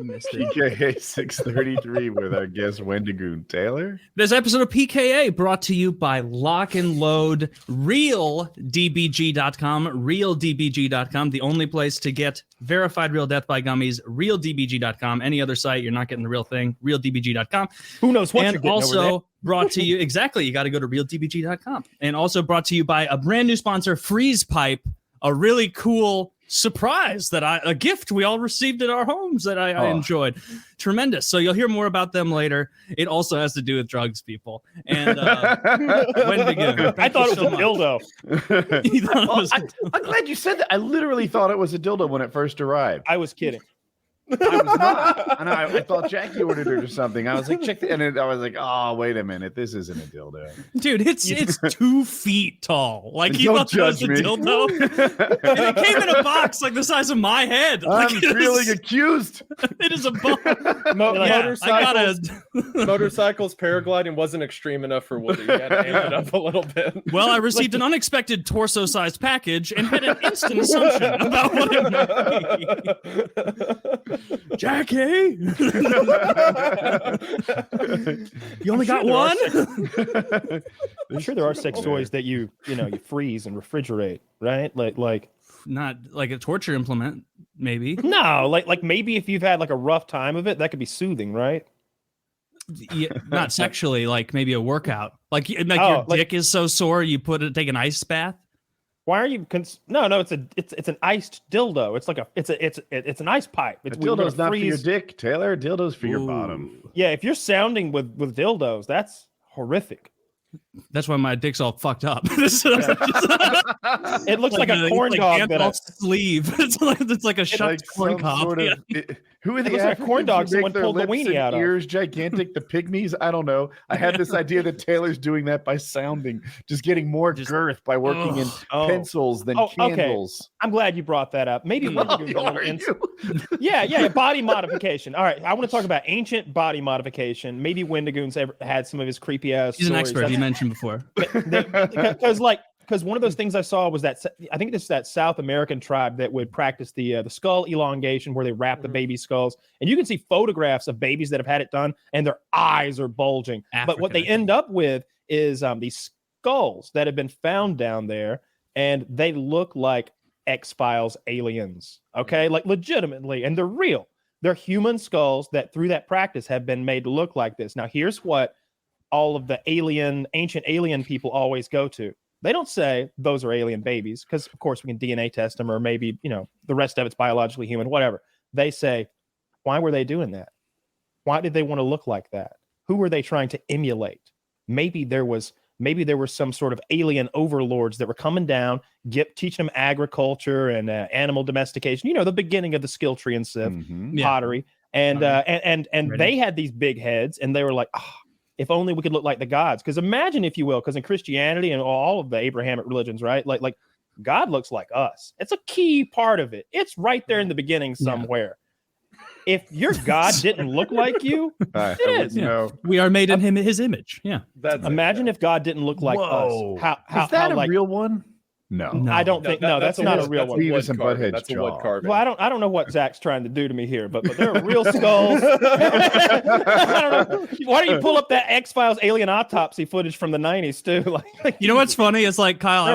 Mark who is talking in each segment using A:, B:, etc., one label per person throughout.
A: PKA 633 with our guest Wendigoon Taylor.
B: This episode of PKA brought to you by Lock and Load, RealDBG.com, RealDBG.com, the only place to get verified real death by gummies, RealDBG.com. Any other site, you're not getting the real thing, RealDBG.com.
C: Who knows what
B: and
C: you're getting
B: also
C: over there.
B: brought to you, exactly, you got to go to RealDBG.com. And also brought to you by a brand new sponsor, Freeze Pipe, a really cool surprise a gift we all received at our homes that I enjoyed. Tremendous. So you'll hear more about them later. It also has to do with drugs, people. And Wendigoon.
C: I thought it was a dildo.
A: I'm glad you said that. I literally thought it was a dildo when it first arrived.
C: I was kidding.
A: I was not. And I thought Jackie ordered it or something. I was like, check and I was like, oh, wait a minute. This isn't a dildo.
B: Dude, it's 2 feet tall. Like, you
A: Don't
B: thought it was a
A: judge me.
B: dildo? And it came in a box like the size of my head. Like,
A: I'm feeling accused.
B: It is a bone.
D: Motorcycles, paragliding wasn't extreme enough for Woody. You had to amp it up a little bit.
B: Well, I received an unexpected torso-sized package and had an instant assumption about what it might be. Jackie, you only got one.
C: I'm sure there are sex toys that you freeze and refrigerate, right? Like
B: not like a torture implement, maybe.
C: No, like maybe if you've had like a rough time of it, that could be soothing, right?
B: Yeah, not sexually, like maybe a workout. Like your dick is so sore, you take an ice bath.
C: Why are you? No, it's an iced dildo. It's like it's an ice pipe. It's
A: dildo's not for your dick, Taylor. Dildo's for your bottom.
C: Yeah, if you're sounding with dildos, that's horrific.
B: That's why my dick's all fucked up.
C: It looks like a corn dog
B: sleeve. It's like a shut corn cob.
A: Sort of, who are the
C: like corn dogs? Someone pulled the weenie out of
A: ears gigantic. The pygmies. I don't know. I had this idea that Taylor's doing that by sounding, just getting more girth by working in pencils than candles.
C: Okay. I'm glad you brought that up. Maybe yeah, body modification. All right, I want to talk about ancient body modification. Maybe Wendigoon's ever had some of his creepy ass.
B: He's an expert. You mentioned before.
C: Because one of those things I saw was that I think this is that South American tribe that would practice the skull elongation, where they wrap the baby skulls, and you can see photographs of babies that have had it done, and their eyes are bulging. But what they end up with is these skulls that have been found down there, and they look like X-Files aliens. Okay, like legitimately, and they're real. They're human skulls that, through that practice, have been made to look like this. Now, here's what all of the ancient alien people always go to. They don't say those are alien babies, because of course we can DNA test them, or maybe, the rest of it's biologically human, whatever. They say, why were they doing that? Why did they want to look like that? Who were they trying to emulate? Maybe there was some sort of alien overlords that were coming down, teaching them agriculture and animal domestication, the beginning of the skill tree and Civ, pottery. And they had these big heads, and they were like, if only we could look like the gods. Because imagine, if you will, because in Christianity and all of the Abrahamic religions, right? Like God looks like us. It's a key part of it. It's right there in the beginning somewhere. If your God didn't look like you, it is.
B: We are made in his image. Yeah.
C: Imagine if God didn't look like us. How
A: is that a real one? No,
C: I don't think. That's not a real one.
A: Beavis and Butthead's
D: That's a wood carving.
C: Well, I don't know what Zach's trying to do to me here, but there are real skulls. I don't know. Why don't you pull up that X-Files alien autopsy footage from the 90s too?
B: You know what's funny? It's like, Kyle, I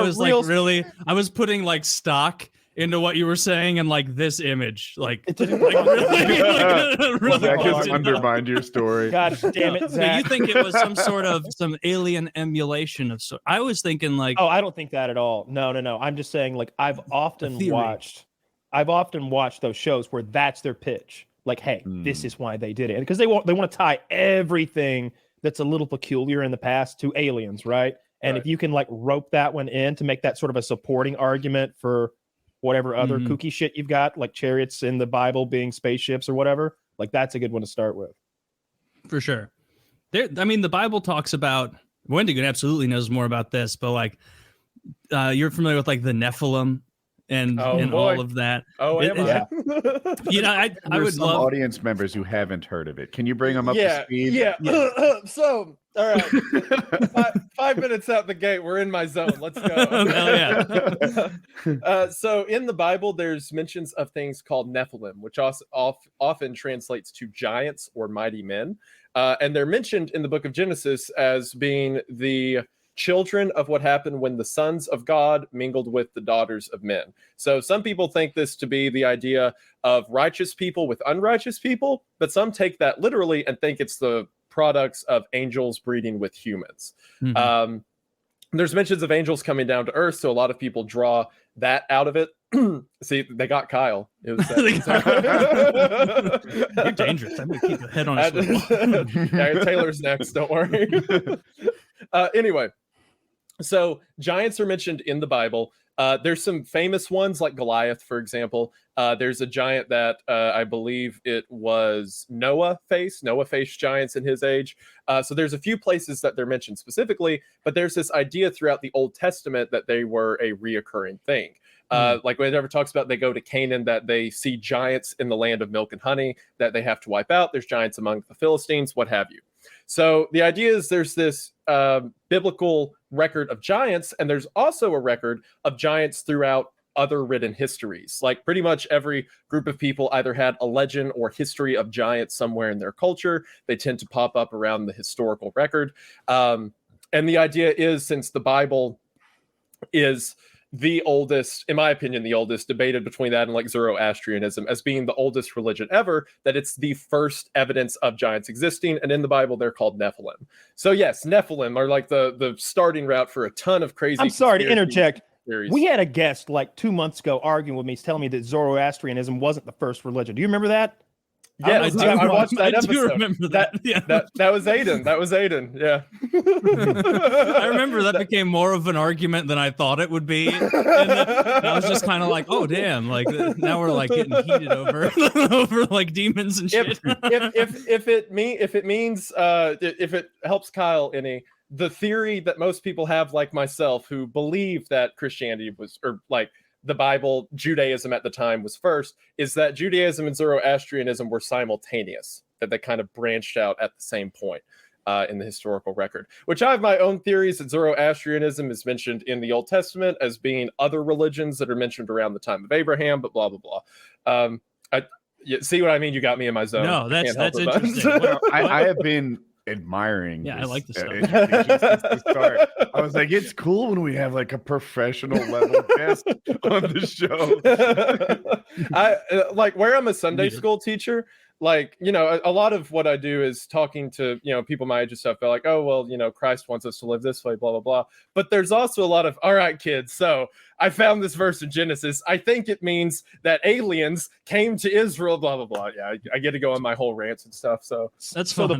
B: was putting like stock into what you were saying, and like this image, really
A: that just undermined your story.
C: God damn it, Zach.
B: So you think it was some alien emulation of I was thinking like,
C: I don't think that at all. No. I'm just saying, like, I've often watched those shows where that's their pitch. Like, hey, this is why they did it, because they want to tie everything that's a little peculiar in the past to aliens, right? And if you can like rope that one in to make that sort of a supporting argument for whatever other kooky shit you've got, like chariots in the Bible being spaceships or whatever, like that's a good one to start with.
B: For sure. The Bible talks about, Wendigoon absolutely knows more about this, but like you're familiar with like the Nephilim and
D: boy.
B: all of that.
D: Oh, am I?
B: I would
A: some
B: love
A: audience members who haven't heard of it. Can you bring them up to
D: Yeah,
A: speed?
D: yeah. So, all right, 5 minutes out the gate, we're in my zone. Let's go.
B: Hell yeah.
D: So, in the Bible, there's mentions of things called Nephilim, which also often translates to giants or mighty men, and they're mentioned in the Book of Genesis as being the children of what happened when the sons of God mingled with the daughters of men. So some people think this to be the idea of righteous people with unrighteous people, but some take that literally and think it's the products of angels breeding with humans.
B: Mhm.
D: There's mentions of angels coming down to earth, so a lot of people draw that out of it. See, they got Kyle. It was
B: You're dangerous. I'm gonna keep your head on a swivel.
D: Yeah, Taylor's next, don't worry. Anyway, so giants are mentioned in the Bible. There's some famous ones like Goliath, for example. There's a giant that I believe it was Noah faced giants in his age. So there's a few places that they're mentioned specifically, but there's this idea throughout the Old Testament that they were a reoccurring thing. Like when it ever talks about they go to Canaan, that they see giants in the land of milk and honey that they have to wipe out. There's giants among the Philistines, what have you. So the idea is there's this biblical record of giants, and there's also a record of giants throughout other written histories. Like pretty much every group of people either had a legend or history of giants somewhere in their culture. They tend to pop up around the historical record. And the idea is, since the Bible is the oldest, in my opinion, the oldest, debated between that and like Zoroastrianism as being the oldest religion ever, that it's the first evidence of giants existing. And in the Bible, they're called Nephilim. So yes, Nephilim are like the starting route for a ton of crazy.
C: I'm sorry to interject.
D: theories.
C: We had a guest like 2 months ago arguing with me, telling me that Zoroastrianism wasn't the first religion. Do you remember that?
D: Yeah, I watched that episode.
B: I do remember that. Yeah.
D: That was Aiden. Yeah.
B: I remember that became more of an argument than I thought it would be. And I was just kind of like, oh damn, like now we're like getting heated over over like demons and shit.
D: If it helps Kyle any, the theory that most people have, like myself, who believe that Christianity was, or like the Bible, Judaism at the time was first, is that Judaism and Zoroastrianism were simultaneous, that they kind of branched out at the same point in the historical record. Which I have my own theories that Zoroastrianism is mentioned in the Old Testament as being other religions that are mentioned around the time of Abraham, but blah, blah, blah. You see what I mean? You got me in my zone.
B: No, that's interesting.
A: Well, I have been admiring.
B: Yeah, I like this stuff.
A: I was like, it's cool when we have like a professional level guest on the show.
D: I like where I'm a Sunday school teacher. Like, you know, a lot of what I do is talking to, you know, people my age and stuff. They're like, oh, well, you know, Christ wants us to live this way, blah, blah, blah. But there's also a lot of, all right, kids, so I found this verse in Genesis. I think it means that aliens came to Israel, blah, blah, blah. Yeah, I get to go on my whole rants and stuff. So
B: that's
C: so
B: fun.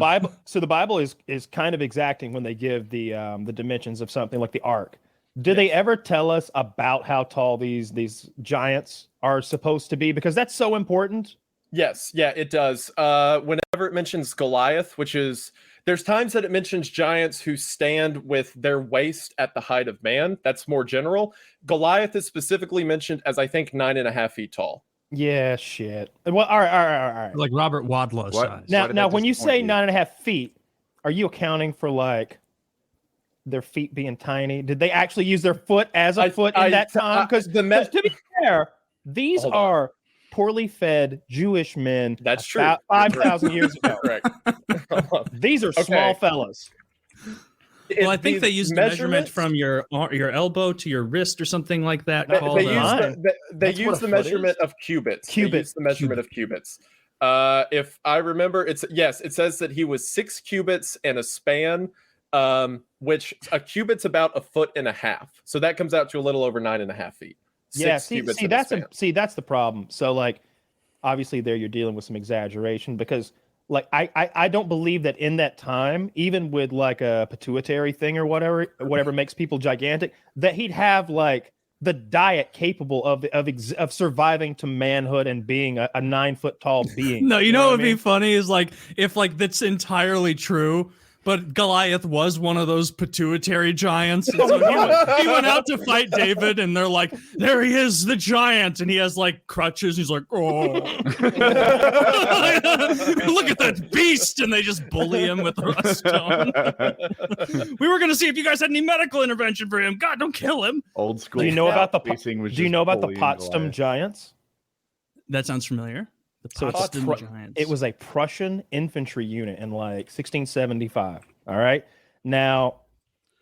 C: the Bible is kind of exacting when they give the dimensions of something like the ark. Do they ever tell us about how tall these giants are supposed to be? Because that's so important.
D: Yes, yeah, it does. Whenever it mentions Goliath, which is, there's times that it mentions giants who stand with their waist at the height of man. That's more general. Goliath is specifically mentioned as, I think, 9.5 feet tall.
C: Yeah, shit. Well, all right.
B: Like Robert Wadlow size.
C: Now, when you say 9.5 feet, are you accounting for like their feet being tiny? Did they actually use their foot as a foot in that time? Because to be fair, these are poorly fed Jewish men.
D: That's true.
C: 5,000 years ago.
D: Correct.
C: These are small fellas.
B: Well, I think they used a measurement from your elbow to your wrist or something like that.
D: They use the measurement of cubits. The measurement of cubits. If I remember, it says that he was 6 cubits and a span, which a cubit's about 1.5 feet. So that comes out to a little over 9.5 feet.
C: Yeah, see that's the problem. So like, obviously there you're dealing with some exaggeration, because like I don't believe that in that time, even with like a pituitary thing or whatever makes people gigantic, that he'd have like the diet capable of surviving to manhood and being a 9 foot tall being.
B: No, you know what would be funny is like if like that's entirely true, But Goliath was one of those pituitary giants. And so he went out to fight David, and they're like, there he is, the giant. And he has like crutches. He's like, oh. Look at that beast. And they just bully him with a stone. We were going to see if you guys had any medical intervention for him. God, don't kill him.
A: Old school.
C: Do you know about the
A: Potsdam
C: Potsdam giants?
B: That sounds familiar. The Potsdam giants.
C: It was a Prussian infantry unit in like 1675. All right. Now,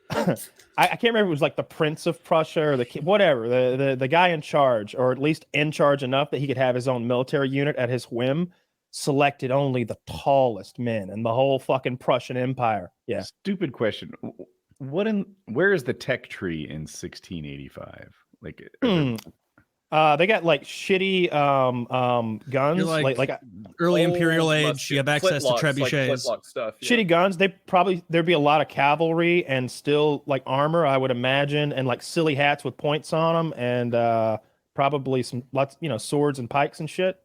C: I can't remember if it was like the Prince of Prussia or whatever, the guy in charge, or at least in charge enough that he could have his own military unit at his whim, selected only the tallest men in the whole fucking Prussian Empire. Yeah.
A: Stupid question. Where is the tech tree in 1685? Like,
C: they got like shitty guns, like
B: early Imperial age. You have access to trebuchets,
D: like stuff. Yeah.
C: Shitty guns. There'd be a lot of cavalry and still like armor, I would imagine, and like silly hats with points on them, and probably lots, swords and pikes and shit.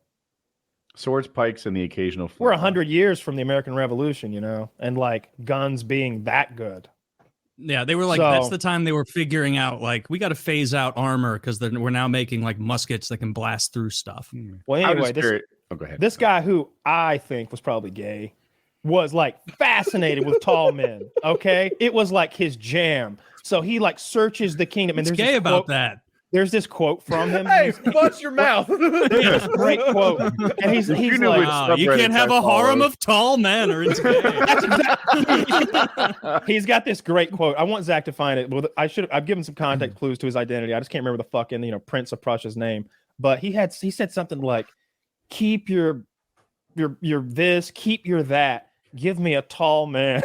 A: Swords, pikes, and the occasional.
C: We're 100 years from the American Revolution, and like guns being that good.
B: Yeah, they were like, that's the time they were figuring out, like, we got to phase out armor because we're now making like muskets that can blast through stuff.
C: Well, anyway,
A: go ahead.
C: This guy, who I think was probably gay, was like fascinated with tall men. Okay, it was like his jam. So he like searches the kingdom, and
B: there's gay about that.
C: There's this quote from him.
D: Hey, watch your mouth.
C: This great quote. And he's like,
B: wow, you can't have a harem of tall men or it's gay.
C: He's got this great quote. I want Zach to find it. Well, I've given some context clues to his identity. I just can't remember the fucking, Prince of Prussia's name. But he said something like, keep your this, keep your that. Give me a tall man.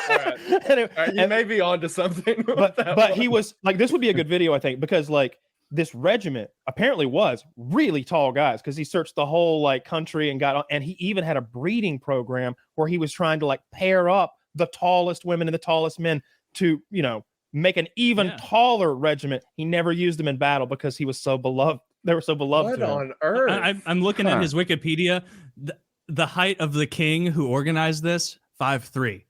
D: All right, you may be onto something.
C: But he was like, this would be a good video, I think, because like this regiment apparently was really tall guys, because he searched the whole like country and he even had a breeding program where he was trying to like pair up the tallest women and the tallest men to, make an even taller regiment. He never used them in battle because he was so beloved. They were so beloved.
D: What on earth?
B: I'm looking at his Wikipedia. The height of the king who organized this, 5'3".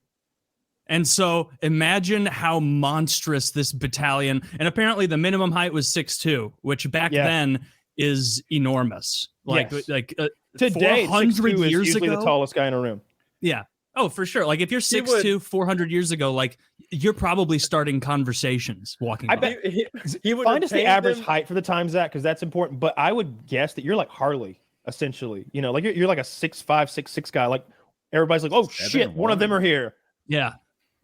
B: And so imagine how monstrous this battalion, and apparently the minimum height was 6'2", which back then is enormous.
C: Today,
B: 400 years ago,
C: the tallest guy in a room.
B: Yeah. Oh, for sure. Like if you're 6'2", 400 years ago, like you're probably starting conversations walking.
C: I bet he would find us the average height for the time, Zach, because that's important. But I would guess that you're like Harley, essentially. Like you're like a 6'5", 6'6" guy. Like everybody's like, oh shit, one of them are here.
B: Yeah.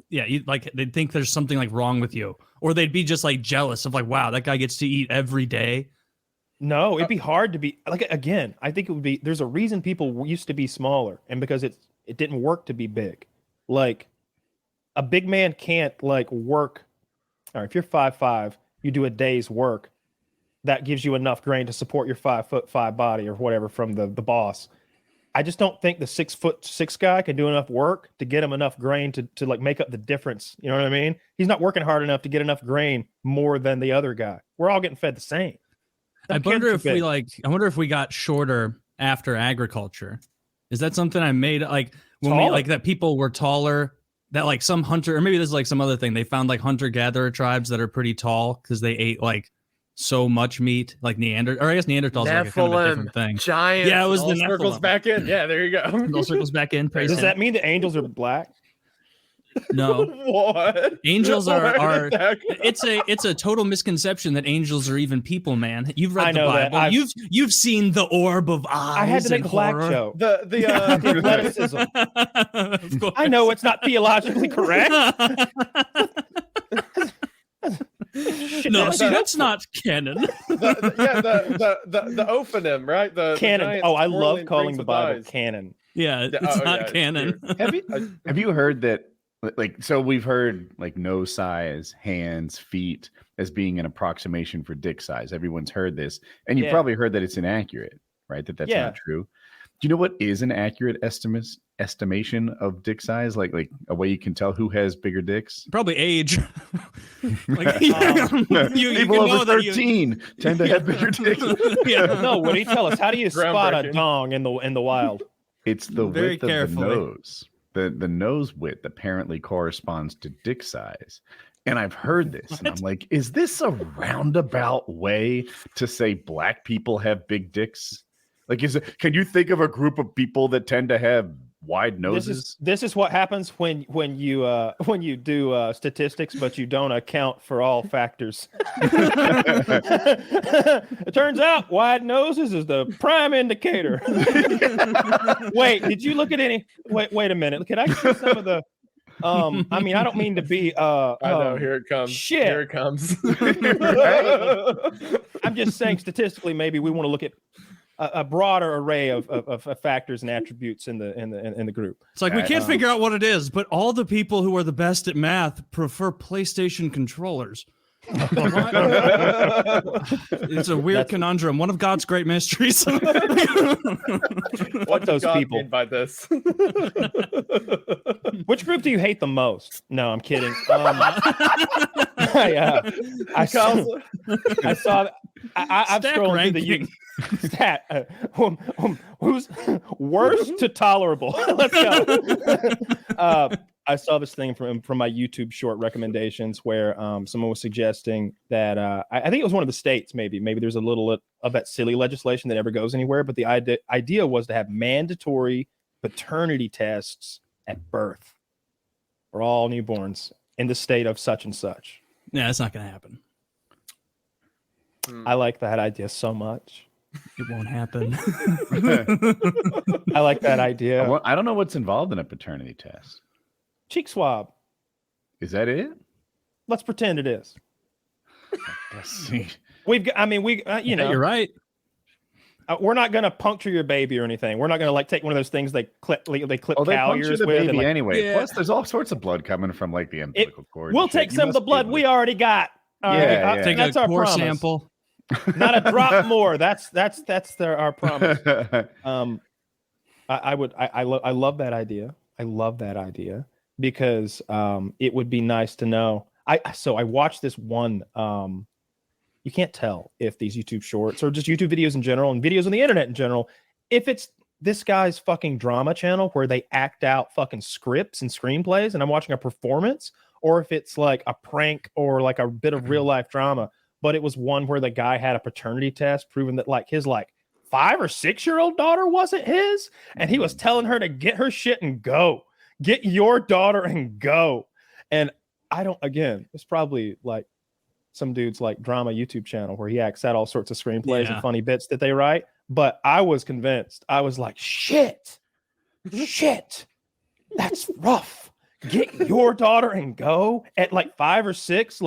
B: Yeah, they'd think there's something like wrong with you, or they'd be just like jealous of like, wow, that guy gets to eat every day.
C: No, it'd be hard to be like, again, I think it would be, there's a reason people used to be smaller, and because it didn't work to be big. Like a big man can't like work. All right, if you're 5'5", you do a day's work. That gives you enough grain to support your 5'5" body or whatever from the boss. I just don't think the 6'6" guy can do enough work to get him enough grain to like make up the difference. You know what I mean? He's not working hard enough to get enough grain more than the other guy. We're all getting fed the same.
B: I wonder if we got shorter after agriculture. Is that something I made like when we like that people were taller, that like some hunter, or maybe this is like some other thing. They found like hunter-gatherer tribes that are pretty tall because they ate like so much meat, like Neanderthals, or I guess Neanderthals are like kind of a different thing.
D: Giants.
B: Yeah, it was the Nephilim.
D: Circles back in. Yeah, there you go.
B: All circles back in.
C: Does that mean the angels are black?
B: No.
D: What?
B: Angels are it's a total misconception that angels are even people, man. You've read the Bible. You've seen the orb of eyes.
C: I had to make the black joke. The athleticism. I know it's not theologically correct.
B: No, see, that's not canon.
D: The ophonym, right? The
C: canon. Oh, I love calling the Bible canon.
B: Yeah, it's not canon.
A: Have you heard that? Like, so we've heard like nose size, hands, feet as being an approximation for dick size. Everyone's heard this, and you probably heard that it's inaccurate, right? That's not true. Do you know what is an accurate estimation of dick size? Like a way you can tell who has bigger dicks?
B: Probably age. Like,
A: people over 13 tend to have bigger dicks.
C: No, what do you tell us? How do you spot a dong in the wild?
A: It's the width of the nose. the nose width apparently corresponds to dick size. And I've heard this, and I'm like, is this a roundabout way to say black people have big dicks? Like, can you think of a group of people that tend to have wide noses?
C: This is what happens when you do statistics, but you don't account for all factors. It turns out wide noses is the prime indicator. Wait, did you look at any? Wait a minute. Can I see some of the? I mean, I don't mean to be.
D: I know. Here it comes.
C: Shit.
D: Here it comes.
C: I'm just saying, statistically, maybe we want to look at a broader array of factors and attributes in the group.
B: It's like we can't figure out what it is, but all the people who are the best at math prefer PlayStation controllers. It's a weird conundrum. One of God's great mysteries.
C: What those
D: God
C: people
D: mean by this?
C: Which group do you hate the most? No, I'm kidding. I saw. I'm scrolling through the stat. Who's worst to tolerable? Let's go. I saw this thing from my YouTube short recommendations where someone was suggesting that I think it was one of the states. Maybe there's a little of that silly legislation that never goes anywhere. But the idea was to have mandatory paternity tests at birth for all newborns in the state of such and such.
B: Yeah, it's not going to happen.
C: I like that idea so much.
B: It won't happen.
C: I like that idea.
A: I don't know what's involved in a paternity test.
C: Cheek swab.
A: Is that it?
C: Let's pretend it is.
A: Let's see.
B: You're right.
C: We're not going to puncture your baby or anything. We're not going to take one of those things they clip cow ears
A: the
C: with.
A: Baby anyway.
B: Yeah.
A: Plus, there's all sorts of blood coming from the umbilical cord.
C: We'll take some of the blood we already got.
B: Take
C: that's
B: a
C: our
B: core
C: promise.
B: sample.
C: Not a drop more. That's our promise. I love that idea. I love that idea because it would be nice to know. I watched this one. You can't tell if these YouTube shorts or just YouTube videos in general and videos on the internet in general, if it's this guy's fucking drama channel where they act out fucking scripts and screenplays and I'm watching a performance, or if it's like a prank or like a bit of real life drama. But it was one where the guy had a paternity test proving that like his 5 or 6 year old daughter wasn't his. And he was telling her to get her shit and go. Get your daughter and go. And it's probably like some dude's like drama YouTube channel where he acts out all sorts of screenplays and funny bits that they write. But I was convinced. I was like, shit, that's rough. Get your daughter and go at 5 or 6,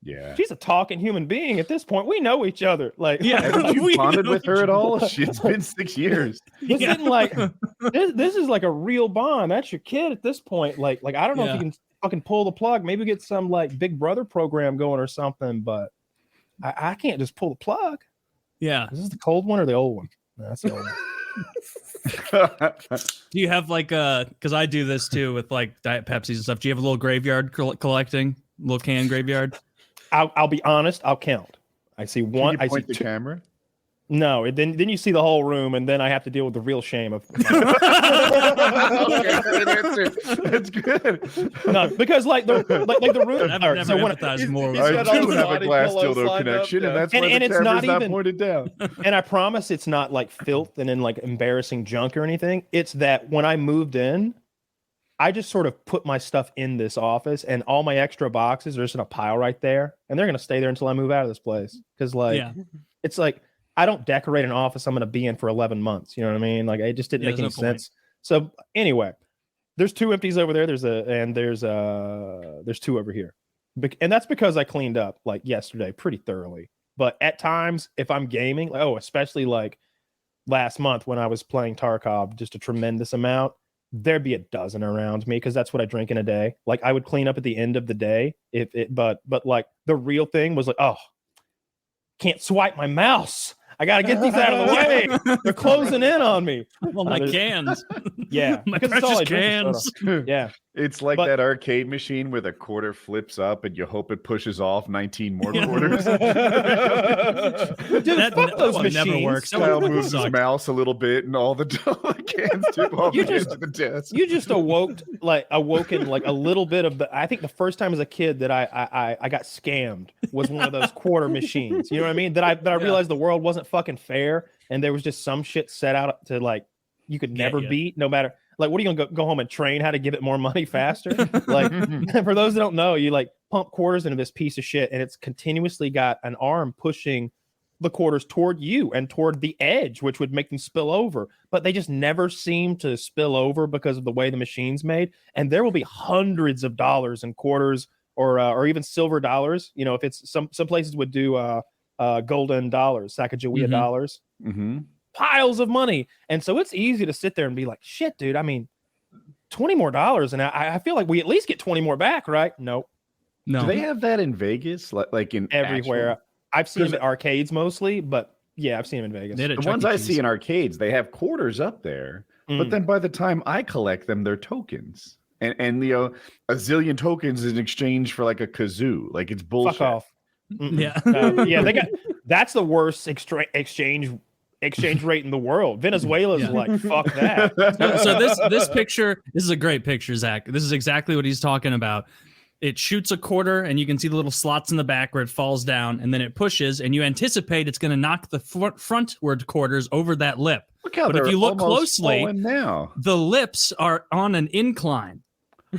A: yeah.
C: She's a talking human being at this point. We know each other.
A: Haven't you bonded with her at all? It's been 6 years.
C: This isn't this is like a real bond. That's your kid at this point. I don't know if you can fucking pull the plug. Maybe get some Big Brother program going or something, but I can't just pull the plug.
B: Yeah.
C: Is this the cold one or the old one? No, that's the old one.
B: Do you have because I do this too with Diet Pepsis and stuff. Do you have a little graveyard collecting? Little can graveyard?
C: I'll be honest. I'll count. I see one.
A: Can you point
C: I see
A: the
C: two.
A: camera.
C: No, then you see the whole room, and then I have to deal with the real shame of.
A: Okay, that's good.
C: No, because the room.
B: I've
C: Right,
B: never
C: so when
B: empathized more.
A: I
D: got all
A: do
D: the
A: have a
D: body
A: glass
D: pillows
A: dildo
D: lined up,
A: connection, and
D: yeah.
A: that's why
C: And
A: the
C: it's
A: camera's
C: not
A: not
C: even-
A: pointed down.
C: and I promise it's not filth and then embarrassing junk or anything. It's that when I moved in, I just sort of put my stuff in this office, and all my extra boxes are just in a pile right there, and they're gonna stay there until I move out of this place. Because it's I don't decorate an office I'm gonna be in for 11 months. You know what I mean? It just didn't make any sense. So anyway, there's 2 empties over there. There's 2 over here, and that's because I cleaned up yesterday pretty thoroughly. But at times, if I'm gaming, especially last month when I was playing Tarkov, just a tremendous amount, there'd be a dozen around me because that's what I drink in a day. I would clean up at the end of the day. But the real thing was can't swipe my mouse. I got to get these out of the way. They're closing in on me.
B: Well, my cans.
C: Yeah.
B: My
C: because it's all
B: precious
C: I drink is
B: cans.
C: soda. Yeah.
A: It's like
C: But-
A: that arcade machine where the quarter flips up and you hope it pushes off 19 more quarters.
C: Dude,
B: That,
C: fuck
B: that
C: those
B: one
C: machines.
B: never works. That
A: Kyle
B: one
A: moves his
B: sucked.
A: mouse a little bit and all the cans tip off
C: You
A: against
C: just-
A: the desk.
C: You just awoken like a little bit of the. I think the first time as a kid that I got scammed was one of those quarter machines. You know what I mean? That I realized the world wasn't fucking fair, and there was just some shit set out to like you could never beat, no matter. Like, what are you gonna go home and train how to give it more money faster? Like, for those that don't know, you like pump quarters into this piece of shit, and it's continuously got an arm pushing the quarters toward you and toward the edge, which would make them spill over. But they just never seem to spill over because of the way the machine's made. And there will be hundreds of dollars in quarters or even silver dollars. You know, if it's some places would do golden dollars, Sacagawea dollars.
A: Mm-hmm.
C: Piles of money. And so it's easy to sit there and be like, shit, dude, I mean, $20 more, and I feel like we at least get 20 more back, right? Nope.
B: No.
A: Do they have that in Vegas? Like in
C: Everywhere.
A: actual-
C: I've seen them at arcades mostly, but yeah, I've seen them in Vegas.
B: They had a
A: The
B: Chuck
A: ones
B: E.
A: I
B: Cheese.
A: see in arcades, they have quarters up there, but then by the time I collect them, they're tokens. And you know, a zillion tokens in exchange for like a kazoo. Like it's bullshit.
C: Fuck off. Mm-mm.
B: Yeah.
C: Yeah, they got that's the worst exchange rate in the world. Venezuela's like, fuck that.
B: So this picture, this is a great picture, Zach. This is exactly what he's talking about. It shoots a quarter, and you can see the little slots in the back where it falls down, and then it pushes, and you anticipate it's going to knock the frontward quarters over that lip.
A: Look how
B: But if
A: they're
B: you look
A: almost
B: closely,
A: falling now.
B: the lips are on an incline.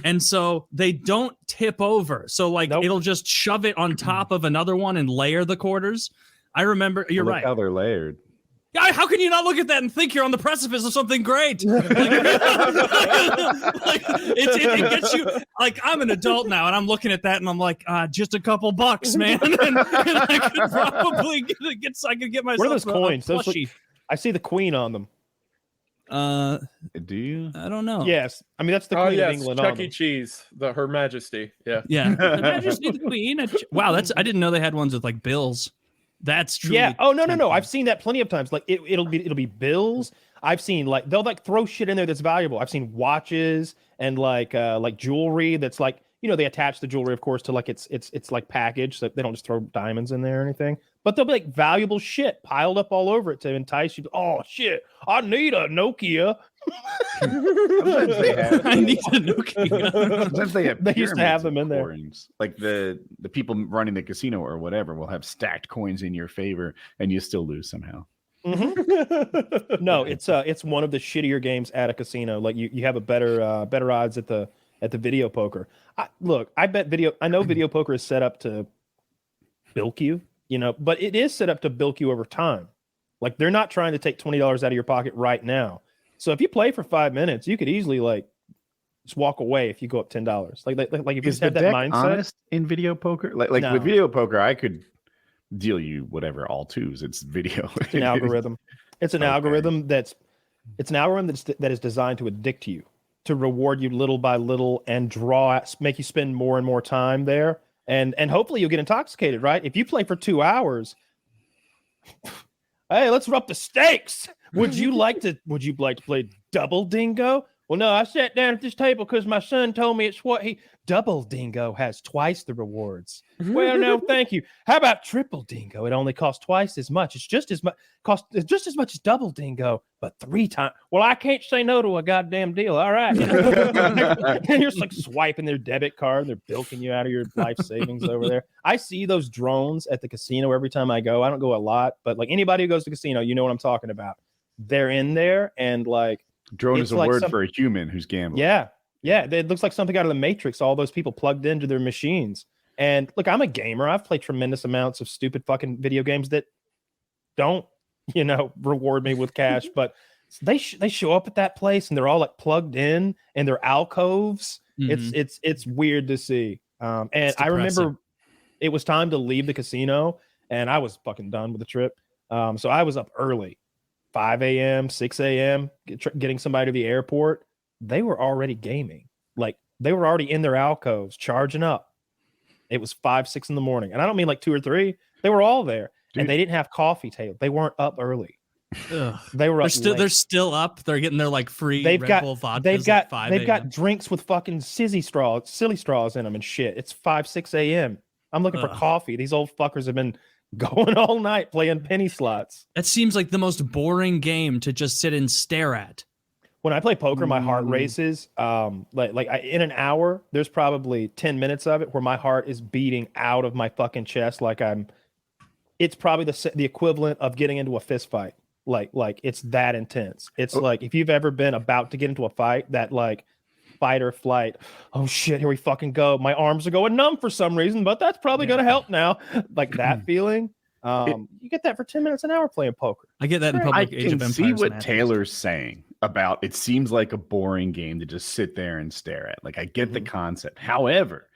B: And so they don't tip over. So like
C: Nope.
B: it'll just shove it on top of another one and layer the quarters. I remember you're
A: Look
B: right.
A: how they're layered.
B: Yeah, how can you not look at that and think you're on the precipice of something great? Like, it gets you. Like, I'm an adult now, and I'm looking at that, and I'm like, just a couple bucks, man. and I could probably get myself
C: What are those coins?
B: a
C: Those
B: plushie.
C: I see the queen on them.
A: Do you?
B: I don't know.
C: Yes. I mean, that's the
D: Oh
C: queen of
D: yes,
C: England on
D: Chuck E.
C: them.
D: Cheese, Her Majesty. Yeah.
B: Yeah. Her Majesty the Queen. Wow, I didn't know they had ones with like bills. That's true.
C: Yeah. Oh no. I've seen that plenty of times. Like it'll be bills. I've seen like they'll like throw shit in there that's valuable. I've seen watches and like jewelry that's like, you know, they attach the jewelry, of course, to like it's like packaged, so they don't just throw diamonds in there or anything. But they'll be like valuable shit piled up all over it to entice you. Oh shit! I need a Nokia.
A: Sometimes they have.
B: I need a Nokia.
A: Sometimes they have.
C: They used to have
A: pyramids
C: them
A: of
C: in there.
A: coins. Like the people running the casino or whatever will have stacked coins in your favor, and you still lose somehow.
C: No, it's one of the shittier games at a casino. Like you have a better odds at the video poker. I know video poker is set up to bilk you, you know, but it is set up to bilk you over time. Like they're not trying to take $20 out of your pocket right now. So if you play for 5 minutes, you could easily like just walk away if you go up $10. Like if you
A: Is
C: just
A: the
C: have that
A: deck
C: mindset.
A: honest in video poker? Like
C: No.
A: with video poker, I could deal you whatever all twos. It's video.
C: It's an algorithm. It's an
A: Okay.
C: algorithm that is designed to addict you, to reward you little by little and make you spend more and more time there. And hopefully you'll get intoxicated, right? If you play for 2 hours, hey, let's rub the stakes. Would you like to play double dingo? Well, no, I sat down at this table because my son told me it's what double dingo has twice the rewards. Well, no, thank you. How about triple dingo? It only costs twice as much. It's just as much as double dingo, but 3 times. Well, I can't say no to a goddamn deal. All right. And you're just like swiping their debit card. They're bilking you out of your life savings over there. I see those drones at the casino every time I go. I don't go a lot, but like anybody who goes to casino, you know what I'm talking about. They're in there and like,
A: Drone
C: It's
A: is a
C: like
A: word for a human who's gambling.
C: yeah. It looks like something out of the Matrix. All those people plugged into their machines. And look, I'm a gamer. I've played tremendous amounts of stupid fucking video games that don't, you know, reward me with cash. But they show up at that place and they're all like plugged in and they're alcoves.
B: Mhm.
C: It's weird to see. And
B: It's
C: I remember
B: depressing.
C: it was time to leave the casino and I was fucking done with the trip. So I was up early. 5 a.m., 6 a.m., getting somebody to the airport. They were already gaming. Like they were already in their alcoves, charging up. It was 5, 6 in the morning. And I don't mean like 2 or 3. They were all there.
A: Dude.
C: And they didn't have coffee table. They weren't up early.
B: Ugh.
C: They were up
B: They're still up. They're getting their like free
C: They've
B: Red
C: got
B: Bull vodkas
C: they've got
B: at 5
C: they've got
B: a.m.
C: drinks with fucking silly straws in them and shit. It's 5-6 a.m. I'm looking for coffee. These old fuckers have been going all night playing penny slots.
B: That seems like the most boring game to just sit and stare at.
C: When I play poker, my heart races. In an hour, there's probably 10 minutes of it where my heart is beating out of my fucking chest it's probably the equivalent of getting into a fist fight. Like it's that intense. It's like if you've ever been about to get into a fight, that like fight or flight. Oh shit, here we fucking go. My arms are going numb for some reason, but that's probably gonna help now. Like that feeling. You get that for 10 minutes an hour playing poker.
B: I get that in public.
A: I
B: Age of
A: can
B: Empires
A: see what
B: matches.
A: Taylor's saying about it seems like a boring game to just sit there and stare at. Like I get the concept. However,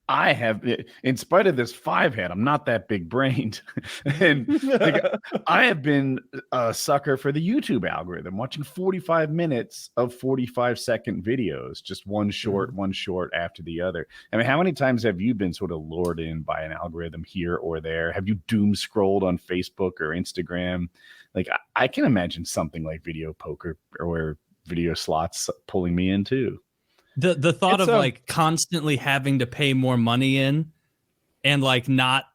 A: I have, in spite of this 5-head, I'm not that big brained. And like, I have been a sucker for the YouTube algorithm, watching 45 minutes of 45-second videos, just one short after the other. I mean, how many times have you been sort of lured in by an algorithm here or there? Have you doom scrolled on Facebook or Instagram? Like, I can imagine something like video poker or video slots pulling me in too.
B: The thought of like constantly having to pay more money in and like not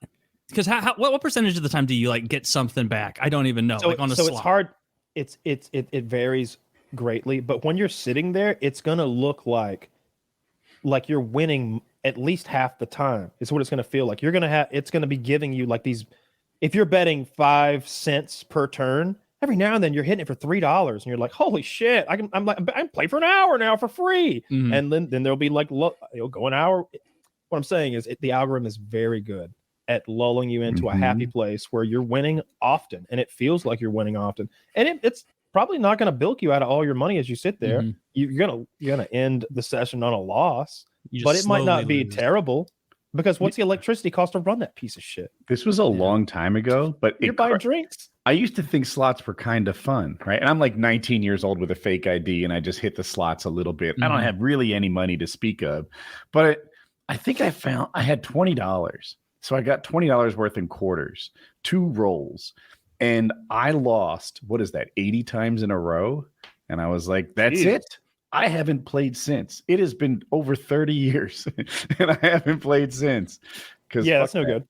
B: because what percentage of the time do you like get something back? I don't even know.
C: So,
B: like on a slot.
C: It's hard. It varies greatly, but when you're sitting there, it's gonna look like you're winning at least half the time. Is what it's gonna feel like. It's gonna be giving you like these. If you're betting 5 cents per turn, every now and then you're hitting it for $3, and you're like, "Holy shit! I can play for an hour now for free."
B: Mm-hmm.
C: And then there'll be like, you'll go an hour. What I'm saying is, the algorithm is very good at lulling you into a happy place where you're winning often, and it feels like you're winning often. And it's probably not going to bilk you out of all your money as you sit there. You're gonna end the session on a loss, but it might not be terrible. Because what's the electricity cost to run that piece of shit?
A: This was a long time ago, but
C: you're buying drinks.
A: I used to think slots were kind of fun, right? And I'm like 19 years old with a fake ID, and I just hit the slots a little bit. I don't have really any money to speak of, but I think I had $20. So I got $20 worth in quarters, 2 rolls, and I lost, 80 times in a row? And I was like, that's it. I haven't played since. It has been over 30 years, and I haven't played since.
C: That's no good.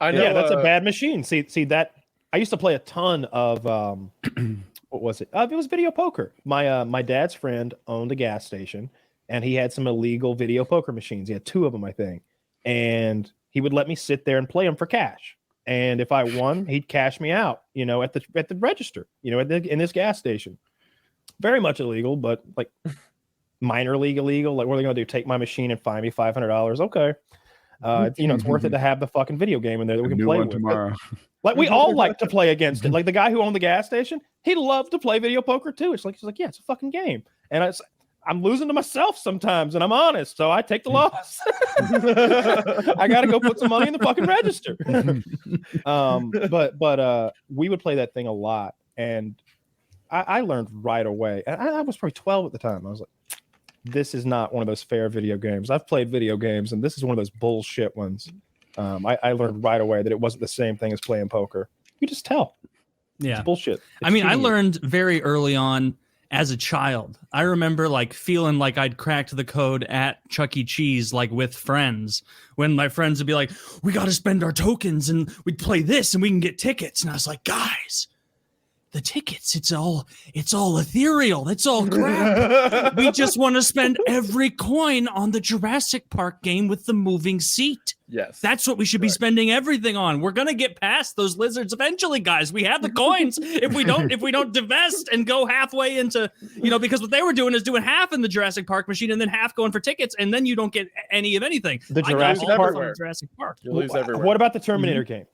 D: I know.
C: Yeah, that's a bad machine. See that. I used to play a ton of what was it? It was video poker. My dad's friend owned a gas station, and he had some illegal video poker machines. He had 2 of them, I think, and he would let me sit there and play them for cash. And if I won, he'd cash me out, at the register, in this gas station. Very much illegal, but like minor league illegal. Like, what are they going to do? Take my machine and fine me $500? Okay. It's worth it to have the fucking video game in there that we can play with
A: tomorrow.
C: Like, we all like to play against it. Like, the guy who owned the gas station, he loved to play video poker too. He's like, yeah, it's a fucking game. And I'm losing to myself sometimes, and I'm honest, so I take the loss. I got to go put some money in the fucking register. But we would play that thing a lot, and I learned right away. And I was probably 12 at the time. I was like, this is not one of those fair video games. I've played video games, and this is one of those bullshit ones. I learned right away that it wasn't the same thing as playing poker. You just tell.
B: Yeah.
C: It's bullshit.
B: I learned very early on as a child. I remember like feeling like I'd cracked the code at Chuck E. Cheese, like with friends, when my friends would be like, we got to spend our tokens and we'd play this and we can get tickets. And I was like, guys, the tickets, it's all ethereal. That's all crap. We just want to spend every coin on the Jurassic Park game with the moving seat.
D: Yes.
B: That's what we should be spending everything on. We're going to get past those lizards eventually, guys. We have the coins. If we don't divest and go halfway into, because what they were doing is doing half in the Jurassic Park machine and then half going for tickets, and then you don't get any of anything.
C: The Jurassic Park.
D: You lose everywhere.
C: What about the Terminator game?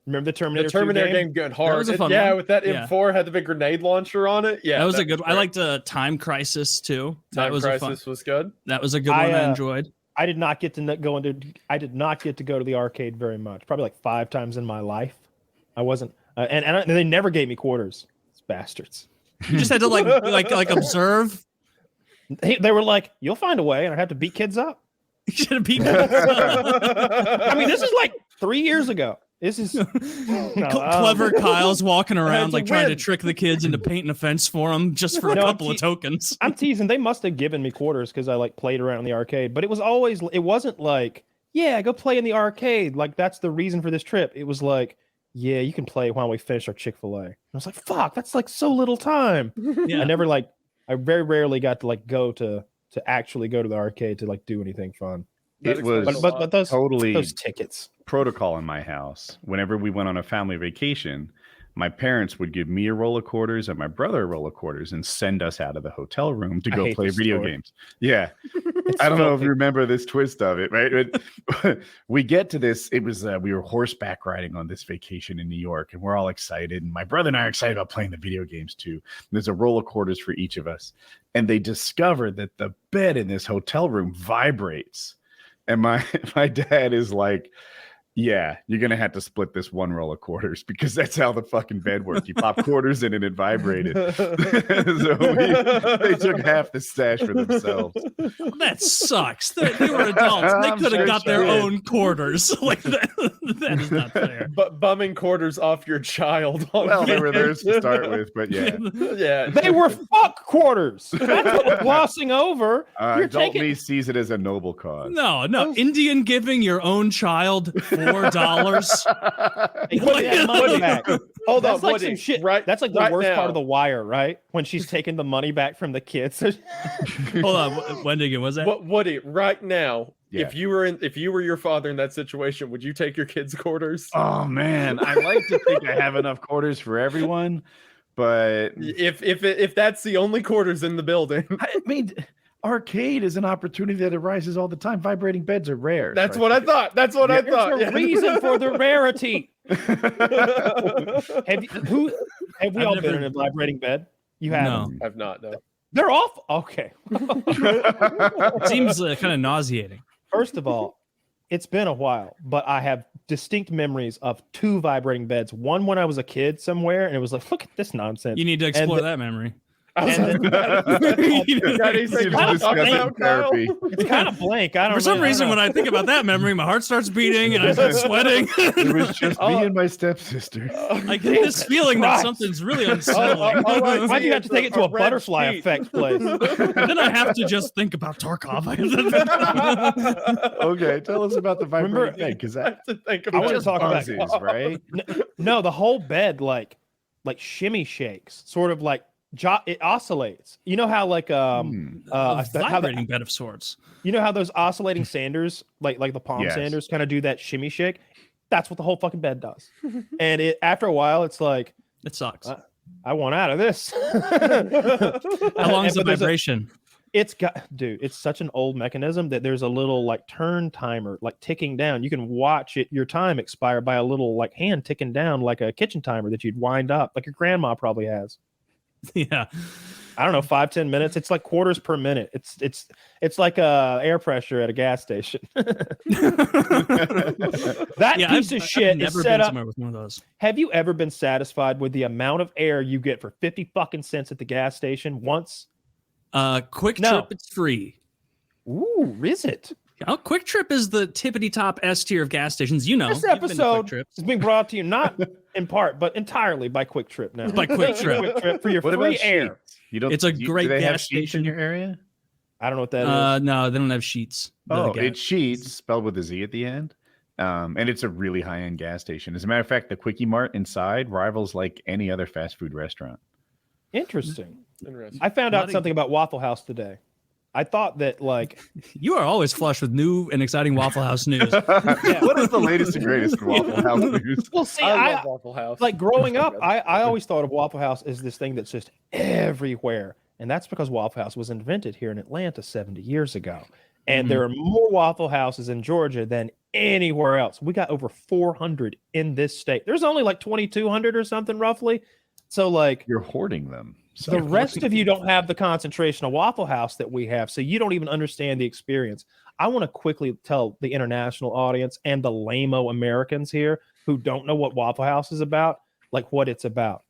C: Remember the Terminator?
D: The Terminator game good hard.
B: That was a fun one.
D: With that M4 had the big grenade launcher on it. Yeah,
B: that was a good one. I liked Time Crisis too.
D: Time Crisis was good.
B: That was a good one. I enjoyed.
C: I did not get to go to the arcade very much. Probably like 5 times in my life. I wasn't, and they never gave me quarters. It's bastards.
B: You just had to like observe.
C: They were like, "You'll find a way," and I'd have to beat kids up.
B: You should have beat kids up.
C: I mean, this is like 3 years ago. This is
B: Clever Kyle's walking around like trying to
D: win.
B: trick the kids into painting a fence for them just for a couple of tokens.
C: I'm teasing. They must have given me quarters because I like played around in the arcade, but it wasn't like, yeah, go play in the arcade. Like that's the reason for this trip. It was like, yeah, you can play while we finish our Chick-fil-A. I was like, fuck, that's like so little time.
B: Yeah.
C: I very rarely got to like go to actually go to the arcade to like do anything fun.
A: It was
C: But those
A: totally
C: those tickets.
A: protocol in my house. Whenever we went on a family vacation, my parents would give me a roll of quarters and my brother a roll of quarters and send us out of the hotel room to go play video games. Yeah. I don't know if you remember this twist of it, right? But we get to this. It was, we were horseback riding on this vacation in New York and we're all excited. And my brother and I are excited about playing the video games too. And there's a roll of quarters for each of us. And they discover that the bed in this hotel room vibrates. And my dad is like, yeah, you're going to have to split this one roll of quarters because that's how the fucking bed worked. You pop quarters in it and it vibrated. So they took half the stash for themselves.
B: That sucks. They were adults. They could have got their own quarters. Like that is not fair.
D: But bumming quarters off your child.
A: Well, they were theirs to start with, but yeah.
D: Yeah.
C: They were fuck quarters. That's what we're glossing over.
A: Adult me sees it as a noble cause.
B: No. Indian giving your own child $4.
C: Hey, put that money back.
D: Hold
C: That's
D: on,
C: like
D: Woody.
C: some shit.
D: Right,
C: That's like the
D: right
C: worst
D: now.
C: part of The Wire, right? When she's taking the money back from the kids.
B: Hold on, Wendigoon, was that?
D: Woody, right now,
A: Yeah.
D: if you were your father in that situation, would you take your kids' quarters?
A: Oh man, I like to think I have enough quarters for everyone, but
D: If that's the only quarters in the building,
A: I mean, arcade is an opportunity that arises all the time. Vibrating beds are rare.
D: that's what I thought. That's what I thought.
C: There's a reason for the rarity. Have we all been in a vibrating bed? You haven't.
B: No.
D: I've not. No.
C: They're off. Okay.
B: It seems kind of nauseating.
C: First of all, it's been a while, but I have distinct memories of 2 vibrating beds. One when I was a kid somewhere, and it was like, look at this nonsense.
B: You need to explore that memory.
C: It's kind of blank. I don't.
B: For some reason, when I think about that memory, my heart starts beating and I start sweating.
A: It was just me and my stepsister.
B: I get this feeling that something's really unsettling.
C: Why do you have to take it to a butterfly effect place?
B: Then I have to just think about Tarkov.
A: Okay, tell us about the vibrating bed because I
C: want to talk about
A: buzzes, right?
C: No, the whole bed like shimmy shakes, sort of like it oscillates. You know how like
B: a vibrating bed of sorts.
C: You know how those oscillating sanders, like the palm sanders, kind of do that shimmy shake. That's what the whole fucking bed does. And after a while, it's like
B: it sucks.
C: I want out of this.
B: How long is the vibration?
C: It's such an old mechanism that there's a little like turn timer, like ticking down. You can watch your time expire by a little like hand ticking down, like a kitchen timer that you'd wind up, like your grandma probably has.
B: Yeah,
C: I don't know, 5-10 minutes. It's like quarters per minute. It's like air pressure at a gas station. That piece of shit is set up.
B: With one of those.
C: Have you ever been satisfied with the amount of air you get for 50 fucking cents at the gas station once?
B: Quick Trip, it's free.
C: Ooh, is it?
B: Oh, Quick Trip is the tippity top S tier of gas stations. You know,
C: this episode is being brought to you not in part, but entirely by Quick Trip now.
B: By Quick Trip.
C: Quick Trip for your free air.
B: It's a great gas station
A: in your area.
C: I don't know what that is.
B: No, they don't have sheets.
A: It's Sheets, spelled with a Z at the end. And it's a really high-end gas station. As a matter of fact, the Quickie Mart inside rivals like any other fast food restaurant.
C: Interesting. I found out something about Waffle House today. I thought that like
B: you are always flush with new and exciting Waffle House news.
A: What is the latest and greatest Waffle House news?
C: Well, see,
D: I love Waffle House.
C: Like growing up, I always thought of Waffle House as this thing that's just everywhere, and that's because Waffle House was invented here in Atlanta 70 years ago, and there are more Waffle Houses in Georgia than anywhere else. We got over 400 in this state. There's only like 2,200 or something roughly. So like
A: you're hoarding them. So
C: the rest of you don't have the concentration of Waffle House that we have, so you don't even understand the experience. I want to quickly tell the international audience and the lame-o Americans here who don't know what Waffle House is about, like what it's about.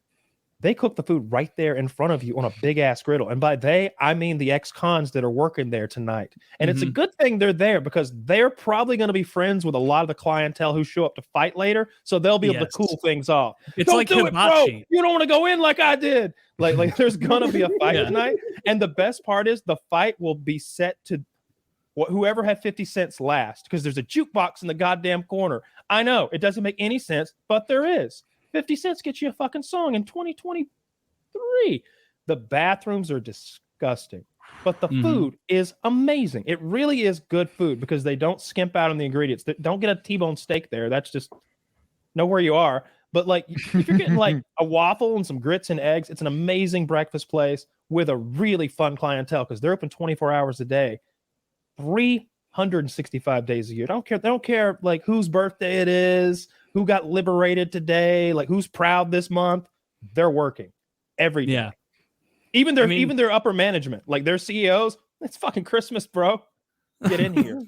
C: they cook the food right there in front of you on a big ass griddle. And by they, I mean the ex-cons that are working there tonight. And it's a good thing they're there because they're probably going to be friends with a lot of the clientele who show up to fight later. So they'll be able to cool things off.
B: It's like hibachi.
C: You don't want to go in like I did. Like there's going to be a fight tonight. And the best part is the fight will be set to whoever had 50 cents last because there's a jukebox in the goddamn corner. I know it doesn't make any sense, but there is. 50 cents gets you a fucking song in 2023. The bathrooms are disgusting, but the food is amazing. It really is good food because they don't skimp out on the ingredients. Don't get a T-bone steak there. That's just know where you are. But like if you're getting like a waffle and some grits and eggs, it's an amazing breakfast place with a really fun clientele because they're open 24 hours a day, 365 days a year. They don't care like whose birthday it is, who got liberated today, like who's proud this month. They're working every day. Yeah. Even their upper management, like their CEOs, it's fucking Christmas, bro. Get in here.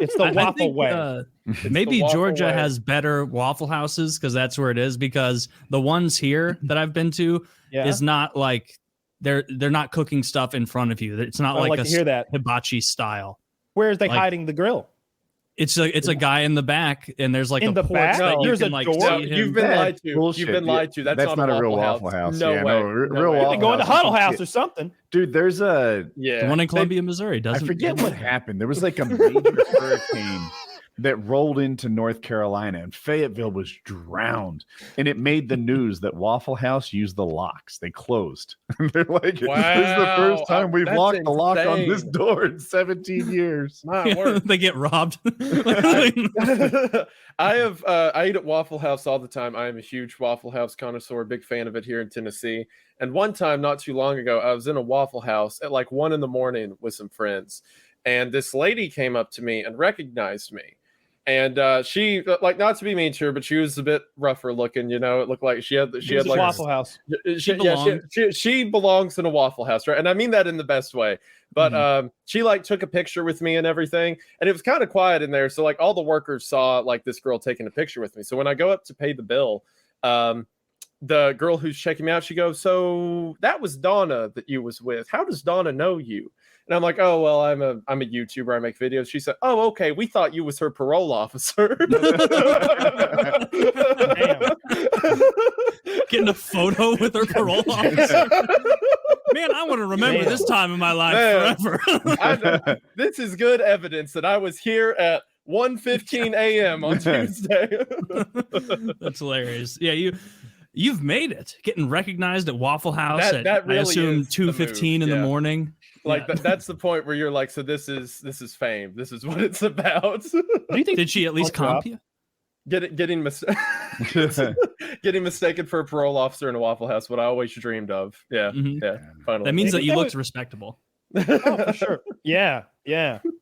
C: It's the waffle way.
B: Maybe Georgia has better Waffle Houses because that's where it is. Because the ones here that I've been to is not like they're not cooking stuff in front of you. It's not like a hibachi style.
C: Where is they hiding the grill?
B: It's a guy in the back, and there's like
C: in
B: a
C: the back.
B: that
C: there's
B: can,
C: a
B: like,
C: door.
D: You've been lied to.
A: Bullshit.
D: You've been lied to. That's
A: not a real Waffle House.
D: No way.
A: Real Waffle
C: House. Going to Huddle House
A: shit.
C: or something.
A: Dude, there's the
B: one in Columbia, Missouri.
A: I forget what happened. There was like a major hurricane that rolled into North Carolina, and Fayetteville was drowned. And it made the news that Waffle House used the locks. They closed. They're like,
D: wow,
A: this is the first time we've locked the lock on this
D: insane.
A: door in 17 years.
D: My word.
B: They get robbed.
D: I eat at Waffle House all the time. I am a huge Waffle House connoisseur, big fan of it here in Tennessee. And one time, not too long ago, I was in a Waffle House at like 1 a.m. with some friends. And this lady came up to me and recognized me. And she, like, not to be mean to her, but she was a bit rougher looking. You know, it looked like she had like
C: Waffle House.
D: She belongs in a Waffle House, right? And I mean that in the best way. But she like took a picture with me and everything, and it was kind of quiet in there. So like all the workers saw like this girl taking a picture with me. So when I go up to pay the bill, the girl who's checking me out, she goes, "So that was Donna that you was with. How does Donna know you?" And I'm like, "Oh, well, I'm a YouTuber. I make videos." She said, "Oh, okay. We thought you was her parole officer."
C: Damn.
B: Getting a photo with her parole officer. Man, I want to remember this time in my life forever.
D: This is good evidence that I was here at 1:15 a.m. on Tuesday.
B: That's hilarious. Yeah, you've made it. Getting recognized at Waffle House
D: that really
B: I assume
D: is
B: 2:15 in the morning.
D: Like that's the point where you're like, so this is fame. This is what it's about.
C: Do you think
B: Did she at least comp you?
D: Getting mistaken for a parole officer in a Waffle House, what I always dreamed of. Yeah, yeah. Finally,
B: that means that you looked respectable.
C: Oh, for sure. Yeah.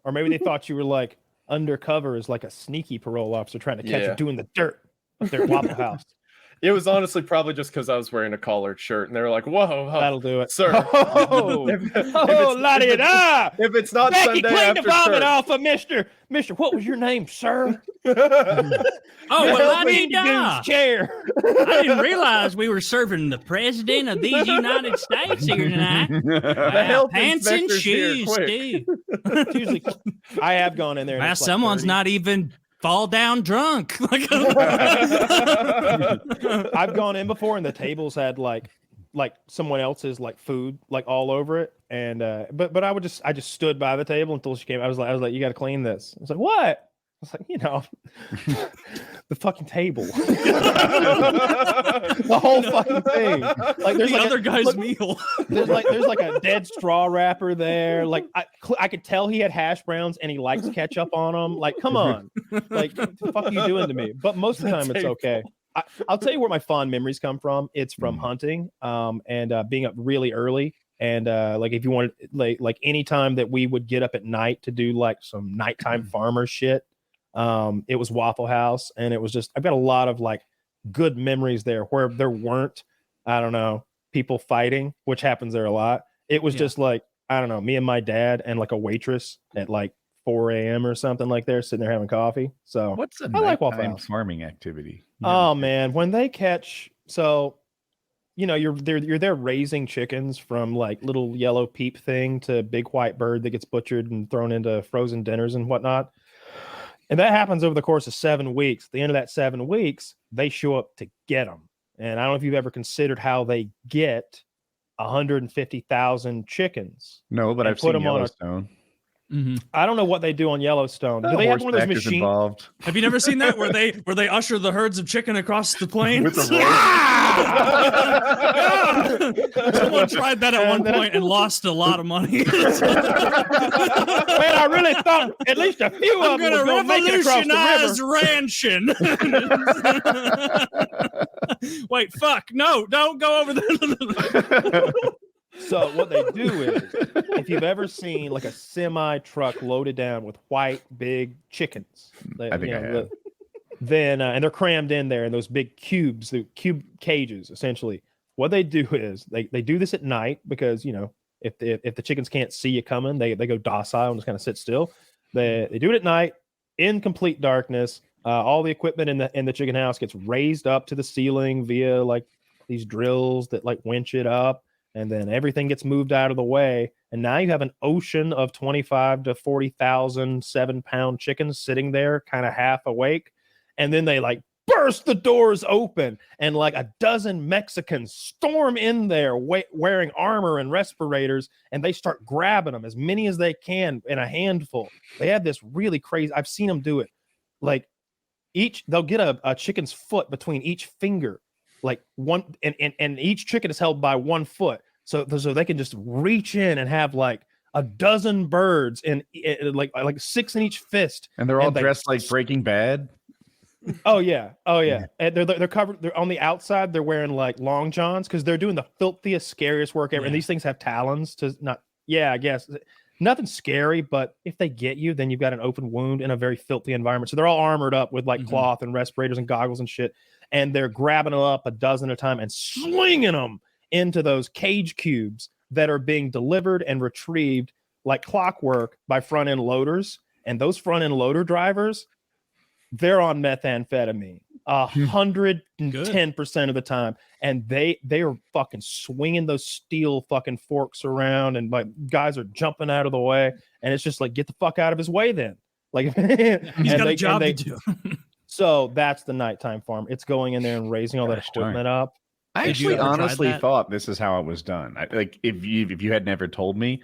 C: Or maybe they thought you were like undercover as like a sneaky parole officer trying to catch you doing the dirt at their Waffle House.
D: It was honestly probably just because I was wearing a collared shirt, and they were like, "Whoa,
C: that'll do it,
D: sir."
C: La-di-da!
D: If it's not
C: Becky,
D: Sunday
C: clean
D: after
C: the vomit
D: church.
C: off of Mister. What was your name, sir?
B: La-di-da!
C: Chair.
B: I didn't realize we were serving the president of these United States here tonight.
D: The health
B: Pants and
D: inspector's here,
B: shoes,
D: quick.
B: too.
C: Usually, I have gone in there.
B: Well, someone's not even fall down drunk.
C: I've gone in before, and the tables had like someone else's like food like all over it, and but I just stood by the table until she came. I was like, you got to clean this. I was like, what? I was like, the fucking table, the whole fucking thing. Like there's
B: the
C: like
B: other guy's meal.
C: There's like a dead straw wrapper there. Like I could tell he had hash browns and he likes ketchup on them. Like, come on, like what the fuck are you doing to me? But most of the time it's okay. I'll tell you where my fond memories come from. It's from hunting, and being up really early. And like if you wanted like any time that we would get up at night to do like some nighttime farmer shit. It was Waffle House, and it was just I've got a lot of like good memories there where there weren't, I don't know, people fighting, which happens there a lot. It was just like, I don't know, me and my dad and like a waitress at like 4 a.m. or something like there sitting there having coffee. So
A: what's a
C: I like Waffle House
A: farming activity?
C: Oh man, when they catch, so you're there raising chickens from like little yellow peep thing to big white bird that gets butchered and thrown into frozen dinners and whatnot. And that happens over the course of 7 weeks. At the end of that 7 weeks, they show up to get them. And I don't know if you've ever considered how they get 150,000 chickens.
A: No, but I've seen Yellowstone.
C: I don't know what they do on Yellowstone. Do they have one of those machines
A: involved?
B: Have you never seen that where they usher the herds of chicken across the plains?
A: With the
B: Someone tried that at one point and lost a lot of money.
C: Man, I really thought at least a few of them were going to make it across the
B: river. Wait, fuck. No, don't go over there.
C: So what they do is, if you've ever seen like a semi truck loaded down with white big chickens,
A: I think I have.
C: Then and they're crammed in there in those big cubes, the cube cages. Essentially, what they do is they do this at night because if the chickens can't see you coming, they go docile and just kind of sit still. They do it at night in complete darkness. All the equipment in the chicken house gets raised up to the ceiling via like these drills that like winch it up. And then everything gets moved out of the way. And now you have an ocean of 25 to 40,000 7-pound chickens sitting there kind of half awake. And then they like burst the doors open and like a dozen Mexicans storm in there wearing armor and respirators. And they start grabbing them, as many as they can in a handful. They have this really crazy, I've seen them do it. Like they'll get a chicken's foot between each finger. Like one, and each chicken is held by 1 foot. So they can just reach in and have like a dozen birds in like 6 in each fist.
A: And they're all dressed like Breaking Bad.
C: Oh yeah. And they're covered. They're on the outside. They're wearing like long johns because they're doing the filthiest, scariest work ever. Yeah. And these things have talons to not. Yeah, I guess nothing scary, but if they get you, then you've got an open wound in a very filthy environment. So they're all armored up with like cloth and respirators and goggles and shit. And they're grabbing them up a dozen at a time and slinging them into those cage cubes that are being delivered and retrieved like clockwork by front-end loaders. And those front-end loader drivers, they're on methamphetamine 110% of the time. And they are fucking swinging those steel fucking forks around, and like guys are jumping out of the way. And it's just like, get the fuck out of his way then. Like
B: he's got a job to do.
C: So that's the nighttime farm. It's going in there and raising all that equipment up.
A: I actually honestly thought this is how it was done. Like if you had never told me,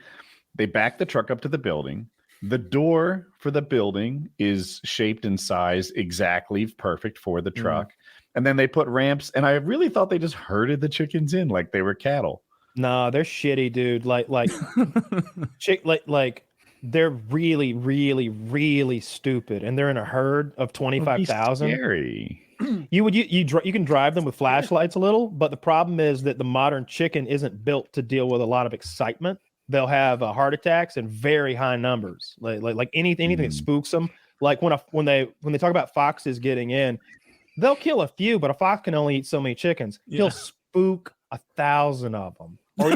A: they back the truck up to the building. The door for the building is shaped and sized exactly perfect for the truck. And then they put ramps. And I really thought they just herded the chickens in like they were cattle.
C: No, they're shitty, dude. Like they're really, really, really stupid. And they're in a herd of 25,000.
A: Scary.
C: You can drive them with flashlights a little, but the problem is that the modern chicken isn't built to deal with a lot of excitement. They'll have heart attacks in very high numbers, like anything that spooks them. Like when they talk about foxes getting in, they'll kill a few, but a fox can only eat so many chickens. Yeah. He'll spook 1,000 of them, or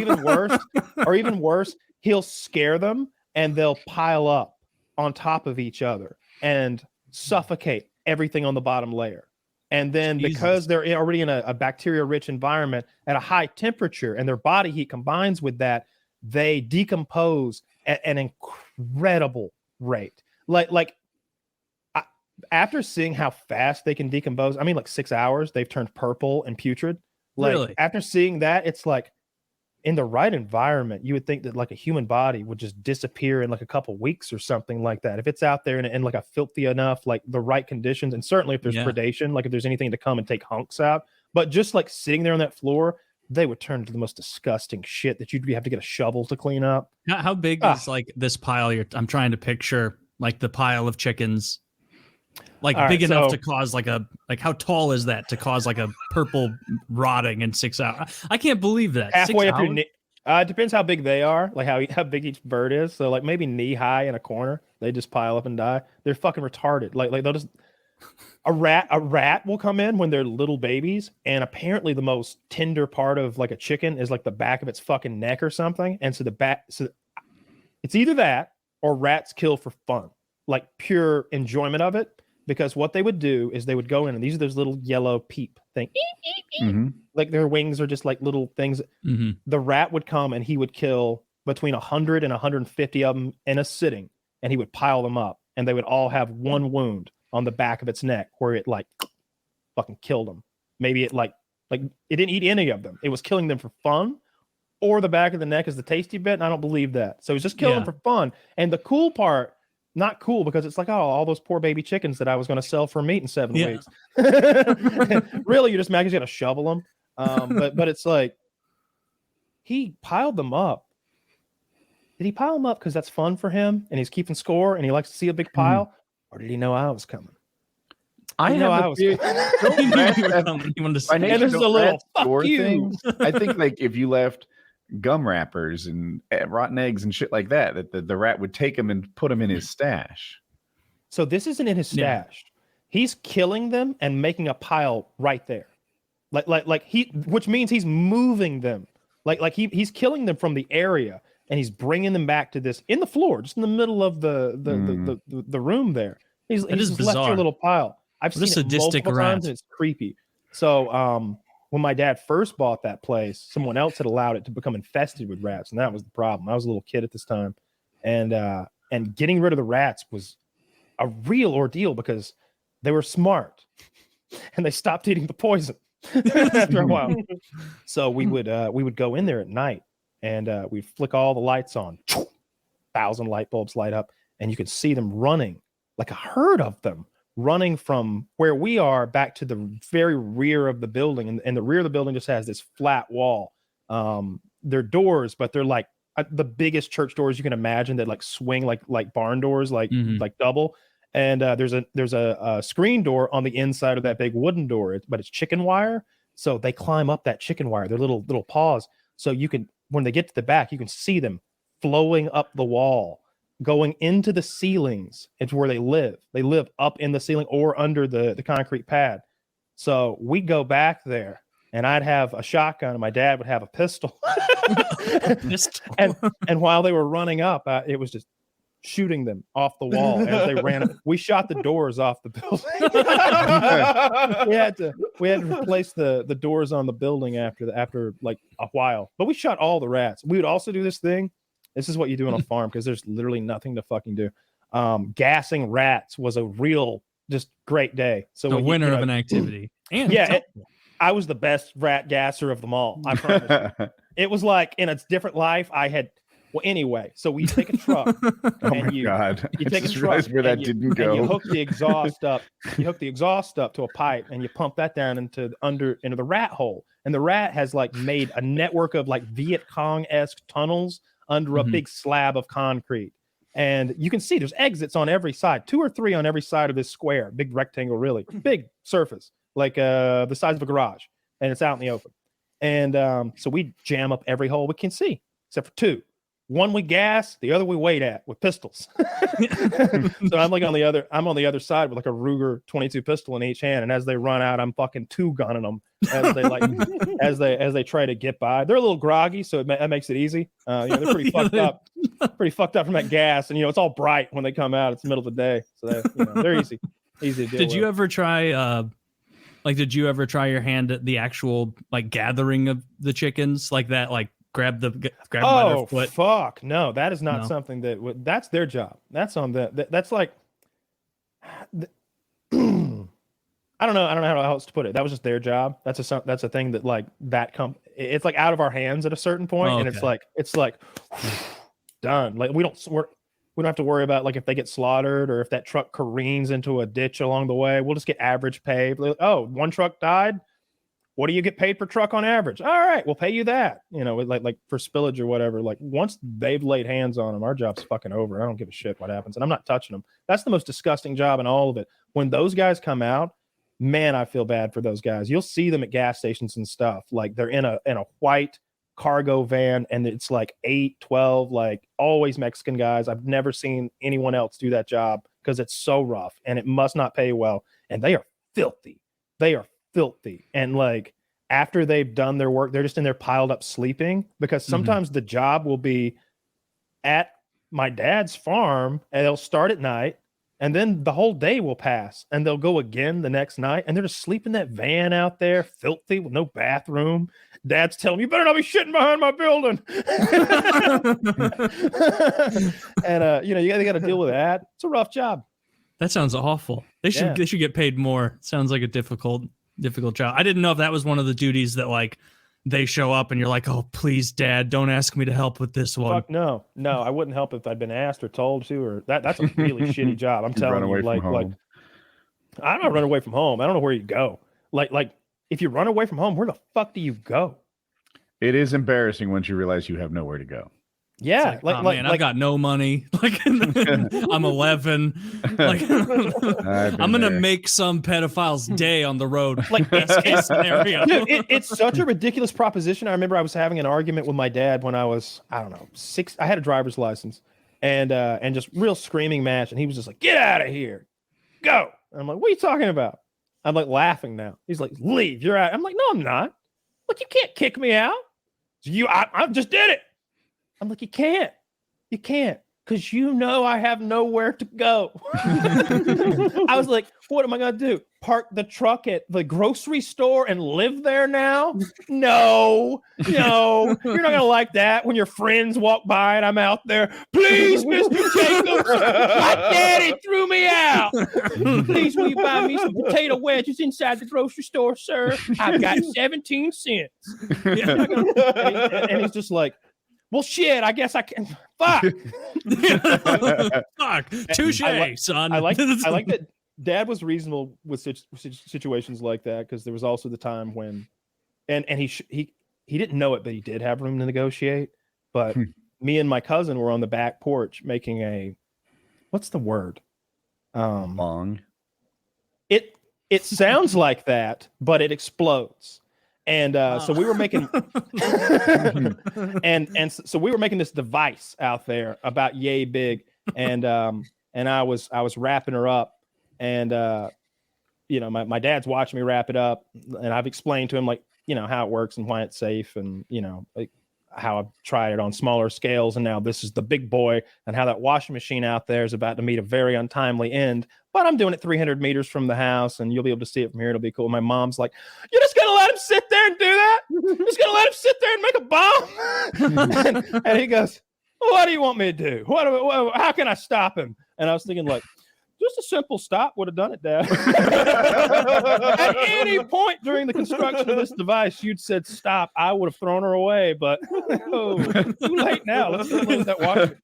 C: even worse, he'll scare them and they'll pile up on top of each other and suffocate everything on the bottom layer. And then because they're already in a bacteria-rich environment at a high temperature and their body heat combines with that, they decompose at an incredible rate. After seeing how fast they can decompose, I mean, like 6 hours, they've turned purple and putrid.
B: Really?
C: After seeing that, it's like, in the right environment, you would think that like a human body would just disappear in like a couple weeks or something like that. If it's out there in like a filthy enough, like the right conditions, and certainly if there's predation, like if there's anything to come and take hunks out, but just like sitting there on that floor, they would turn to the most disgusting shit that you'd have to get a shovel to clean up.
B: How big is like this pile? I'm trying to picture like the pile of chickens. Like big enough to cause like how tall is that to cause like a purple rotting in 6 hours? I can't believe that.
C: Halfway up your knee. It depends how big they are, like how big each bird is. So like maybe knee high in a corner, they just pile up and die. They're fucking retarded. Like they'll just a rat will come in when they're little babies, and apparently the most tender part of like a chicken is like the back of its fucking neck or something. And so it's either that or rats kill for fun, like pure enjoyment of it. because what they would do is they would go in, and these are those little yellow peep thing. Like their wings are just like little things. The rat would come and he would kill between 100 and 150 of them in a sitting, and he would pile them up, and they would all have one wound on the back of its neck where it like fucking killed them. Maybe it like it didn't eat any of them. It was killing them for fun, or the back of the neck is the tasty bit. And I don't believe that. So it was just killing them for fun. And the cool part, not cool because it's like, oh, all those poor baby chickens that I was going to sell for meat in 7 weeks. Really, you're just mad because you got to shovel them. But it's like, he piled them up. Did he pile them up because that's fun for him and he's keeping score and he likes to see a big pile? Or did he know I was coming?
A: I know I was.
B: There's
C: a little fuck you.
A: Things. I think like if you left gum wrappers and rotten eggs and shit like that the rat would take them and put them in his stash.
C: So this isn't in his stash. He's killing them and making a pile right there. Like he, which means he's moving them. Like he's killing them from the area and he's bringing them back to this in the floor, just in the middle of the room there. He's just left your little pile. I've seen it multiple times and it's creepy. So when my dad first bought that place, someone else had allowed it to become infested with rats, and that was the problem. I was a little kid at this time, and getting rid of the rats was a real ordeal because they were smart and they stopped eating the poison after a while. So we would go in there at night and we'd flick all the lights on, 1,000 light bulbs light up, and you could see them running like a herd of them. Running from where we are back to the very rear of the building. And the rear of the building just has this flat wall. They're doors, but they're like the biggest church doors you can imagine that like swing like barn doors, like double. And there's a screen door on the inside of that big wooden door, but it's chicken wire. So they climb up that chicken wire, their little paws. So you can, when they get to the back, you can see them flowing up the wall, going into the ceilings. It's where they live. They live up in the ceiling or under the concrete pad. So we go back there and I'd have a shotgun and my dad would have a pistol. and while they were running up, it was just shooting them off the wall as they ran up. We shot the doors off the building. we had to replace the doors on the building after like a while. But we shot all the rats. We would also do this thing. This is what you do on a farm because there's literally nothing to fucking do. Gassing rats was a real, just great day. So
B: the winner of an activity. And
C: I was the best rat gasser of them all. I promise. It was like in a different life. Anyway, so we take a truck. You take a truck
A: where that didn't go.
C: And you hook the exhaust up. You hook the exhaust up to a pipe and you pump that down into the rat hole. And the rat has like made a network of like Viet Cong-esque tunnels under a big slab of concrete. And you can see there's exits on every side, 2 or 3 on every side of this square, big rectangle, really big surface, like the size of a garage, and it's out in the open. And so we jam up every hole we can see, except for 2. One we gas, the other we wait at with pistols. So I'm on the other side with like a Ruger 22 pistol in each hand, and as they run out, I'm fucking 2-gunning them as they try to get by. They're a little groggy, so that makes it easy. They're pretty fucked up from that gas, and it's all bright when they come out. It's the middle of the day, so they're easy to deal with.
B: Did you ever try? Did you ever try your hand at the actual like gathering of the chickens like that? Like grab them by their foot?
C: Fuck no, that is not something that's their job. That's on that's like I don't know how else to put it. That was just their job. That's a thing that like it's like out of our hands at a certain point, and it's like done. Like we don't have to worry about like if they get slaughtered or if that truck careens into a ditch along the way. We'll just get average pay. Like, one truck died. What do you get paid per truck on average? All right, we'll pay you that. Like for spillage or whatever. Like once they've laid hands on them, our job's fucking over. I don't give a shit what happens, and I'm not touching them. That's the most disgusting job in all of it. When those guys come out, man, I feel bad for those guys. You'll see them at gas stations and stuff. Like they're in a white cargo van, and it's like 8, 12, like always Mexican guys. I've never seen anyone else do that job because it's so rough and it must not pay well. And they are filthy. And like after they've done their work, they're just in there piled up sleeping, because sometimes the job will be at my dad's farm and they'll start at night And then the whole day will pass and they'll go again the next night and they're just sleeping in that van out there, filthy with no bathroom. Dad's telling me, you better not be shitting behind my building. And, they got to deal with that. It's a rough job.
B: That sounds awful. They should get paid more. Sounds like a difficult job. I didn't know if that was one of the duties that like they show up and you're like, oh, please, Dad, don't ask me to help with this one.
C: Fuck no, I wouldn't help if I'd been asked or told to, or that's a really shitty job. I'm telling you, like I don't run away from home. I don't know where you go. Like if you run away from home, where the fuck do you go?
A: It is embarrassing once you realize you have nowhere to go.
C: Yeah,
B: man, I've got no money. Like I'm 11. Like I'm gonna make some pedophile's day on the road. Like best case scenario.
C: Dude, it's such a ridiculous proposition. I remember I was having an argument with my dad when I was 6. I had a driver's license, and just real screaming match, and he was just like, "Get out of here, go!" And I'm like, "What are you talking about?" I'm like laughing now. He's like, "Leave, you're out." I'm like, "No, I'm not. Like you can't kick me out. I just did it." I'm like, you can't, because I have nowhere to go. I was like, what am I going to do? Park the truck at the grocery store and live there now? No, you're not going to like that when your friends walk by and I'm out there. Please, Mr. Jacobs, my daddy threw me out. Please, will you buy me some potato wedges inside the grocery store, sir? I've got 17 cents. And he's just like, well, shit, I guess I can. Fuck.
B: Fuck. Touche, son.
C: I like that Dad was reasonable with situations like that, because there was also the time when, and he didn't know it, but he did have room to negotiate. But me and my cousin were on the back porch making what's the word?
A: Long.
C: It sounds like that, but it explodes. And so we were making, so we were making this device out there about yay big, and I was wrapping her up, and my dad's watching me wrap it up, and I've explained to him like how it works and why it's safe, and like how I've tried it on smaller scales, and now this is the big boy, and how that washing machine out there is about to meet a very untimely end. But I'm doing it 300 meters from the house, and you'll be able to see it from here. It'll be cool. My mom's like, "You're just gonna let him sit there and do that? You're just gonna let him sit there and make a bomb?" and he goes, "What do you want me to do? How can I stop him?" And I was thinking, like, just a simple stop would have done it, Dad. At any point during the construction of this device, you'd said stop, I would have thrown her away. But too late now. Let's lose that washing.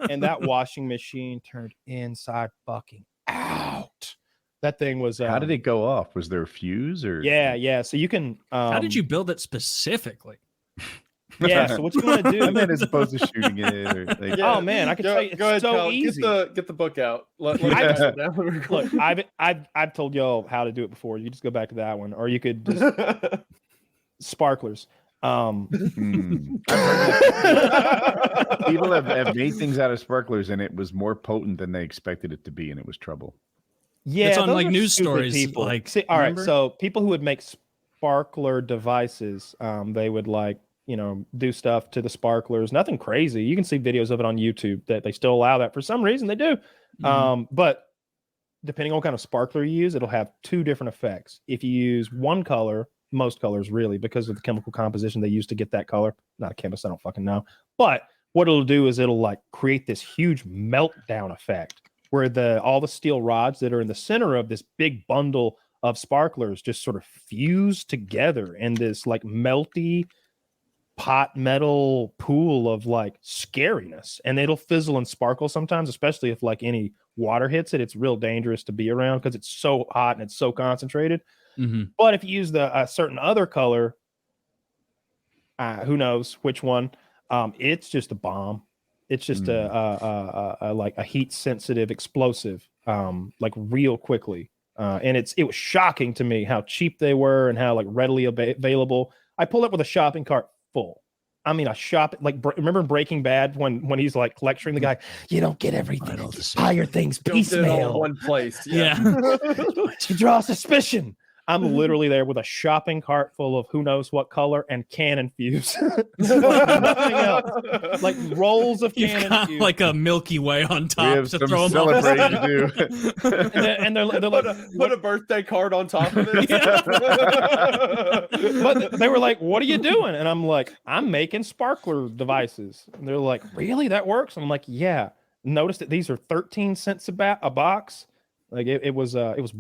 C: And that washing machine turned inside fucking out. That thing was.
A: How did it go off? Was there a fuse or?
C: Yeah. So you can.
B: How did you build it specifically?
C: Yeah. So what you want to do?
A: I mean, as opposed to shooting it, or like,
C: oh man, I can tell you, it's
D: ahead,
C: so
D: Kyle.
C: easy.
D: Get the book out. Look,
C: I've told y'all how to do it before. You just go back to that one, or you could just sparklers.
A: People have made things out of sparklers, and it was more potent than they expected it to be, and it was trouble.
C: Yeah,
B: it's on like news stories.
C: People.
B: Like,
C: see, all right, so people who would make sparkler devices, they would do stuff to the sparklers. Nothing crazy. You can see videos of it on YouTube that they still allow that. For some reason, they do. But depending on what kind of sparkler you use, it'll have 2 different effects. If you use one color, most colors really, because of the chemical composition they use to get that color. Not a chemist, I don't fucking know. But what it'll do is it'll like create this huge meltdown effect where all the steel rods that are in the center of this big bundle of sparklers just sort of fuse together in this like melty pot metal pool of like scariness, and it'll fizzle and sparkle sometimes, especially if like any water hits it. It's real dangerous to be around because it's so hot and it's so concentrated. But if you use a certain other color, who knows which one, it's just a bomb. It's just like a heat sensitive explosive, like real quickly. And it was shocking to me how cheap they were and how like readily available. I pulled up with a shopping cart full. I mean, remember in Breaking Bad when he's like lecturing the guy, you don't get everything. Hire things piecemeal.
D: One place.
C: Yeah. You draw suspicion. I'm literally there with a shopping cart full of who knows what color and Cannon Fuse. Nothing else. Like rolls of
B: You've
C: Cannon
B: got
C: Fuse.
B: like a Milky Way on top
A: We have
B: to
A: some
B: throw them
A: celebrating to do.
C: and they're like,
D: Put a birthday card on top of it.
C: but they were like, "What are you doing?" And I'm like, "I'm making sparkler devices." And they're like, "Really? That works?" And I'm like, "Yeah." Notice that these are 13 cents a box. Like it was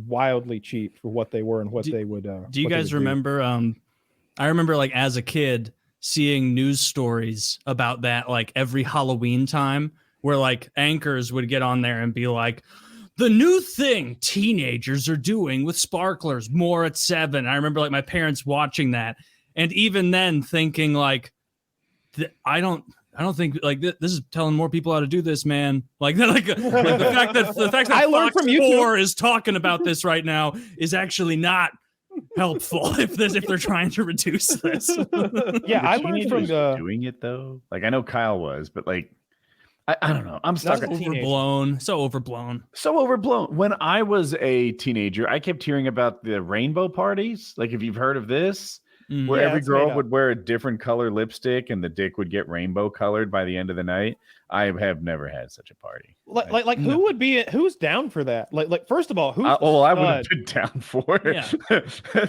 C: wildly cheap for what they were and what they would.
B: Do you guys remember? I remember like as a kid seeing news stories about that like every Halloween time, where like anchors would get on there and be like, the new thing teenagers are doing with sparklers, more at 7. I remember like my parents watching that, and even then thinking like, I don't think like this is telling more people how to do this, man. Like the fact that
C: I learned
B: Fox
C: from YouTube
B: 4 is talking about this right now is actually not helpful if they're trying to reduce this.
C: Yeah, I learned from
A: doing it though. Like I know Kyle was, but like I don't know. I'm stuck.
B: Overblown. So overblown.
A: So overblown. When I was a teenager, I kept hearing about the rainbow parties. Like if you've heard of this. Where every girl would wear a different color lipstick and the dick would get rainbow colored by the end of the night. I have never had such a party.
C: Like who's down for that? Like first of all, who's
A: I would have been down for it.
B: Yeah.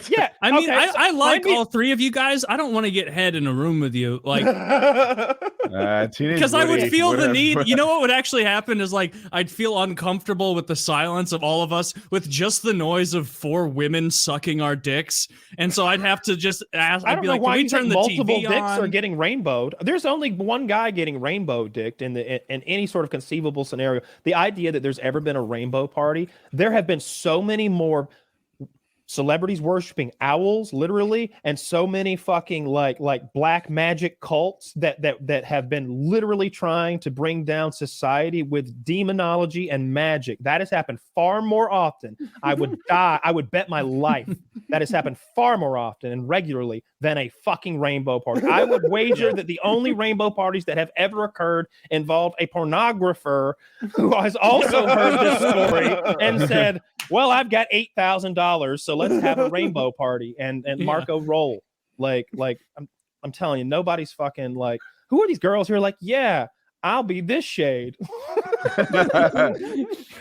C: Yeah.
B: I mean, I like all three of you guys. I don't want to get head in a room with you. Like because I would feel the need. You know what would actually happen is like I'd feel uncomfortable with the silence of all of us with just the noise of 4 women sucking our dicks. And so I'd have to just ask, I'd be like, can we turn the
C: multiple
B: TV
C: dicks
B: on?
C: are getting rainbowed? There's only one guy getting rainbow dicked in any sort of conceivable scenario. The idea that there's ever been a rainbow party, there have been so many more celebrities worshiping owls, literally, and so many fucking like black magic cults that have been literally trying to bring down society with demonology and magic. That has happened far more often. I would bet my life that has happened far more often and regularly than a fucking rainbow party. I would wager that the only rainbow parties that have ever occurred involve a pornographer who has also heard this story and said, well, I've got $8,000, so let's have a rainbow party and Marco roll. Like I'm telling you, nobody's fucking like, who are these girls who are like, yeah, I'll be this shade.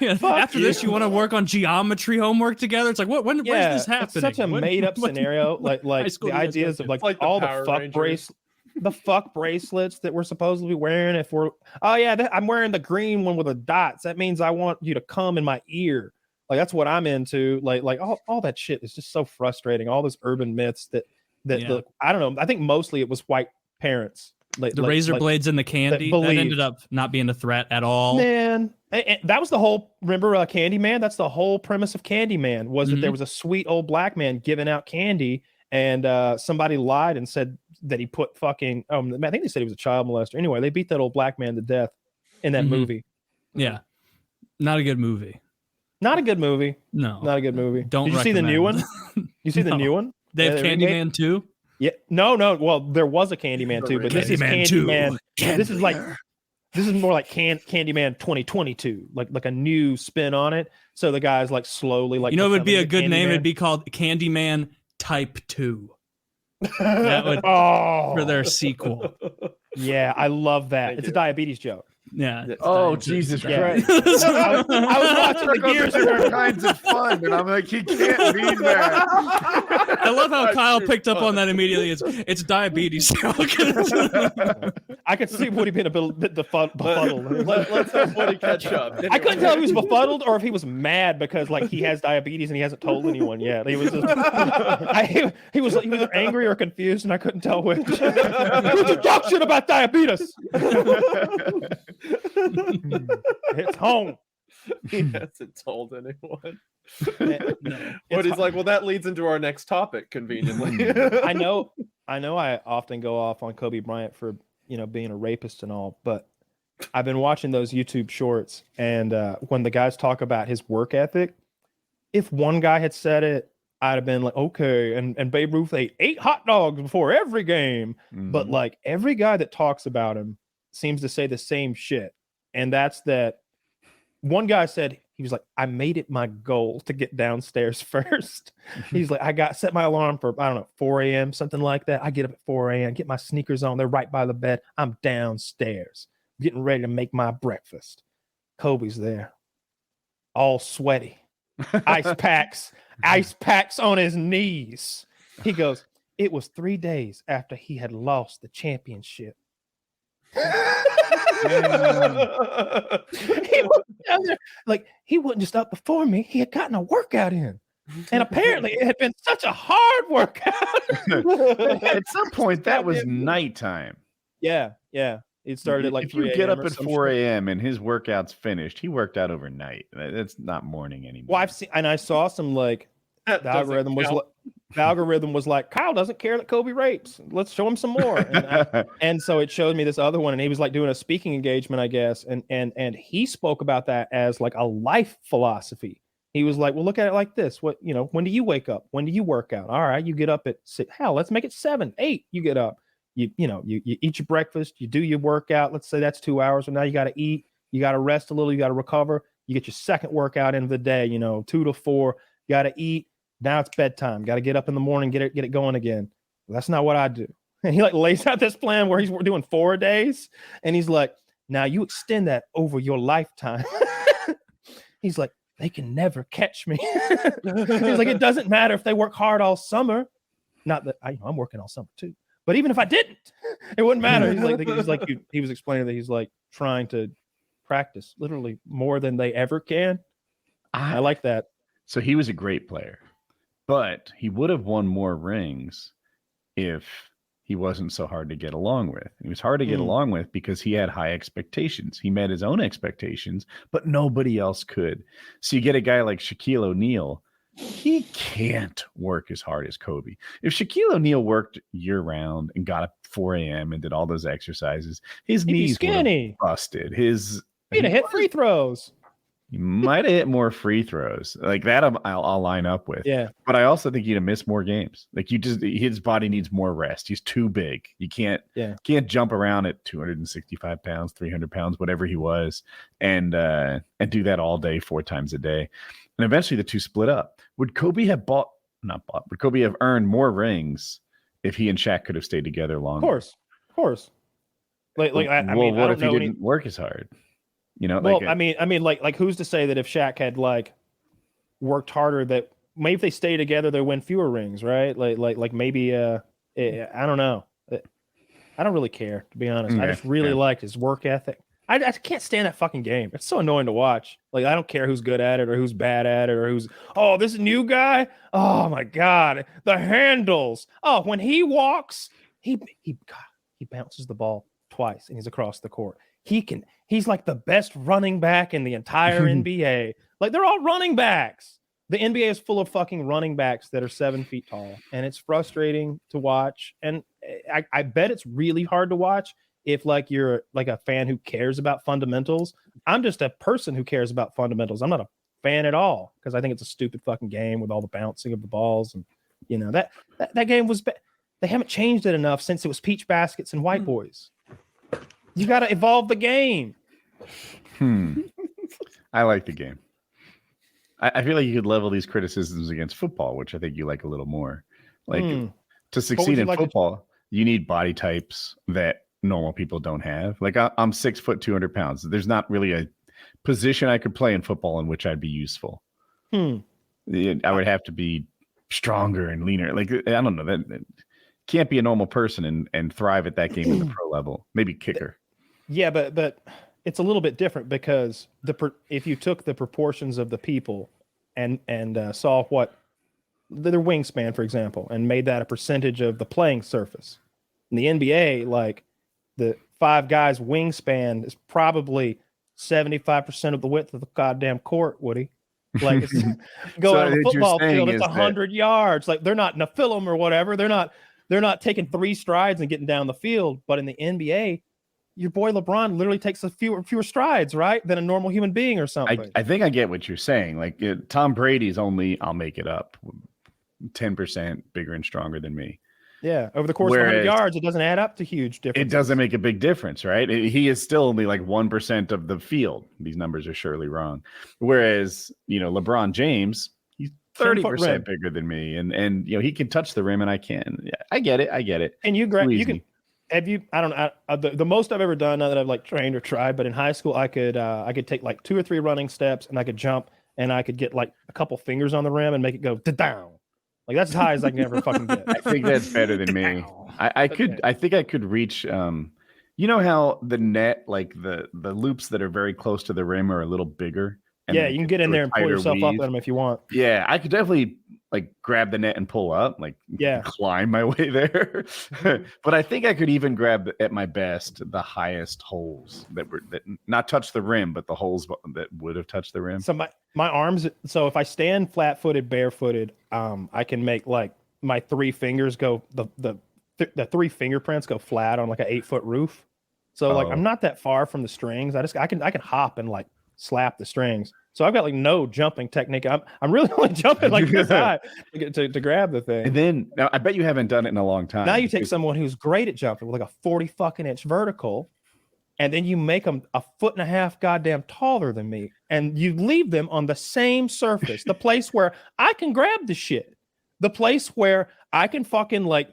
B: After this, you want to work on geometry homework together? It's like, when's this happening?
C: It's such a made-up scenario. Like the ideas of like all the fuck bracelets that we're supposed to be wearing. If we're, I'm wearing the green one with the dots. That means I want you to come in my ear. Like that's what I'm into. Like all that shit is just so frustrating. All those urban myths that I don't know. I think mostly it was white parents.
B: The razor blades and the candy that ended up not being a threat at all.
C: Man, and that was the whole. Remember Candyman? That's the whole premise of Candyman was that there was a sweet old black man giving out candy, and somebody lied and said that he put fucking. I think they said he was a child molester. Anyway, they beat that old black man to death in that movie.
B: Yeah, not a good movie.
C: Not a good movie.
B: No,
C: not a good movie.
B: Don't.
C: Did you see the new one? You see the new one?
B: They have Candyman 2.
C: Yeah, no. Well, there was a Candyman 2, but this is Candyman. This is more like Candyman 2022, like a new spin on it. So the guy's like slowly like.
B: You know, it would be a good name. It'd be called Candyman Type 2. That would for their sequel.
C: Yeah, I love that. It's a diabetes joke.
B: Yeah.
A: Oh, Jesus Christ.
C: I was watching the gears
A: different kinds of fun, and I'm like, he can't mean that.
B: I love how Kyle picked up on that immediately. It's diabetes joke.
C: I could see Woody being a bit befuddled.
D: Let's have Woody catch up. Anyway.
C: I couldn't tell if he was befuddled or if he was mad because like he has diabetes and he hasn't told anyone yet. He was just, he was either angry or confused, and I couldn't tell which. Would you talk shit about diabetes? It's home.
D: He hasn't told anyone.
C: No,
D: but he's like, well, that leads into our next topic conveniently.
C: I know I often go off on Kobe Bryant for being a rapist and all, but I've been watching those YouTube shorts, and when the guys talk about his work ethic, if one guy had said it, I'd have been like, okay, and Babe Ruth ate 8 hot dogs before every game. But like every guy that talks about him seems to say the same shit. And that's that one guy said he was like, I made it my goal to get downstairs first. He's like, I set my alarm for, I don't know, 4 a.m., something like that. I get up at 4 a.m., get my sneakers on. They're right by the bed. I'm downstairs, getting ready to make my breakfast. Kobe's there, all sweaty, ice packs on his knees. He goes, it was 3 days after he had lost the championship. He was down there, like, he wasn't just up before me. He had gotten a workout in. And apparently it had been such a hard workout.
A: At some point, that was nighttime.
C: Yeah. It started at like 3 a.m.
A: If you get up at 4 a.m. and his workout's finished, he worked out overnight. That's not morning anymore.
C: Well, I saw some like the algorithm was like, Kyle doesn't care that Kobe rapes. Let's show him some more. And so it showed me this other one, and he was like doing a speaking engagement, I guess, and he spoke about that as like a life philosophy. He was like, well, look at it like this. When do you wake up? When do you work out? All right, you get up at 6. Hell, let's make it 7, 8. You get up. You eat your breakfast. You do your workout. Let's say that's 2 hours. So now you got to eat. You got to rest a little. You got to recover. You get your second workout in the day. 2 to 4. You got to eat. Now it's bedtime. Got to get up in the morning. Get it going again. Well, that's not what I do. And he like lays out this plan where he's doing 4 days, and he's like, now you extend that over your lifetime. He's like, they can never catch me. He's like, it doesn't matter if they work hard all summer. Not that I'm working all summer too. But even if I didn't, it wouldn't matter. He was explaining that he's like trying to practice literally more than they ever can. I like that.
A: So he was a great player, but he would have won more rings if he wasn't so hard to get along with. He was hard to get along with because he had high expectations. He met his own expectations, but nobody else could. So you get a guy like Shaquille O'Neal. He can't work as hard as Kobe. If Shaquille O'Neal worked year round and got up 4 a.m. and did all those exercises, his knees would have busted.
C: He'd have hit free throws.
A: He might have hit more free throws like that. I'll line up with.
C: Yeah,
A: but I also think he'd have missed more games. Like his body needs more rest. He's too big. You can't jump around at 265 pounds, 300 pounds, whatever he was, and do that all day, 4 times a day. And eventually the two split up. Would Kobe have would Kobe have earned more rings if he and Shaq could have stayed together longer?
C: Of course. What
A: if he didn't work as hard?
C: Like who's to say that if Shaq had like worked harder, that maybe if they stay together, they win fewer rings, right? Like maybe I don't know. I don't really care, to be honest. I just really liked his work ethic. I can't stand that fucking game. It's so annoying to watch. Like, I don't care who's good at it or who's bad at it or who's, this new guy. Oh my God. The handles. Oh, when he walks, he bounces the ball twice and he's across the court. He's like the best running back in the entire NBA. Like, they're all running backs. The NBA is full of fucking running backs that are 7 feet tall, and it's frustrating to watch. And I bet it's really hard to watch if like you're like a fan who cares about fundamentals. I'm just a person who cares about fundamentals. I'm not a fan at all because I think it's a stupid fucking game with all the bouncing of the balls. And that game was they haven't changed it enough since it was peach baskets and white boys. You got to evolve the game.
A: I like the game. I feel like you could level these criticisms against football, which I think you like a little more. Like to succeed in football, you need body types that normal people don't have. Like I'm 6 foot, 200 pounds. There's not really a position I could play in football in which I'd be useful. I would have to be stronger and leaner. Like, I don't know, that can't be a normal person and thrive at that game at the pro level. Maybe kicker.
C: Yeah, but it's a little bit different because if you took the proportions of the people and saw what their wingspan, for example, and made that a percentage of the playing surface in the NBA, like the 5 guys' wingspan is probably 75% of the width of the goddamn court, Woody. Like, go out on the football field, it's 100 yards. Like, they're not in a film or whatever. They're not taking 3 strides and getting down the field. But in the NBA, your boy LeBron literally takes fewer strides, right, than a normal human being or something.
A: I think I get what you're saying. Like, Tom Brady's only, I'll make it up, 10% bigger and stronger than me.
C: Yeah, over the course of 100 yards, it doesn't add up to huge difference.
A: It doesn't make a big difference, right? He is still only like 1% of the field. These numbers are surely wrong. Whereas, LeBron James, he's 30% bigger than me, and he can touch the rim, and I can. Yeah, I get it. And you can.
C: I don't know. The most I've ever done, now that I've like trained or tried, but in high school, I could take like 2 or 3 running steps, and I could jump, and I could get like a couple fingers on the rim and make it go down. Like that's as high as I can ever fucking get.
A: I think that's better than me. I think I could reach. You know how the net, like the loops that are very close to the rim, are a little bigger.
C: And you can get in there and pull yourself up at them if you want.
A: Yeah, I could definitely like grab the net and pull up, like climb my way there. But I think I could even grab at my best the highest holes that not touch the rim, but the holes that would have touched the rim.
C: So my arms. So if I stand flat-footed, barefooted, I can make like my 3 fingers go the 3 fingerprints go flat on like an 8-foot roof. So like I'm not that far from the strings. I can hop and like slap the strings. So I've got like no jumping technique. I'm really only jumping like this high to grab the thing.
A: And then now I bet you haven't done it in a long time.
C: Now you take someone who's great at jumping with like a 40 fucking inch vertical, and then you make them 1.5 foot goddamn taller than me, and you leave them on the same surface, the place where I can grab the shit, the place where I can fucking like.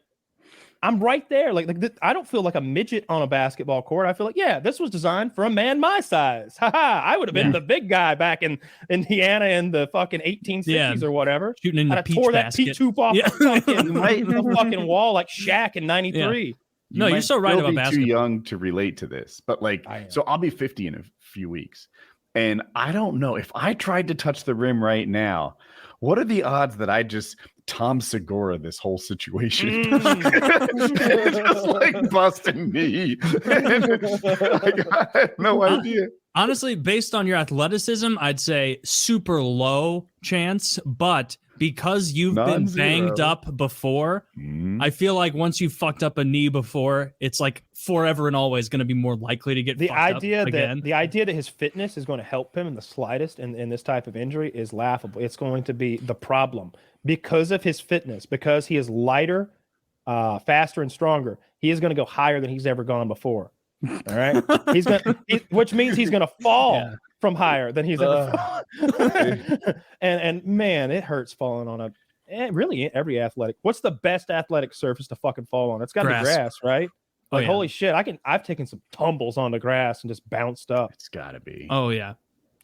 C: I'm right there. I don't feel like a midget on a basketball court. I feel like, this was designed for a man my size. I would have been the big guy back in Indiana in the fucking 1860s or whatever.
B: Shooting in the peach
C: tore
B: basket.
C: that peach hoop off the fucking wall like Shaq in 93.
B: Yeah. You're so right about basketball.
A: Too young to relate to this. But so I'll be 50 in a few weeks. And I don't know if I tried to touch the rim right now, what are the odds that I just Tom Segura this whole situation? Just like busting me. I had no idea.
B: Honestly, based on your athleticism, I'd say super low chance, but because you've been banged up before, I feel like once you've fucked up a knee before, it's like forever and always going to be more likely to get fucked up again.
C: The idea that his fitness is going to help him in the slightest in this type of injury is laughable. It's going to be the problem. Because of his fitness, because he is lighter, faster, and stronger, he is going to go higher than he's ever gone before. All right, which means he's going to fall from higher than he's ever fallen. and man, it hurts falling on really every athletic. What's the best athletic surface to fucking fall on? It's got to be grass, right? Like holy shit, I've taken some tumbles on the grass and just bounced up.
A: It's got to be.
B: Oh yeah.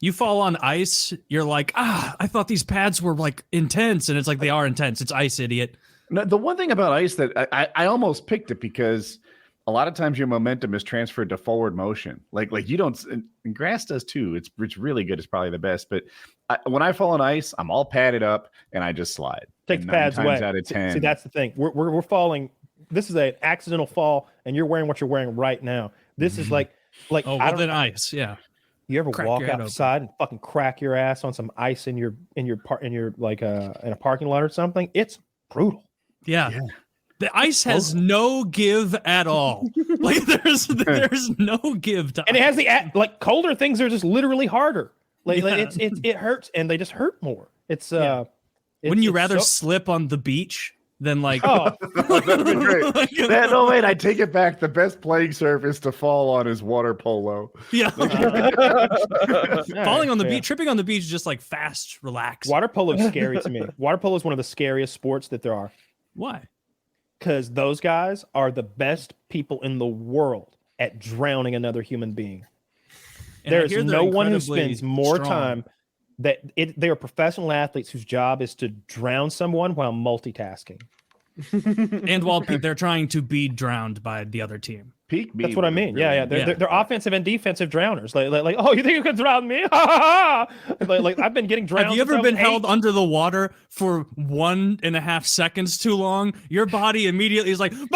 B: You fall on ice, you're like, I thought these pads were like intense, and it's like they are intense. It's ice, idiot.
A: No, the one thing about ice that I almost picked it because a lot of times your momentum is transferred to forward motion. Like you don't, and grass does too. It's really good. It's probably the best. But when I fall on ice, I'm all padded up and I just slide.
C: Take the pads away.
A: Out of 10.
C: See, that's the thing. We're falling. This is an accidental fall, and you're wearing what you're wearing right now. This is like.
B: Then ice, yeah.
C: You ever walk outside and fucking crack your ass on some ice in a parking lot or something? It's brutal.
B: Yeah. The ice has no give at all. Like there's no give to
C: and it has colder things are just literally harder. It hurts and they just hurt more. Wouldn't
B: you rather slip on the beach than like
A: that'd be great. No, wait, I take it back. The best playing surface to fall on is water polo.
B: Yeah. Falling on the beach, tripping on the beach is just like fast, relax.
C: Water polo is scary to me. Water polo is one of the scariest sports that there are.
B: Why?
C: Because those guys are the best people in the world at drowning another human being. There's no one who spends more time they are professional athletes whose job is to drown someone while multitasking.
B: And while they're trying to be drowned by the other team.
C: That's what I mean. Yeah. They're offensive and defensive drowners. Like, oh, you think you can drown me? like I've been getting drowned.
B: Have you ever been held under the water for 1.5 seconds too long? Your body immediately is like, you're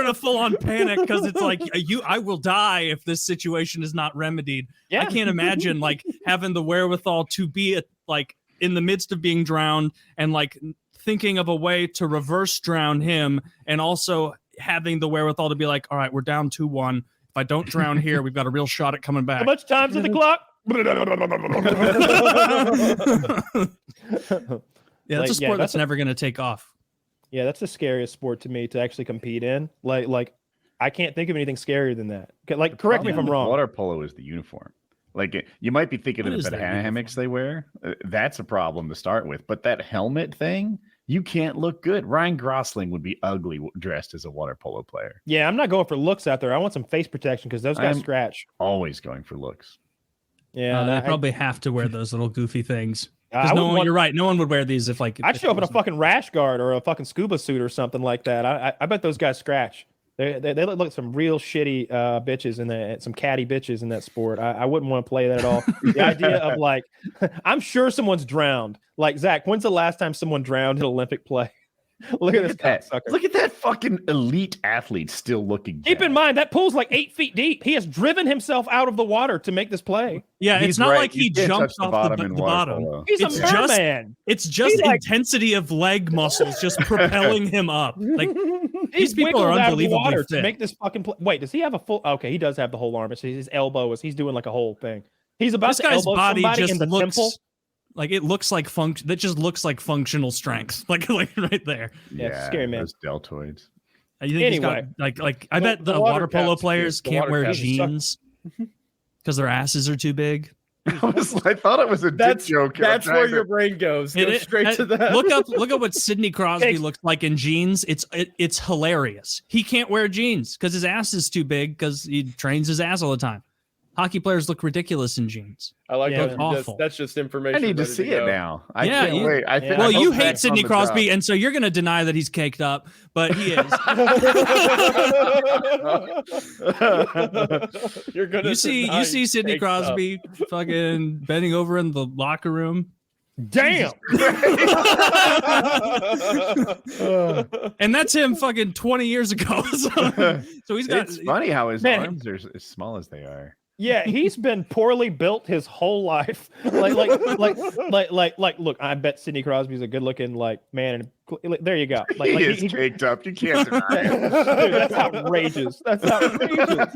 B: in a full-on panic because it's like I will die if this situation is not remedied. Yeah. I can't imagine like having the wherewithal to be in the midst of being drowned and like thinking of a way to reverse drown him and also having the wherewithal to be like, all right, we're down 2-1. If I don't drown here, we've got a real shot at coming back.
C: How much time's on the clock?
B: That's a sport that's never going to take off.
C: Yeah, that's the scariest sport to me to actually compete in. Like I can't think of anything scarier than that. Like, correct me if I'm wrong.
A: Water polo is the uniform. Like, you might be thinking
B: What
A: of
B: is
A: the
B: that
A: hammocks they wear. That's a problem to start with. But that helmet thing, you can't look good. Ryan Gosling would be ugly dressed as a water polo player.
C: Yeah, I'm not going for looks out there. I want some face protection because those guys scratch.
A: Always going for looks.
C: Yeah,
B: they probably have to wear those little goofy things.
C: You're
B: right. No one would wear these if
C: I'd show up in a fucking rash guard or a fucking scuba suit or something like that. I bet those guys scratch. They look like some real shitty bitches in some catty bitches in that sport. I wouldn't want to play that at all. The idea of like, I'm sure someone's drowned. Like, Zach, when's the last time someone drowned in Olympic play? Look at this cocksucker.
A: Look at that fucking elite athlete still looking.
C: Keep in mind that pool's like 8 feet deep. He has driven himself out of the water to make this play.
B: Yeah, it's not like he jumped off the bottom.
A: Polo.
C: He's a merman.
B: It's just intensity of leg muscles just propelling him up. Like these people are unbelievably fit.
C: To make this fucking play. Wait, does he have a full? Okay, he does have the whole arm. It's his elbow he's doing like a whole thing. He's about to elbow somebody in the temple.
B: Like it looks like function. That just looks like functional strength. Like right there.
C: Yeah, scary, man.
A: Those deltoids.
B: You think
C: anyway,
B: he's got I bet the water polo players can't wear jeans because their asses are too big.
A: I thought it was a dick joke.
D: That's where your brain goes. Go straight to that.
B: Look up what Sidney Crosby looks like in jeans. It's hilarious. He can't wear jeans because his ass is too big because he trains his ass all the time. Hockey players look ridiculous in jeans.
D: I like that.
B: Awful.
D: That's just information.
A: I need to see it now. I can't wait.
B: Well, you hate Sidney Crosby, and so you're going to deny that he's caked up, but he is.
D: You're gonna.
B: You see Sidney Crosby fucking bending over in the locker room.
C: Damn.
B: And that's him fucking 20 years ago. So he's got.
A: It's funny how his arms are as small as they are.
C: Yeah, he's been poorly built his whole life. Like. Look, I bet Sidney Crosby's a good-looking man. And there you go. Like,
A: he is caked up. You can't deny it.
C: Dude, that's outrageous. That's outrageous.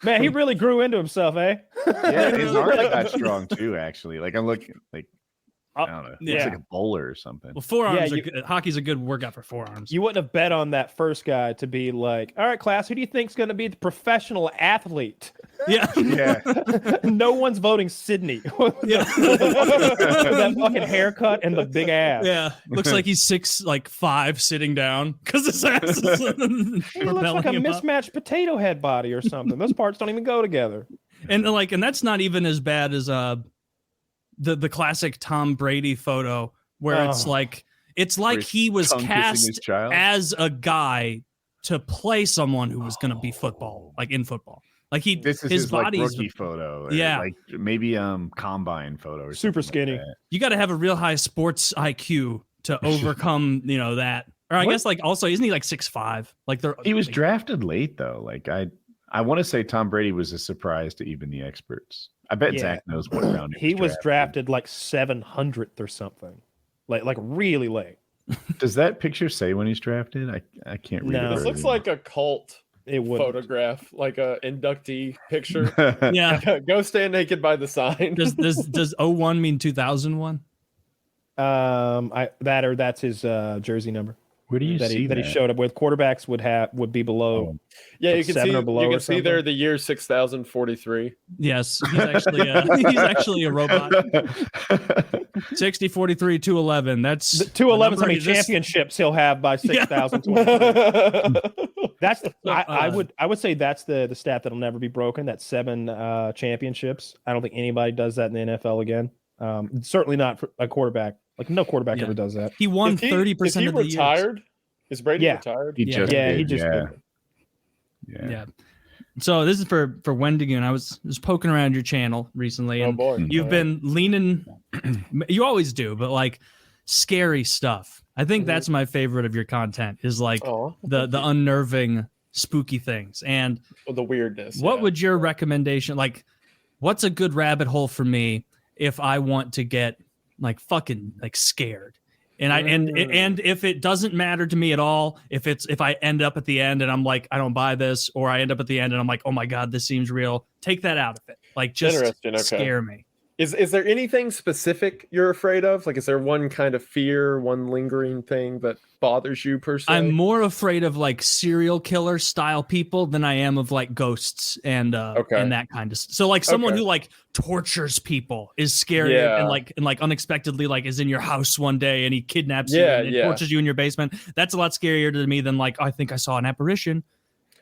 C: Man, he really grew into himself, eh?
A: Yeah, his arms got strong too. Actually, like I'm looking like. I don't know. Looks like a bowler or something.
B: Well, forearms are good. Hockey's a good workout for forearms.
C: You wouldn't have bet on that first guy to be like, all right, class, who do you think's going to be the professional athlete?
B: Yeah.
C: No one's voting Sidney.
B: Yeah.
C: That fucking haircut and the big ass.
B: Yeah. Looks like he's 6'5" sitting down because his ass is
C: He looks like a mismatched potato head body or something. Those parts don't even go together.
B: And that's not even as bad as the classic Tom Brady photo where it's like he was cast as a guy to play someone who was going to be in football. Like
A: this is his body's rookie photo. Like maybe combine photo or
C: super skinny.
A: Like
B: you got to have a real high sports IQ to overcome, that. Or I guess also isn't he like 6'5"?
A: He was drafted late though. Like I want to say Tom Brady was a surprise to even the experts. I bet Zach knows what round
C: he was drafted like 700th or something, like really late.
A: Does that picture say when he's drafted? I can't read it.
D: This looks like a cult photograph, like a inductee picture.
B: Yeah.
D: Go stand naked by the sign.
B: Does 01 mean 2001?
C: That's his jersey number.
A: Where do you see
C: that he showed up with? Quarterbacks would be below.
D: Yeah, you can see. You can see there the year 6043.
B: Yes, he's actually a robot. 60, 43, 211. That's
C: 211. How many championships he'll have by 6,000? That's I would say that's the stat that'll never be broken. That's 7 championships. I don't think anybody does that in the NFL again. Certainly not for a quarterback. Like no quarterback ever does that.
B: He won 30% of the years.
D: Retired? Is Brady retired?
A: He just did.
B: Yeah. So this is for Wendigoon. I was pooking around your channel recently, and you've been leaning. You always do, but like scary stuff. I think that's my favorite of your content. Is like the unnerving, spooky things and
D: the weirdness.
B: What would your recommendation like? What's a good rabbit hole for me if I want to get like fucking like scared? And if it doesn't matter to me at all, if I end up at the end and I'm like, I don't buy this, or I end up at the end and I'm like, oh my God, this seems real, take that out of it. Like just scare me.
D: Is there anything specific you're afraid of? Like, is there one kind of fear, one lingering thing that bothers you personally?
B: I'm more afraid of like serial killer style people than I am of like ghosts and that kind of stuff. So like someone who like tortures people is scary and like unexpectedly like is in your house one day and he kidnaps you and tortures you in your basement. That's a lot scarier to me than like I think I saw an apparition.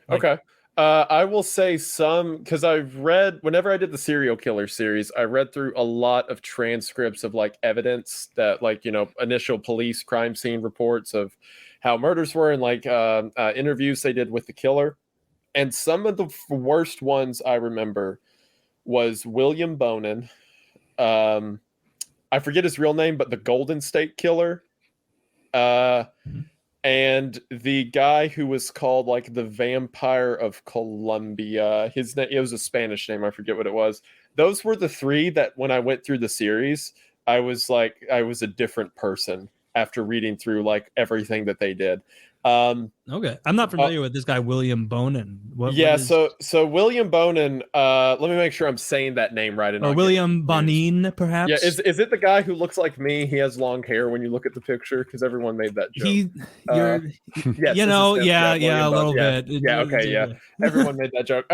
B: Like,
D: okay. I will say because I've read, whenever I did the serial killer series, I read through a lot of transcripts of like evidence that like, initial police crime scene reports of how murders were and like interviews they did with the killer. And some of the worst ones I remember was William Bonin. I forget his real name, but the Golden State Killer. And the guy who was called like the Vampire of Colombia, his name, it was a Spanish name, I forget what it was. Those were the three that when I went through the series, I was a different person after reading through like everything that they did.
B: Okay, I'm not familiar with this guy William Bonin.
D: So William Bonin. Let me make sure I'm saying that name right.
B: Or William Bonin, perhaps.
D: Yeah, is it the guy who looks like me? He has long hair when you look at the picture because everyone made that joke.
B: A little bit.
D: Yeah, okay, yeah. Everyone made that joke.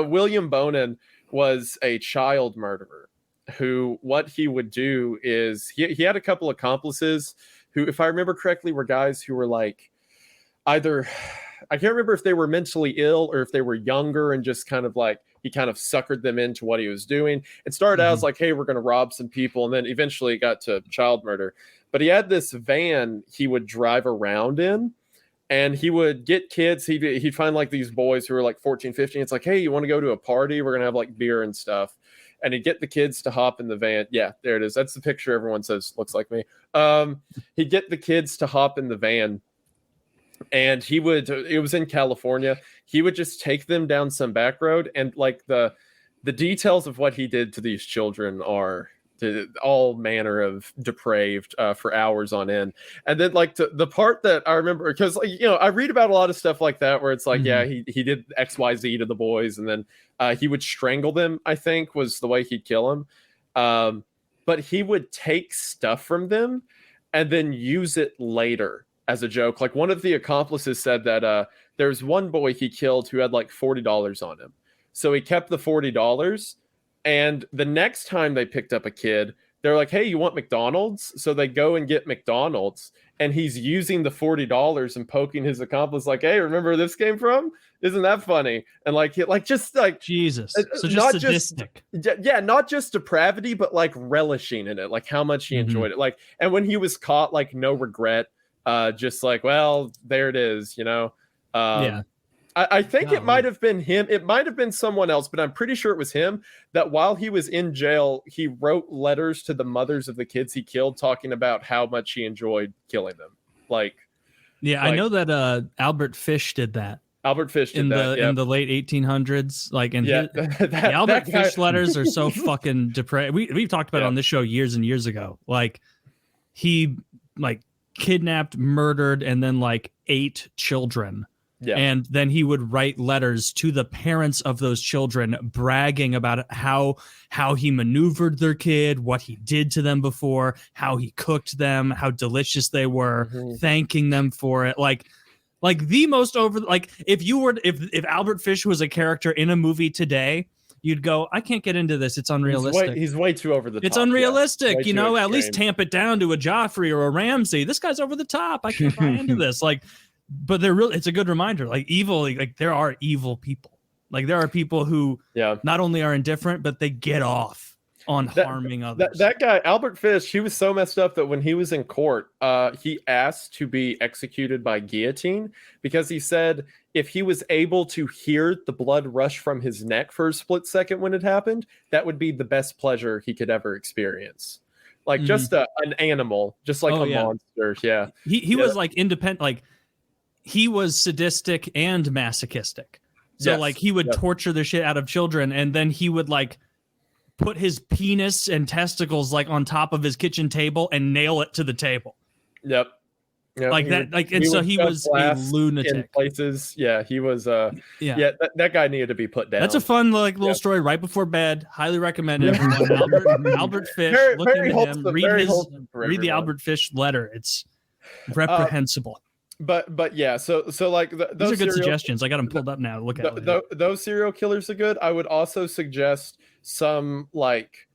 D: William Bonin was a child murderer who what he would do is he had a couple accomplices who, if I remember correctly, were guys who were like either, I can't remember if they were mentally ill or if they were younger and just kind of like, he kind of suckered them into what he was doing. It started out as like, hey, we're going to rob some people. And then eventually it got to child murder. But he had this van he would drive around in and he would get kids. He'd find like these boys who were like 14, 15. It's like, hey, you want to go to a party? We're going to have like beer and stuff. And he'd get the kids to hop in the van. Yeah, there it is. That's the picture everyone says looks like me. He'd get the kids to hop in the van. And it was in California. He would just take them down some back road. And like the details of what he did to these children are all manner of depraved for hours on end. And then like the part that I remember, because like, I read about a lot of stuff like that where it's like, he did XYZ to the boys and then he would strangle them, I think was the way he'd kill them. But he would take stuff from them and then use it later as a joke. Like one of the accomplices said that there's one boy he killed who had like $40 on him. So he kept the $40. And the next time they picked up a kid, they're like, hey, you want McDonald's? So they go and get McDonald's. And he's using the $40 and poking his accomplice like, hey, remember where this came from? Isn't that funny? And just like
B: Jesus. So just sadistic.
D: Not just depravity, but like relishing in it, like how much he enjoyed it. Like, and when he was caught, like no regret, just like, well, there it is, I think it might have been him. It might have been someone else, but I'm pretty sure it was him that while he was in jail, he wrote letters to the mothers of the kids he killed talking about how much he enjoyed killing them.
B: I know that Albert Fish did that.
D: Albert Fish did that
B: in the late 1800s. The Albert Fish letters are so fucking depraved. We've talked about it on this show years and years ago. Like he kidnapped, murdered, and then ate children. Yeah. And then he would write letters to the parents of those children bragging about how he maneuvered their kid, what he did to them before, how he cooked them, how delicious they were, thanking them for it. Like the most over, if Albert Fish was a character in a movie today, you'd go, I can't get into this. It's unrealistic.
D: He's way too over the top.
B: It's unrealistic. At least tamp it down to a Joffrey or a Ramsay. This guy's over the top. I can't buy into this. But they're really, it's a good reminder, evil, there are evil people. There are people who not only are indifferent, but they get off on harming others.
D: That guy, Albert Fish, he was so messed up that when he was in court, he asked to be executed by guillotine because he said if he was able to hear the blood rush from his neck for a split second when it happened, that would be the best pleasure he could ever experience. Just an animal, just a monster. Yeah.
B: He was independent, he was sadistic and masochistic. So he would torture the shit out of children and then he would put his penis and testicles on top of his kitchen table and nail it to the table.
D: Yep. Yeah,
B: like that. Like, and so he was a lunatic
D: in places. Yeah, he was. That guy needed to be put down.
B: That's a fun little story right before bed. Highly recommend it. Everyone. Albert Fish. Look into him. Read the Albert Fish letter. It's reprehensible.
D: But yeah, so like
B: those are good suggestions. I got them pulled up now to look at.
D: Those serial killers are good. I would also suggest some like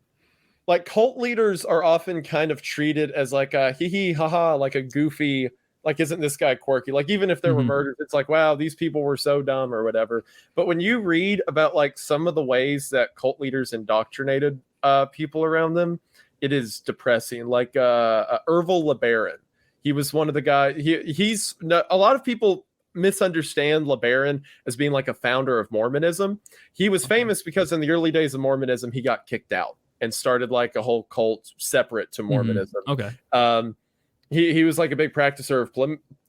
D: cult leaders are often kind of treated as like a hee hee ha ha, like a goofy, like isn't this guy quirky? Like even if there were murders, it's like wow, these people were so dumb or whatever. But when you read about like some of the ways that cult leaders indoctrinated people around them, it is depressing. Like Ervil LeBaron. He was one of the guys. He's a lot of people misunderstand LeBaron as being like a founder of Mormonism. He was famous because in the early days of Mormonism, he got kicked out and started like a whole cult separate to Mormonism. He was like a big practicer of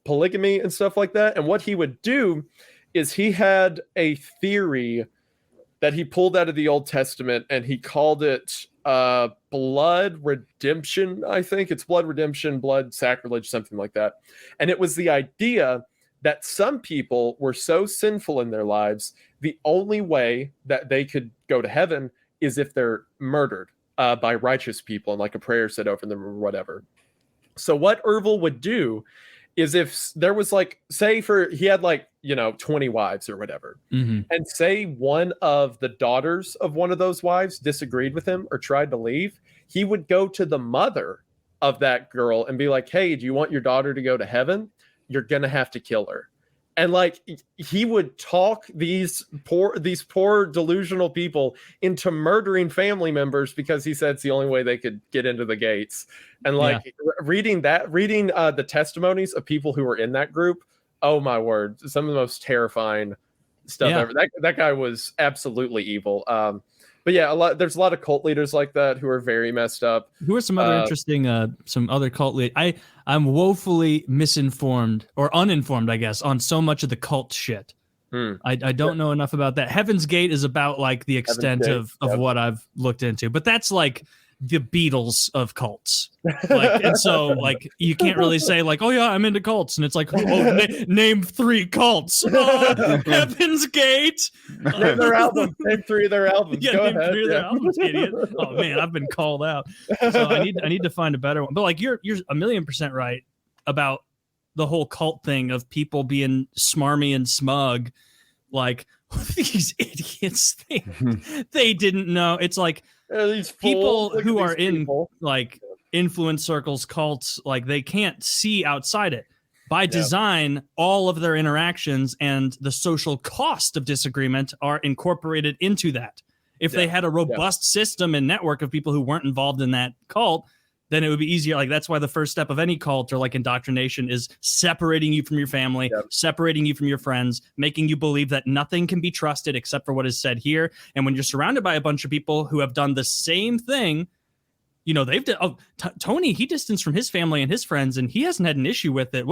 D: polygamy and stuff like that. And what he would do is he had a theory that he pulled out of the Old Testament and he called it blood redemption. I think it's blood redemption, blood sacrilege, something like that. And it was the idea that some people were so sinful in their lives, the only way that they could go to heaven is if they're murdered by righteous people and like a prayer said over them or whatever. So what Ervil would do is if there was like, say he had like, 20 wives or whatever, and say one of the daughters of one of those wives disagreed with him or tried to leave, he would go to the mother of that girl and be like, hey, do you want your daughter to go to heaven? You're going to have to kill her. And like he would talk these poor delusional people into murdering family members because he said it's the only way they could get into the gates. And like reading the testimonies of people who were in that group, oh my word, some of the most terrifying stuff ever. That guy was absolutely evil. But yeah, there's a lot of cult leaders like that who are very messed up.
B: Who are some other interesting, some other cult leaders? I'm woefully misinformed or uninformed, I guess, on so much of the cult shit. I don't know enough about that. Heaven's Gate is about like the extent of what I've looked into, but that's like the Beatles of cults. Like, and so like you can't really say like, oh yeah, I'm into cults, and it's like, name 3 cults. Heaven's Gate.
D: Name their album. Name 3 of their albums.
B: Yeah,
D: Go
B: name
D: ahead.
B: 3 of their albums, idiot. Oh man, I've been called out. So I need to find a better one. But like you're 1,000,000% right about the whole cult thing of people being smarmy and smug. Like these idiots, they didn't know. It's like
D: these
B: people who are in like influence circles, cults, like they can't see outside it. By design, all of their interactions and the social cost of disagreement are incorporated into that. If they had a robust system and network of people who weren't involved in that cult, then it would be easier. Like that's why the first step of any cult or like indoctrination is separating you from your family, separating you from your friends, making you believe that nothing can be trusted except for what is said here. And when you're surrounded by a bunch of people who have done the same thing, they've done. Tony, he distanced from his family and his friends, and he hasn't had an issue with it.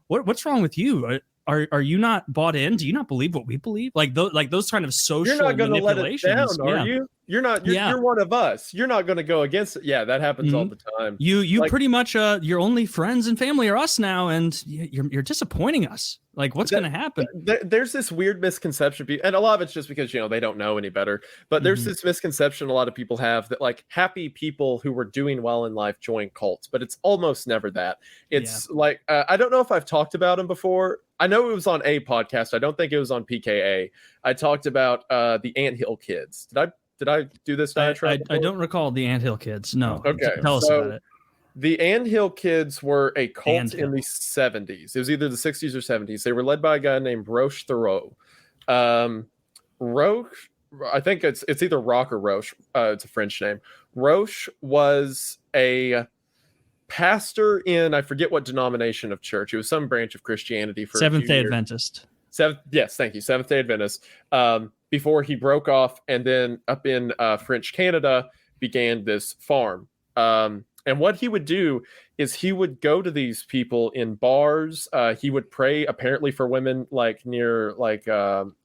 B: What's wrong with you? Are you not bought in? Do you not believe what we believe? Like those kind of social
D: You're not going to let it down,
B: are
D: you? You're not. You're one of us. You're not going to go against it. Yeah, that happens all the time.
B: You like, pretty much your only friends and family are us now, and you're disappointing us. Like what's going to happen?
D: There's this weird misconception, and a lot of it's just because they don't know any better. But there's this misconception a lot of people have that like happy people who were doing well in life join cults, but it's almost never that. It's like I don't know if I've talked about them before. I know it was on a podcast. I don't think it was on PKA. I talked about the Anthill Kids. Did I do this diatribe?
B: I don't recall the Anthill Kids. No.
D: Okay.
B: Tell us about it.
D: The Anthill Kids were a cult in the 70s. It was either the 60s or 70s. They were led by a guy named Roche Thoreau. Roche, I think it's either Roch or Roche. It's a French name. Roche was a pastor in, I forget what denomination of church. It was some branch of Christianity for
B: Seventh-day Adventist.
D: Yes, thank you. Seventh-day Adventist. Before he broke off and then up in French Canada began this farm. And what he would do is he would go to these people in bars. He would pray apparently for women like near like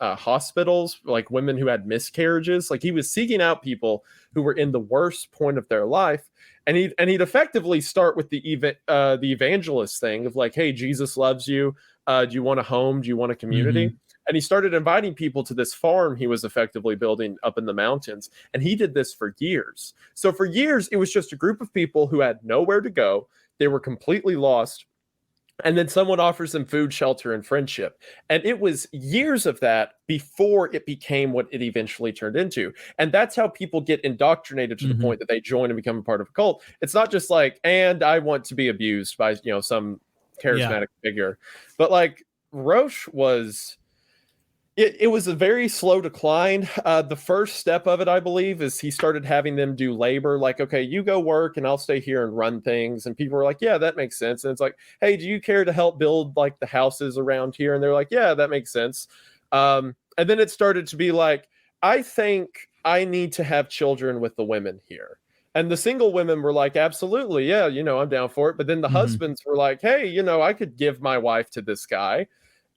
D: hospitals, like women who had miscarriages. Like he was seeking out people who were in the worst point of their life. And he'd effectively start with the evangelist thing of like, hey, Jesus loves you. Do you want a home? Do you want a community? Mm-hmm. And he started inviting people to this farm he was effectively building up in the mountains. And he did this for years. So for years, it was just a group of people who had nowhere to go. They were completely lost. And then someone offers them food, shelter, and friendship. And it was years of that before it became what it eventually turned into. And that's how people get indoctrinated to the point that they join and become a part of a cult. It's not just like, and I want to be abused by, some charismatic figure. But like Roche was... It was a very slow decline. The first step of it, I believe, is he started having them do labor. Like, okay, you go work and I'll stay here and run things. And people were like, yeah, that makes sense. And it's like, hey, do you care to help build like the houses around here? And they're like, yeah, that makes sense. And then it started to be like, I think I need to have children with the women here. And the single women were like, absolutely, yeah, I'm down for it. But then the husbands were like, hey, I could give my wife to this guy.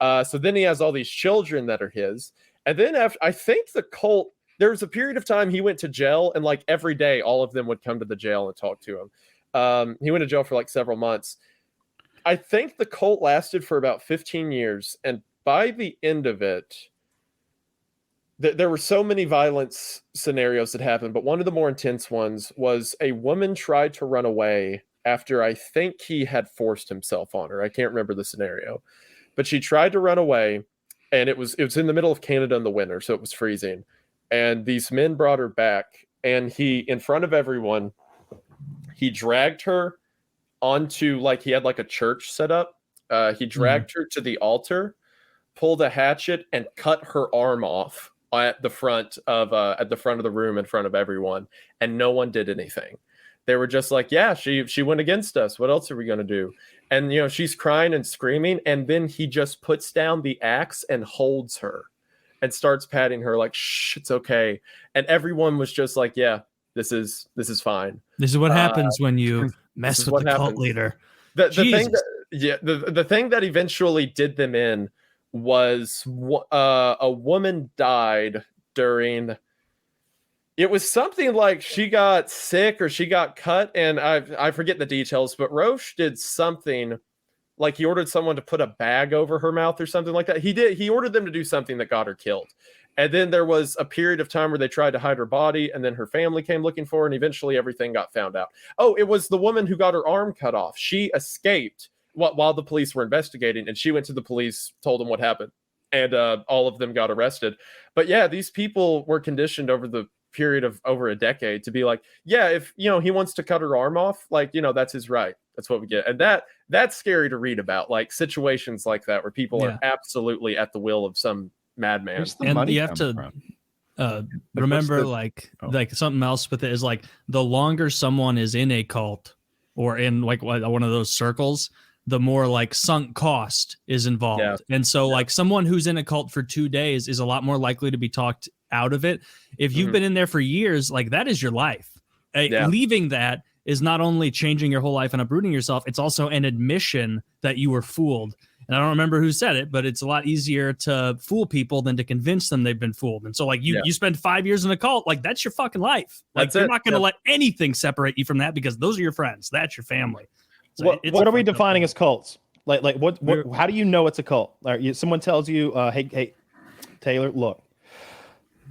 D: So then he has all these children that are his. And then after, I think the cult, there was a period of time he went to jail, and like every day, all of them would come to the jail and talk to him. He went to jail for like several months. I think the cult lasted for about 15 years. And by the end of it, there were so many violence scenarios that happened. But one of the more intense ones was a woman tried to run away after I think he had forced himself on her. I can't remember the scenario. But she tried to run away, and it was in the middle of Canada in the winter, so it was freezing. And these men brought her back, and he, in front of everyone, he dragged her onto, like, he had like a church set up. He dragged her to the altar, pulled a hatchet, and cut her arm off at the front of the room in front of everyone, and no one did anything. They were just like, yeah, she went against us. What else are we going to do? And, she's crying and screaming. And then he just puts down the axe and holds her and starts patting her like, shh, it's okay. And everyone was just like, yeah, this is fine.
B: This is what happens when you mess with the cult leader.
D: The thing that eventually did them in was a woman died during... It was something like she got sick or she got cut, and I forget the details, but Roche did something like he ordered someone to put a bag over her mouth or something like that. He ordered them to do something that got her killed. And then there was a period of time where they tried to hide her body, and then her family came looking for her, and eventually everything got found out. Oh, it was the woman who got her arm cut off. She escaped while the police were investigating, and she went to the police, told them what happened, and all of them got arrested. But yeah, these people were conditioned over the period of over a decade to be like, yeah, if he wants to cut her arm off, like, that's his right. That's what we get. And that's scary to read about, like situations like that where people are absolutely at the will of some madman.
B: And you have to remember like something else with it is like the longer someone is in a cult or in like one of those circles, the more like sunk cost is involved. Yeah. And so like someone who's in a cult for 2 days is a lot more likely to be talked out of it. If you've been in there for years, like that is your life. Leaving that is not only changing your whole life and uprooting yourself, it's also an admission that you were fooled. And I don't remember who said it, but it's a lot easier to fool people than to convince them they've been fooled. And so like you spend 5 years in a cult, like that's your fucking life. Like you're not going to let anything separate you from that because those are your friends. That's your family.
C: So what are we defining as cults? Like what how do you know it's a cult? Someone tells you, hey, Taylor, look,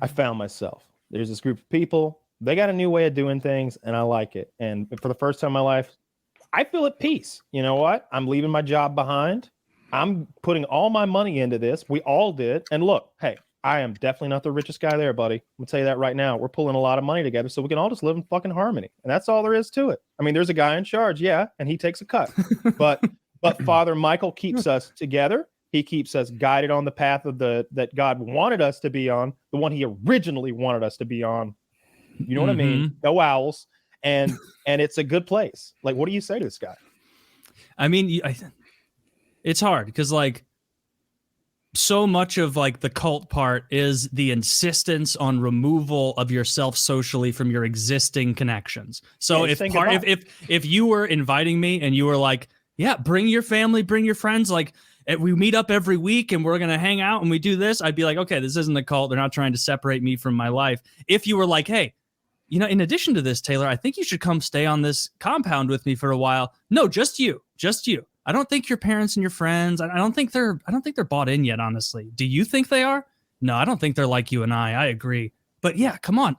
C: I found myself. There's this group of people. They got a new way of doing things, and I like it. And for the first time in my life, I feel at peace. You know what? I'm leaving my job behind. I'm putting all my money into this. We all did. And look, hey, I am definitely not the richest guy there, buddy. I'm going to tell you that right now. We're pulling a lot of money together so we can all just live in fucking harmony. And that's all there is to it. I mean, there's a guy in charge, yeah, and he takes a cut. But Father Michael keeps us together. He keeps us guided on the path of that God wanted us to be on, the one he originally wanted us to be on. You know what I mean? No owls. And it's a good place. Like, what do you say to this guy?
B: I mean, it's hard because, like, so much of like the cult part is the insistence on removal of yourself socially from your existing connections. So if you were inviting me and you were like, yeah, bring your family, bring your friends, like we meet up every week and we're going to hang out and we do this, I'd be like, okay, this isn't a cult. They're not trying to separate me from my life. If you were like, hey, you know, in addition to this, Taylor, I think you should come stay on this compound with me for a while. No, just you. I don't think your parents and your friends, I don't think they're bought in yet, honestly. Do you think they are? No, I don't think they're like you and I agree. But yeah, come on.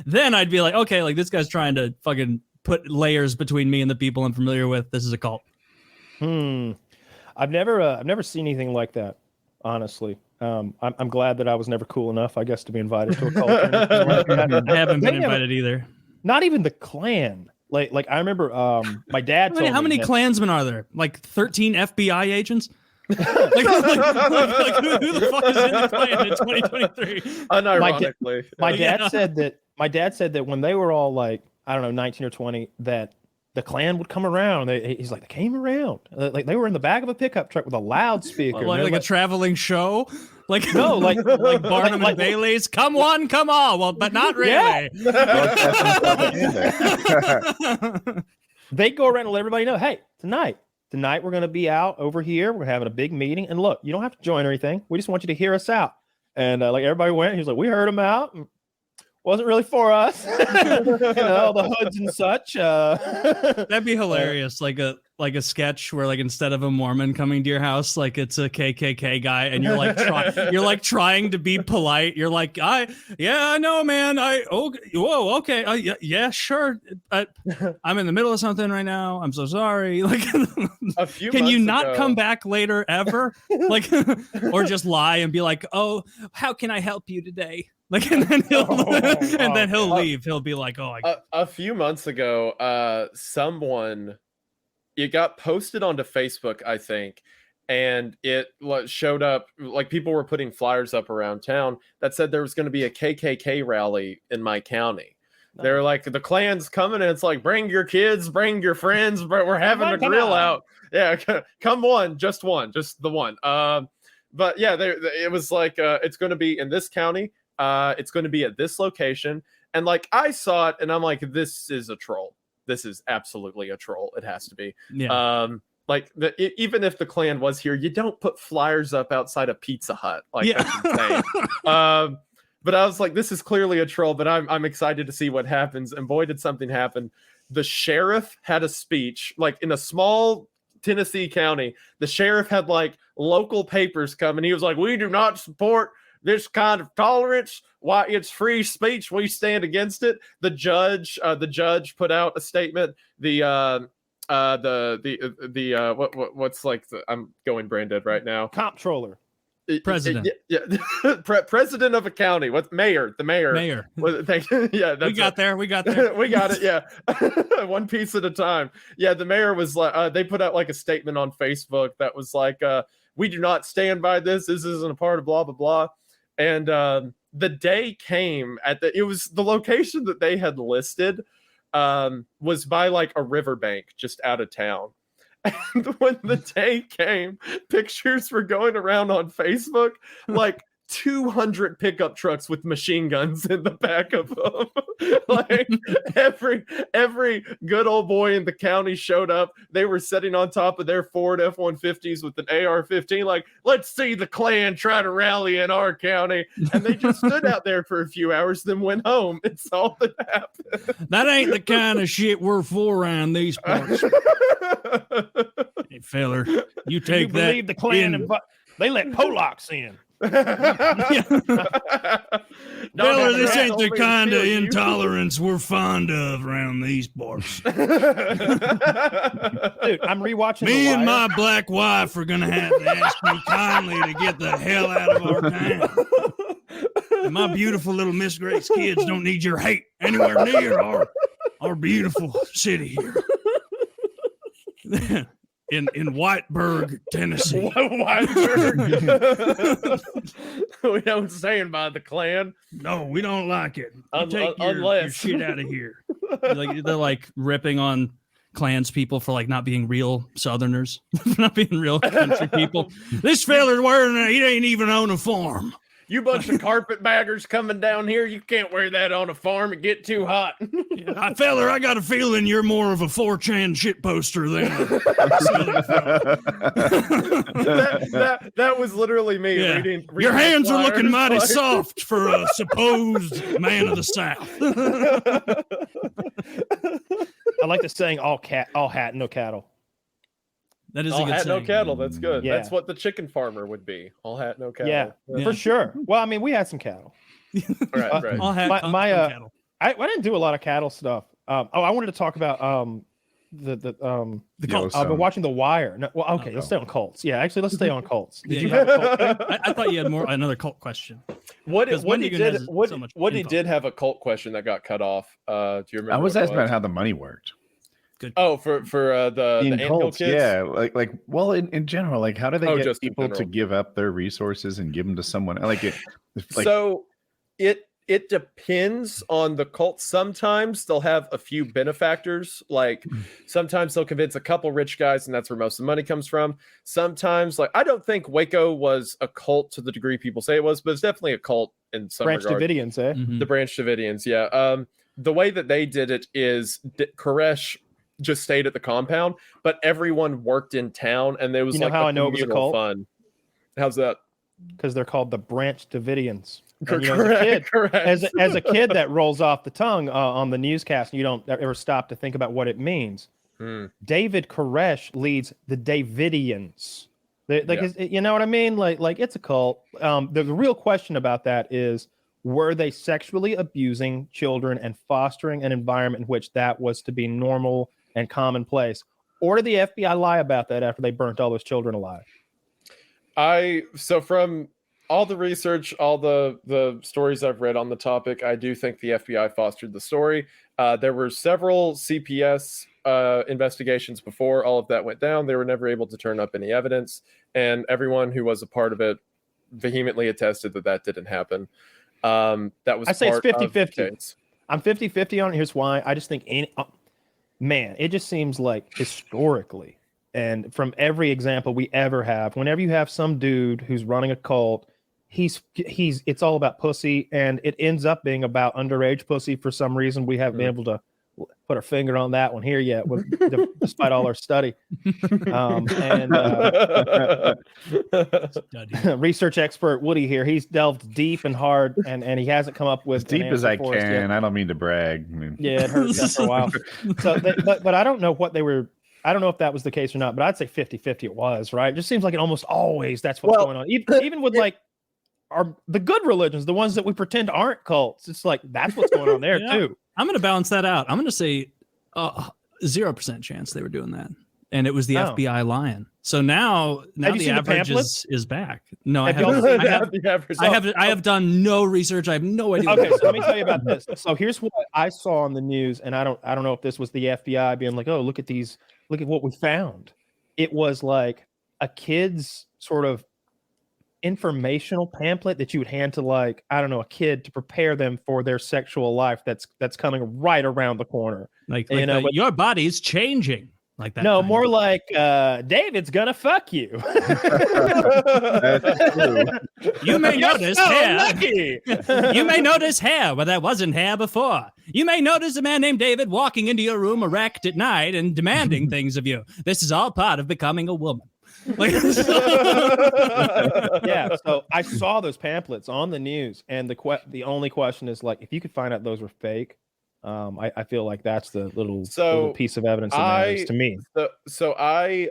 B: Then I'd be like, okay, like this guy's trying to fucking put layers between me and the people I'm familiar with. This is a cult.
C: I've never seen anything like that, honestly. I'm glad that I was never cool enough, I guess, to be invited to a cult.
B: I haven't been invited either.
C: Not even the Klan. Like I remember my dad told me.
B: How many Klansmen are there? Like 13 FBI agents? Who the fuck is in the Klan in 2023?
D: Unironically.
C: My dad said that when they were all like, I don't know, 19 or 20, that the Klan would come around. He's like, they came around. Like they were in the back of a pickup truck with a loudspeaker.
B: Like a traveling show? Like
C: no, like
B: Barnum and Bailey's. Come on, come on. Well, but not really.
C: They go around and let everybody know, hey, tonight we're going to be out over here. We're having a big meeting. And look, you don't have to join or anything. We just want you to hear us out. And like everybody went. He was like, we heard them out. Wasn't really for us. The hoods and such.
B: That'd be hilarious. Like a sketch where like instead of a Mormon coming to your house, like it's a KKK guy, and you're like trying to be polite. You're like, I know, man. Okay. Yeah, sure. I'm in the middle of something right now. I'm so sorry. Like, can you not come back later ever? Like, or just lie and be like, oh, how can I help you today? Like, and then he'll leave. He'll be like, oh,
D: a few months ago, it got posted onto Facebook, I think, and it showed up, like people were putting flyers up around town that said there was going to be a KKK rally in my county. Nice. They're like, the Klan's coming, and it's like, bring your kids, bring your friends, but we're having a grill out. Yeah, come just the one. But yeah, it was like, it's going to be in this county. It's going to be at this location. And like, I saw it and I'm like, this is a troll. This is absolutely a troll. It has to be. Yeah. Even if the Klan was here, you don't put flyers up outside a Pizza Hut. Like, yeah. That's insane. But I was like, this is clearly a troll, but I'm excited to see what happens. And boy, did something happen. The sheriff had a speech, like in a small Tennessee county. The sheriff had like local papers come and he was like, we do not support this kind of tolerance. Why, it's free speech. We stand against it. The judge put out a statement. What's like I'm going brain dead right now.
C: Comptroller.
B: President.
D: President of a county. What's mayor? The mayor.
B: Mayor.
D: Yeah,
B: we got there.
D: we got it. Yeah. One piece at a time. Yeah, the mayor was like, they put out like a statement on Facebook that was like, we do not stand by this. This isn't a part of blah blah blah. And the day came it was the location that they had listed was by like a riverbank just out of town. And when the day came, pictures were going around on Facebook, like 200 pickup trucks with machine guns in the back of them. Like every good old boy in the county showed up. They were sitting on top of their Ford F-150s with an AR-15, like, let's see the Klan try to rally in our county. And they just stood out there for a few hours, then went home. It's all that happened.
B: That ain't the kind of shit we're for around these parts. Hey, feller, you take that.
C: Believe the Klan they let Polacks in.
B: Feller, this ain't the kind of intolerance we're fond of around these parts. Dude,
C: I'm rewatching.
B: Me and my black wife are gonna have to ask you kindly to get the hell out of our town. And my beautiful little Miss Grace kids don't need your hate anywhere near our beautiful city here. In Whiteburg, Tennessee.
D: Whiteburg. We don't stand by the Klan.
B: No, we don't like it. Take your shit out of here. They're like ripping on Klans people for like not being real Southerners, for not being real country people. This feller's he ain't even on a farm.
D: You bunch of carpetbaggers coming down here. You can't wear that on a farm and get too hot.
B: Feller, I got a feeling you're more of a 4chan shit poster than
D: that was literally me reading
B: your hands are looking mighty soft for a supposed man of the South.
C: I like the saying all hat, no cattle.
B: That is
D: all
B: a good
D: hat,
B: saying.
D: no cattle. That's good.
C: Yeah.
D: That's what the chicken farmer would be. All hat, no cattle.
C: Yeah,
B: Yeah.
C: for sure. Well, I mean, we had some cattle.
D: Right.
B: All hat, no cattle.
C: I didn't do a lot of cattle stuff. I wanted to talk about the
B: cults.
C: I've been watching The Wire. No, well, okay, let's stay on cults. Yeah, actually, let's stay on cults. Did you
B: Yeah.
C: have a cult?
B: I thought you had another cult question.
D: What he
B: Wendigoon
D: did?
B: has
D: What
B: so much
D: he
B: info.
D: did have a cult question that got cut off. Do you remember?
A: I was
D: what it
A: asking about how the money worked.
B: Good.
D: Oh, for the
A: In
D: anthill
A: cults,
D: kids.
A: yeah, like well, in general, like how do they get
D: just in
A: people to
D: general.
A: give up their resources and give them to someone like it? Like,
D: So it depends on the cult. Sometimes they'll have a few benefactors. Like sometimes they'll convince a couple rich guys, and that's where most of the money comes from. Sometimes, like I don't think Waco was a cult to the degree people say it was, but it's definitely a cult in some
C: Branch
D: regard.
C: Davidians, eh?
B: Mhm.
D: The Branch Davidians, yeah. The way that they did it is Koresh just stayed at the compound, but everyone worked in town, and there was
C: You know
D: like
C: how
D: the
C: I know it was a
D: communal
C: cult?
D: fun. How's that?
C: Because they're called the Branch Davidians. And, you know,
D: Correct. Correct.
C: as a kid, that rolls off the tongue on the newscast, and you don't ever stop to think about what it means. David Koresh leads the Davidians. You know what I mean? Like it's a cult. The real question about that is, were they sexually abusing children and fostering an environment in which that was to be normal and commonplace? Or did the FBI lie about that after they burnt all those children alive?
D: So from all the research, all the stories I've read on the topic, I do think the FBI fostered the story. There were several CPS investigations before all of that went down. They were never able to turn up any evidence, and everyone who was a part of it vehemently attested that didn't happen. That was
C: I say it's
D: part of the
C: 50-50.
D: case.
C: I'm 50-50 on it. Here's why. I just think, man, it just seems like historically, and from every example we ever have, whenever you have some dude who's running a cult, it's all about pussy, and it ends up being about underage pussy for some reason. We haven't been able to put our finger on that one here yet, despite all our study. Research expert Woody here, he's delved deep and hard, and he hasn't come up with
A: as deep as I can. I don't mean to brag. I mean,
C: yeah, it hurts after a while. So, but I don't know what they were. I don't know if that was the case or not, but I'd say 50-50 it was, right? It just seems like it almost always that's what's going on. Even with like the good religions, the ones that we pretend aren't cults, it's like that's what's going on there too.
B: I'm going to balance that out. I'm going to say 0% chance they were doing that. And it was the FBI lying. So now the average is back. No, I have done no research. I have no idea.
C: Okay, so let me tell you about this. So here's what I saw on the news, and I don't know if this was the FBI being like, oh, look at what we found. It was like a kid's sort of informational pamphlet that you would hand to, like, I don't know, a kid to prepare them for their sexual life that's coming right around the corner.
B: Like your body's changing. Like that.
C: No, more like David's gonna fuck you.
B: You may notice hair. You may notice hair where there wasn't hair before. You may notice a man named David walking into your room erect at night and demanding things of you. This is all part of becoming a woman.
C: Yeah, so I saw those pamphlets on the news, and the only question is, like, if you could find out those were fake, I feel like that's the little piece of evidence that matters to me.
D: So I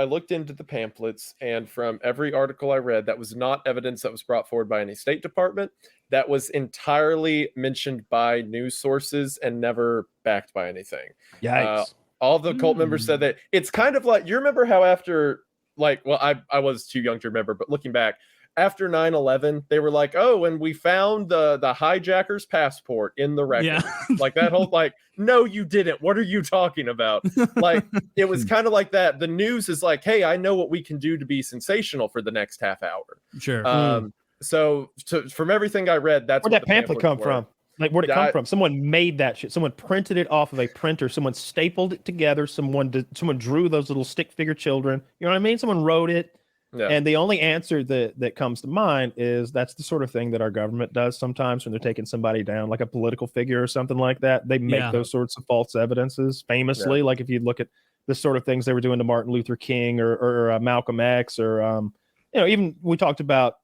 D: looked into the pamphlets, and from every article I read, that was not evidence that was brought forward by any State Department. That was entirely mentioned by news sources and never backed by anything.
C: Yikes.
D: All the cult members said that. It's kind of like, you remember how after, like, well, I was too young to remember, but looking back, after 9/11, they were like, oh, and we found the hijacker's passport in the wreckage.
B: Yeah.
D: Like that whole, like, no, you didn't. What are you talking about? Like, it was kind of like that. The news is like, hey, I know what we can do to be sensational for the next half hour.
B: Sure.
D: So from everything I read, that's
C: Where'd that pamphlet come from? Like, where'd it come from? Someone made that shit. Someone printed it off of a printer. Someone stapled it together. Someone drew those little stick figure children. You know what I mean? Someone wrote it. Yeah. And the only answer that comes to mind is that's the sort of thing that our government does sometimes when they're taking somebody down, like a political figure or something like that. They make those sorts of false evidences famously. Like if you look at the sort of things they were doing to Martin Luther King or Malcolm X or, even we talked about,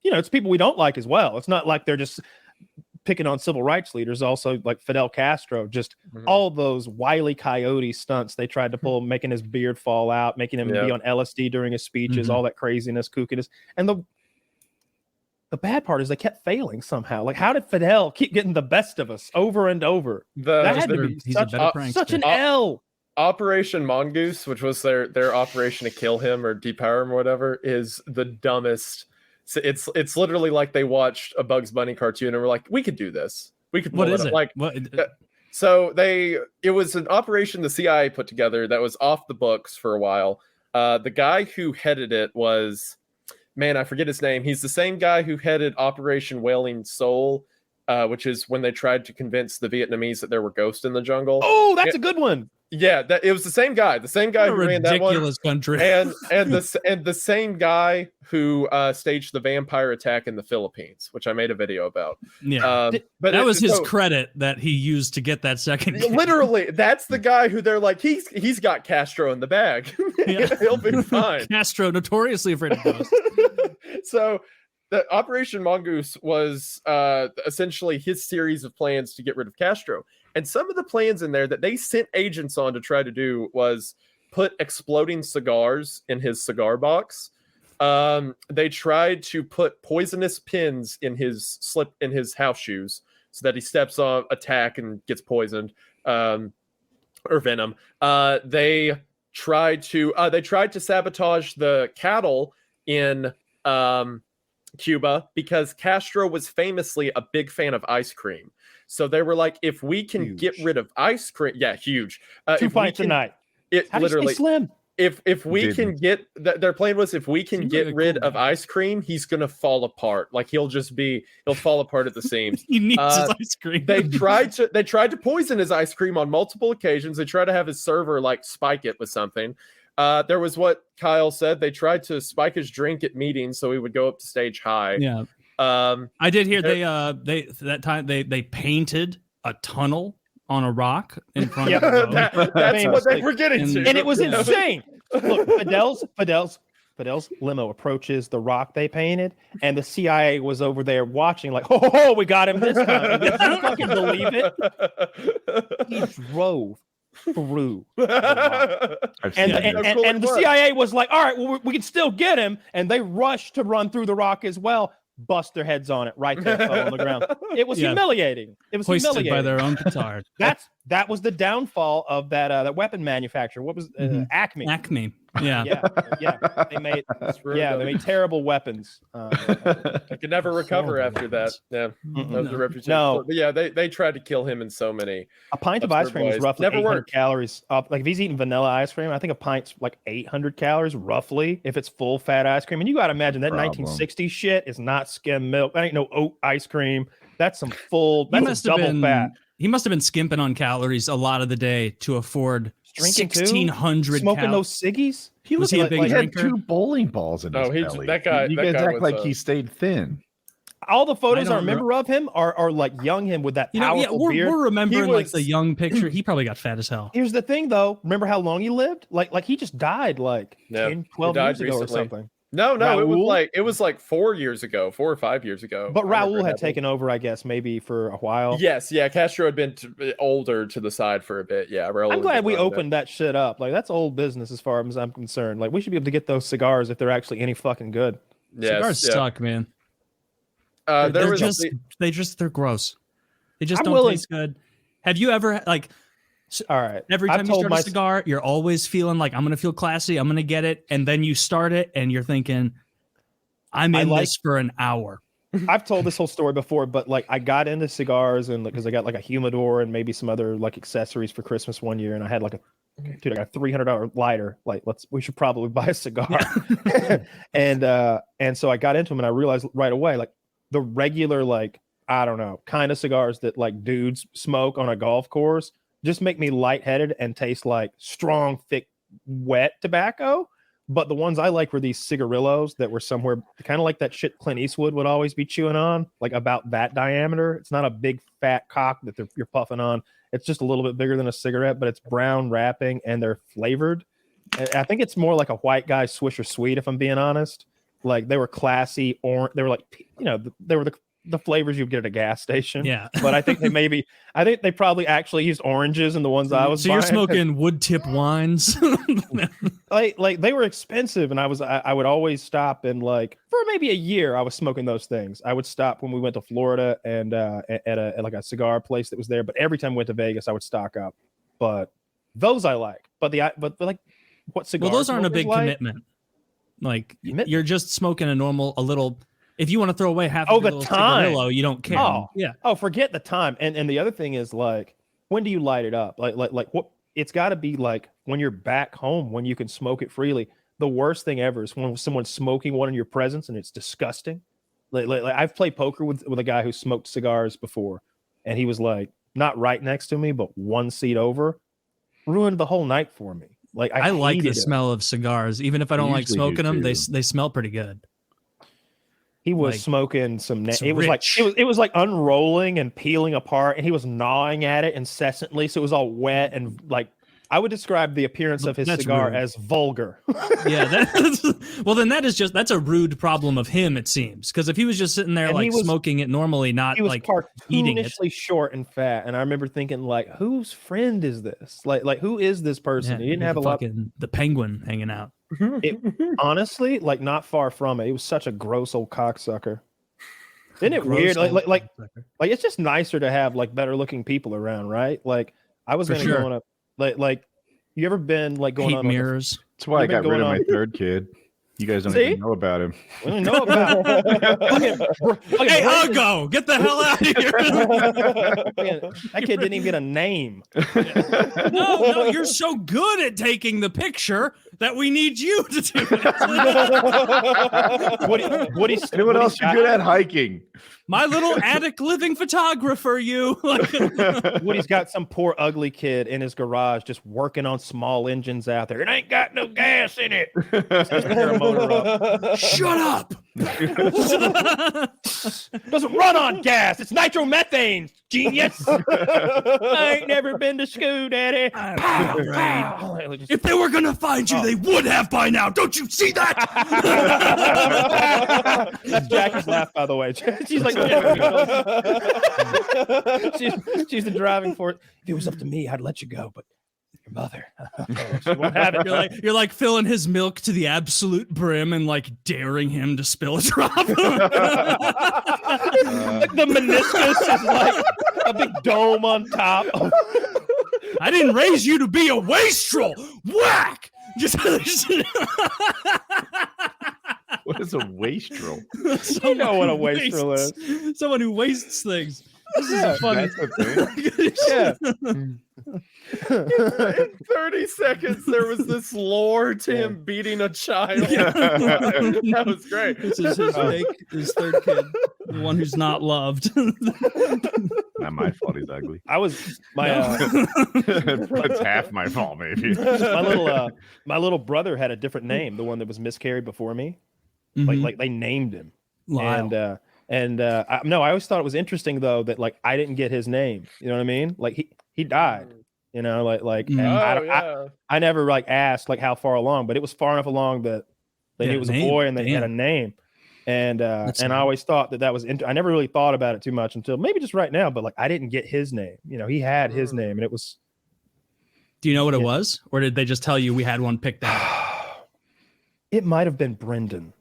C: it's people we don't like as well. It's not like they're just picking on civil rights leaders. Also like Fidel Castro, just all those Wile E. Coyote stunts they tried to pull, making his beard fall out, making him be on LSD during his speeches, all that craziness, kookiness. And the bad part is they kept failing somehow. Like, how did Fidel keep getting the best of us over and over? That had to be such an L.
D: Operation Mongoose, which was their operation to kill him or depower him or whatever, is the dumbest. So it's literally like they watched a Bugs Bunny cartoon and were like, we could do this. We could.
B: What is it?
D: Like, so it was an operation the CIA put together that was off the books for a while. The guy who headed it was, I forget his name. He's the same guy who headed Operation Wailing Soul, which is when they tried to convince the Vietnamese that there were ghosts in the jungle.
C: Oh, that's a good one.
D: Yeah, it was the same guy who ran that one.
B: Ridiculous country.
D: and the same guy who staged the vampire attack in the Philippines, which I made a video about.
B: Yeah, but that was his credit that he used to get that second.
D: Literally, that's the guy who they're like, he's got Castro in the bag. He'll be fine.
B: Castro, notoriously afraid of ghosts.
D: So the Operation Mongoose was essentially his series of plans to get rid of Castro. And some of the plans in there that they sent agents on to try to do was put exploding cigars in his cigar box. They tried to put poisonous pins in his house shoes so that he steps on attack and gets poisoned, or venom. They tried to sabotage the cattle in Cuba because Castro was famously a big fan of ice cream. So they were like, if we can get rid of ice cream, huge.
C: 2 pints a night.
D: It
C: How
D: literally
C: slim.
D: If we can get their plan was if we can get rid of ice cream, he's gonna fall apart. Like he'll fall apart at the seams.
B: He needs his ice cream.
D: They tried to poison his ice cream on multiple occasions. They tried to have his server like spike it with something. There was what Kyle said. They tried to spike his drink at meetings so he would go up to stage high.
B: Yeah. I did hear they painted a tunnel on a rock in front of the
D: that's what they were getting to.
C: And it was insane. Look, Fidel's limo approaches the rock they painted, and the CIA was over there watching, like, oh, we got him this time. Did you fucking believe it? He drove through the rock. And the CIA was like, all right, well, we can still get him, and they rushed to run through the rock as well. Bust their heads on it right there, fell on the ground. It was humiliating. It was
B: hoisted
C: humiliating
B: by their own petard.
C: That was the downfall of that weapon manufacturer. What was Acme?
B: Acme. Yeah.
C: They made terrible weapons.
D: I could never recover after that. Yeah, that was the reputation. No, but yeah, they tried to kill him in so many.
C: A pint of ice cream is roughly 800 calories. Like if he's eating vanilla ice cream, I think a pint's like 800 calories roughly if it's full fat ice cream. And you got to imagine that 1960s shit is not skim milk. That ain't no oat ice cream. That's some full. That's double fat.
B: He must have been skimping on calories a lot of the day to afford 1,600
C: smoking those ciggies.
A: He had 2 bowling balls in his belly.
D: That guy.
A: You guys act like he stayed thin.
C: All the photos I remember of him are like young him with that powerful beard.
B: We're remembering like the young picture. He probably got fat as hell.
C: Here's the thing, though. Remember how long he lived? Like he just died 10, 12 years ago or something.
D: No, it was like 4 or 5 years ago.
C: But Raul had taken over, I guess, maybe for a while.
D: Yes, yeah. Castro had been older to the side for a bit. Yeah, Raul
C: I'm glad we opened that shit up. Like that's old business as far as I'm concerned. Like we should be able to get those cigars if they're actually any fucking good.
B: Cigars suck, man.
D: They're
B: gross. They just don't taste good. Have you ever like?
C: All right.
B: Every time you start a cigar, you're always feeling like I'm going to feel classy. I'm going to get it. And then you start it and you're thinking, I'm in this for an hour.
C: I've told this whole story before, but like I got into cigars and because I got like a humidor and maybe some other like accessories for Christmas one year. And I had like I got a $300 lighter. Like we should probably buy a cigar. And so I got into them and I realized right away, like the regular, like I don't know, kind of cigars that like dudes smoke on a golf course just make me lightheaded and taste like strong, thick, wet tobacco. But the ones I like were these cigarillos that were somewhere kind of like that shit Clint Eastwood would always be chewing on, like about that diameter. It's not a big fat cock that you're puffing on. It's just a little bit bigger than a cigarette, but it's brown wrapping and they're flavored. And I think it's more like a white guy Swisher Sweet, if I'm being honest. Like they were classy, or they were like, you know, they were the flavors you'd get at a gas station.
B: Yeah.
C: But I think they probably actually used oranges in the ones I was buying.
B: So you're smoking wood tip wines.
C: like they were expensive, and I would always stop, and like for maybe a year I was smoking those things. I would stop when we went to Florida and at like a cigar place that was there, but every time we went to Vegas I would stock up. But those I like. But like what cigars?
B: Well, those aren't a big
C: like?
B: commitment. Like you're just smoking a little. If you want to throw away half
C: the
B: little
C: time,
B: cigarillo, you don't care.
C: Oh
B: yeah.
C: Oh, forget the time. And the other thing is like, when do you light it up? Like what? It's got to be like when you're back home when you can smoke it freely. The worst thing ever is when someone's smoking one in your presence and it's disgusting. Like I've played poker with a guy who smoked cigars before, and he was like not right next to me, but one seat over. Ruined the whole night for me. Like
B: I like the smell of cigars, even if I don't like smoking them. They smell pretty good.
C: He was like, smoking some. It was like unrolling and peeling apart, and he was gnawing at it incessantly. So it was all wet and like. I would describe the appearance of his cigar as vulgar.
B: Yeah, well, then that's a rude problem of him, it seems. Because if he was just sitting there like smoking it normally, not like eating it,
C: short and fat, and I remember thinking like, whose friend is this? Like who is this person?
B: Yeah,
C: he didn't have a lot.
B: The penguin hanging out.
C: Honestly, like not far from it. He was such a gross old cocksucker. Isn't it weird? Like it's just nicer to have like better looking people around, right? Like I was going to go on a. Like, you ever been like going on
B: mirrors?
A: That's why I got rid of my third kid. You guys don't even know about him.
C: We don't know about him.
B: Hey, Uggo, get the hell out of here!
C: That kid didn't even get a name.
B: No, you're so good at taking the picture that we need you to do it.
A: Anyone else you're good at hiking?
B: My little attic living photographer, you.
C: Woody's got some poor ugly kid in his garage just working on small engines out there. It ain't got no gas in it.
B: Shut up.
C: Doesn't run on gas. It's nitromethane, genius. I ain't never been to school, Daddy.
B: If they were gonna find you, they would have by now. Don't you see that?
C: That's Jackie's laugh, by the way. She's like, she's the driving force. If it was up to me, I'd let you go, but your mother, she won't have it.
B: You're like filling his milk to the absolute brim and like daring him to spill a drop.
C: Like the meniscus is like a big dome on top.
B: I didn't raise you to be a wastrel. Whack!
A: What is a wastrel?
C: You know what a wastrel is.
B: Someone who wastes things. This is funny.
C: Yeah.
D: In 30 seconds, there was this lore to him beating a child. That was great.
B: This is his third kid, the one who's not loved.
A: Not my fault. He's ugly.
C: It's
A: half my fault, maybe.
C: My little brother had a different name. The one that was miscarried before me.
B: Mm-hmm.
C: Like they named him.
B: Wow.
C: I always thought it was interesting though that like I didn't get his name. You know what I mean? Like he died. You know, I never like asked like how far along, but it was far enough along that they knew it was a boy and they had a name. And I always thought that was I never really thought about it too much until maybe just right now. But like I didn't get his name. You know, he had his name, and it was.
B: Do you know what it was, or did they just tell you we had one picked out?
C: It might have been Brendan.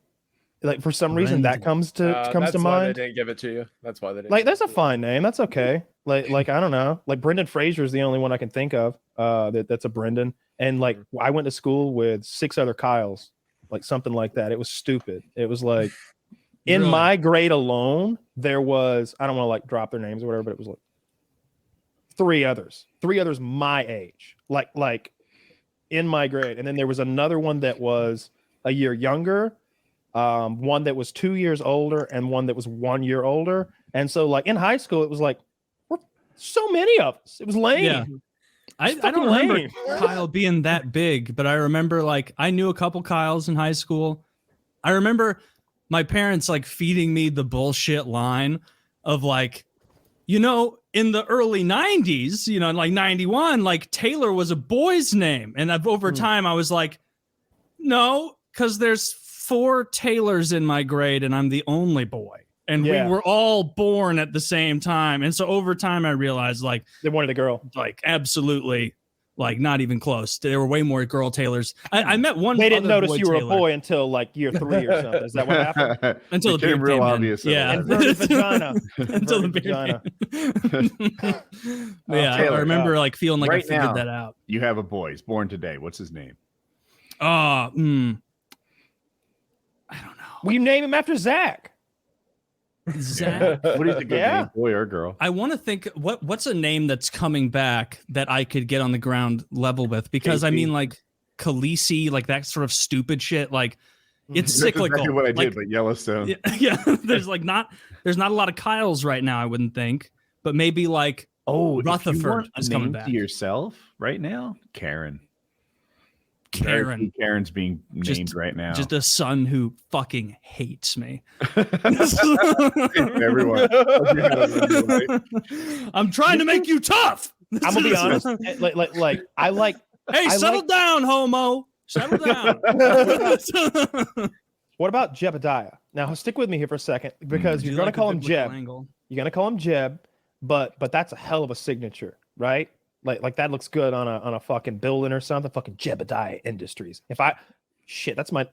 C: Like for some reason that comes to mind.
D: That's why they didn't give it to you. That's why they didn't.
C: Like that's a fine name. That's okay. Like I don't know. Like Brendan Fraser is the only one I can think of. That's a Brendan. And like I went to school with 6 other Kyles, like something like that. It was stupid. It was like in my grade alone, there was I don't want to like drop their names or whatever, but it was like 3 others my age, like in my grade. And then there was another one that was a year younger. One that was 2 years older and one that was 1 year older. And so like in high school, it was like, we're so many of us. It was lame.
B: Yeah. I don't remember Kyle being that big, but I remember like I knew a couple Kyles in high school. I remember my parents like feeding me the bullshit line of like, you know, in the early 90s, you know, like 91, like Taylor was a boy's name. And over time I was like, no, because there's 4 Taylors in my grade and I'm the only boy. And we were all born at the same time. And so over time, I realized like
C: they wanted a girl.
B: Like absolutely, like not even close. There were way more girl Taylors. I met one.
C: They didn't notice you were
B: Taylor.
C: A boy until like year 3 or something. Is that what happened?
B: Until
A: it
B: the
A: became
B: beard
A: real
B: came
A: obvious.
B: In. Yeah.
C: Inverted vagina.
B: Until the beard vagina. Yeah,
A: Taylor,
B: I remember like feeling like
A: right
B: I figured
A: now,
B: that out.
A: You have a boy. He's born today. What's his name?
B: I don't know.
C: Will you name him after Zach?
B: Zach.
A: What is a good name, boy or girl?
B: I want to think what's a name that's coming back that I could get on the ground level with, because I mean like Khaleesi, like that sort of stupid shit. Like it's cyclical.
A: That's exactly what I
B: like,
A: did, but Yellowstone.
B: Yeah. There's not a lot of Kyles right now, I wouldn't think, but maybe like Rutherford is coming back.
A: To yourself right now, Karen. Karen's being named right now.
B: Just a son who fucking hates me.
A: Everyone.
B: I'm trying to make you tough.
C: I'm gonna be honest. I like.
B: Hey, settle down, homo. Settle down.
C: What about Jebbidiah? Now stick with me here for a second, because you're gonna call him Jeb. You're gonna call him Jeb, but that's a hell of a signature, right? Like that looks good on a fucking building or something. Fucking Jebbidiah Industries. Where's my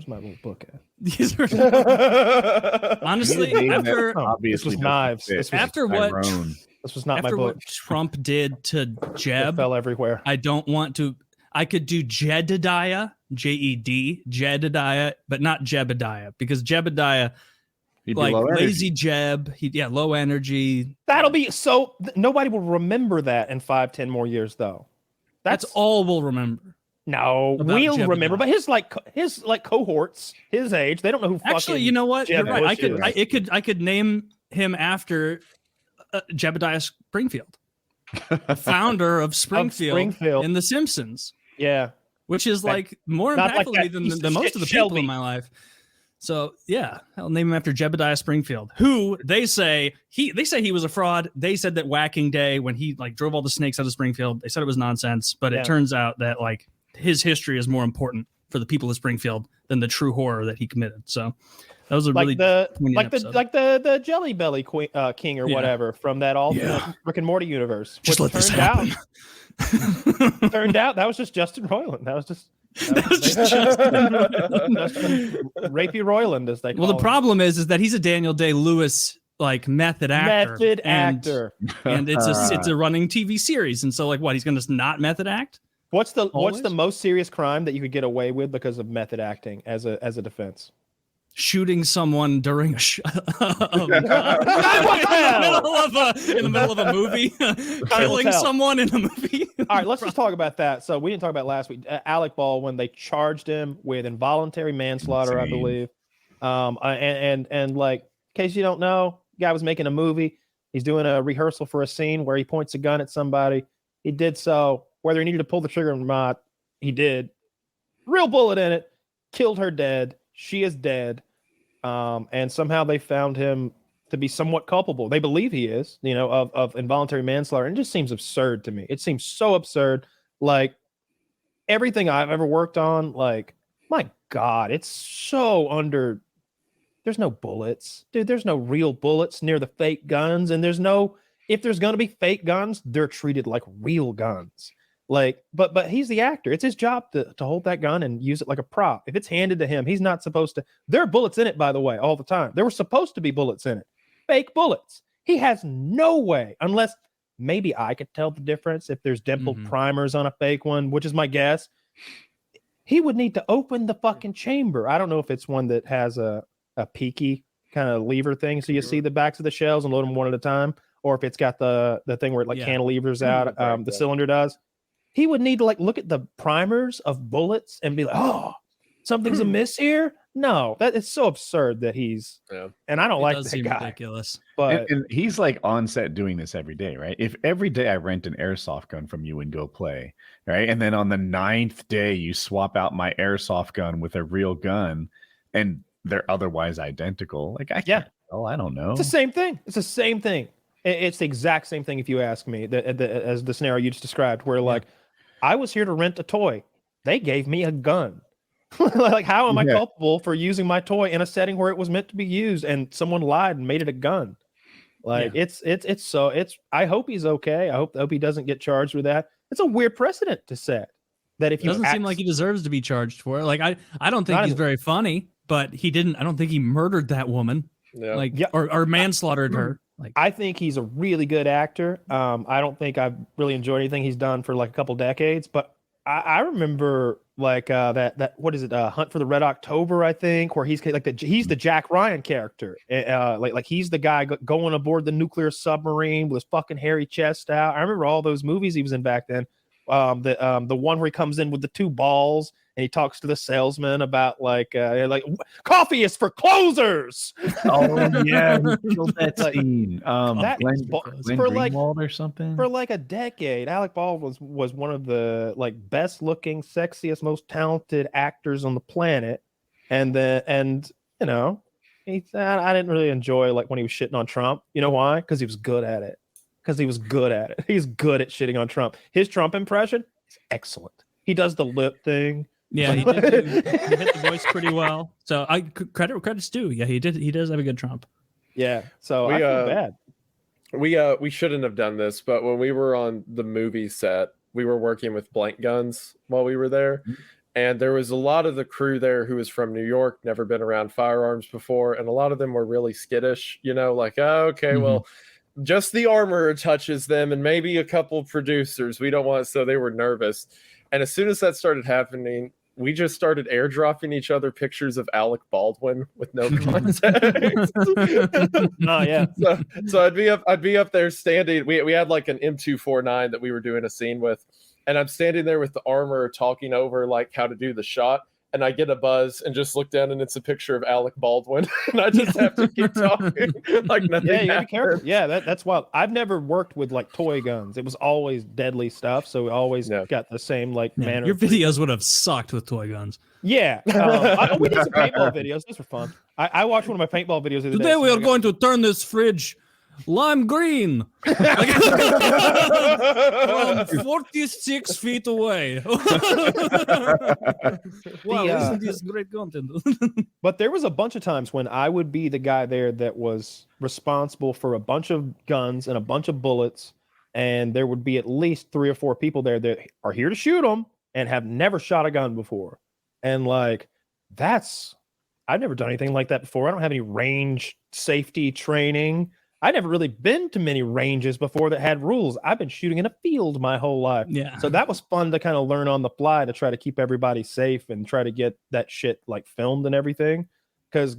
C: little book at?
B: Honestly, after
C: this was knives. This was not my book.
B: What Trump did to Jeb,
C: it fell everywhere.
B: I don't want to. I could do Jedidiah, Jedidiah, but not Jebbidiah, because Jebbidiah. Like lazy Jeb, low energy.
C: That'll be so. Nobody will remember that in 5-10 more years, though.
B: That's all we'll remember.
C: No, we'll remember, but his cohorts, his age, they don't know who.
B: Actually, you know what?
C: Jeb
B: You're right.
C: Bush
B: I could name him after Jebediah Springfield, founder of Springfield in The Simpsons.
C: Yeah,
B: which is like more impactful than most of the people in my life. So yeah, I'll name him after Jebediah Springfield, who they say he was a fraud. They said that whacking day when he like drove all the snakes out of Springfield, they said it was nonsense. But it turns out that like his history is more important for the people of Springfield than the true horror that he committed. So that was a really
C: the Jelly Belly King or whatever from that Rick and Morty universe.
B: Just let this happen.
C: Turned out that was just Justin Roiland. That was just Rapey Roiland, as they call
B: the problem is that he's a Daniel Day-Lewis like method actor, and it's a running TV series, and so like what, he's gonna just not method act?
C: What's the most serious crime that you could get away with because of method acting as a defense?
B: Shooting someone during in the middle of a movie, killing someone in a movie.
C: All right, let's just talk about that. So we didn't talk about last week. Alec Baldwin, they charged him with involuntary manslaughter, I believe. And like, in case you don't know, guy was making a movie. He's doing a rehearsal for a scene where he points a gun at somebody. He did so, whether he needed to pull the trigger or not, he did. Real bullet in it, killed her dead. She is dead, and somehow they found him to be somewhat culpable. They believe he is, of involuntary manslaughter. And it just seems absurd to me. It seems so absurd. Like everything I've ever worked on, like, my God, it's so under. There's no bullets, dude. There's no real bullets near the fake guns, and if there's gonna be fake guns, they're treated like real guns. Like, but he's the actor. It's his job to hold that gun and use it like a prop. If it's handed to him, he's not supposed to. There are bullets in it, by the way, all the time. There were supposed to be bullets in it. Fake bullets. He has no way, unless maybe I could tell the difference if there's dimpled primers on a fake one, which is my guess. He would need to open the fucking chamber. I don't know if it's one that has a peaky kind of lever thing, so you see the backs of the shells and load them one at a time, or if it's got the thing where it cantilevers out, the cylinder does. He would need to like look at the primers of bullets and be like, oh, something's amiss here. No, that is so absurd that he's.
D: Yeah.
C: And I don't
B: It
C: like
B: does
C: that
B: seem
C: guy.
B: ridiculous.
C: But
A: and he's like on set doing this every day, right? If every day I rent an airsoft gun from you and go play, right? And then on the 9th day you swap out my airsoft gun with a real gun, and they're otherwise identical. Like I can't tell. I don't know.
C: it's the same thing. It's the same thing. It's the exact same thing if you ask me. As the scenario you just described, where like I was here to rent a toy, they gave me a gun. Like, how am I culpable for using my toy in a setting where it was meant to be used and someone lied and made it a gun? Like it's I hope he's okay. I hope he doesn't get charged with that. It's a weird precedent to set that if
B: It doesn't seem like he deserves to be charged for it. Like I don't think he's very funny, but I don't think he murdered that woman.
D: Yeah.
B: Like or manslaughtered her. Like
C: I think he's a really good actor. I don't think I've really enjoyed anything he's done for like a couple decades, but I remember like that what is it? Hunt for the Red October, I think, where he's like he's the Jack Ryan character. Like he's the guy going aboard the nuclear submarine with his fucking hairy chest out. I remember all those movies he was in back then. The one where he comes in with the 2 balls and he talks to the salesman about like coffee is for closers.
A: Oh yeah, he killed that scene.
C: For
A: Greenwald or something.
C: For like a decade, Alec Baldwin was one of the like best looking, sexiest, most talented actors on the planet. And you know, I didn't really enjoy like when he was shitting on Trump. You know why? Because he was good at it. He's good at shitting on Trump. His Trump impression is excellent. He does the lip thing.
B: Yeah, he hit the voice pretty well. So credit's due. Yeah, he does have a good Trump.
C: Yeah. So I feel bad.
D: We shouldn't have done this, but when we were on the movie set, we were working with blank guns while we were there. Mm-hmm. And there was a lot of the crew there who was from New York, never been around firearms before, and a lot of them were really skittish, you know, like, oh, okay, well, just the armorer touches them and maybe a couple producers. We don't want, so they were nervous. And as soon as that started happening, we just started airdropping each other pictures of Alec Baldwin with no context.
C: Oh yeah.
D: So I'd be up there standing. We had like an M249 that we were doing a scene with, and I'm standing there with the armor talking over like how to do the shot. And I get a buzz and just look down, and it's a picture of Alec Baldwin, and I just have to keep talking like nothing.
C: Yeah, you gotta be careful. Yeah, that's wild. I've never worked with like toy guns. It was always deadly stuff, so we always got the same like manner.
B: Your videos would have sucked with toy guns.
C: Yeah, we did some paintball videos. Those were fun. I watched one of my paintball videos the other day.
B: Today we are going to turn this fridge lime green from 46 feet away. Wow, isn't this great content?
C: But there was a bunch of times when I would be the guy there that was responsible for a bunch of guns and a bunch of bullets, and there would be at least 3 or 4 people there that are here to shoot them and have never shot a gun before. And like I've never done anything like that before. I don't have any range safety training. I'd never really been to many ranges before that had rules. I've been shooting in a field my whole life.
B: Yeah.
C: So that was fun to kind of learn on the fly to try to keep everybody safe and try to get that shit like filmed and everything. Because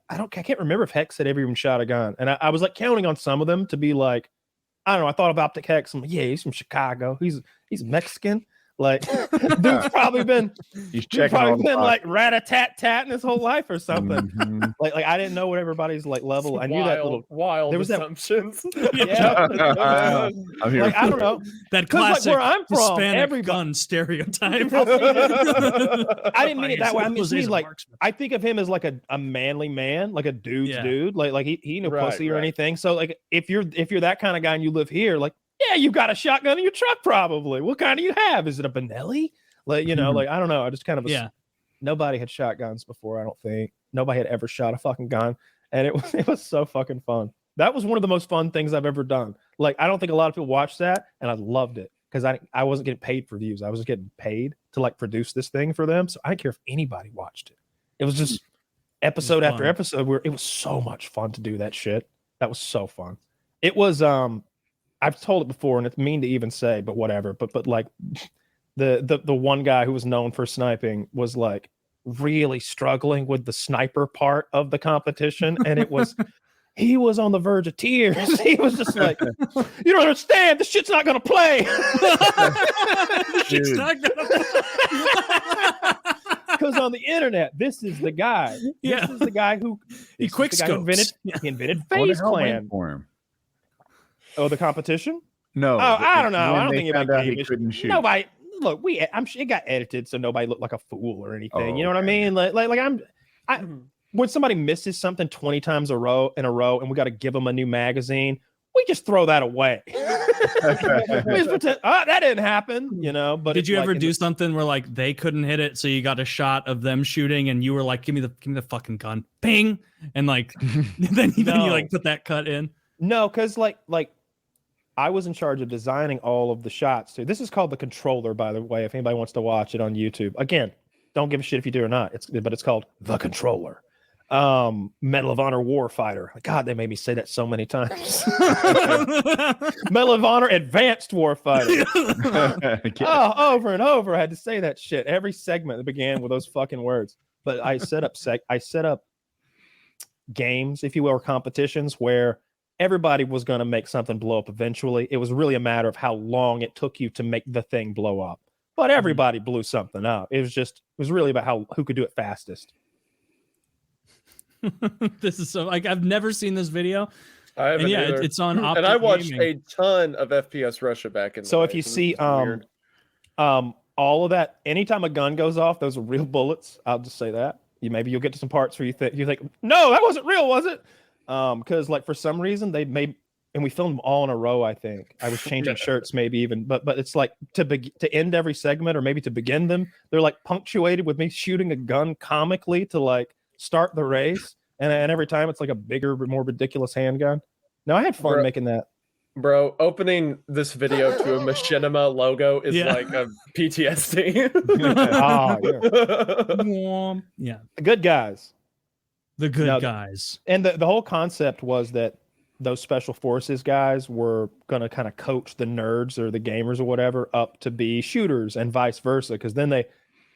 C: I can't remember if Hex had ever even shot a gun. And I was like counting on some of them to be like, I don't know. I thought of Optic Hex. I'm like, yeah, he's from Chicago. He's Mexican. Like, dude's probably been like rat-a-tat-tatting his whole life or something. Mm-hmm. Like I didn't know what everybody's like level. I knew that little
D: wild
C: there was
D: assumptions.
C: Yeah, like, I don't know.
B: That classic
C: like, where I'm from,
B: Hispanic gun stereotype.
C: I didn't mean it that way. I mean like I think of him as like a manly man, like a dude's dude. Like he no pussy or anything. So like if you're that kind of guy and you live here, like. Yeah, you got a shotgun in your truck, probably. What kind do you have? Is it a Benelli? Like, you know, like, I don't know. I just kind of, nobody had shotguns before, I don't think. Nobody had ever shot a fucking gun. And it was so fucking fun. That was one of the most fun things I've ever done. Like, I don't think a lot of people watched that, and I loved it because I wasn't getting paid for views. I was just getting paid to like produce this thing for them. So I didn't care if anybody watched it. It was just episode after episode where it was so much fun to do that shit. That was so fun. It was, I've told it before, and it's mean to even say, but whatever. But like the one guy who was known for sniping was like really struggling with the sniper part of the competition, and he was on the verge of tears. He was just like, "You don't understand. This shit's not gonna play." This shit's not gonna play. videos on the internet. This is the guy.
B: Yeah.
C: This is the guy who
B: He quick scopes.
C: He invented
A: I wonder
C: Phase
A: how it went
C: Clan.
A: for him.
C: Oh, the competition?
A: No.
C: Oh, I don't know.
A: when
C: I don't
A: they
C: think
A: found
C: anybody
A: out he
C: gave a
A: couldn't shoot.
C: Nobody. Look, I'm sure it got edited so nobody looked like a fool or anything.
A: Oh,
C: You know what I mean? When somebody misses something 20 times in a row, and we got to give them a new magazine, we just throw that away. We just pretend, that didn't happen, you know. But
B: did you ever do something where like they couldn't hit it, so you got a shot of them shooting, and you were like, "Give me the fucking gun, bing," and like then you like put that cut in?
C: No, because like I was in charge of designing all of the shots too. This is called the controller, by the way. If anybody wants to watch it on YouTube, again, don't give a shit if you do or not. But it's called the controller. Medal of Honor Warfighter. God, they made me say that so many times. Medal of Honor Advanced Warfighter. Oh, over and over. I had to say that shit. Every segment that began with those fucking words. But I set up games, if you will, or competitions where everybody was going to make something blow up eventually. It was really a matter of how long it took you to make the thing blow up. But everybody blew something up. It was really about who could do it fastest.
B: This is so like I've never seen this video.
D: I haven't either.
B: It's on Optic
D: and I watched
B: Gaming.
D: a ton of FPS-Russia back in the
C: So
D: day,
C: if you see
D: weird.
C: all of that, anytime a gun goes off, those are real bullets. I'll just say that. Maybe you'll get to some parts where you think, no, that wasn't real, was it? Because like for some reason they made, and we filmed them all in a row. I think I was changing shirts, maybe even, but it's like to end every segment or maybe to begin them, they're like punctuated with me shooting a gun comically to like start the race, and every time it's like a bigger, more ridiculous handgun. No, I had fun making that.
D: Bro, opening this video to a Machinima logo is like a PTSD.
B: Yeah.
C: The good guys.
B: The good guys.
C: And the whole concept was that those special forces guys were going to kind of coach the nerds or the gamers or whatever up to be shooters and vice versa. Because then they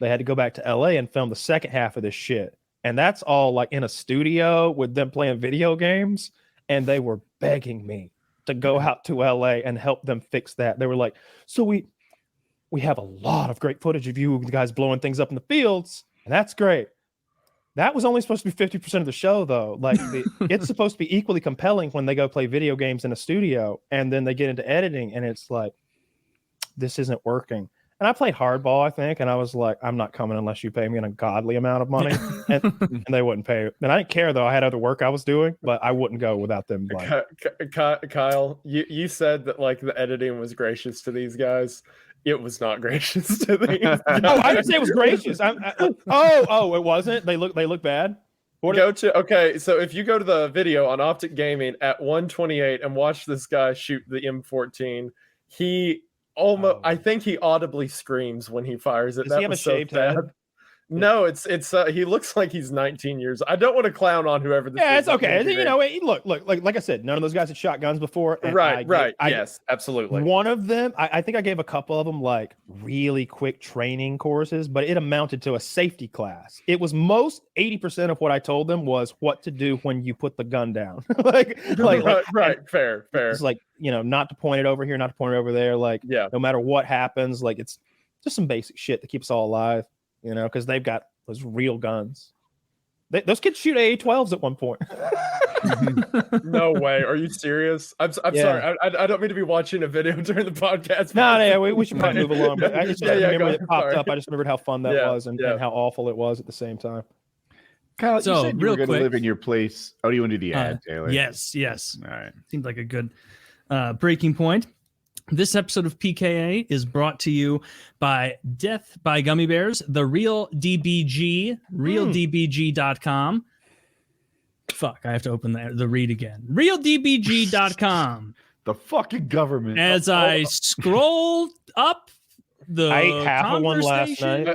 C: had to go back to LA and film the second half of this shit. And that's all like in a studio with them playing video games. And they were begging me to go out to LA and help them fix that. They were like, so we have a lot of great footage of you guys blowing things up in the fields. And that's great. That was only supposed to be 50% of the show, though. Like, it's supposed to be equally compelling when they go play video games in a studio, and then they get into editing, and it's like, this isn't working. And I played hardball, I think, and I was like, I'm not coming unless you pay me an ungodly amount of money. and they wouldn't pay. And I didn't care, though. I had other work I was doing, but I wouldn't go without them. Like...
D: Kyle, you said that like the editing was gracious to these guys. It was not gracious to these guys.
C: Oh, I didn't say it was gracious. It wasn't? They look bad?
D: So if you go to the video on Optic Gaming at 1:28 and watch this guy shoot the M14, I think he audibly screams when he fires it.
C: Does he have a shaved head?
D: No, it's he looks like he's 19 years. I don't want to clown on whoever this is.
C: Yeah, it's okay. You know, look, like I said, none of those guys had shot guns before.
D: Right. Yes, absolutely.
C: One of them, I think I gave a couple of them like really quick training courses, but it amounted to a safety class. It was 80% of what I told them was what to do when you put the gun down. Right. Fair. It's like, you know, not to point it over here, not to point it over there. Like, no matter what happens, like it's just some basic shit that keeps us all alive. You know, because they've got those real guns. Those kids shoot AA-12s at one point.
D: No way. Are you serious? I'm sorry. I don't mean to be watching a video during the podcast.
C: No, we should probably move along. But I just remember it popped up. I just remembered how fun that was and how awful it was at the same time.
A: Kyle,
B: so,
A: you said you were going to live in your place. Oh, do you want to do the ad, Taylor?
B: Yes.
A: All right.
B: Seems like a good breaking point. This episode of PKA is brought to you by Death by Gummy Bears, the Real DBG, realdbg.com. Fuck, I have to open the read again. Realdbg.com.
A: The fucking government.
B: As I scroll up the
C: I ate half of one last night.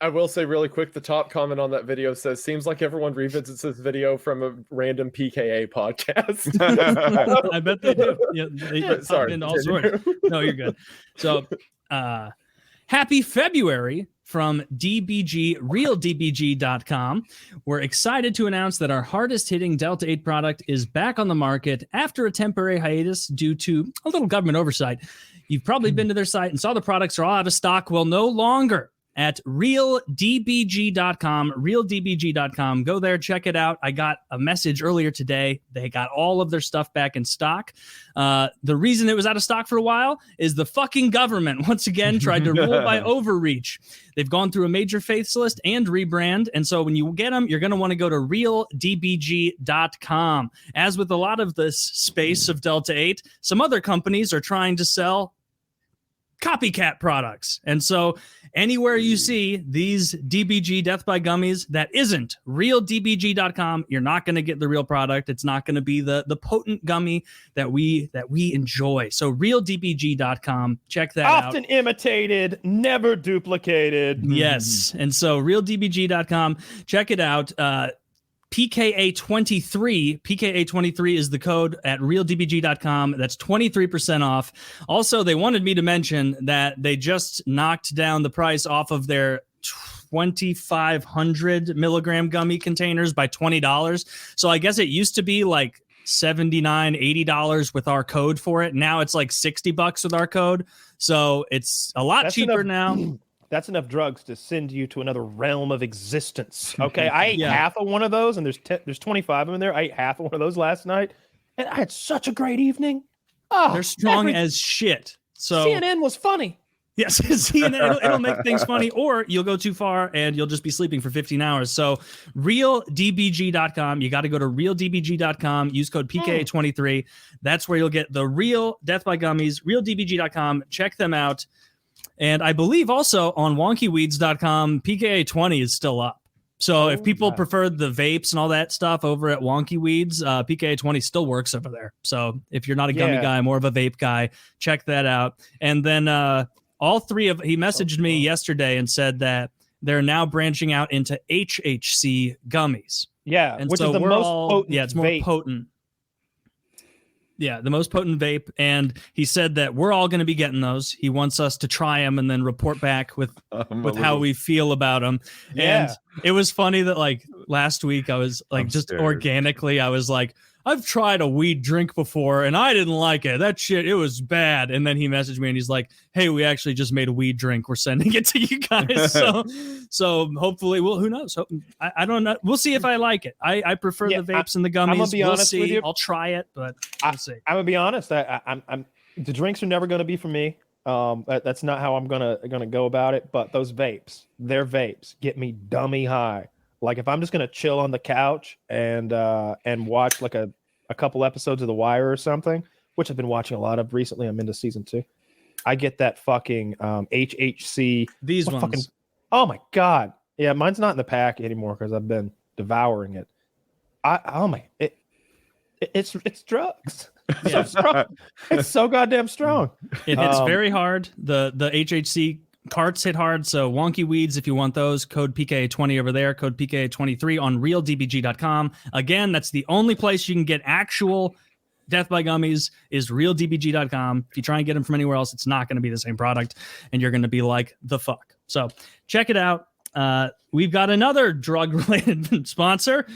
D: I will say really quick, the top comment on that video says, seems like everyone revisits this video from a random PKA podcast.
B: I bet they do. Yeah, sorry. Into all sorts. No, you're good. So happy February from DBG, realdbg.com. We're excited to announce that our hardest hitting Delta 8 product is back on the market after a temporary hiatus due to a little government oversight. You've probably been to their site and saw the products are all out of stock. Well, no longer. at realdbg.com, realdbg.com. Go there, check it out. I got a message earlier today. They got all of their stuff back in stock. The reason it was out of stock for a while is the fucking government once again tried to rule by overreach. They've gone through a major faiths list and rebrand. And so when you get them, you're going to want to go to realdbg.com. As with a lot of this space of Delta 8, some other companies are trying to sell copycat products. And so anywhere you see these DBG Death by Gummies that isn't realdbg.com, you're not going to get the real product. It's not going to be the potent gummy that we enjoy. So realdbg.com, check that out.
C: Often imitated, never duplicated.
B: Yes. And so realdbg.com, check it out. PKA23 is the code at realdbg.com. That's 23% off. Also, they wanted me to mention that they just knocked down the price off of their 2,500 milligram gummy containers by $20. So I guess it used to be like $79, $80 with our code for it. Now it's like $60 with our code. So it's a lot cheaper now.
C: That's enough drugs to send you to another realm of existence. Okay, I ate half of one of those, and there's 25 of them in there. I ate half of one of those last night, and I had such a great evening. Oh,
B: they're strong as shit. So
C: CNN was funny.
B: Yes, CNN, it'll make things funny, or you'll go too far and you'll just be sleeping for 15 hours. So realdbg.com, you got to go to realdbg.com, use code PKA23. That's where you'll get the real Death by Gummies, realdbg.com. Check them out. And I believe also on wonkyweeds.com, PKA 20 is still up. So if people prefer the vapes and all that stuff over at Wonky Weeds, PKA 20 still works over there. So if you're not a gummy guy, more of a vape guy, check that out. And then all three of he messaged me yesterday and said that they're now branching out into HHC gummies.
C: Yeah,
B: and
C: which
B: so
C: is the most potent.
B: Yeah, it's more
C: vape.
B: potent. Yeah, the most potent vape. And he said that we're all going to be getting those. He wants us to try them and then report back with how we feel about them.
C: Yeah.
B: And it was funny that like last week I was like just organically, I was like, I've tried a weed drink before and I didn't like it. That shit, it was bad. And then he messaged me and he's like, hey, we actually just made a weed drink. We're sending it to you guys. So hopefully, well, who knows? I don't know. We'll see if I like it. I prefer the vapes and the gummies.
C: I'm gonna be honest with you.
B: I'll try it, but we'll see.
C: I'm gonna be honest. I'm the drinks are never gonna be for me. That's not how I'm gonna go about it. But those vapes, their vapes get me dummy high. Like if I'm just gonna chill on the couch and watch like a couple episodes of The Wire or something, which I've been watching a lot of recently. I'm into season 2. I get that fucking HHC.
B: These ones.
C: Fucking, oh my god. Yeah, mine's not in the pack anymore because I've been devouring it. It's drugs. It's so strong. It's so goddamn strong.
B: It hits very hard. The HHC carts hit hard. So Wonky Weeds, if you want those, code PKA20 over there, code PKA23 on realdbg.com. Again, that's the only place you can get actual Death by Gummies is realdbg.com. If you try and get them from anywhere else, it's not going to be the same product and you're going to be like, the fuck. So check it out. We've got another drug-related sponsor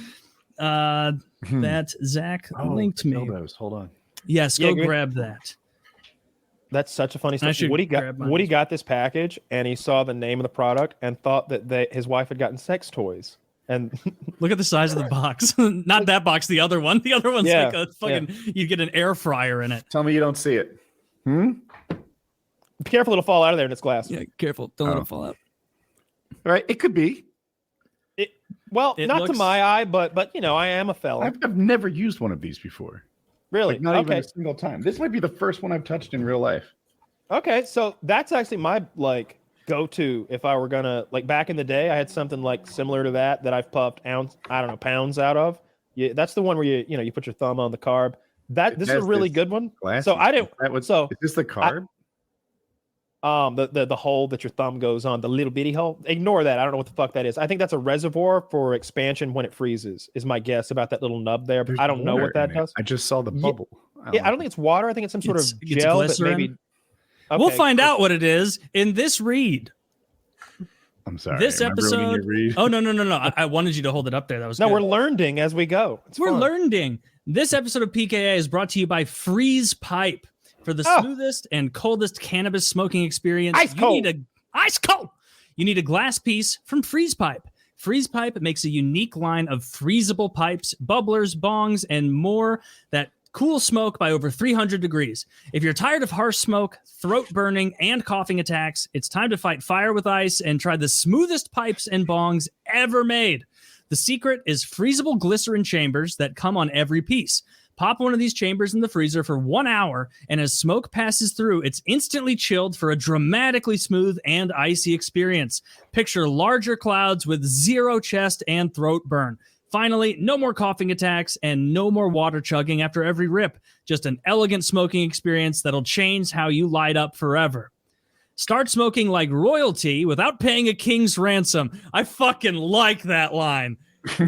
B: that Zach linked me.
A: Hold on.
B: Yes, go grab that.
C: That's such a funny story. Woody got this package and he saw the name of the product and thought that his wife had gotten sex toys. And
B: look at the size of the box. Not that box, the other one. The other one's like a fucking, you get an air fryer in it.
A: Tell me you don't see it.
C: Be careful, it'll fall out of there in its glass.
B: Yeah, careful. Don't let it fall out.
A: All right, it could be.
C: Not to my eye, but you know, I am a fella.
A: I've never used one of these before.
C: Really?
A: Like, not even a single time. This might be the first one I've touched in real life. Okay,
C: so that's actually my go-to if I were gonna back in the day. I had something similar to that I've puffed pounds out of. Yeah, that's the one where you put your thumb on the carb. This is a really good one. So I didn't. Is
A: this the carb?
C: The hole that your thumb goes on, the little bitty hole. Ignore that. I don't know what the fuck that is. I think that's a reservoir for expansion when it freezes, is my guess about that little nub there. But I don't know what that does.
A: I just saw the bubble.
C: I don't think it's water. I think it's some sort of gel that maybe. Okay,
B: we'll find out what it is in this read.
A: I'm sorry.
B: This episode. Oh no! I wanted you to hold it up there. That was good.
C: We're learning as we go.
B: We're learning. This episode of PKA is brought to you by Freeze Pipe. For the smoothest and coldest cannabis smoking experience,
C: ice cold.
B: You you need a glass piece from Freeze Pipe. Freeze Pipe makes a unique line of freezable pipes, bubblers, bongs, and more that cool smoke by over 300 degrees. If you're tired of harsh smoke, throat burning, and coughing attacks, it's time to fight fire with ice and try the smoothest pipes and bongs ever made. The secret is freezable glycerin chambers that come on every piece. Pop one of these chambers in the freezer for 1 hour, and as smoke passes through, it's instantly chilled for a dramatically smooth and icy experience. Picture larger clouds with zero chest and throat burn. Finally, no more coughing attacks and no more water chugging after every rip. Just an elegant smoking experience that'll change how you light up forever. Start smoking like royalty without paying a king's ransom. I fucking like that line.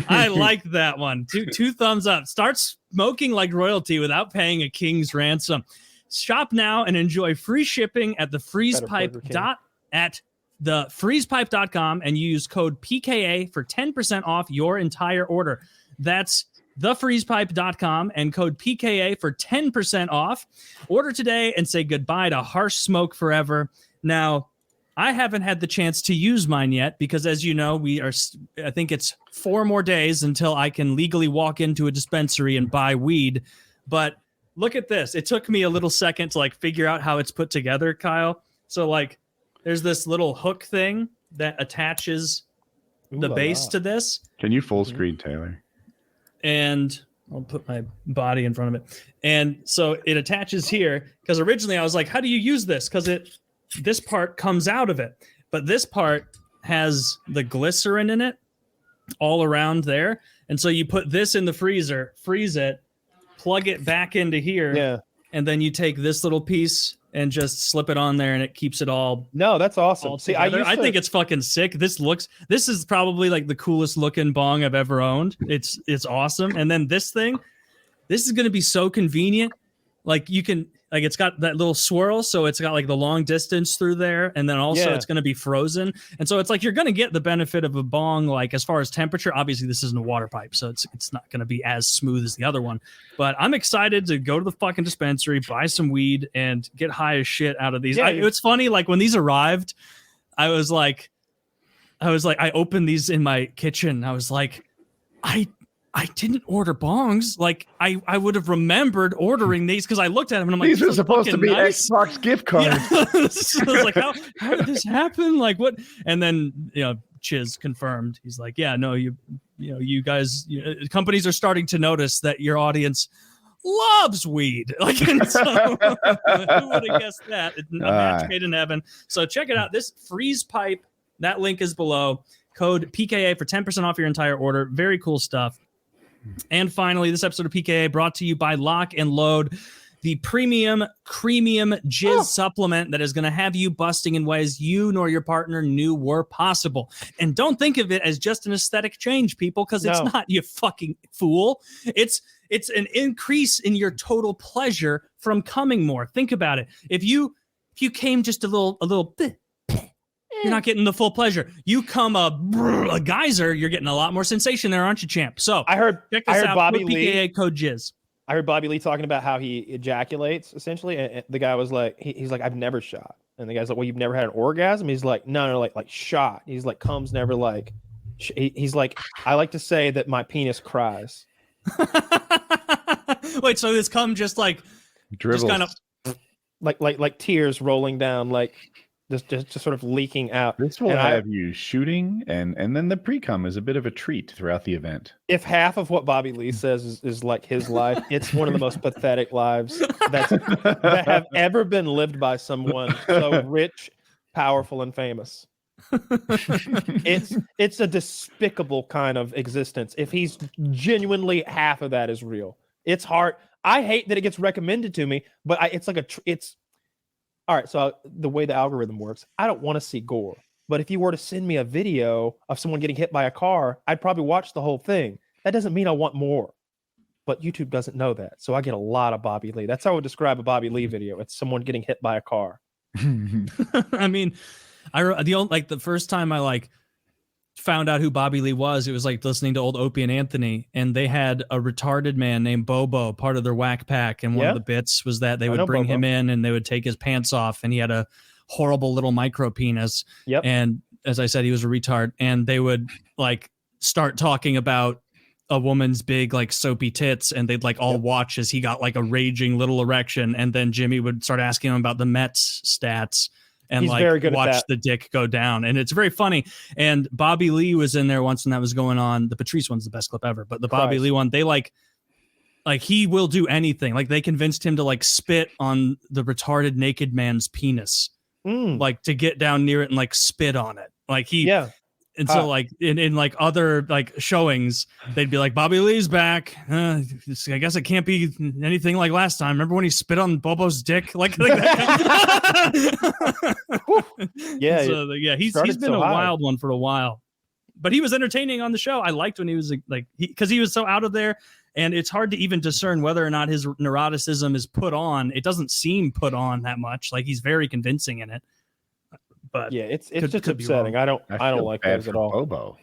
B: I like that one. Two thumbs up. Start smoking like royalty without paying a king's ransom. Shop now and enjoy free shipping at thefreezepipe.com and use code PKA for 10% off your entire order. That's thefreezepipe.com and code PKA for 10% off. Order today and say goodbye to harsh smoke forever. Now, I haven't had the chance to use mine yet because, as you know, I think it's 4 more days until I can legally walk into a dispensary and buy weed. But look at this. It took me a little second to figure out how it's put together, Kyle. So there's this little hook thing that attaches the base to this.
A: Can you full screen, Taylor?
B: And I'll put my body in front of it. And so it attaches here because originally I was like, how do you use this? Because this part comes out of it, but this part has the glycerin in it all around there. And so you put this in the freezer, freeze it, plug it back into here. And then you take this little piece and just slip it on there and it keeps it all.
C: No, that's awesome. See,
B: I think it's fucking sick. This is probably the coolest looking bong I've ever owned. It's awesome. And then this is going to be so convenient. You can, it's got that little swirl, so it's got the long distance through there, and then also it's going to be frozen, and so it's you're going to get the benefit of a bong. As far as temperature, obviously this isn't a water pipe, so it's not going to be as smooth as the other one. But I'm excited to go to the fucking dispensary, buy some weed, and get high as shit out of these. It's funny, when these arrived, I opened these in my kitchen. I was like, I didn't order bongs. I would have remembered ordering these because I looked at them and I'm like,
A: these are supposed to be nice Xbox gift cards.
B: Yeah. So I was like, how did this happen? What? And then, Chiz confirmed. He's like, yeah, no, you guys, companies are starting to notice that your audience loves weed. And so, who would have guessed that? A match made in heaven. So check it out. This Freeze Pipe, that link is below. Code PKA for 10% off your entire order. Very cool stuff. And finally, this episode of PKA brought to you by Lock and Load, the premium jizz supplement that is going to have you busting in ways you nor your partner knew were possible. And don't think of it as just an aesthetic change, people, because it's not, you fucking fool. It's an increase in your total pleasure from coming more. Think about it. If you came just a little bit, you're not getting the full pleasure. You come a geyser, you're getting a lot more sensation there, aren't you, champ? So
C: I heard Bobby Lee
B: PKA code jizz.
C: I heard Bobby Lee talking about how he ejaculates essentially, and the guy was like, he's like, I've never shot, and the guy's like, well, you've never had an orgasm? He's like, no, like shot. He's like, comes never he's like, I like to say that my penis cries.
B: Wait, so this cum just
A: dribbles,
B: just kind of
C: like tears rolling down, just sort of leaking out.
A: This will have you shooting, and then the pre-cum is a bit of a treat throughout the event.
C: If half of what Bobby Lee says is like his life, it's one of the most pathetic lives that have ever been lived by someone so rich, powerful, and famous. It's a despicable kind of existence. If he's genuinely half of that is real, it's hard. I hate that it gets recommended to me, but it's all right. So the way the algorithm works, I don't want to see gore, but if you were to send me a video of someone getting hit by a car, I'd probably watch the whole thing. That doesn't mean I want more, but YouTube doesn't know that. So I get a lot of Bobby Lee. That's how I would describe a Bobby Lee video. It's someone getting hit by a car.
B: I mean, the first time I found out who Bobby Lee was, it was listening to old Opie and Anthony, and they had a retarded man named Bobo, part of their whack pack, and one of the bits was that they would bring him in and they would take his pants off, and he had a horrible little micro penis.
C: Yep.
B: And as I said, he was a retard, and they would like start talking about a woman's big like soapy tits, and they'd like all watch as he got like a raging little erection, and then Jimmy would start asking him about the Mets stats and
C: He's very good at
B: watch
C: that.
B: the dick go down, and it's very funny. And Bobby Lee was in there once when that was going on. The Patrice one's the best clip ever, but the Bobby Lee one, they like he will do anything. Like they convinced him to like spit on the retarded naked man's penis, like to get down near it and like spit on it. Like he, and so like in like other like showings, they'd be like, Bobby Lee's back. I guess it can't be anything like last time. Remember when he spit on Bobo's dick? Like that.
C: Yeah,
B: so, yeah. He's been a wild one for a while, but he was entertaining on the show. I liked when he was like because he was so out of there. And it's hard to even discern whether or not his neuroticism is put on. It doesn't seem put on that much. Like he's very convincing in it. But
C: yeah, it's just upsetting. I don't like those at all.
A: Bobo.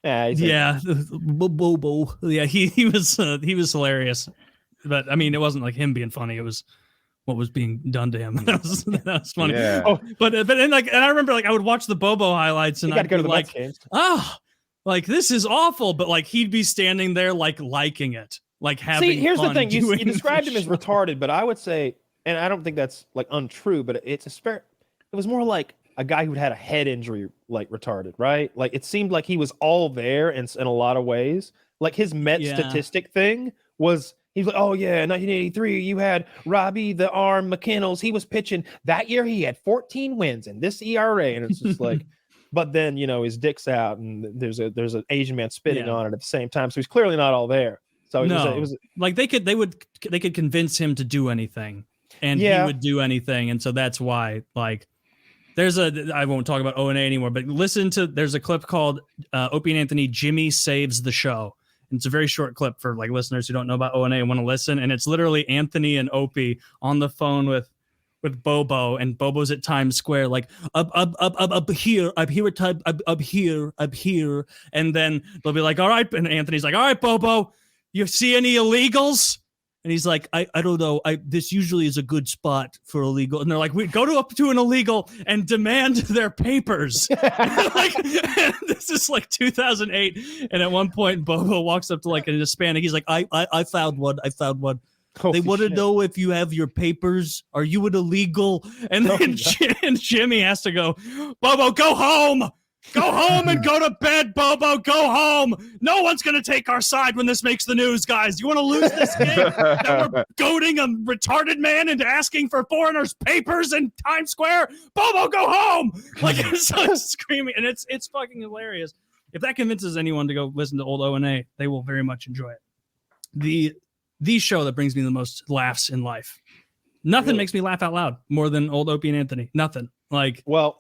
C: Yeah,
B: Bobo. Yeah, he was hilarious. But I mean, it wasn't like him being funny. It was what was being done to him. That was funny.
A: Yeah.
B: Oh, but and I remember like I would watch the Bobo highlights and I'd go to the like, like this is awful, but like he'd be standing there like liking it, like having. See,
C: here's the
B: fun
C: thing: you
B: doing
C: described him
B: the
C: as
B: show.
C: retarded, but I would say, and I don't think that's like untrue, but it's a spare. It was more like a guy who'd had a head injury, like retarded, right? Like it seemed like he was all there in a lot of ways. Like his Met statistic thing was. He's like, oh yeah, 1983, you had Robbie the Arm McKinnells. He was pitching that year. He had 14 wins and this ERA, and it's just like. But then, you know, his dick's out and there's an Asian man spitting on it at the same time. So he's clearly not all there. So it was
B: like they could convince him to do anything and he would do anything. And so that's why like I won't talk about O&A anymore, but there's a clip called Opie and Anthony, Jimmy Saves the Show. And it's a very short clip for like listeners who don't know about O&A and want to listen. And it's literally Anthony and Opie on the phone with Bobo, and Bobo's at Times Square, like up here, up here, and then they'll be like, all right, and Anthony's like, all right, Bobo, you see any illegals? And he's like, I don't know, this usually is a good spot for illegal, and they're like, we go up to an illegal and demand their papers. Like this is like 2008, and at one point Bobo walks up to like an Hispanic, he's like, I found one. They want to know if you have your papers. Are you an illegal? And then and Jimmy has to go, Bobo, go home. Go home and go to bed, Bobo. Go home. No one's going to take our side when this makes the news, guys. You want to lose this game? That we're goading a retarded man into asking for foreigners' papers in Times Square? Bobo, go home. Like, it's so screaming. And it's fucking hilarious. If that convinces anyone to go listen to old O&A, they will very much enjoy it. The show that brings me the most laughs in life. Nothing makes me laugh out loud more than old Opie and Anthony. Nothing. Like,
C: well,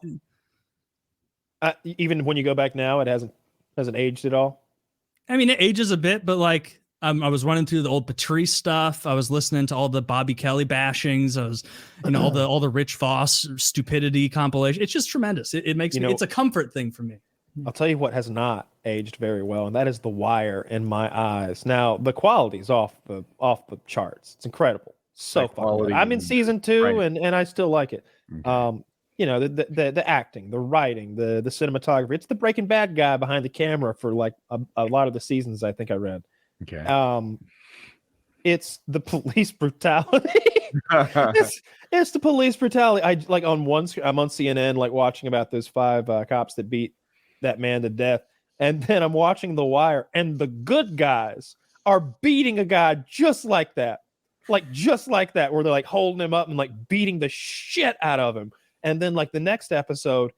C: even when you go back now, it hasn't aged at all.
B: I mean, it ages a bit, but like I was running through the old Patrice stuff. I was listening to all the Bobby Kelly bashings. I was, all the Rich Voss stupidity compilation. It's just tremendous. It makes me. It's a comfort thing for me.
C: I'll tell you what has not aged very well, and that is The Wire in my eyes. Now, the quality's off the charts. It's incredible. So fun. I'm in season 2, and I still like it. Okay. The acting, the writing, the cinematography. It's the Breaking Bad guy behind the camera for like a lot of the seasons, I think I read.
A: Okay.
C: It's the police brutality. it's the police brutality. I like I'm on CNN like watching about those 5 cops that beat that man to death, and then I'm watching The Wire, and the good guys are beating a guy just like that, where they're like holding him up and like beating the shit out of him. And then like the next episode,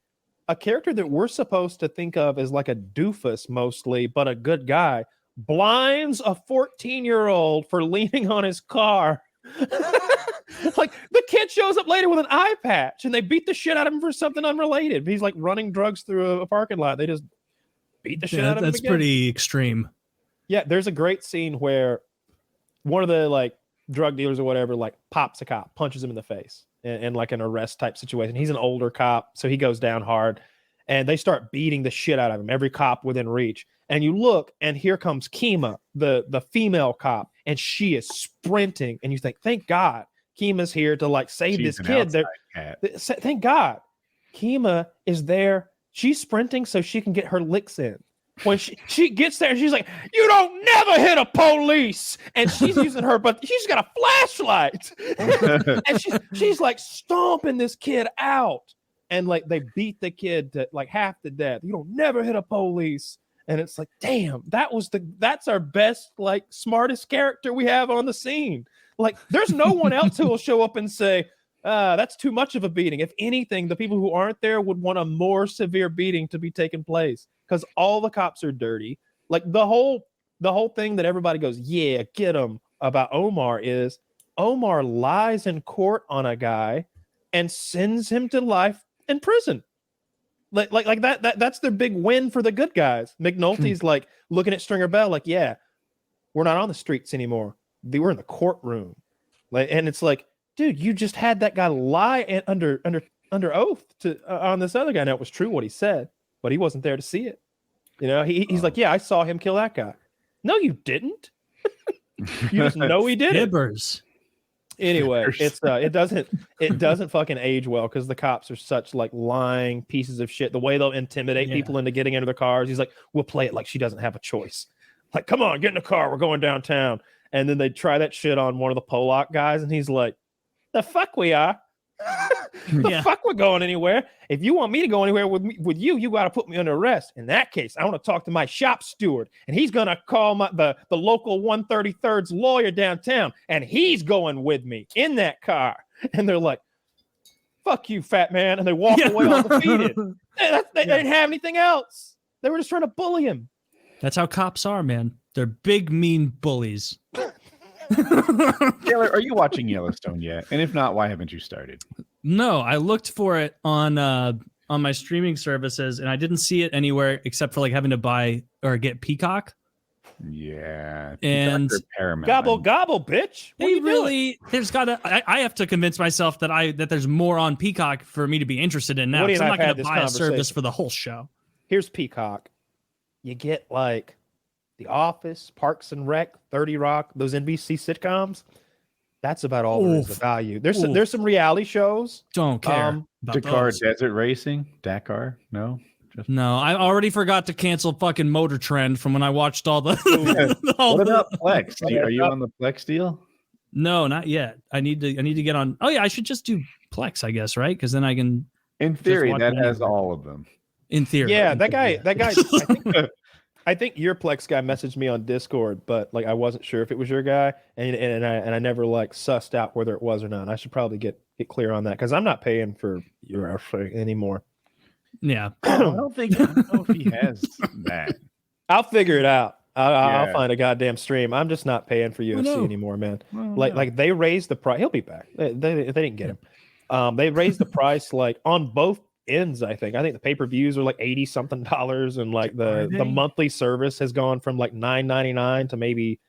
C: a character that we're supposed to think of as like a doofus mostly, but a good guy, blinds a 14-year-old for leaning on his car. Like the kid shows up later with an eye patch, and they beat the shit out of him for something unrelated. He's like running drugs through a parking lot. They just beat the shit out of him.
B: That's pretty extreme.
C: Yeah, there's a great scene where one of the like drug dealers or whatever like pops a cop, punches him in the face in like an arrest type situation. He's an older cop, so he goes down hard, and they start beating the shit out of him. Every cop within reach. And you look, and here comes Kima, the female cop, and she is sprinting. And you think, thank God Kima's here to like save this kid. Thank God Kima is there She's sprinting so she can get her licks in. When she gets there, she's like, "You don't never hit a police," and she's using her, but she's got a flashlight, and she's like stomping this kid out, and like they beat the kid to like half to death. You don't never hit a police, and it's like, damn, that's our best, like, smartest character we have on the scene. Like, there's no one else who will show up and say, that's too much of a beating. If anything, the people who aren't there would want a more severe beating to be taking place. Because all the cops are dirty. Like the whole thing that everybody goes, yeah, get him, about Omar is Omar lies in court on a guy and sends him to life in prison. Like that's their big win for the good guys. McNulty's like looking at Stringer Bell like, yeah, we're not on the streets anymore. We're in the courtroom. Like, and it's like, dude, you just had that guy lie under oath to on this other guy. Now, it was true what he said, but he wasn't there to see it. You know, he's like, yeah, I saw him kill that guy. No, you didn't. You just know he did it.
B: Fibbers.
C: Anyway, it doesn't fucking age well because the cops are such like lying pieces of shit. The way they'll intimidate people into getting into their cars. He's like, we'll play it like she doesn't have a choice. Like, come on, get in the car. We're going downtown. And then they try that shit on one of the Polak guys, and he's like, the fuck we are. The fuck we're going anywhere. If you want me to go anywhere with you, you got to put me under arrest. In that case, I want to talk to my shop steward, and he's going to call the local 133rd's lawyer downtown, and he's going with me in that car. And they're like, fuck you, fat man. And they walk away all defeated. They didn't have anything else. They were just trying to bully him.
B: That's how cops are, man. They're big, mean bullies.
A: Taylor, are you watching Yellowstone yet? And if not, why haven't you started?
B: No, I looked for it on my streaming services, and I didn't see it anywhere except for like having to buy or get Peacock.
A: Yeah,
B: and
C: gobble gobble, bitch.
B: They really, there's gotta. I have to convince myself that there's more on Peacock for me to be interested in now. I'm not going to buy a service for the whole show.
C: Here's Peacock. You get like The Office, Parks and Rec, 30 Rock, those NBC sitcoms. That's about all there is of value. There's some reality shows.
B: Don't care.
A: Dakar Desert Racing. Dakar? No.
B: No, I already forgot to cancel fucking Motor Trend from when I watched all the.
A: What about Plex? Are you on the Plex deal?
B: No, not yet. I need to get on. Oh yeah, I should just do Plex, I guess, right? Because then I can.
A: In theory, that has all of them.
B: In theory,
C: yeah. That guy. I think your Plex guy messaged me on Discord, but like I wasn't sure if it was your guy, and I never like sussed out whether it was or not. I should probably get clear on that because I'm not paying for your anymore.
B: Yeah,
A: I don't know if he has that.
C: I'll figure it out. I'll find a goddamn stream. I'm just not paying for UFC anymore, man. Like they raised the price. He'll be back. They didn't get him. They raised the price like on both ends. I think the pay-per-views are like $80 something, and like the monthly service has gone from like $9.99 to maybe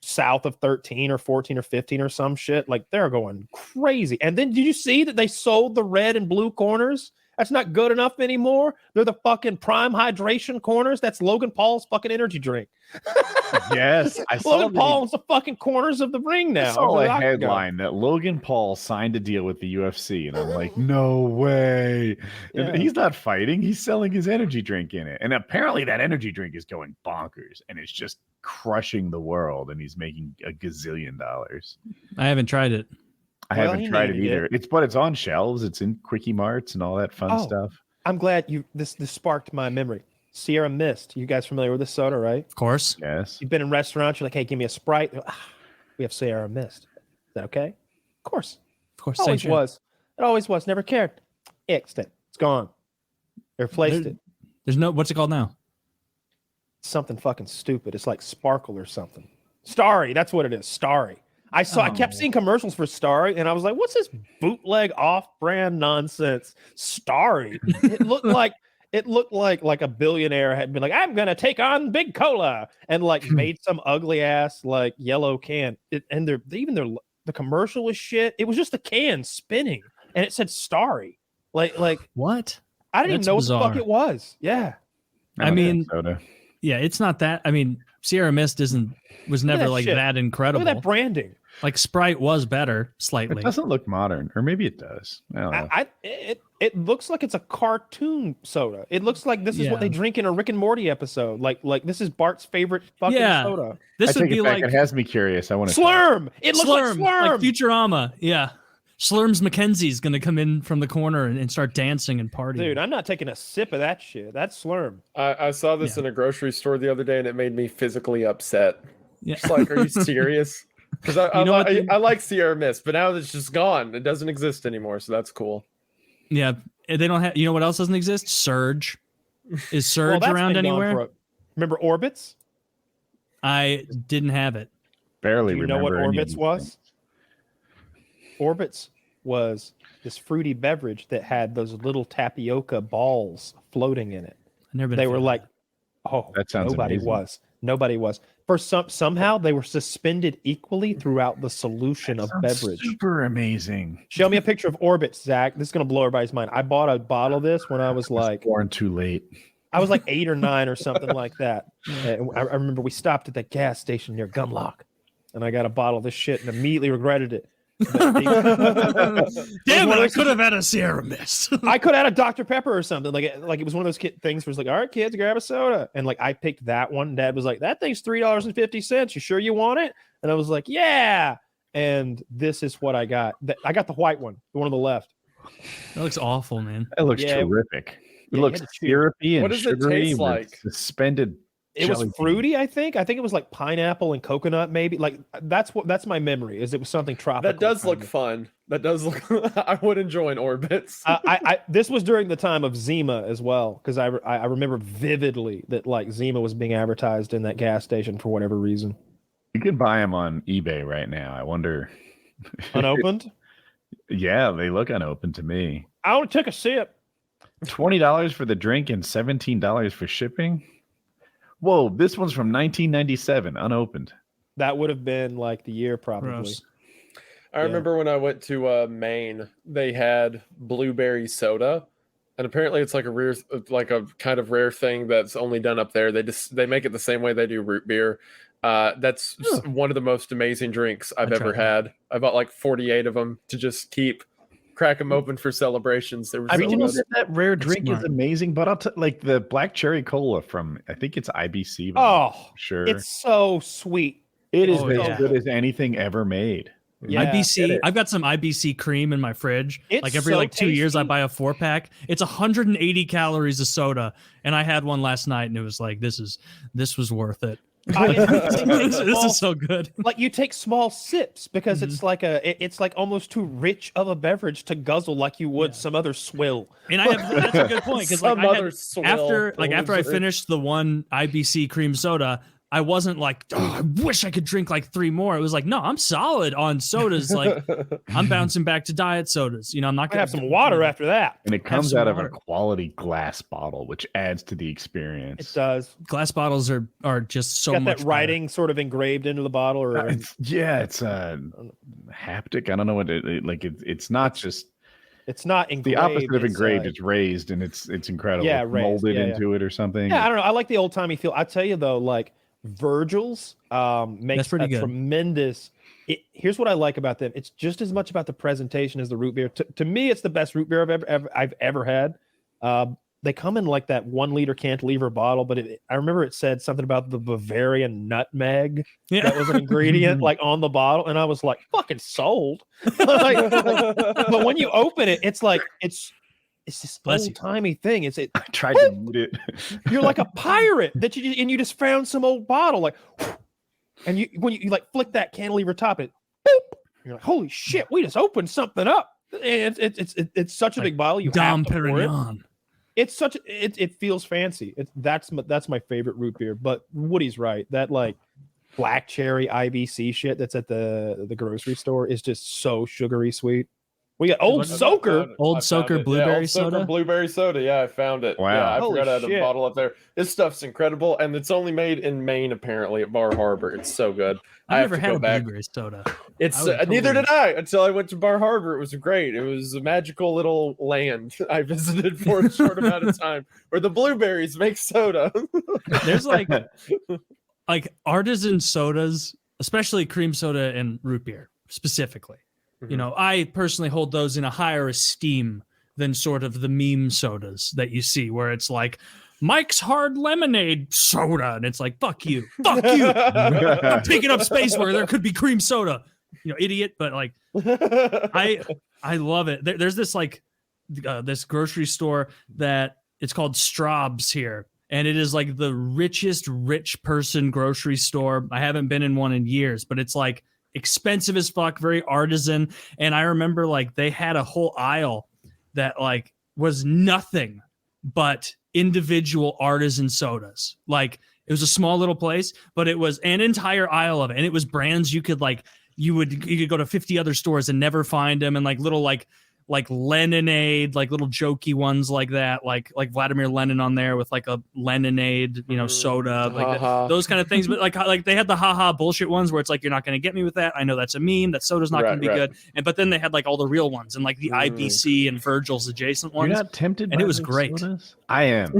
C: south of 13 or 14 or 15 or some shit. Like they're going crazy. And then did you see that they sold the red and blue corners? That's not good enough anymore. They're the fucking prime hydration corners. That's Logan Paul's fucking energy drink.
A: Yes, I saw
C: Logan Paul owns the fucking corners of the ring now.
A: I saw a headline that Logan Paul signed a deal with the UFC, and I'm like, no way. And he's not fighting; he's selling his energy drink in it, and apparently that energy drink is going bonkers, and it's just crushing the world, and he's making a gazillion dollars.
B: I haven't tried it.
A: I haven't tried it either. It's on shelves. It's in Quickie Marts and all that fun stuff.
C: I'm glad this sparked my memory. Sierra Mist. You guys familiar with this soda, right?
B: Of course.
A: Yes.
C: You've been in restaurants. You're like, hey, give me a Sprite. Like, we have Sierra Mist. Is that okay? Of course.
B: Of course.
C: Always was. It always was. Never cared. Extant. It's gone. They replaced it.
B: There's no. What's it called now?
C: Something fucking stupid. It's like Sparkle or something. Starry. That's what it is. Starry. I kept seeing commercials for Starry, and I was like, what's this bootleg off-brand nonsense? Starry. It looked like a billionaire had been like, I'm gonna take on Big Cola, and like made some ugly ass like yellow can. The commercial was shit. It was just a can spinning, and it said Starry. Like
B: what?
C: I didn't even know what the fuck it was. Yeah.
B: I mean, yeah, it's not that. I mean, Sierra Mist was never like that incredible.
C: Look at that branding.
B: Like Sprite was better slightly.
A: It doesn't look modern, or maybe it does. I don't know.
C: It looks like it's a cartoon soda. It looks like this is what they drink in a Rick and Morty episode. Like this is Bart's favorite fucking soda.
B: This would be like
A: it has me curious. I want to
C: Slurm. It looks like Slurm.
B: Like Futurama. Yeah. Slurms McKenzie's gonna come in from the corner and start dancing and partying.
C: Dude, I'm not taking a sip of that shit. That's Slurm.
D: I saw this in a grocery store the other day, and it made me physically upset.
B: Yeah.
D: Just like, are you serious? Because I like Sierra Mist, but now it's just gone. It doesn't exist anymore, so that's cool.
B: Yeah, they don't have. You know what else doesn't exist? Surge. Is Surge around anywhere?
C: Remember Orbits?
B: I didn't have it.
A: Barely
C: Do you
A: remember.
C: know what Orbits was? Orbits was this fruity beverage that had those little tapioca balls floating in it. They were like, oh,
A: that sounds amazing.
C: Nobody was. For somehow they were suspended equally throughout the solution of beverage.
A: Super amazing.
C: Show me a picture of Orbits, Zach. This is gonna blow everybody's mind. I bought a bottle of this when I was like
A: born too late.
C: I was like 8 or 9 or something like that. And I remember we stopped at that gas station near Gumlock, and I got a bottle of this shit and immediately regretted it.
B: Damn it! I could have had a Sierra Mist.
C: I could have had a Dr. Pepper or something. Like it was one of those things where it's like, all right, kids, grab a soda. And like I picked that one. Dad was like, that thing's $3.50. You sure you want it? And I was like, yeah. And this is what I got. I got the white one, the one on the left.
B: That looks awful, man.
A: It looks terrific. It looks syrupy and sugary. Like suspended.
C: It was fruity, I think. I think it was like pineapple and coconut, maybe. Like that's my memory. Is it was something tropical.
D: That does look fun. That does look. I would enjoy an Orbits.
C: This was during the time of Zima as well, because I remember vividly that like Zima was being advertised in that gas station for whatever reason.
A: You could buy them on eBay right now. I wonder.
C: Unopened?
A: Yeah, they look unopened to me.
C: I only took a sip.
A: $20 for the drink and $17 for shipping. Whoa, this one's from 1997, unopened.
C: That would have been like the year probably.
B: Gross.
D: I remember when I went to Maine, they had blueberry soda, and apparently it's like a kind of rare thing that's only done up there. They make it the same way they do root beer. That's one of the most amazing drinks I've ever had. I bought like 48 of them to just crack them open for celebrations.
A: I mean, that rare drink is amazing, but like the black cherry cola from, I think it's IBC.
C: Oh,
A: sure.
C: It's so sweet.
A: It is as good as anything ever made.
B: Yeah, IBC. I've got some IBC cream in my fridge.
C: It's
B: like every 2 years, I buy a 4-pack. It's 180 calories of soda, and I had one last night, and it was like, this was worth it. This is so good.
C: Like you take small sips because it's like almost too rich of a beverage to guzzle like you would some other swill.
B: And that's a good point because after I finished the one IBC cream soda, I wasn't like, oh, I wish I could drink like 3 more. It was like, no, I'm solid on sodas. Like I'm bouncing back to diet sodas. You know, I'm not gonna
C: have some water after that.
A: And it comes out of a quality glass bottle, which adds to the experience.
C: It does.
B: Glass bottles are just so much
C: that writing sort of engraved into the bottle, or
A: it's haptic. I don't know what it's not just.
C: It's not engraved.
A: The opposite of engraved. It's raised, and it's incredible.
C: Yeah,
A: it's molded into it or something.
C: Yeah, I don't know. I like the old timey feel. I tell you though, like Virgil's makes a tremendous. Here's what I like about them. It's just as much about the presentation as the root beer. To me, it's the best root beer I've ever had. They come in like that 1 liter cantilever bottle, but I remember it said something about the Bavarian nutmeg that was an ingredient like on the bottle, and I was like, "Fucking sold!" But when you open it, it's like it's this old timey thing. I
A: tried to eat it.
C: You're like a pirate that you just found some old bottle, like, and when you like flick that cantilever top, it boop. You're like, holy shit, we just opened something up. And it's such a big bottle. You
B: Dom
C: have to pour
B: Perignon.
C: It's such it feels fancy. That's my favorite root beer. But Woody's right. That like black cherry IBC shit that's at the grocery store is just so sugary sweet. We got Old Soaker
B: blueberry soda.
D: Blueberry soda. Yeah, I found it.
A: Wow.
D: Yeah, I forgot I had a bottle up there. This stuff's incredible, and it's only made in Maine apparently at Bar Harbor. It's so good.
B: I never had a blueberry soda.
D: It's neither did I until I went to Bar Harbor. It was great. It was a magical little land I visited for a short amount of time where the blueberries make soda.
B: There's like artisan sodas, especially cream soda and root beer. specifically.
D: Mhm.
B: You know, I personally hold those in a higher esteem than sort of the meme sodas that you see, where it's like Mike's Hard Lemonade Soda, and it's like fuck you. I'm taking up space where there could be cream soda. You know, idiot. But like, I love it. There's this like this grocery store that it's called Straub's here, and it is like the richest rich person grocery store. I haven't been in one in years, but it's like expensive as fuck, very artisan. And I remember like they had a whole aisle that like was nothing but individual artisan sodas. Like it was a small little place, but it was an entire aisle of it, and it was brands you could like you could go to 50 other stores and never find them, and like little like Leninade, like little jokey ones like that, like Vladimir Lenin on there with like a Leninade, you know, soda, like those kind of things. But like they had the haha bullshit ones where it's like, you're not going to get me with that. I know that's a meme. That soda's not going to be good. But then they had like all the real ones and like the IBC and Virgil's adjacent ones.
A: You're not tempted,
B: and it was great.
A: Sodas? I am.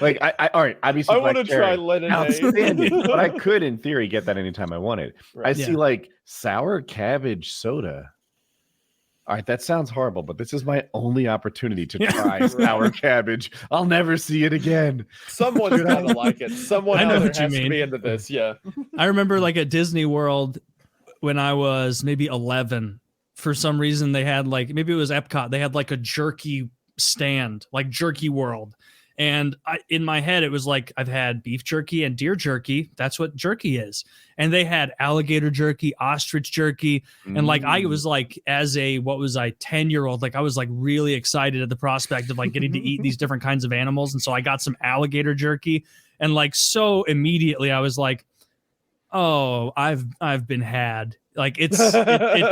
A: like I all right. IBC.
D: I want to try Leninade.
A: Outstanding. But I could, in theory, get that anytime I wanted.
D: Right.
A: I see like sour cabbage soda. All right, that sounds horrible, but this is my only opportunity to try sour cabbage. I'll never see it again.
D: Someone's gonna like it. Someone out there has to be into this. Yeah.
B: I remember like at Disney World when I was maybe 11, for some reason they had like, maybe it was Epcot, they had like a jerky stand, like Jerky World. And in my head, it was like, I've had beef jerky and deer jerky. That's what jerky is. And they had alligator jerky, ostrich jerky. And like, I was like, as a, 10-year-old, like I was like really excited at the prospect of like getting to eat these different kinds of animals. And so I got some alligator jerky. And like, so immediately I was like, oh, I've been had. Like it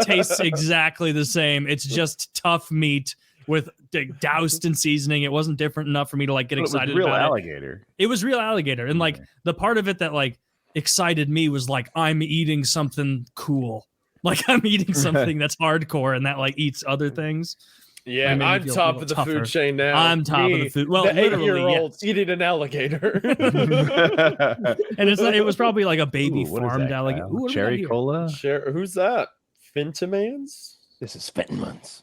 B: tastes exactly the same. It's just tough meat with doused in seasoning. It wasn't different enough for me to like get excited
A: it was real
B: about
A: alligator.
B: It was real alligator. And like the part of it that like excited me was like, I'm eating something cool. Like I'm eating something that's hardcore and that like eats other things.
D: Yeah, I'm top of the food chain now.
B: I'm top of the food. Well,
D: the
B: literally,
D: 8-year-old eating an alligator.
B: And it was probably like a baby farmed alligator.
A: Ooh, cherry cola.
D: Who's that? Fentimans?
C: This is Fentimans.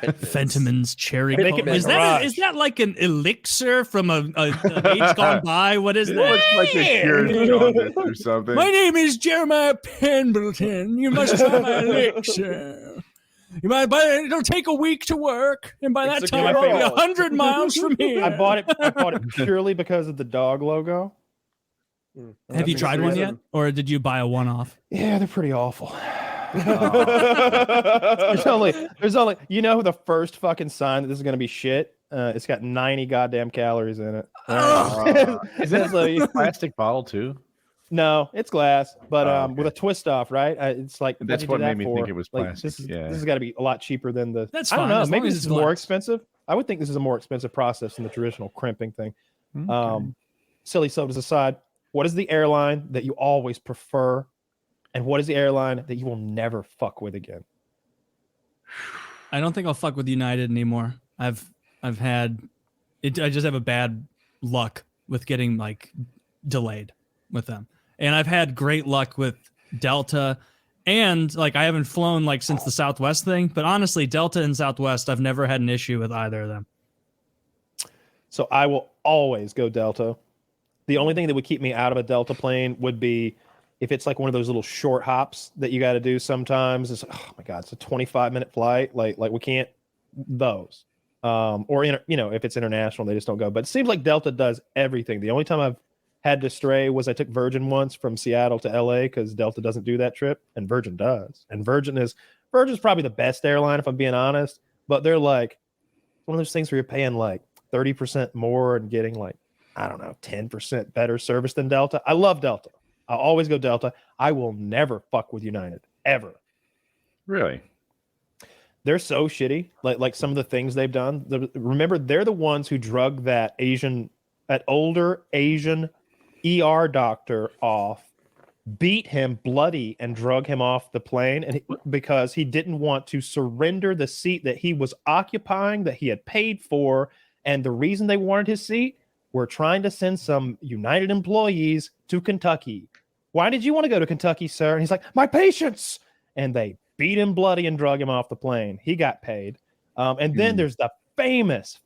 B: Fentimans cherry
C: Make
B: cola.
C: it
B: Is that like an elixir from an age gone by? What is that?
A: It looks like a cure for jaundice or something.
B: My name is Jeremiah Pendleton. You must try my elixir. It'll take a week to work, and by that time, I'll be 100 miles from here.
C: I bought it purely because of the dog logo.
B: Have you tried one yet, or did you buy a one-off?
C: Yeah, they're pretty awful. There's only you know the first fucking sign that this is gonna be shit. It's got 90 goddamn calories in it.
A: Is that a plastic bottle too?
C: No, it's glass, but with a twist off, right? It's like
A: that's what made me think it was plastic.
C: This has got to be a lot cheaper than the.
B: That's
C: I don't
B: fine,
C: know.
B: as
C: Maybe
B: long as
C: this is
B: it's
C: more
B: glass.
C: expensive. I would think this is a more expensive process than the traditional crimping thing.
A: Okay.
C: Silly sodas aside, what is the airline that you always prefer, and what is the airline that you will never fuck with again?
B: I don't think I'll fuck with United anymore. I've had it. I just have a bad luck with getting like delayed with them. And I've had great luck with Delta, and like I haven't flown like since the Southwest thing, but honestly, Delta and Southwest, I've never had an issue with either of them.
C: So I will always go Delta. The only thing that would keep me out of a Delta plane would be if it's like one of those little short hops that you got to do sometimes. It's oh my god, it's a 25-minute flight. Like we can't those. Or if it's international, they just don't go. But it seems like Delta does everything. The only time I've had to stray was I took Virgin once from Seattle to LA because Delta doesn't do that trip, and Virgin does. And Virgin's probably the best airline if I'm being honest, but they're like one of those things where you're paying like 30% more and getting like, I don't know, 10% better service than Delta. I love Delta. I'll always go Delta. I will never fuck with United ever.
A: Really?
C: They're so shitty. Like some of the things they've done. Remember, they're the ones who drug that older Asian ER doctor off, beat him bloody, and drug him off the plane, because he didn't want to surrender the seat that he was occupying, that he had paid for. And the reason they wanted his seat, we're trying to send some United employees to Kentucky. Why did you want to go to Kentucky, sir? And he's like, my patients. and they beat him bloody and drug him off the plane. He got paid. And then there's the famous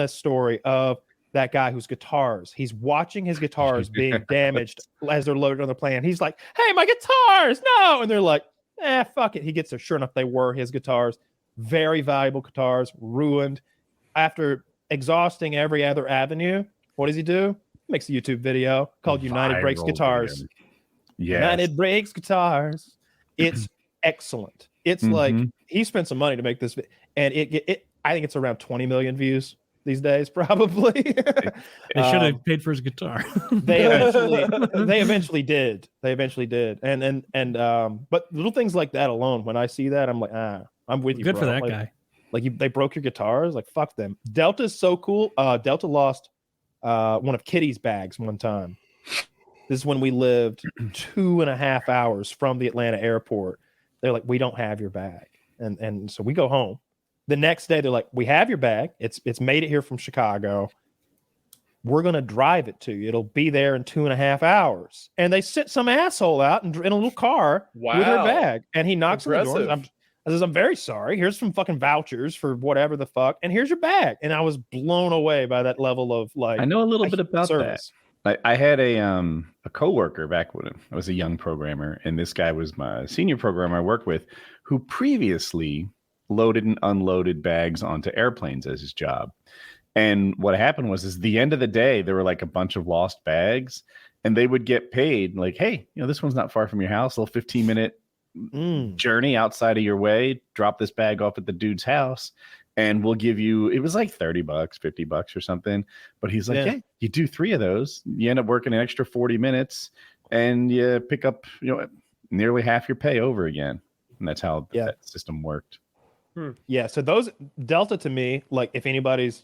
C: story of that guy whose guitars, he's watching his guitars being damaged as they're loaded on the plane. He's like, hey, my guitars, no. And they're like, fuck it. He gets there. Sure enough, they were his guitars. Very valuable guitars, ruined. After exhausting every other avenue, what does he do? He makes a YouTube video called United Breaks Guitars.
A: Yes.
C: United Breaks Guitars. It's excellent. It's like he spent some money to make this, and it I think it's around 20 million views these days, probably.
B: They should have paid for his guitar.
C: They eventually did. And but little things like that alone, when I see that, I'm like, I'm with you.
B: Good
C: bro.
B: for that
C: like,
B: guy.
C: Like they broke your guitars. Like, fuck them. Delta's so cool. Delta lost one of Kitty's bags one time. This is when we lived 2.5 hours from the Atlanta airport. They're like, we don't have your bag. And so we go home. The next day, they're like, we have your bag. It's made it here from Chicago. We're going to drive it to you. It'll be there in 2.5 hours. And they sent some asshole out in a little car with her bag. And he knocks on the door. I says, I'm very sorry. Here's some fucking vouchers for whatever the fuck. And here's your bag. And I was blown away by that level of like.
A: I know a little bit about
C: service.
A: that. I had a coworker back when I was a young programmer, and this guy was my senior programmer I worked with, who previously loaded and unloaded bags onto airplanes as his job. And what happened was, the end of the day, there were like a bunch of lost bags, and they would get paid like, hey, this one's not far from your house, a little 15-minute journey outside of your way, drop this bag off at the dude's house, and we'll give you, it was like $30, $50 or something. But he's like, yeah, you do 3 of those, you end up working an extra 40 minutes, and you pick up, nearly half your pay over again. And that's how that system worked.
C: Yeah. So those Delta, to me, like, if anybody's,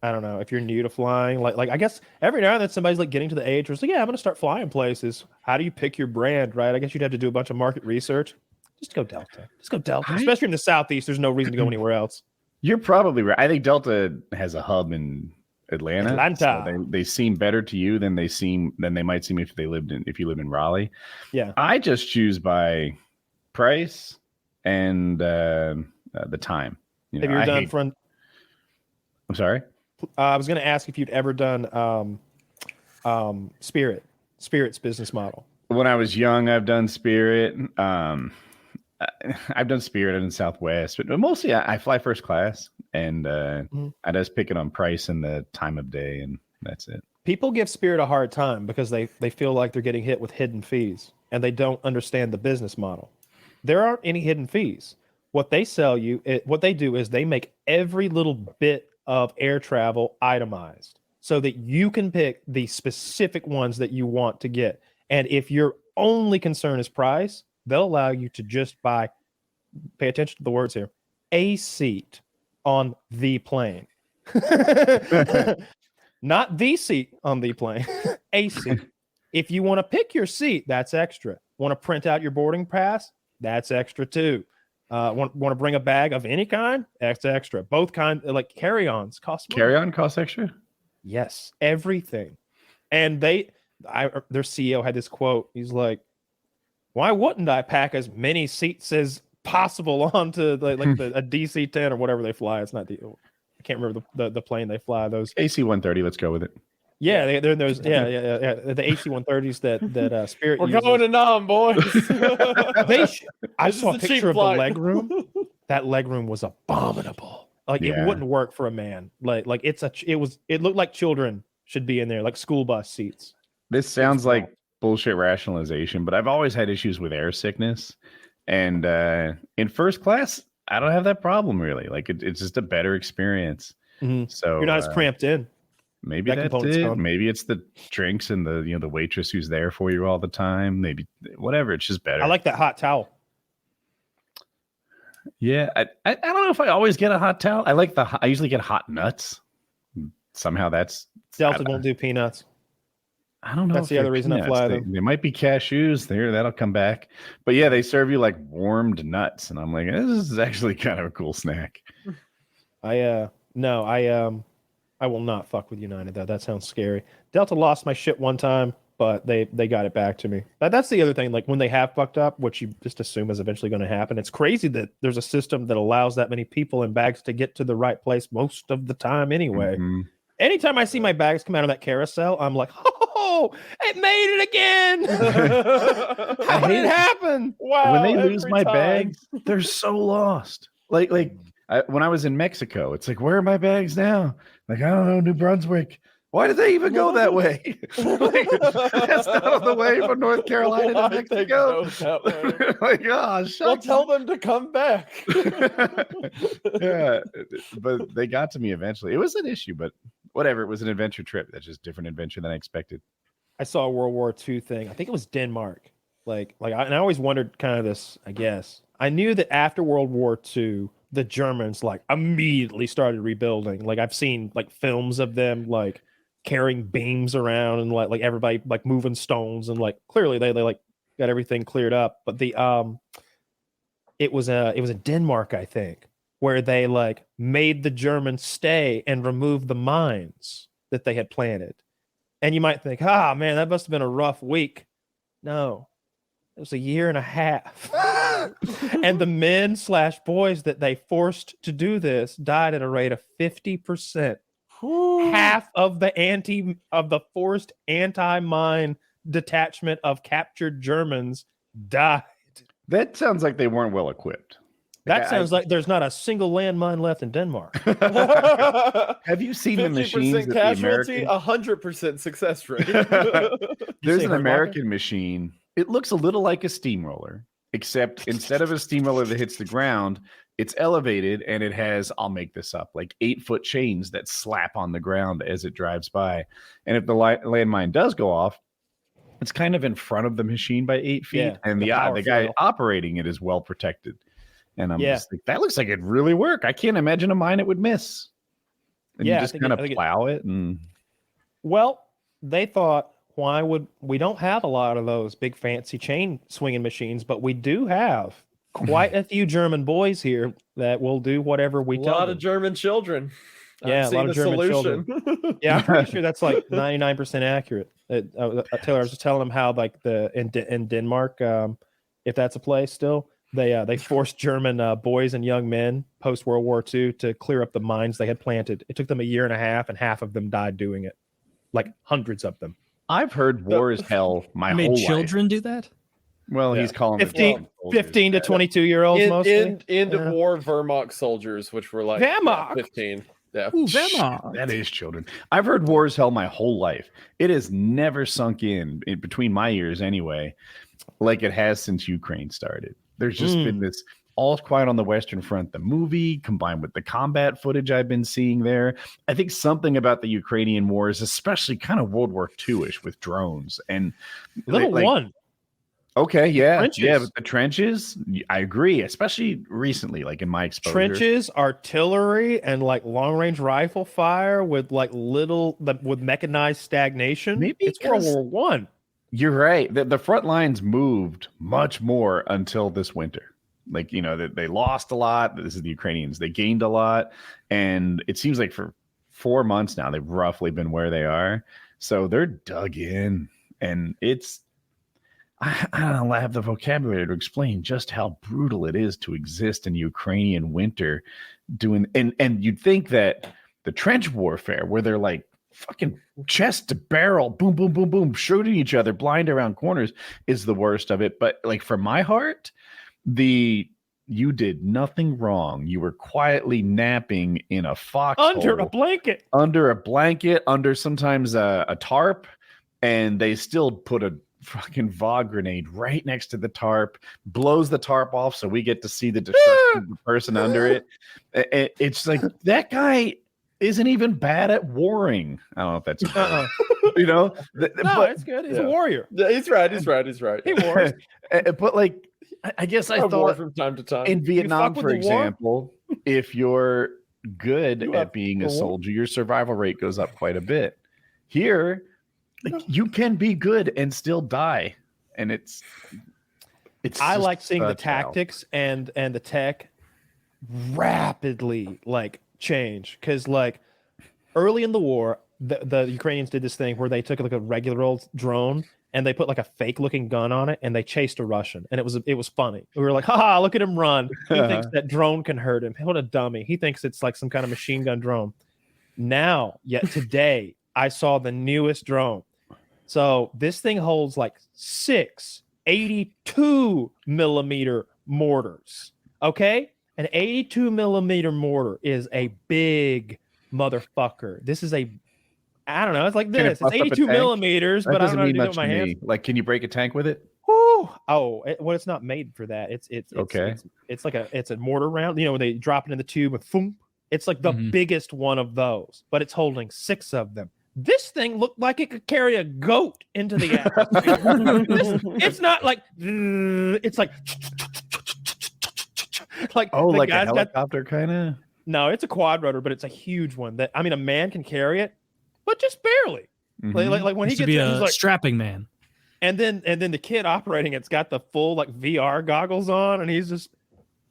C: I don't know, if you're new to flying, like I guess every now and then somebody's like getting to the age where it's like, yeah, I'm going to start flying places. How do you pick your brand, right? I guess you'd have to do a bunch of market research. Just go Delta. Especially in the Southeast, there's no reason to go anywhere else.
A: You're probably right. I think Delta has a hub in Atlanta. So they seem better to you than they might seem if you live in Raleigh. Yeah. I just choose by price and the time.
C: Have you ever done front?
A: I'm sorry.
C: I was going to ask if you'd ever done Spirit's business model.
A: When I was young, I've done Spirit. I've done Spirit in Southwest, but mostly I fly first class, and I just pick it on price and the time of day, and that's it.
C: People give Spirit a hard time because they feel like they're getting hit with hidden fees, and they don't understand the business model. There aren't any hidden fees. What they sell you, what they do is they make every little bit of air travel itemized so that you can pick the specific ones that you want to get. And if your only concern is price, they'll allow you to just buy, pay attention to the words here, a seat on the plane. Not the seat on the plane, a seat. If you want to pick your seat, that's extra. Want to print out your boarding pass? That's extra too. Want to bring a bag of any kind? That's extra. Both kinds, like carry-ons cost money.
A: Carry-on costs extra?
C: Yes, everything. And their CEO had this quote. He's like, why wouldn't I pack as many seats as possible onto a DC-10 or whatever they fly? It's not I can't remember the plane they fly. Those
A: AC-130. Let's go with it.
C: Yeah, they're those. Yeah. The AC-130s that Spirit.
D: We're going to Nam, boys.
C: I saw a picture of the leg room. That leg room was abominable. Like it wouldn't work for a man. Like it looked like children should be in there, like school bus seats.
A: This sounds like bullshit rationalization, but I've always had issues with air sickness, and in first class, I don't have that problem really. Like it's just a better experience. Mm-hmm. So
C: you're not as cramped in.
A: Maybe that's it. Maybe it's the drinks and the waitress who's there for you all the time. Maybe whatever. It's just better.
C: I like that hot towel.
A: Yeah, I don't know if I always get a hot towel. I usually get hot nuts. Somehow that's
C: Delta won't do peanuts.
A: I don't know.
C: That's the other reason I fly them.
A: They might be cashews there. That'll come back. But yeah, they serve you like warmed nuts, and I'm like, this is actually kind of a cool snack.
C: I will not fuck with United though. That sounds scary. Delta lost my shit one time. but they got it back to me. That's the other thing. Like when they have fucked up, which you just assume is eventually going to happen. It's crazy that there's a system that allows that many people in bags to get to the right place most of the time anyway.
A: Mhm.
C: Anytime I see my bags come out of that carousel, I'm like, oh, it made it again. How did it happen?
D: Wow.
A: When they lose
D: every
A: my
D: time.
A: bags, they're so lost. Like when I was in Mexico, it's like, where are my bags now? Like, I don't know, New Brunswick. Why did they even go that way? Like, that's not on the way from North Carolina to
D: Why'd they
A: Mexico.
D: go that way?
A: Like, oh,
D: Well,
A: shucks.
D: tell them to come back.
A: Yeah, but they got to me eventually. It was an issue, but whatever. It was an adventure trip. That's just a different adventure than I expected.
C: I saw a World War II thing. I think it was Denmark. And I always wondered kind of this, I guess. I knew that after World War II, the Germans like immediately started rebuilding. Like I've seen like films of them like carrying beams around and like everybody like moving stones and like clearly they like got everything cleared up. But it was in Denmark, I think, where they like made the Germans stay and remove the mines that they had planted. And you might think, man, that must have been a rough week. No, it was a year and a half. And the men/boys that they forced to do this died at a rate of 50%. Half of the forced anti-mine detachment of captured Germans died.
A: That sounds like they weren't well equipped.
C: That sounds like there's not a single landmine left in Denmark.
A: Have you seen the machines
D: 50%
A: that
D: casualty,
A: the American...
D: 100% success rate.
A: There's
C: say
A: an
C: Hurt
A: American machine. It looks a little like a steamroller, except instead of a steamroller that hits the ground, it's elevated and it has, I'll make this up, like 8-foot chains that slap on the ground as it drives by. And if the landmine does go off, it's kind of in front of the machine by 8 feet.
C: Yeah,
A: and the guy operating it is well protected. And I'm just like, that looks like it'd really work. I can't imagine a mine it would miss. And you just kind of plow it. And
C: well, they thought, why would we don't have a lot of those big fancy chain swinging machines, but we do have quite a few German boys here that will do whatever we tell them.
D: A lot of German children.
C: Yeah, a lot of German children. Yeah, I'm pretty sure that's like 99% accurate. Taylor, I was just telling them how like in Denmark, if that's a place still, they forced German boys and young men post World War II to clear up the mines they had planted. It took them a year and a half, and half of them died doing it. Like hundreds of them.
A: I've heard war is hell my whole life.
B: Made children do that?
A: Well, he's calling
C: 15 to 22-year-olds mostly.
D: End of war Wehrmacht soldiers, which were like
C: Wehrmacht.
D: 15. Yeah.
B: Ooh, Wehrmacht.
A: That is children. I've heard war is hell my whole life. It has never sunk in between my ears anyway, like it has since Ukraine started. There's just been this All Quiet on the Western Front, the movie, combined with the combat footage I've been seeing there. I think something about the Ukrainian wars, especially kind of World War II-ish with drones and
C: One.
A: Okay, yeah.
C: Trenches.
A: Yeah, but the trenches, I agree, especially recently, like in my exposure.
C: Trenches, artillery, and like long-range rifle fire with like with mechanized stagnation.
A: Maybe
C: it's World War One.
A: You're right. The front lines moved much more until this winter. Like, you know, they lost a lot. This is the Ukrainians. They gained a lot. And it seems like for 4 months now, they've roughly been where they are. So they're dug in. And it's, I don't have the vocabulary to explain just how brutal it is to exist in Ukrainian winter doing. And you'd think that the trench warfare, where they're like fucking chest to barrel, boom, boom, boom, boom, shooting each other blind around corners, is the worst of it. But like for my heart, you did nothing wrong. You were quietly napping in a foxhole
C: under a blanket,
A: under sometimes a tarp, and they still put a fucking VOG grenade right next to the tarp, blows the tarp off so we get to see the destruction of the person under it. It's like that guy isn't even bad at warring. I don't know if that's you know,
C: but it's good. He's a warrior.
D: He's right. He
C: wars.
A: But like, I guess I thought
D: from time to time
A: in Vietnam, for example, if you're good at being a soldier, your survival rate goes up quite a bit. Here, like, you can be good and still die, and it's.
C: I like seeing the tactics and the tech rapidly like change, because like early in the war, the Ukrainians did this thing where they took like a regular old drone and they put like a fake looking gun on it and they chased a Russian, and it was funny. We were like, haha, look at him run. He thinks that drone can hurt him. What a dummy. He thinks it's like some kind of machine gun drone. Now, yet today, I saw the newest drone. So this thing holds like 6 82 millimeter mortars. Okay? An 82 millimeter mortar is a big motherfucker. This is I don't know. It's like this. It's 82 millimeters, but I don't know how to do it with my hands.
A: Like, can you break a tank with it?
C: Woo! Oh, well, it's not made for that. It's
A: okay.
C: It's like a mortar round. You know, when they drop it in the tube and boom. It's like the biggest one of those, but it's holding 6 of them. This thing looked like it could carry a goat into the atmosphere. It's not like it's like
A: like a helicopter kind of.
C: No, it's a quad rotor, but it's a huge one. That, I mean, a man can carry it, but just barely. Like when he gets in, he's like
B: strapping man.
C: And then the kid operating it's got the full like VR goggles on, and he's just,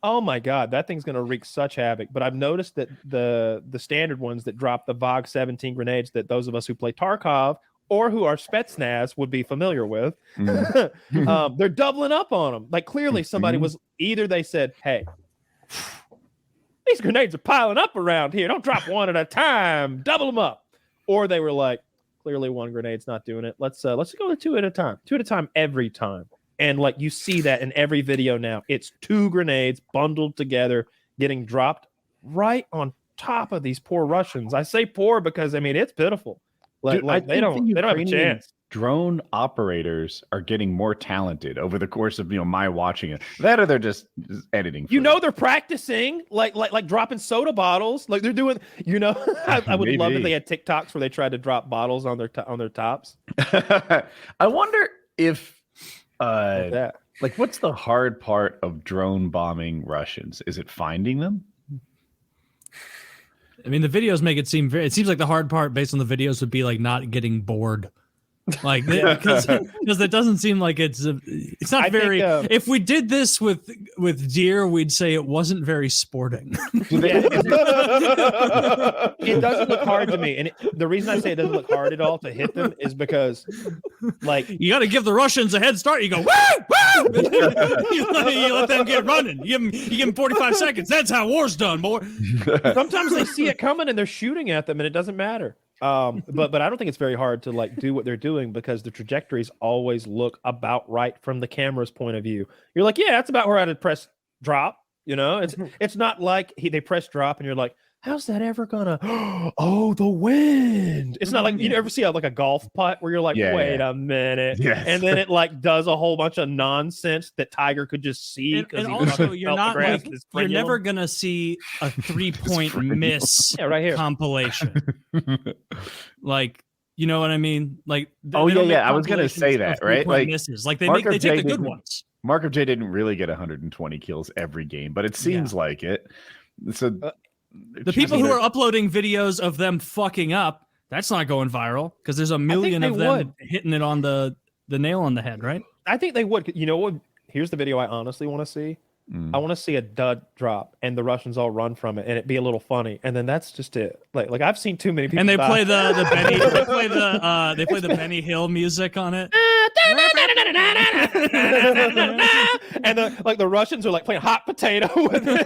C: oh my god, that thing's gonna wreak such havoc. But I've noticed that the standard ones that drop the VOG 17 grenades that those of us who play Tarkov or who are Spetsnaz would be familiar with, they're doubling up on them. Like clearly somebody was either they said, hey, these grenades are piling up around here. Don't drop one at a time. Double them up. Or they were like, clearly one grenade's not doing it. Let's go to 2 at a time. 2 at a time every time. And like you see that in every video now. It's 2 grenades bundled together, getting dropped right on top of these poor Russians. I say poor because I mean it's pitiful. Like they don't have a chance.
A: Drone operators are getting more talented over the course of my watching it. That or they're just editing.
C: They're practicing like dropping soda bottles. Like they're doing. I would love if they had TikToks where they tried to drop bottles on their tops.
A: I wonder if like what's the hard part of drone bombing Russians? Is it finding them?
B: I mean, the videos make it seem it seems like the hard part based on the videos would be like not getting bored. Like because it doesn't seem like it's not very. If we did this with deer, we'd say it wasn't very sporting.
C: It doesn't look hard to me, and the reason I say it doesn't look hard at all to hit them is because, like,
B: you got to give the Russians a head start. You go woo woo. You let them get running. You give them 45 seconds. That's how war's done, boy.
C: Sometimes they see it coming and they're shooting at them, and it doesn't matter. But I don't think it's very hard to like do what they're doing because the trajectories always look about right from the camera's point of view. You're like, yeah, that's about where I'd press drop. It's not like they press drop and you're like, how's that ever gonna? Oh, the wind. It's not like you ever see like a golf putt where you're like, wait a minute, and then it like does a whole bunch of nonsense that Tiger could just see.
B: And also, you're not like, you're never gonna see a 3-point miss
C: right here
B: compilation. Like, you know what I mean? Like,
A: I was gonna say that, right? Like
B: misses. Like they take the good ones.
A: Mark of J didn't really get 120 kills every game, but it seems like it. So
B: the people who are uploading videos of them fucking up, that's not going viral because there's a million of them hitting it on the nail on the head, right?
C: I think they would. You know what? Here's the video I honestly want to see. I want to see a dud drop and the Russians all run from it and it be a little funny, and then that's just it. Like I've seen too many people.
B: And they play the Benny they play the Benny Hill music on it.
C: And the Russians are like playing hot potato with it.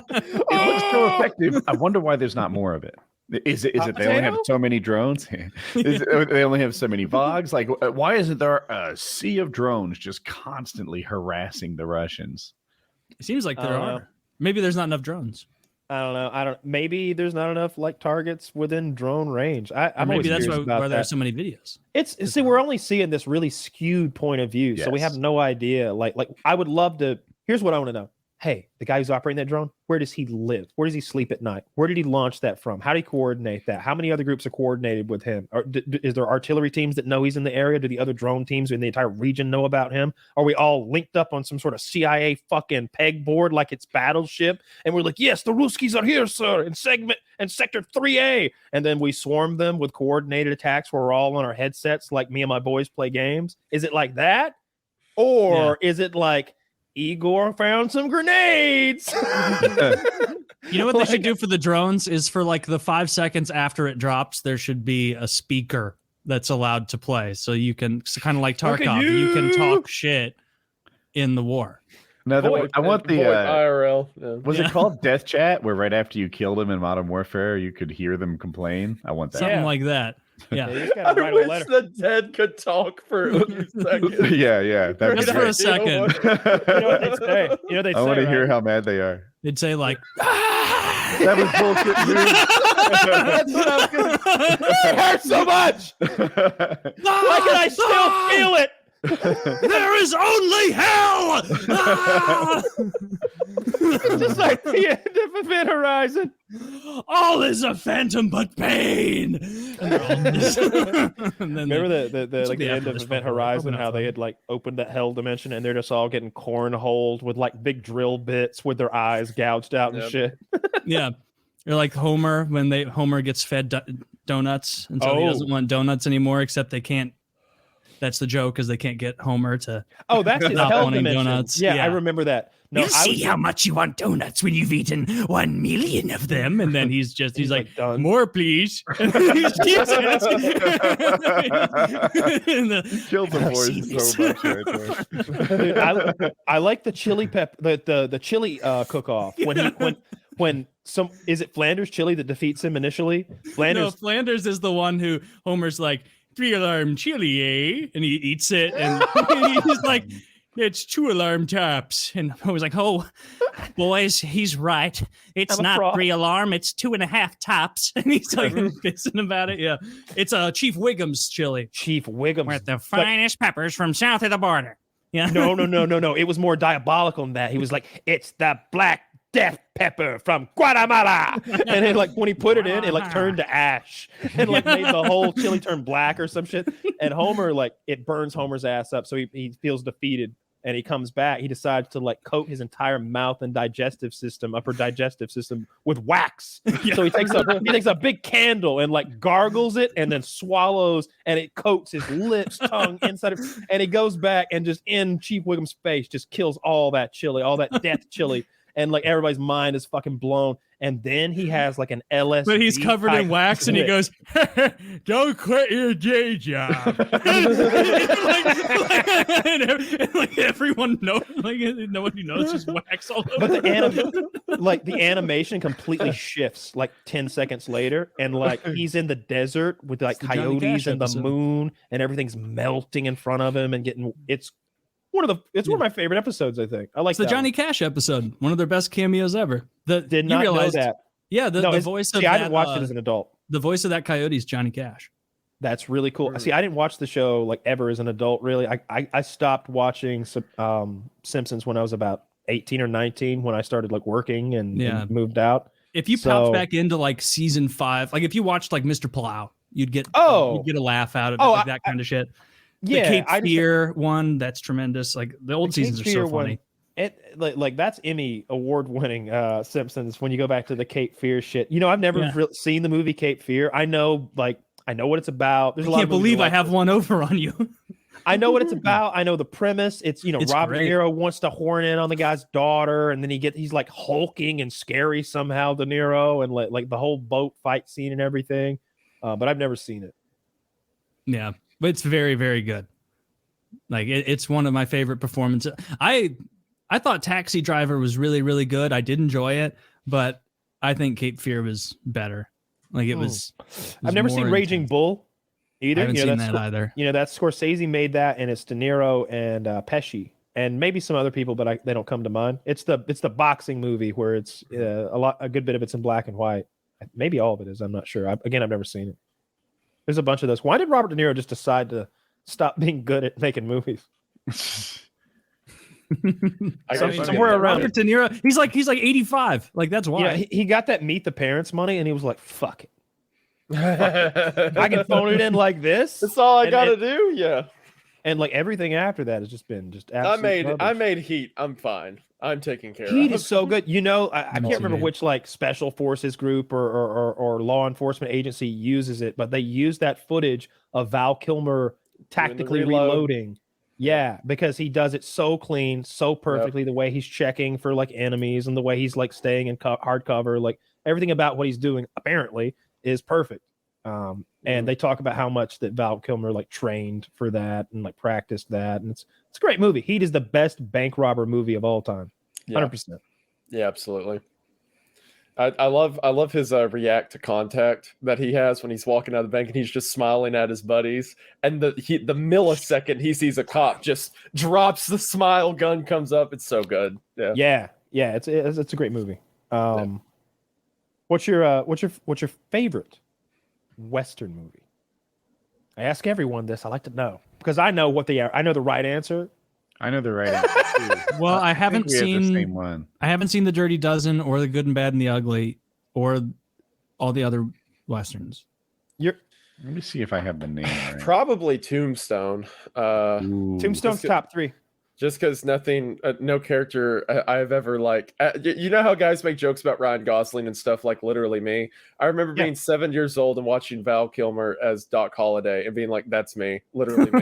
A: It looks so effective. I wonder why there's not more of it. Is it they only have so many drones? They only have so many VOGs? Like, why isn't there a sea of drones just constantly harassing the Russians?
B: It seems like there are. Maybe there's not enough drones.
C: I don't know. Maybe there's not enough like targets within drone range.
B: Maybe that's why there's so many videos.
C: We're only seeing this really skewed point of view, so we have no idea. Like I would love to. Here's what I want to know. Hey, the guy who's operating that drone, where does he live? Where does he sleep at night? Where did he launch that from? How do he coordinate that? How many other groups are coordinated with him? Is there artillery teams that know he's in the area? Do the other drone teams in the entire region know about him? Are we all linked up on some sort of CIA fucking pegboard like it's Battleship? And we're like, yes, the Ruskies are here, sir, in Sector 3A. And then we swarm them with coordinated attacks where we're all on our headsets like me and my boys play games. Is it like that? Or is it like, Igor found some grenades?
B: You know what they should do for the drones is for like the 5 seconds after it drops, there should be a speaker that's allowed to play. So you can, kind of like Tarkov, you can talk shit in the war.
A: No, I want the
D: IRL. Yeah.
A: Was it called Death Chat, where right after you killed them in Modern Warfare, you could hear them complain? I want that.
B: Something like that. Yeah.
C: You just gotta
D: I
C: write a
D: wish
C: letter.
D: the dead could talk for a few seconds.
A: Yeah.
B: Just for a second.
C: You know what they'd say? You know what they'd
A: I want to
C: say,
A: hear
C: right?
A: how mad they are.
B: They'd say like,
A: That was bullshit,
C: That's what I was gonna It hurts so much. Why can I still feel it?
B: there is only hell.
C: It's just like the end of Event Horizon.
B: All is a phantom but pain. And they're all and then
C: Remember the like
B: be
C: the end
B: after
C: of
B: this
C: Event
B: one.
C: Horizon,
B: Open up
C: how they
B: phone.
C: had like opened that hell dimension and they're just all getting cornholed with like big drill bits with their eyes gouged out and
D: Yep.
C: shit.
B: Yeah. You're like Homer when Homer gets fed donuts and so he doesn't want donuts anymore, except they can't. That's the joke, because they can't get Homer to.
C: Oh, that's his
B: Not
C: hell
B: wanting
C: dimension.
B: donuts.
C: Yeah,
B: Yeah.
C: I remember that. No,
B: you
C: I
B: see
C: was
B: how much you want donuts when you've eaten 1 million of them, and then he's like
C: done.
B: more, please. He just keeps asking.
A: Killed the
B: I've
A: boys
B: seen
A: so much right there.
C: Dude, I like the chili the chili cook off when some is it Flanders chili that defeats him initially?
B: No,
C: Flanders
B: Flanders is the one who Homer's like 3-alarm chili, eh? And he eats it, and he's like, it's 2-alarm taps. And I was like, oh, boys, he's right. It's
C: I'm a
B: not
C: fraud.
B: 3-alarm, it's 2.5 tops. And he's like pissing about it. Yeah, it's Chief Wiggum's chili
C: Chief Wiggum.
B: with the finest peppers from south of the border. Yeah,
C: No. It was more diabolical than that. He was like, it's the black death pepper from Guatemala. And then like when he put it in, it like turned to ash and like made the whole chili turn black or some shit. And Homer, like it burns Homer's ass up. So he feels defeated and he comes back. He decides to like coat his entire mouth and upper digestive system with wax.
B: Yeah.
C: So he takes a big candle and like gargles it and then swallows and it coats his lips, tongue, inside of, and he goes back and just in Chief Wiggum's face just kills all that chili, all that death chili. And like everybody's mind is fucking blown. And then he has like an LSD.
B: but he's covered in wax, and he
C: trip.
B: goes, "Don't quit your day job." and like everyone knows, like nobody knows, just wax all over.
C: But the animation completely shifts like 10 seconds later, and like he's in the desert with like
B: It's the Johnny
C: coyotes
B: Cash
C: and the
B: episode.
C: moon, and everything's melting in front of him and getting. It's one of my favorite episodes. I think I like
B: It's the
C: that
B: Johnny
C: one.
B: Cash episode, one of their best cameos ever.
C: Did not know that.
B: Yeah, the
C: it's-
B: voice
C: see,
B: of
C: I
B: that,
C: didn't watch it as an adult.
B: the voice of that coyote is Johnny Cash.
C: That's really cool. See, I didn't watch the show like ever as an adult. Really, I stopped watching Simpsons when I was about 18 or 19 when I started like working and moved out.
B: If you popped back into like season 5, like if you watched like Mr. Plow, you'd get a laugh out of it, like that kind of shit.
C: Yeah,
B: the Cape Fear one, that's tremendous. Like the old seasons are so funny.
C: It like that's Emmy award winning Simpsons when you go back to the Cape Fear shit. You know, I've never seen the movie Cape Fear. I know what it's about. There's a lot
B: can't
C: of movies
B: believe I have one over on you.
C: I know what it's about. I know the premise. It's Robert De Niro wants to horn in on the guy's daughter, and then he's like hulking and scary somehow, De Niro, and like the whole boat fight scene and everything. But I've never seen it.
B: Yeah, but it's very, very good. Like it's one of my favorite performances. I thought Taxi Driver was really, really good. I did enjoy it, but I think Cape Fear was better. Like it was.
C: I've never seen Raging Bull either.
B: I haven't seen that either.
C: You know, that's Scorsese made that, and it's De Niro and Pesci, and maybe some other people, but they don't come to mind. It's the boxing movie where it's a good bit of it's in black and white. Maybe all of it is. I'm not sure. I've never seen it. There's a bunch of those. Why did Robert De Niro just decide to stop being good at making movies? Somewhere around
B: Robert De Niro. He's like 85. Like that's why.
C: Yeah, he got that Meet the Parents money, and he was like, "Fuck it, I can phone it in like this."
D: That's all I gotta do. Yeah.
C: And like everything after that has just been absolute
D: I made Heat. I'm fine. I'm taking care
C: Heat
D: of.
C: is so good. You know, I can't remember which like special forces group or law enforcement agency uses it, but they use that footage of Val Kilmer tactically reloading Yeah, because he does it so clean, so perfectly. The way he's checking for like enemies and the way he's like staying in hard cover, like everything about what he's doing apparently is perfect. And they talk about how much that Val Kilmer like trained for that and like practiced that, and it's a great movie. Heat is the best bank robber movie of all time, 100%.
D: Yeah, absolutely. I love his react to contact that he has when he's walking out of the bank and he's just smiling at his buddies, and the millisecond he sees a cop just drops the smile, gun comes up. It's so good. Yeah.
C: It's a great movie. What's your favorite Western movie? I ask everyone this. I like to know because I know what they are. I know the right answer.
A: I know the right answer too.
B: Well, I haven't seen
A: the same one.
B: I haven't seen The Dirty Dozen or The Good and Bad and the Ugly or all the other Westerns.
A: Let me see if I have the name right.
D: Probably Tombstone.
C: Tombstone's top 3.
D: Just because nothing, no character I've ever like. You know how guys make jokes about Ryan Gosling and stuff, like literally me. I remember being 7 years old and watching Val Kilmer as Doc Holliday and being like, "That's me, literally me."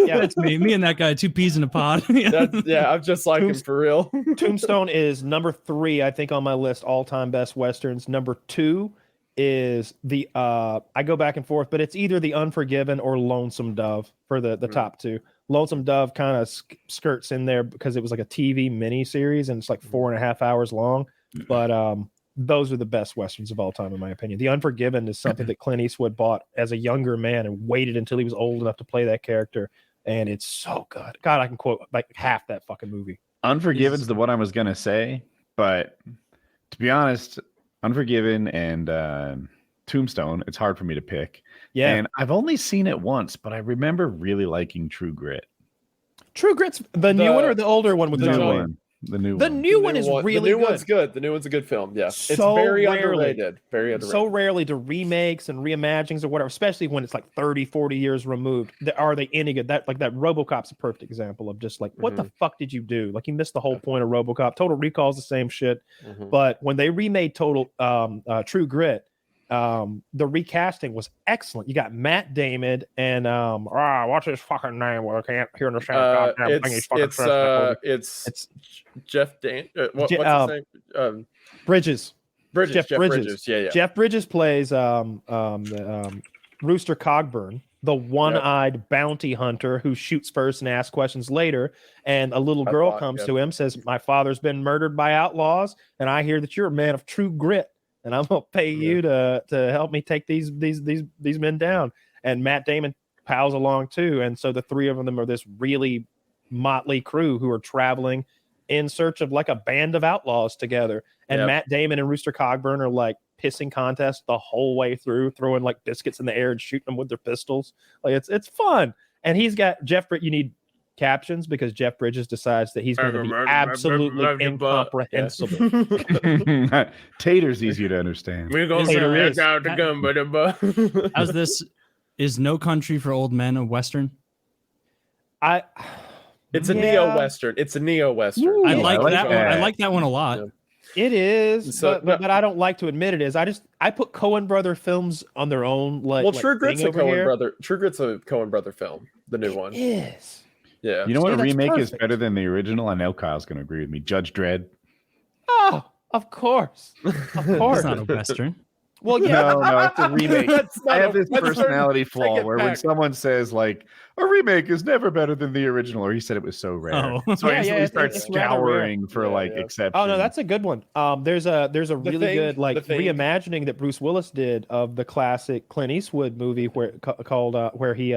B: Yeah, it's me. Me and that guy, 2 peas in a pod.
D: I'm just like him for real.
C: Tombstone is number 3, I think, on my list all-time best Westerns. Number 2 is the I go back and forth, but it's either The Unforgiven or Lonesome Dove for the top 2. Lonesome Dove kind of skirts in there because it was like a TV mini series and it's like 4.5 hours long. But those are the best Westerns of all time, in my opinion. The Unforgiven is something that Clint Eastwood bought as a younger man and waited until he was old enough to play that character. And it's so good. God, I can quote like half that fucking movie.
A: Unforgiven's the one I was going to say. But to be honest, Unforgiven and Tombstone, it's hard for me to pick.
C: Yeah.
A: And I've only seen it once, but I remember really liking True Grit.
C: True Grit's the new one or the older one with
A: the
C: John
A: new
C: Wayne?
A: one. The new
C: one is really
D: good. The new
C: good.
D: one's good. The new one's a good film. Yeah.
C: So
D: it's very
C: rarely,
D: underrated. Very underrated.
C: So rarely do remakes and reimaginings or whatever, especially when it's like 30, 40 years removed. Are they any good? That RoboCop's a perfect example of just like, what the fuck did you do? Like, you missed the whole point of RoboCop. Total Recall's the same shit. But when they remade True Grit, the recasting was excellent. You got Matt Damon and what's his fucking name? Well, I can't hear the sound.
D: It's Jeff what's his name?
C: Bridges.
D: Jeff Bridges. Yeah.
C: Jeff Bridges plays Rooster Cogburn, the one-eyed bounty hunter who shoots first and asks questions later. And a little girl comes to him, says, "My father's been murdered by outlaws, and I hear that you're a man of true grit. And I'm gonna pay you to help me take these men down." And Matt Damon pals along too. And so the 3 of them are this really motley crew who are traveling in search of like a band of outlaws together. And Matt Damon and Rooster Cogburn are like pissing contests the whole way through, throwing like biscuits in the air and shooting them with their pistols. Like it's fun. And he's got you need captions because Jeff Bridges decides that he's going to be absolutely incomprehensible.
A: Tater's easier to understand.
D: We're going to take out the gun,
B: How's this? Is No Country for Old Men a Western?
D: It's a neo-Western. It's a neo-Western.
B: Ooh, I like that one. I like that one a lot.
D: Yeah.
C: It is, but I don't like to admit it is. I put Coen brother films on their own.
D: True Grit's a Coen brother. True Grit's a Coen brother film. The new one
C: is.
D: Yeah.
A: You know what remake is better than the original? I know Kyle's going to agree with me. Judge Dredd.
C: Oh, of course. Of course.
B: It's not a Western.
C: Well, yeah.
A: No, it's a remake. I have this personality flaw where when someone says like a remake is never better than the original, or he said it was so rare. So I usually start scouring for exceptions.
C: Oh no, that's a good one. There's a really good reimagining that Bruce Willis did of the classic Clint Eastwood movie where he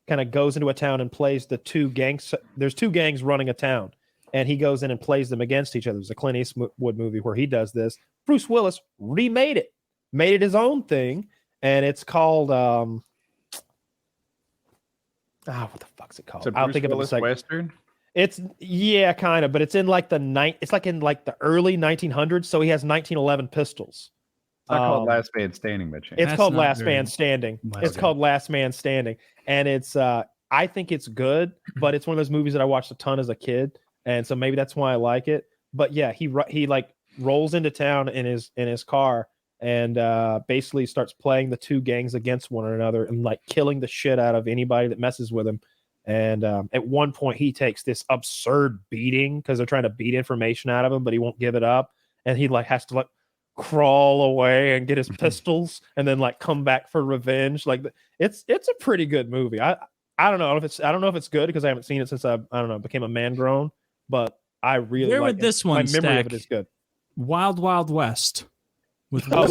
C: kind of goes into a town and plays the 2 gangs. There's 2 gangs running a town, and he goes in and plays them against each other. There's a Clint Eastwood movie where he does this. Bruce Willis remade it, made it his own thing, and it's called what the fuck's it called?
A: I'll think of it in a second. Western.
C: It's kind of, but it's in like the early 1900s. So he has 1911 pistols.
A: It's not called Last Man Standing, by chance.
C: It's called Last Man Standing. It's called Last Man Standing, and it's I think it's good, but it's one of those movies that I watched a ton as a kid, and so maybe that's why I like it. But yeah, he like rolls into town in his car and basically starts playing the 2 gangs against one another and like killing the shit out of anybody that messes with him. And at one point, he takes this absurd beating because they're trying to beat information out of him, but he won't give it up. And he like has to like crawl away and get his pistols and then like come back for revenge. Like it's a pretty good movie. I don't know if it's good because I haven't seen it since I don't know, became a man grown, but I really
B: Where
C: like
B: would this one
C: My memory
B: stack?
C: of it is good.
B: Wild Wild West. With
C: Oh,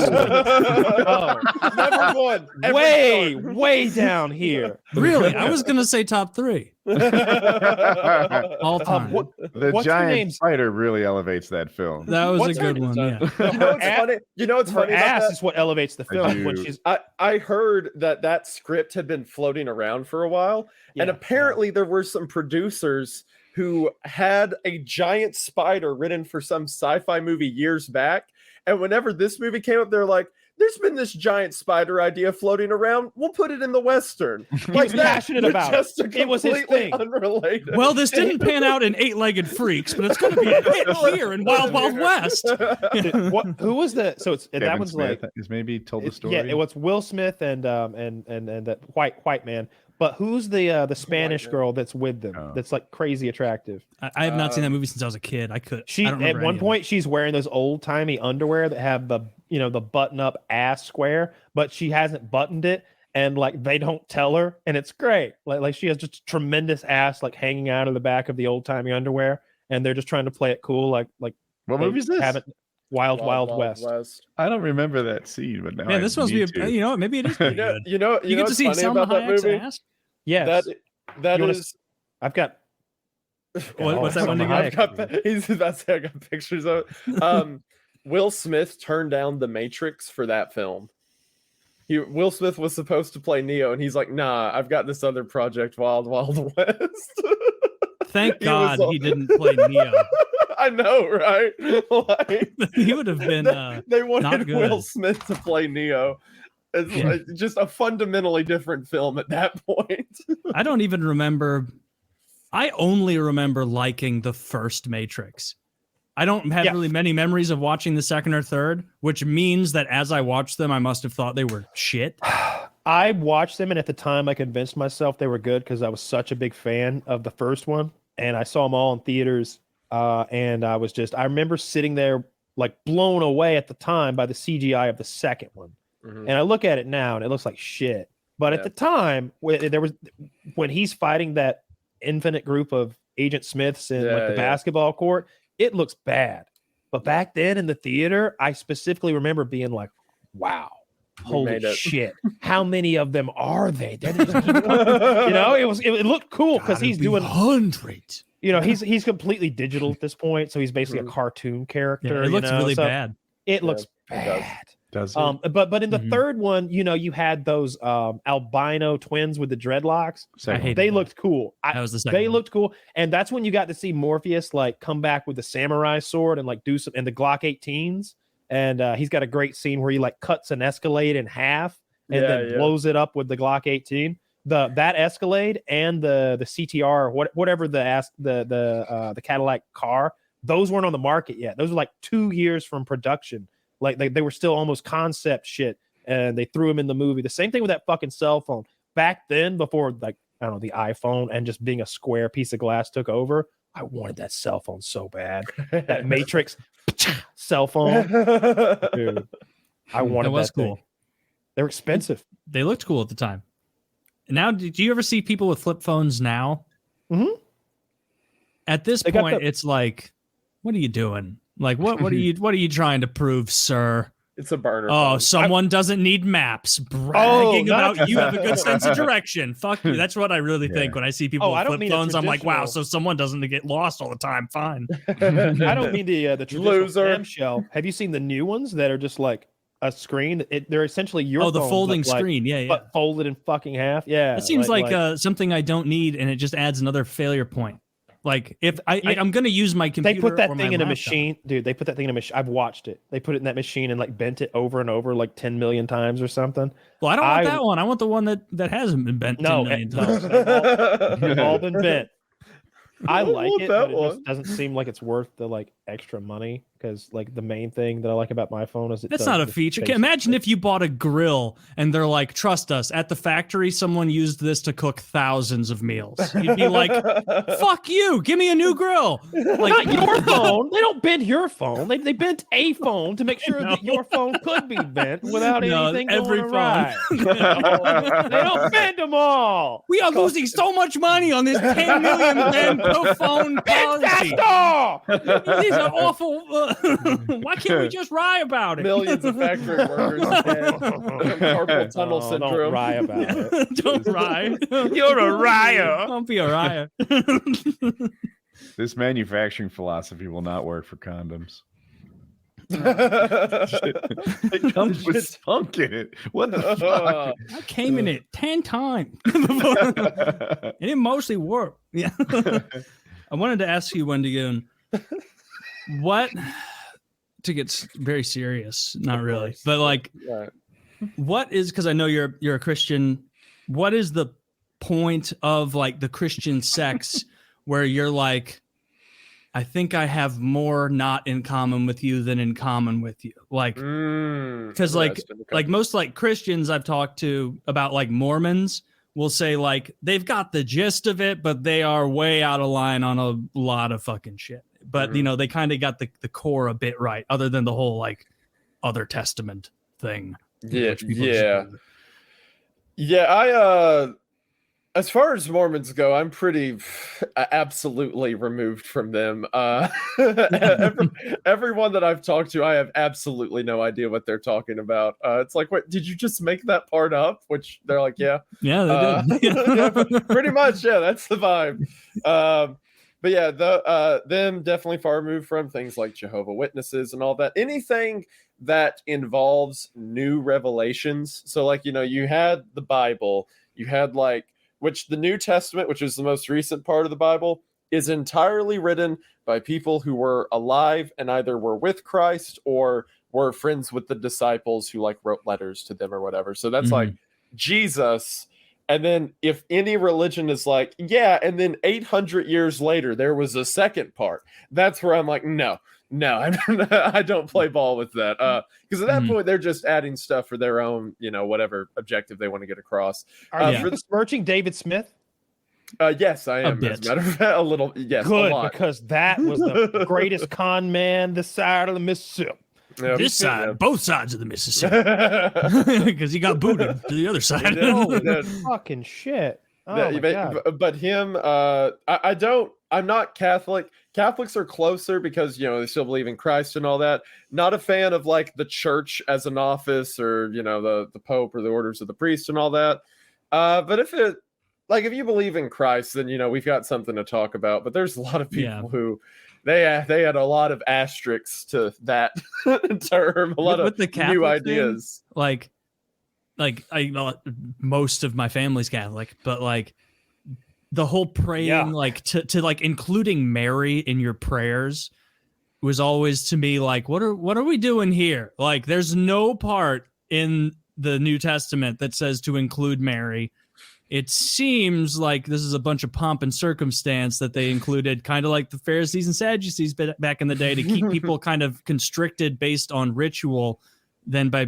D: Number one.
C: way down here.
B: Really? I was gonna say top 3. All time.
A: The
C: what's her
A: giant
C: name?
A: spider really elevates that film.
B: That was
C: What's
B: a good one. Yeah.
D: You know what's funny? You know what's
C: Her
D: funny about
C: ass
D: that?
C: is what elevates the film when she's
D: I heard that script had been floating around for a while, and apparently there were some producers who had a giant spider written for some sci-fi movie years back, and whenever this movie came up, they're like, there's been this giant spider idea floating around. We'll put it in the Western.
C: Like passionate about it. It was his thing.
D: Unrelated.
B: Well, this didn't pan out in 8-Legged Freaks, but it's going to be a hit here in Wild Wild West.
C: Who was the? So it's
A: Kevin
C: that one's
A: Smith
C: like
A: is maybe told the story.
C: Yeah, it was Will Smith and that white man. But who's the Spanish girl that's with them?
A: Oh.
C: That's like crazy attractive.
B: I have not seen that movie since I was a kid. I don't
C: At
B: remember
C: one
B: any of
C: point she's wearing those old timey underwear that have the the button up ass square, but she hasn't buttoned it, and like they don't tell her, and it's great. Like she has just tremendous ass like hanging out of the back of the old timey underwear, and they're just trying to play it cool. Like
A: What movie is this?
C: Wild West.
A: I don't remember that scene, but now
B: Man, this must be
A: to.
B: what? Maybe it is pretty good.
D: You get
B: to see Salma Hayek's ass.
C: Yes,
D: that is.
C: I've got.
B: What's that one again?
D: I've got. He's about to say I got pictures of it. Will Smith turned down The Matrix for that film. Will Smith was supposed to play Neo, and he's like, "Nah, I've got this other project, Wild Wild West."
B: Thank God he didn't play Neo.
D: I know, right? Like,
B: He would have been.
D: they
B: not
D: wanted
B: good.
D: Will Smith to play Neo. It's like just a fundamentally different film at that point.
B: I don't even remember. I only remember liking the first Matrix. I don't have really many memories of watching the second or third, which means that as I watched them, I must have thought they were shit.
C: I watched them, and at the time, I convinced myself they were good because I was such a big fan of the first one, and I saw them all in theaters. And I remember sitting there like blown away at the time by the CGI of the second one. Mm-hmm. And I look at it now, and it looks like shit. But at the time, when he's fighting that infinite group of Agent Smiths in the basketball court, it looks bad. But back then in the theater, I specifically remember being like, wow, holy shit. How many of them are they? It looked cool because he's doing
B: hundreds.
C: He's completely digital at this point. So he's basically a cartoon character.
B: It looks really bad.
C: It looks bad.
A: Does it?
C: But in the third one, you had those albino twins with the dreadlocks. They looked cool.
B: That was the second one.
C: Looked cool, and that's when you got to see Morpheus like come back with the samurai sword and like do some and the Glock 18s. And he's got a great scene where he like cuts an Escalade in half and then blows it up with the Glock 18. That Escalade and the CTR, whatever the Cadillac car, those weren't on the market yet. Those were like 2 years from production. Like they were still almost concept shit, and they threw them in the movie. The same thing with that fucking cell phone. Back then, before like I don't know the iPhone and just being a square piece of glass took over, I wanted that cell phone so bad. That Matrix cell phone, dude. I wanted that. Was cool. They're expensive.
B: They looked cool at the time. Now, did you ever see people with flip phones now?
C: Mm-hmm.
B: At this point, it's like, what are you doing? Like, what are you trying to prove, sir?
D: It's a burner.
B: Oh,
D: phone.
B: Someone doesn't need maps. Bragging about you have a good sense of direction. Fuck you. That's what I really think when I see people with flip phones. I'm like, wow, so someone doesn't get lost all the time. Fine.
C: I don't mean the traditional clamshell. Have you seen the new ones that are just like a screen? They're essentially your
B: the folding screen. But
C: folded in fucking half. Yeah.
B: It seems like something I don't need, and it just adds another failure point. Like if I'm going to use my computer,
C: they put that thing in a machine, dude. They put that thing in a machine. I've watched it. They put it in that machine and like bent it over and over like 10 million times or something.
B: Well, I don't want that one. I want the one that hasn't been bent 10 million times.
C: They've all been bent. I like it, but it just doesn't seem like it's worth the like extra money because like the main thing that I like about my phone is
B: that's not a feature. Imagine if you bought a grill and they're like, trust us, at the factory someone used this to cook thousands of meals. You'd be like, fuck you, give me a new grill. Like
C: not your phone. They don't bend your phone. They bent a phone to make sure that your phone could be bent without anything going awry. They don't bend them all.
B: We are losing so much money on this 10 million bend per phone policy. These are awful. Why can't we just rye about it?
D: Millions of factory workers dead. Carpal tunnel syndrome.
C: Don't rye about it.
B: Don't rye.
C: You're a ryer.
B: Don't be a ryer.
A: This manufacturing philosophy will not work for condoms. It comes with spunk in it. What the fuck?
B: I came in it 10 times. It didn't mostly work. Yeah. I wanted to ask you, Wendigoon, what, to get very serious, not really, but like, what is, because I know you're a Christian, what is the point of like the Christian sex where you're like, I think I have more not in common with you than in common with you? Like, because like most like Christians I've talked to about like Mormons will say like they've got the gist of it, but they are way out of line on a lot of fucking shit. But you know, they kind of got the core a bit right, other than the whole like other testament thing.
D: Yeah. I as far as Mormons go, I'm pretty absolutely removed from them. Everyone that I've talked to, I have absolutely no idea what they're talking about. It's like, wait, did you just make that part up? Which they're like, yeah,
B: they did.
D: yeah, pretty much, yeah, that's the vibe. But yeah, them definitely far removed from things like Jehovah Witnesses and all that. Anything that involves new revelations. So like, you know, you had the Bible, you had like, which the New Testament, which is the most recent part of the Bible, is entirely written by people who were alive and either were with Christ or were friends with the disciples who like wrote letters to them or whatever. So that's like Jesus. And then if any religion is like, yeah, and then 800 years later, there was a second part. That's where I'm like, no, I don't play ball with that. Because at that point, they're just adding stuff for their own, you know, whatever objective they want to get across.
C: Are you besmirching David Smith?
D: Yes, I am. As a matter of fact, a little. Yes,
C: good,
D: a lot.
C: Because that was the greatest con man this side of the Mississippi.
D: Yep.
B: This side, both sides of the Mississippi, because he got booted to the other side.
C: Fucking shit.
D: But him, I'm not Catholic. Catholics are closer because, you know, they still believe in Christ and all that. Not a fan of like the church as an office or, you know, the Pope or the orders of the priest and all that. But if you believe in Christ, then, you know, we've got something to talk about. But there's a lot of people who they had a lot of asterisks to that term, a lot of
B: the
D: new ideas.
B: Thing, like most of my family's Catholic, but like the whole praying, like to like including Mary in your prayers was always to me like, what are we doing here? Like, there's no part in the New Testament that says to include Mary. It seems like this is a bunch of pomp and circumstance that they included, kind of like the Pharisees and Sadducees back in the day, to keep people kind of constricted based on ritual than by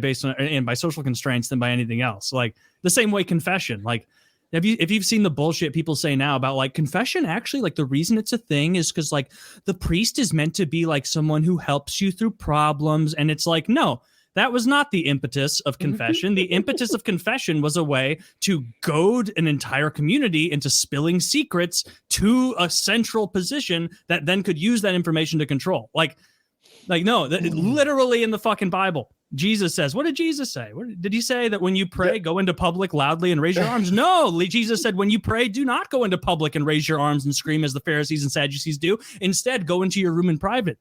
B: social constraints than by anything else. Like the same way confession. Like, if you've seen the bullshit people say now about like confession, actually, like the reason it's a thing is because like the priest is meant to be like someone who helps you through problems. And it's like, no, that was not the impetus of confession. The impetus of confession was a way to goad an entire community into spilling secrets to a central position that then could use that information to control. Like no, literally in the fucking Bible, Jesus says, what did Jesus say? Did he say that when you pray, go into public loudly and raise your arms? No, Jesus said, when you pray, do not go into public and raise your arms and scream as the Pharisees and Sadducees do. Instead, go into your room in private.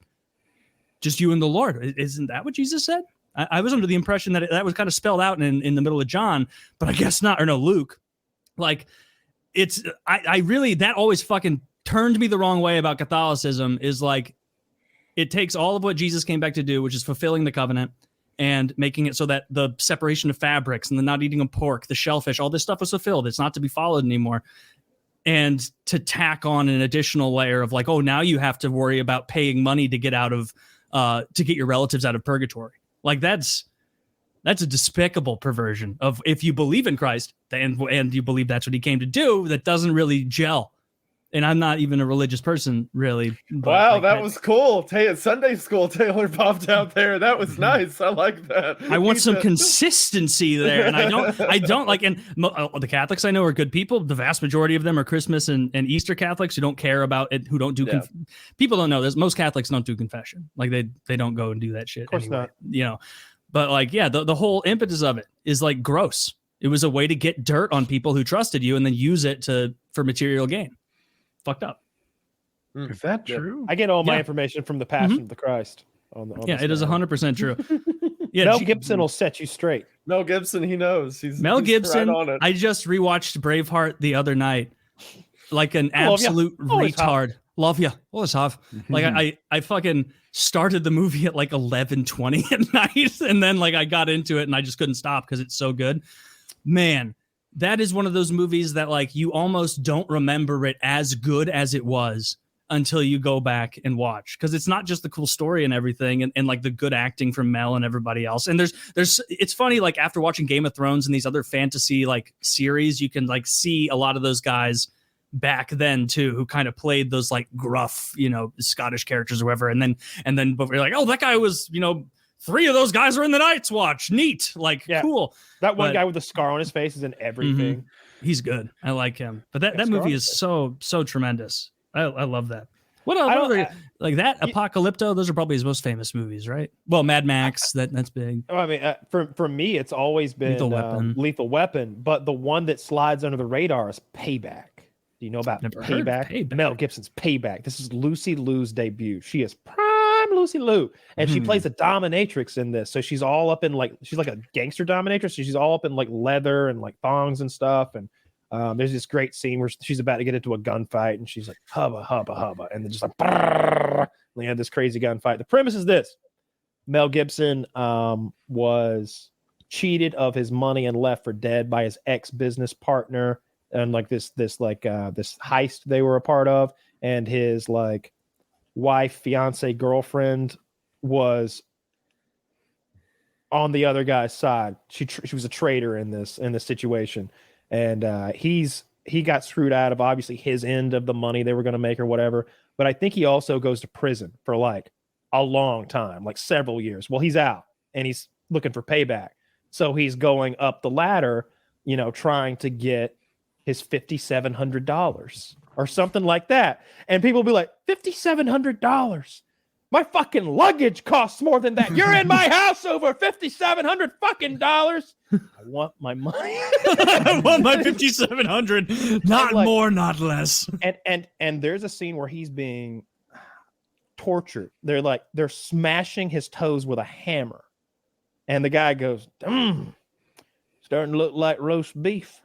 B: Just you and the Lord. Isn't that what Jesus said? I was under the impression that that was kind of spelled out in the middle of John, but I guess not, or no, Luke. Like, I really, that always fucking turned me the wrong way about Catholicism, is like, it takes all of what Jesus came back to do, which is fulfilling the covenant and making it so that the separation of fabrics and the not eating of pork, the shellfish, all this stuff was fulfilled. It's not to be followed anymore. and to tack on an additional layer of like, oh, now you have to worry about paying money to get out of to get your relatives out of purgatory. Like that's a despicable perversion of, if you believe in Christ and you believe that's what he came to do, that doesn't really gel. And I'm not even a religious person, really.
D: Wow, like, that was cool. Sunday school Taylor popped out there. That was nice. I like that.
B: I want some consistency there, and I don't like. And the Catholics I know are good people. The vast majority of them are Christmas and Easter Catholics who don't care about it, who don't do. People don't know this. Most Catholics don't do confession. Like they don't go and do that shit.
C: Of course
B: anyway,
C: not.
B: But like, yeah, the whole impetus of it is like gross. It was a way to get dirt on people who trusted you and then use it for material gain. Fucked up.
A: Is that true?
C: I get all my information from the Passion of the Christ. On
B: it is 100% true.
C: Mel Gibson will set you straight.
D: Mel Gibson, he knows.
B: Mel Gibson.
D: Right on it.
B: I just rewatched Braveheart the other night, like an absolute retard. Love you. Always have. Like I fucking started the movie at like 11:20 at night, and then like I got into it and I just couldn't stop because it's so good. Man, that is one of those movies that like you almost don't remember it as good as it was until you go back and watch, because it's not just the cool story and everything and like the good acting from Mel and everybody else. And there's it's funny, like after watching Game of Thrones and these other fantasy like series, you can like see a lot of those guys back then too, who kind of played those like gruff, Scottish characters or whatever. And then but we're like, oh, that guy was, 3 of those guys are in the Night's Watch. Neat. Like, cool.
C: That one guy with the scar on his face is in everything.
B: He's good. I like him. But that movie is so tremendous. I love that. What else? Like that, Apocalypto, those are probably his most famous movies, right? Well, Mad Max, that's big.
C: I mean, for me, it's always been Lethal Weapon. But the one that slides under the radar is Payback. Do you know about Payback? Mel Gibson's Payback. This is Lucy Liu's debut. She is prime Lucy Liu, and she plays a dominatrix in this. So she's all up in she's like a gangster dominatrix. So she's all up in like leather and like thongs and stuff. And there's this great scene where she's about to get into a gunfight, and she's like hubba hubba hubba, and then just like brrr, they had this crazy gunfight. The premise is this: Mel Gibson was cheated of his money and left for dead by his ex-business partner. And like this heist they were a part of, and his like wife, fiance, girlfriend was on the other guy's side. She was a traitor in this situation, and he got screwed out of obviously his end of the money they were going to make or whatever. But I think he also goes to prison for like a long time, like several years. Well, he's out and he's looking for payback, so he's going up the ladder, trying to get his $5,700 or something like that. And people will be like, $5,700? My fucking luggage costs more than that. You're in my house over $5,700 fucking dollars. I want my money.
B: I want my $5,700. Not more, not less.
C: And there's a scene where he's being tortured. They're smashing his toes with a hammer. And the guy goes, starting to look like roast beef.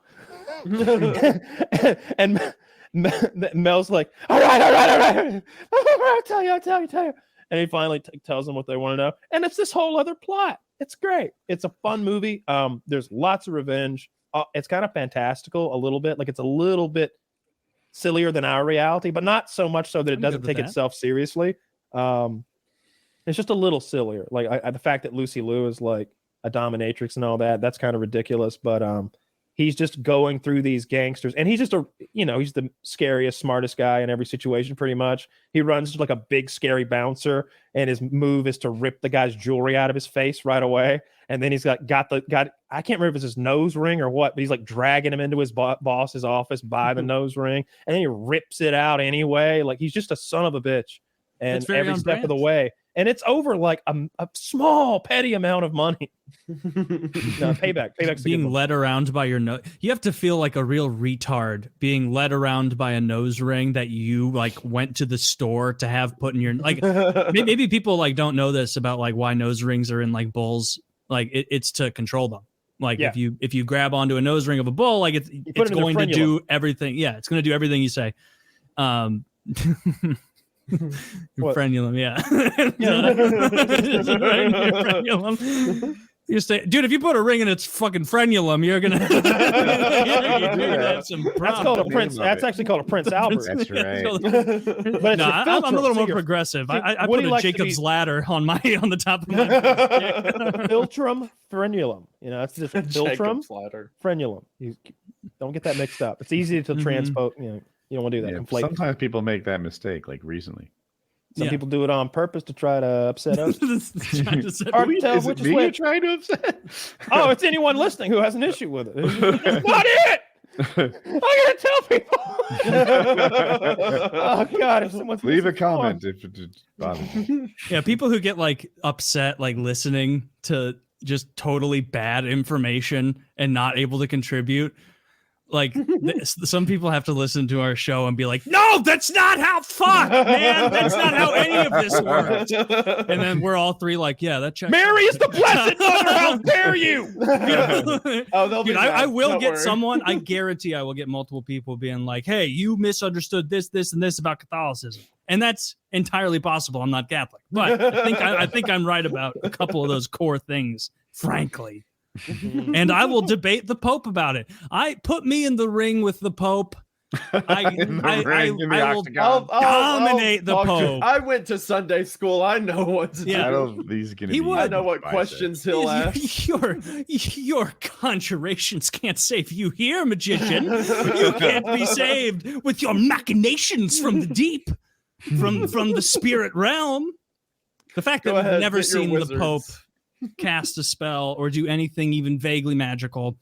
C: And Mel's like, all right. I'll tell you. And he finally tells them what they want to know. And it's this whole other plot. It's great. It's a fun movie. There's lots of revenge. It's kind of fantastical a little bit. Like it's a little bit sillier than our reality, but not so much so that it doesn't take itself seriously. It's just a little sillier. Like the fact that Lucy Liu is like a dominatrix and all that's kind of ridiculous. But he's just going through these gangsters, and he's just he's the scariest, smartest guy in every situation, pretty much. He runs like a big, scary bouncer, and his move is to rip the guy's jewelry out of his face right away. And then he's got I can't remember if it's his nose ring or what, but he's like dragging him into his boss's office by the nose ring, and then he rips it out anyway. Like he's just a son of a bitch, and every step of the way. And it's over like a small, petty amount of money. Payback's
B: being led around by your nose. You have to feel like a real retard being led around by a nose ring that you like went to the store to have put in your like. Maybe people like don't know this about like why nose rings are in like bulls. Like it's to control them. Like if you grab onto a nose ring of a bull, like it's going to do everything. Yeah, it's going to do everything you say. Frenulum, yeah. Frenulum. You say, dude, if you put a ring in its fucking frenulum, you're gonna, you're gonna have some problems.
C: That's called a Prince. That's actually called a Prince Albert.
A: That's right.
C: But
B: No, I'm a little more
C: so
B: progressive.
C: see,
B: I
C: Woody
B: put a
C: likes to
B: Jacob's
C: be-
B: ladder on the top of my
C: Philtrum frenulum. You know, that's just Philtrum
D: Jacob's ladder.
C: frenulum. You don't get that mixed up. It's easy to transpose. You know, you don't want to do that.
A: Yeah,
C: Conflate.
A: sometimes people make that mistake, like recently.
C: Some
B: Yeah.
C: people do it on purpose to try to upset us.
B: Trying to set-
C: Hard to
A: Is
C: tell
A: it
C: which is
A: me you're
C: which.
A: trying to upset?
C: Oh, it's anyone listening who has an issue with it. It's not it. I gotta tell people. Oh God! If someone's
A: Leave a
C: missing one.
A: comment if it bothers you.
B: Yeah, people who get like upset, like listening to just totally bad information and not able to contribute. Like some people have to listen to our show and be like, "No, that's not how. Fuck, man, that's not how any of this works." And then we're all three like, "Yeah, that checks."
C: Mary is the blessed mother. How dare you?
D: Oh, they'll be
B: Dude, I
D: mad.
B: will
D: Don't
B: get
D: worry.
B: someone. I guarantee I will get multiple people being like, "Hey, you misunderstood this, this, and this about Catholicism," and that's entirely possible. I'm not Catholic, but I think I'm right about a couple of those core things, frankly. And I will debate the Pope about it. Put me in the ring with the Pope. I will dominate the
D: talk to-
B: Pope.
D: I went to Sunday school. I know what to
B: Yeah.
A: I
D: do.
A: don't, these gonna
B: He
A: be
B: would.
D: I know what
A: biceps.
D: questions he'll ask.
B: Your conjurations can't save you here, magician. You can't be saved with your machinations from the deep, from the spirit realm. The fact
D: Go
B: that
D: ahead,
B: we've never
D: get your
B: seen the
D: wizards.
B: Pope cast a spell or do anything even vaguely magical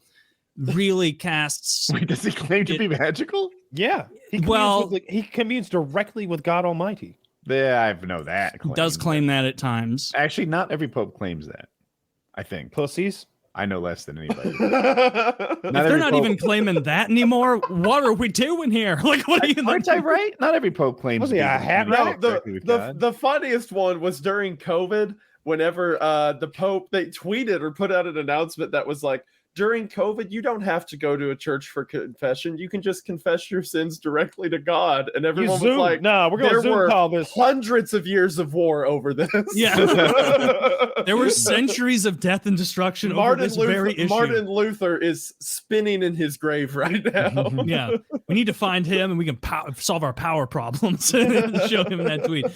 B: really casts.
A: Wait, does he claim to be magical?
C: Yeah. He communes directly with God Almighty.
A: Yeah, I know that.
B: Does claim that at times.
A: Actually, not every pope claims that. I think
C: Pussies.
A: I know less than anybody.
B: If they're not even claiming that anymore, what are we doing here? Like, what are you?
A: Aren't I right? Not every pope claims.
C: Was
A: to
C: he
A: be
C: a hat
A: communicating
C: rack?
A: directly with God.
D: The funniest one was during COVID, whenever the Pope, they tweeted or put out an announcement that was like, during COVID, you don't have to go to a church for confession. You can just confess your sins directly to God. And everyone was like,
C: no, we're going to
D: there
C: Zoom
D: were
C: call this.
D: hundreds of years of war over this.
B: Yeah. There were centuries of death and destruction over this very issue.
D: Martin Luther is spinning in his grave right now.
B: Yeah, we need to find him and we can solve our power problems and show him that tweet.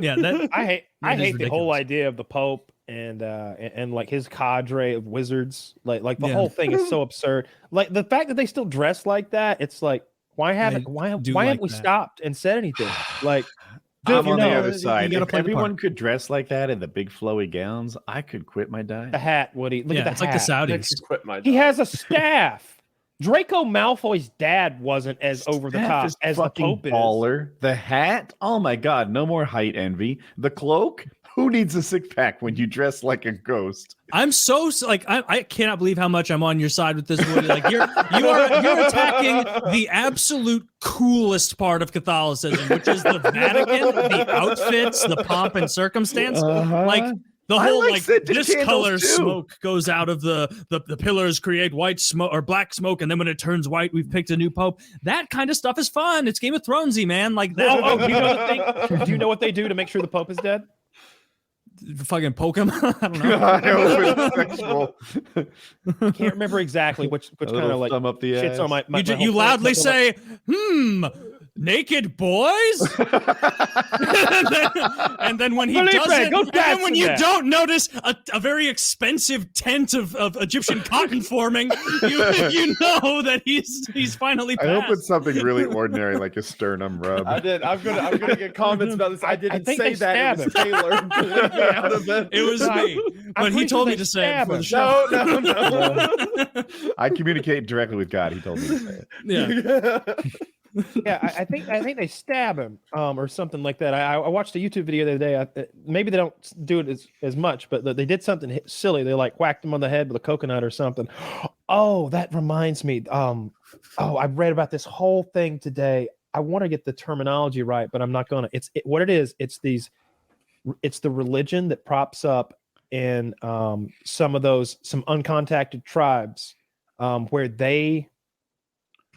B: Yeah, that
C: I hate
B: is
C: the whole
B: ridiculous.
C: idea of the Pope and like his cadre of wizards. Like the whole thing is so absurd. Like the fact that they still dress like that, it's like why haven't we
B: that.
C: stopped and said anything? Like
A: I'm
C: you
A: on
C: know,
A: the other
B: you
A: side.
B: gotta
A: If
B: play the
A: everyone
B: part.
A: could dress like that in the big flowy gowns, I could quit my diet.
C: the hat, Woody. Look at the
B: it's
C: hat.
B: like the
D: I
B: Saudis.
D: could quit my
C: He
D: job.
C: has a staff. Draco Malfoy's dad wasn't as over the
A: Staff
C: top
A: is
C: as the
A: fucking
C: Pope is.
A: baller. The hat, oh my god, no more height envy. The cloak, who needs a six pack when you dress like a ghost?
B: I'm so like I cannot believe how much I'm on your side with this, Woody. Like you're attacking the absolute coolest part of Catholicism, which is the Vatican, the outfits, the pomp and circumstance. Like the
A: I
B: whole
A: like
B: like
A: scented
B: this
A: candles,
B: color
A: too.
B: smoke goes out of the pillars, create white smoke or black smoke, and then when it turns white, we've picked a new pope. That kind of stuff is fun. It's Game of Thronesy, man. Like that.
C: Oh, do you know the thing? Do you know what they do to make sure the Pope is dead?
B: Fucking poke him. I don't know.
A: I know, it's sexual.
C: Can't remember exactly which
A: A
C: kind
A: little
C: of like
A: thumb up the
C: shits
A: ass.
C: on my
B: You
C: whole point.
B: loudly
C: That's all
B: say, naked boys? and then when he
C: Felipe,
B: doesn't,
C: go
B: and then when
C: dance
B: you
C: in that.
B: don't notice a very expensive tent of Egyptian cotton forming, you know that he's finally
A: I hope
B: passed.
A: it's something really ordinary, like a sternum rub.
D: I did. I'm gonna get comments about this. I didn't
C: think
D: say
C: they
D: that. It was
C: stabbed
D: Taylor. Leave me out of it.
B: It was me, but he
C: pretty
B: told
C: sure
B: me
C: they
B: to say it
C: stab
B: for the
C: him.
B: show.
D: No.
A: I communicate directly with God. He told me to say it.
B: Yeah.
C: Yeah, I think they stab him or something like that. I watched a YouTube video the other day. Maybe they don't do it as much, but they did something silly. They like whacked him on the head with a coconut or something. Oh, that reminds me. I read about this whole thing today. I want to get the terminology right, but I'm not gonna. What it is. It's the religion that props up in some uncontacted tribes where they.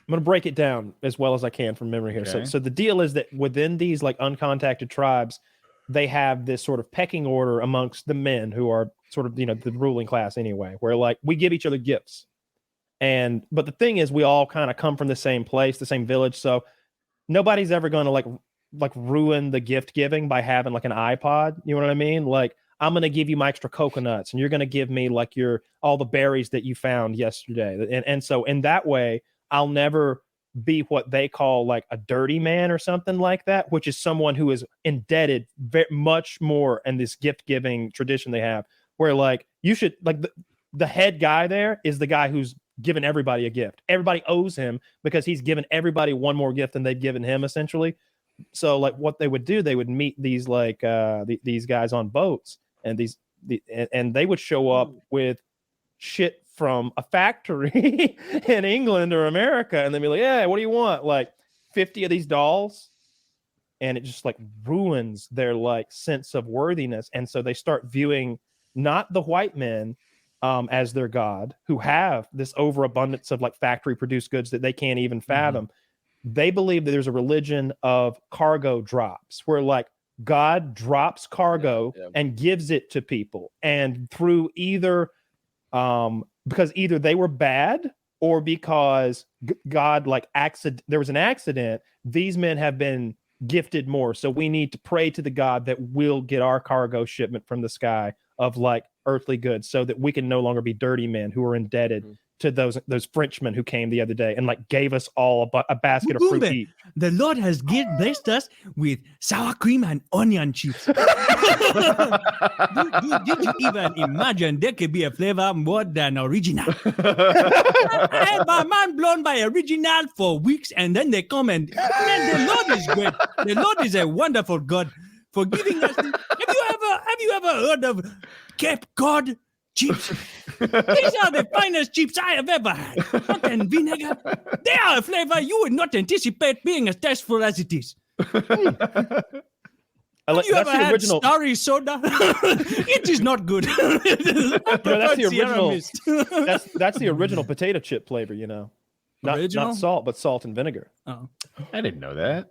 C: I'm going to break it down as well as I can from memory here.
A: Okay.
C: So the deal is that within these like uncontacted tribes, they have this sort of pecking order amongst the men who are sort of, the ruling class anyway, where like we give each other gifts. But the thing is, we all kind of come from the same place, the same village. So nobody's ever going to like ruin the gift giving by having like an iPod. You know what I mean? Like, I'm going to give you my extra coconuts and you're going to give me like all the berries that you found yesterday. And so in that way, I'll never be what they call like a dirty man or something like that, which is someone who is indebted very much more in this gift giving tradition they have, where like you should like the head guy there is the guy who's given everybody a gift. Everybody owes him because he's given everybody one more gift than they've given him, essentially. So like what they would do, they would meet these like these guys on boats, and and they would show up with shit from a factory in England or America, and they'd be like, yeah, what do you want? Like 50 of these dolls. And it just like ruins their like sense of worthiness. And so they start viewing not the white men as their god, who have this overabundance of like factory produced goods that they can't even fathom. They believe that there's a religion of cargo drops, where like God drops cargo and gives it to people. And through either because either they were bad or because God like there was an accident, these men have been gifted more. So we need to pray to the God that will get our cargo shipment from the sky of like earthly goods, so that we can no longer be dirty men who are indebted to those Frenchmen who came the other day and like gave us all a basket of fruit each.
B: The Lord has blessed us with sour cream and onion chips. Did you even imagine there could be a flavor more than original? I had my mind blown by original for weeks, and then they come and man, the Lord is great. The Lord is a wonderful God for giving us. Have you ever heard of Cape Cod chips? These are the finest chips I have ever had. Salt and vinegar. They are a flavor you would not anticipate being as tasteful as it is. Have you ever had original starry soda? It is not good.
C: That's the original. That's the original potato chip flavor. Not salt, but salt and vinegar.
B: Oh,
A: I didn't know that.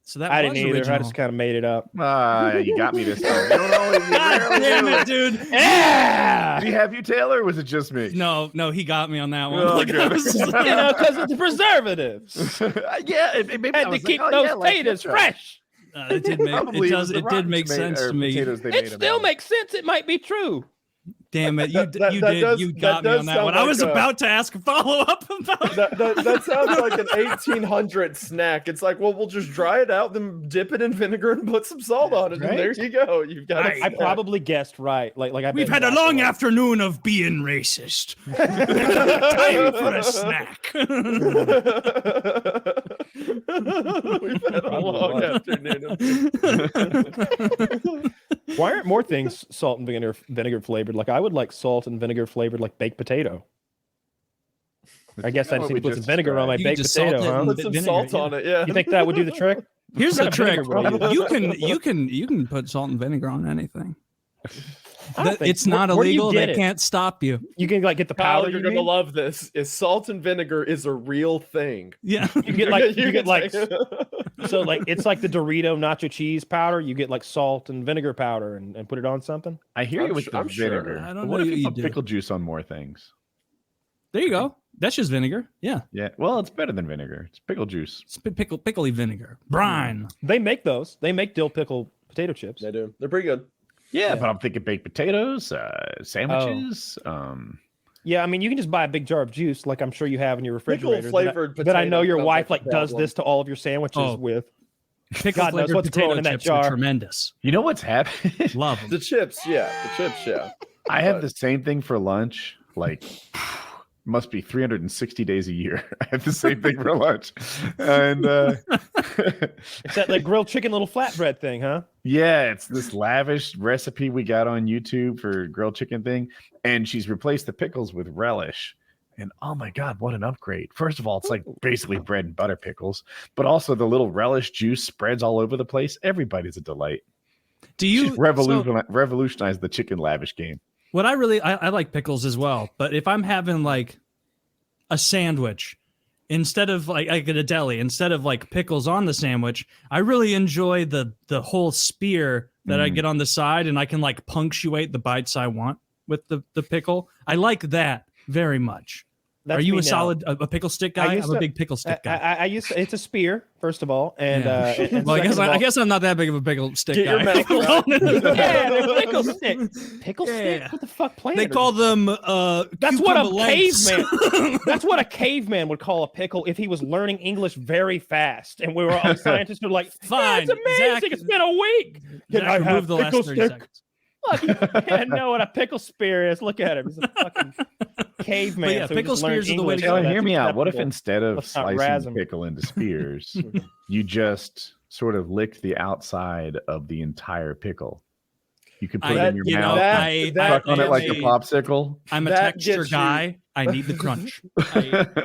B: So that
C: I
B: was
C: didn't either.
B: original.
C: I just kind of made it up.
A: You got me this time. God
B: damn it, dude.
C: Yeah.
A: Did he have you, Taylor, or was it just me?
B: No, he got me on that one.
A: Oh,
C: Because of the preservatives.
A: Maybe
C: Had to keep those potatoes fresh.
B: It did make sense to me.
C: It still makes sense. It might be true.
B: Damn it, you got me on that one. I was about to ask a follow-up about
D: that sounds like an 1800 snack. It's like, well, we'll just dry it out, then dip it in vinegar and put some salt on it, and there you go. You've got
C: I probably guessed right.
B: We've had a long afternoon of being racist. Time for a snack.
D: We've had a long afternoon.
C: Why aren't more things salt and vinegar flavored? Like I would like salt and vinegar flavored like baked potato. I guess I just need to put some vinegar on my baked potato, huh?
D: Put some salt on it, yeah.
C: You think that would do the trick?
B: Here's the trick. You can put salt and vinegar on anything. It's not illegal. They can't stop you.
C: You can like get the powder.
D: You're gonna love this. Is salt and vinegar is a real thing.
B: Yeah,
C: you get like so like it's like the Dorito nacho cheese powder. You get like salt and vinegar powder and put it on something.
A: I hear you with the vinegar.
B: I don't know
A: what if you
B: put
A: pickle juice on more things?
B: There you go. That's just vinegar. Yeah.
A: Yeah. Well, it's better than vinegar. It's pickle juice.
B: It's pickly vinegar. Brine.
C: They make those. They make dill pickle potato chips.
D: They do. They're pretty good.
A: Yeah, but I'm thinking baked potatoes, sandwiches.
C: Yeah, I mean, you can just buy a big jar of juice, like I'm sure you have in your refrigerator.
D: Pickle-flavored
C: that I know your wife
D: like
C: does this to all of your sandwiches with.
B: Pickle flavored
C: what's
B: potato
C: growing in that
B: chips
C: jar.
B: are tremendous.
A: You know what's happening?
B: Love them.
D: The chips, yeah.
A: I have the same thing for lunch. Like, must be 360 days a year. I have the same thing for lunch, and
C: it's that like grilled chicken little flatbread thing, huh?
A: Yeah, it's this lavish recipe we got on YouTube for grilled chicken thing, and she's replaced the pickles with relish. And oh my God, what an upgrade. First of all, it's like basically bread and butter pickles, but also the little relish juice spreads all over the place. Everybody's a delight.
B: Do you
A: revolutionize the chicken lavish game?
B: What I like pickles as well, but if I'm having like a sandwich instead of like at a deli, instead of like pickles on the sandwich, I really enjoy the whole spear that I get on the side, and I can like punctuate the bites I want. with the pickle. I like that very much.
C: That's
B: Are you
C: me
B: a
C: now.
B: solid a pickle stick guy? I'm a big pickle stick guy.
C: I used to, it's a spear, first of all, and
B: Yeah.
C: and
B: Well,
C: second of all,
B: I guess I'm not that big of a pickle stick
D: Get
B: guy.
D: your mouth right.
C: yeah, they're pickle stick. Pickle stick?
B: Yeah.
C: What the fuck planet?
B: They call them
C: That's what a
B: cucumber legs.
C: caveman. That's what a caveman would call a pickle if he was learning English very fast. And we were all scientists were like,
B: Fine,
C: it's amazing.
B: Zach-
C: It's been a week. Can
B: Zach,
C: I
B: remove
C: have
B: the last
C: pickle
B: 30
C: stick?
B: seconds.
C: Look, you can't know what a pickle spear is. Look at him. He's a fucking caveman.
B: But yeah,
C: so he
B: pickle
C: just learned
B: spears are the way to
C: English,
B: go.
C: so
A: Taylor,
C: that's
A: hear me out. What if
C: acceptable.
A: instead of
C: Let's not razz
A: slicing
C: 'em.
A: pickle into spears, you just sort of licked the outside of the entire pickle? You could put it in your mouth, suck on it like a popsicle.
B: I'm a
D: That
B: texture
D: gets you-
B: guy. I need the crunch.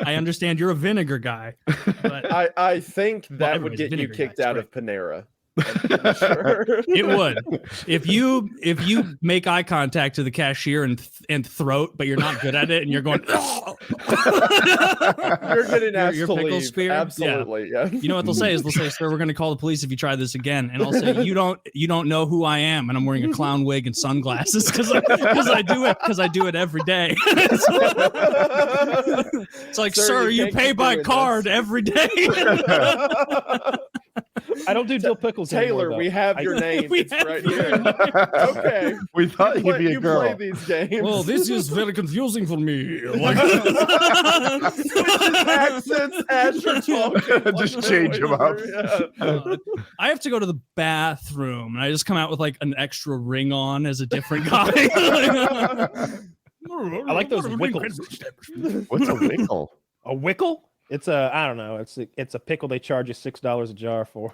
B: I understand you're a vinegar guy, but
D: I think that would
B: everybody's
D: get you
B: vinegar
D: kicked
B: guys,
D: out
B: right.
D: of Panera. I'm sure.
B: it would. If you make eye contact to the cashier and throat, but you're not good at it, and you're going,
D: You're getting asked
B: your
D: to
B: pickle
D: leave.
B: spear?
D: Absolutely, yeah.
B: you know what they'll say is sir, we're going to call the police if you try this again. And I'll say, you don't know who I am, and I'm wearing a clown wig and sunglasses because I do it every day. It's like, sir, you
D: can't
B: pay
D: keep
B: by
D: doing
B: card
D: this.
B: every day.
C: I don't do dill pickles
D: Taylor,
C: anymore,
D: we
C: though.
D: have your name.
B: We
D: It's
B: have
D: right
B: your
D: here.
B: name.
D: Okay.
A: We thought you'd be a
D: You
A: girl.
D: play these games.
B: Well, this is very confusing for me.
D: Switches accents as you're talking.
A: Just change 'em up.
D: Yeah.
B: I have to go to the bathroom, and I just come out with like an extra ring on as a different guy.
C: I like those wickles.
A: What's a wickle?
C: A wickle? It's I don't know. It's a pickle they charge you $6 a jar for.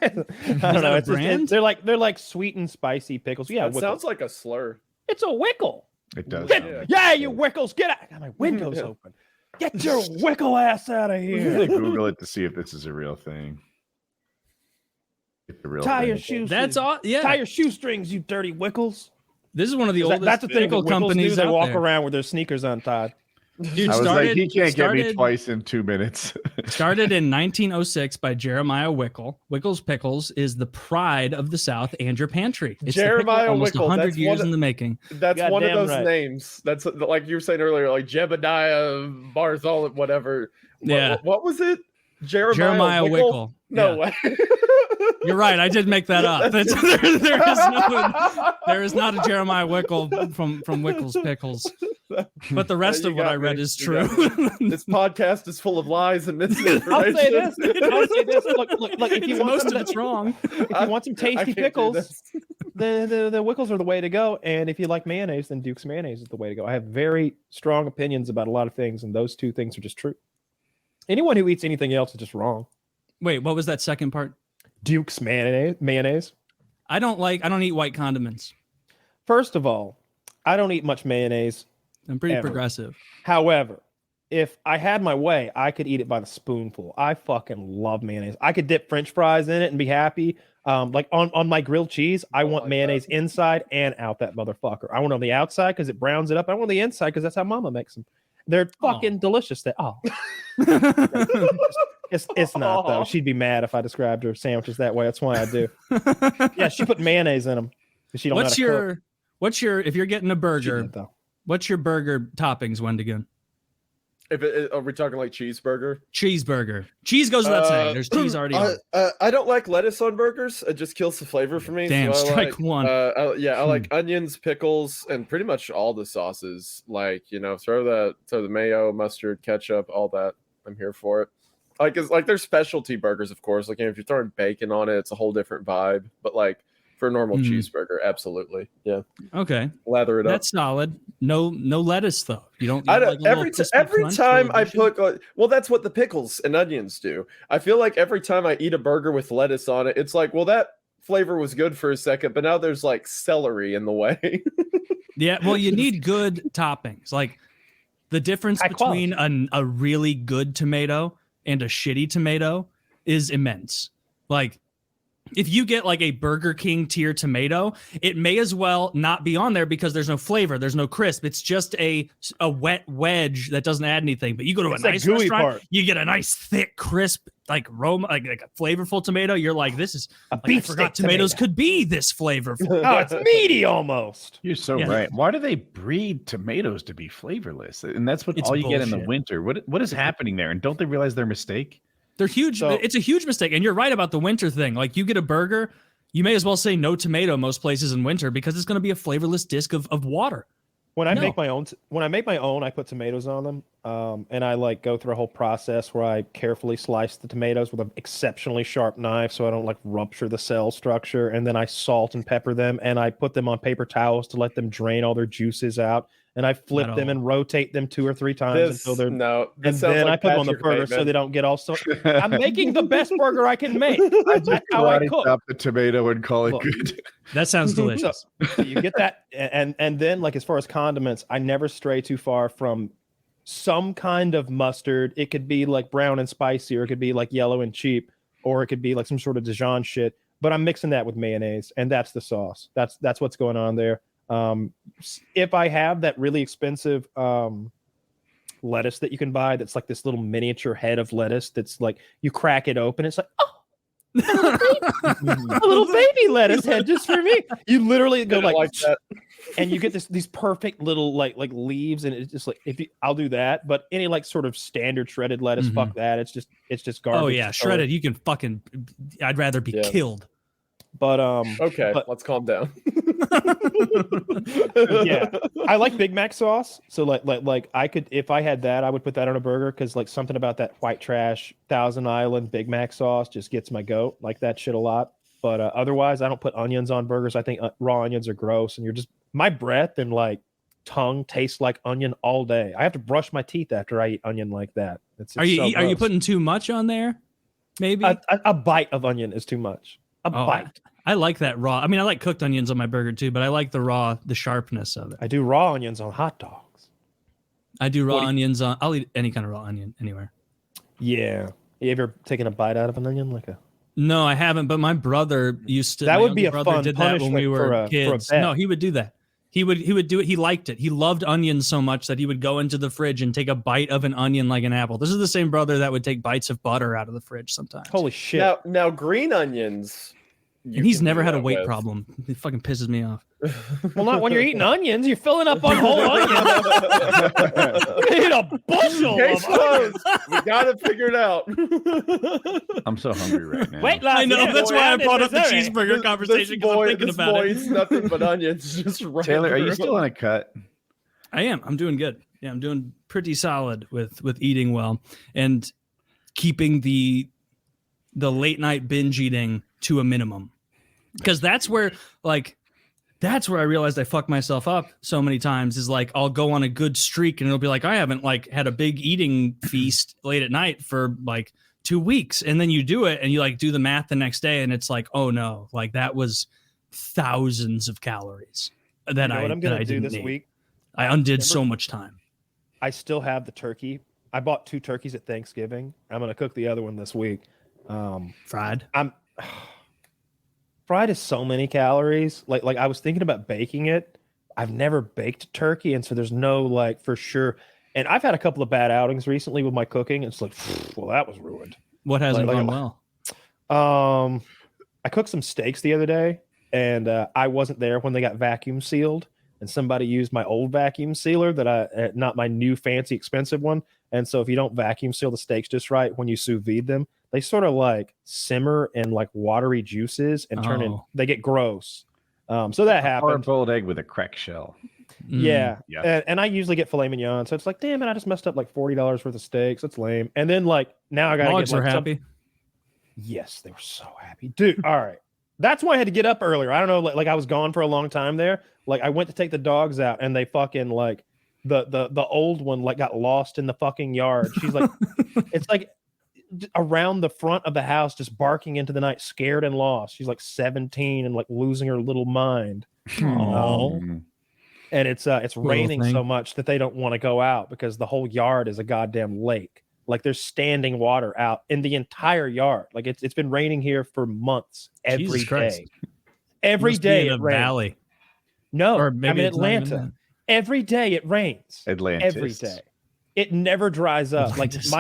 C: I don't
B: that
C: know.
B: a
C: It's
B: brand?
C: they're like sweet and spicy pickles. Yeah,
D: That sounds like a slur.
C: it's a wickle.
A: It does.
C: Get,
A: sound like-
C: yeah, you wickles, get out! I got my windows open. Get your wickle ass out of
A: I'm
C: here.
A: gonna Google it to see if this is a real thing. It's a real
C: Tie
A: thing.
C: your shoes.
B: That's all.
C: Tie
B: Yeah,
C: your shoestrings, you dirty wickles.
B: this is one of the oldest
C: That's the thing.
B: pickle
C: The wickles
B: companies
C: do. They
B: out
C: walk
B: there.
C: around with their sneakers untied.
B: Dude,
A: I was
B: started,
A: like, he can't get me
B: started-
A: twice in 2 minutes.
B: Started in 1906 by Jeremiah Wickle. Wickle's Pickles is the pride of the South and your pantry. It's the pickle
D: Jeremiah
B: almost
D: Wickle,
B: 100
D: that's
B: years
D: one
B: in the making.
D: That's one of
C: Goddamn
D: those
C: right.
D: names. That's like you were saying earlier, like Jebbidiah, Bartholomew, whatever.
B: Yeah.
D: What was it?
B: Jeremiah Wickle.
D: No
B: Yeah.
D: way.
B: You're right. I did make that up. There is not a Jeremiah Wickle from Wickle's Pickles. But the rest
D: You
B: of what
D: got
B: I read
D: me.
B: is
D: You
B: true.
D: got This podcast is full of lies and misinformation.
C: I'll say this. I'll say this. Look. If you want
B: Most
C: some,
B: of it's wrong.
C: if you want some
D: I
C: tasty
D: can't do
C: pickles,
D: this.
C: the Wickles are the way to go. And if you like mayonnaise, then Duke's mayonnaise is the way to go. I have very strong opinions about a lot of things, and those two things are just true. Anyone who eats anything else is just wrong.
B: Wait, what was that second part?
C: Duke's mayonnaise.
B: I don't eat white condiments.
C: First of all, I don't eat much mayonnaise.
B: I'm pretty
C: Ever.
B: progressive.
C: However, if I had my way, I could eat it by the spoonful. I fucking love mayonnaise. I could dip French fries in it and be happy. Like on my grilled cheese, I want
D: like
C: mayonnaise inside and out that motherfucker. I want it on the outside because it browns it up. I want the inside because that's how Mama makes them. They're fucking delicious. It's not though.
D: Aw.
C: She'd be mad if I described her sandwiches that way. That's why I do. Yeah, she put mayonnaise in them. She don't know how to cook.
B: What's your if you're getting a
C: She
B: burger,
C: did, though.
B: what's your burger toppings, Wendigoon?
D: Are we talking like cheeseburger?
B: Cheeseburger. Cheese goes without saying. There's cheese already on.
D: I don't like lettuce on burgers. It just kills the flavor for me.
B: Damn,
D: so I
B: strike
D: like,
B: one.
D: I like onions, pickles, and pretty much all the sauces. Like, throw the mayo, mustard, ketchup, all that. I'm here for it. Like there's specialty burgers, of course. Like, if you're throwing bacon on it, it's a whole different vibe. But like for a normal cheeseburger, absolutely, yeah.
B: Okay,
D: Lather it up.
B: that's solid. No lettuce though. You don't.
D: I
B: like
D: don't.
B: a
D: Every
B: little crispy
D: every
B: crunch
D: time
B: or
D: I
B: addition?
D: put well, that's what the pickles and onions do. I feel like every time I eat a burger with lettuce on it, it's like, well, that flavor was good for a second, but now there's like celery in the way.
B: Yeah, well, you need good toppings. Like the difference
C: High
B: between a really good tomato and a shitty tomato is immense. Like if you get like a Burger King tier tomato, it may as well not be on there because there's no flavor, there's no crisp. It's just a wet wedge that doesn't add anything. But you go to a nice restaurant, you get a nice thick, crisp, like aroma, like a flavorful tomato. You're like, this is
C: a
B: like, I forgot tomatoes could be this flavorful.
C: Oh, it's meaty almost.
A: You're so right. Why do they breed tomatoes to be flavorless? And that's what all you get in the winter. What is happening there? And don't they realize their mistake?
B: They're huge. It's a huge mistake. And you're right about the winter thing. Like you get a burger, you may as well say no tomato most places in winter because it's going to be a flavorless disc of water.
C: When I make my own, I put tomatoes on them. And I like go through a whole process where I carefully slice the tomatoes with an exceptionally sharp knife so I don't like rupture the cell structure. And then I salt and pepper them and I put them on paper towels to let them drain all their juices out. And I flip them and rotate them 2 or 3 times until they're and then I put them on the burger so they don't get all so. I'm making the best burger I can make. That's how I cook.
A: Chop the tomato and call it good.
B: That sounds delicious.
C: So you get that, and then like as far as condiments, I never stray too far from some kind of mustard. It could be like brown and spicy, or it could be like yellow and cheap, or it could be like some sort of Dijon shit. But I'm mixing that with mayonnaise, and that's the sauce. That's what's going on there. If I have that really expensive lettuce that you can buy, that's like this little miniature head of lettuce that's like you crack it open, it's like, oh, a little baby lettuce head just for me. You literally go like that, and you get these perfect little like leaves, and it's just like I'll do that. But any like sort of standard shredded lettuce, fuck that. It's just garbage.
B: Oh yeah, shredded. You can fucking. I'd rather be killed.
C: But
D: let's calm down.
C: Yeah, I like Big Mac sauce. So like I could, if I had that, I would put that on a burger because like something about that white trash Thousand Island Big Mac sauce just gets my goat. Like that shit a lot. But otherwise, I don't put onions on burgers. I think raw onions are gross, and my breath and like tongue tastes like onion all day. I have to brush my teeth after I eat onion like that.
B: Are you putting too much on there? Maybe
C: a bite of onion is too much. A bite.
B: I like that raw. I mean, I like cooked onions on my burger too, but I like the sharpness of it.
C: I do raw onions on hot dogs.
B: I do raw onions on. I'll eat any kind of raw onion anywhere.
C: Yeah. You ever taken a bite out of an onion like a?
B: No, I haven't. But my brother used to.
C: That would be a fun
B: did that when we were kids. No, he would do that. He would do it. He liked it. He loved onions so much that he would go into the fridge and take a bite of an onion like an apple. This is the same brother that would take bites of butter out of the fridge sometimes.
C: Holy shit!
D: Now green onions.
B: And he's never had a weight problem. It fucking pisses me off.
C: Well, not when you're eating onions. You're filling up on whole onions. You eat a bushel of onions.
D: We got to figure it out.
A: I'm so hungry right now.
C: Wait,
B: I know. That's why I brought up the cheeseburger conversation because I'm thinking about it.
D: Eats nothing but onions. Just
A: Taylor, are you still on a cut?
B: I am. I'm doing good. Yeah, I'm doing pretty solid with eating well and keeping the late night binge eating to a minimum. Because that's where I realized I fucked myself up so many times is like I'll go on a good streak and it'll be like I haven't like had a big eating feast late at night for like 2 weeks, and then you do it and you like do the math the next day and it's like, oh no, like that was thousands of calories that
C: what I'm gonna do this week.
B: I undid so much time.
C: I still have the turkey. I bought 2 turkeys at Thanksgiving. I'm gonna cook the other one this week.
B: Fried.
C: Fried is so many calories. Like I was thinking about baking it. I've never baked turkey, and so there's no like for sure. And I've had a couple of bad outings recently with my cooking. It's like, well, that was ruined.
B: What hasn't gone well?
C: I cooked some steaks the other day, and I wasn't there when they got vacuum sealed. And somebody used my old vacuum sealer not my new fancy expensive one. And so if you don't vacuum seal the steaks just right when you sous vide them, they sort of like simmer in like watery juices and they get gross. So that happened.
A: Hard-boiled egg with a cracked shell.
C: Yeah. And I usually get filet mignon. So it's like, damn it, I just messed up like $40 worth of steaks. That's lame. And then like now I got to get
B: dogs are happy.
C: Yes, they were so happy. Dude, all right. That's why I had to get up earlier. I don't know, like I was gone for a long time there. Like I went to take the dogs out and they fucking like the old one like got lost in the fucking yard. She's like it's like around the front of the house just barking into the night, scared and lost. She's like 17 and like losing her little mind. And it's raining so much that they don't want to go out because the whole yard is a goddamn lake. Like there's standing water out in the entire yard. Like it's been raining here for months every
B: Jesus Christ.
C: day. Every
B: Must be
C: day
B: in
C: it
B: a
C: rains.
B: valley.
C: No,
B: Or
C: I'm
B: maybe
C: in
B: it's not even
C: Atlanta.
B: that.
C: Every day it rains.
A: Atlantis.
C: Every day. It never dries up.
B: Atlantis.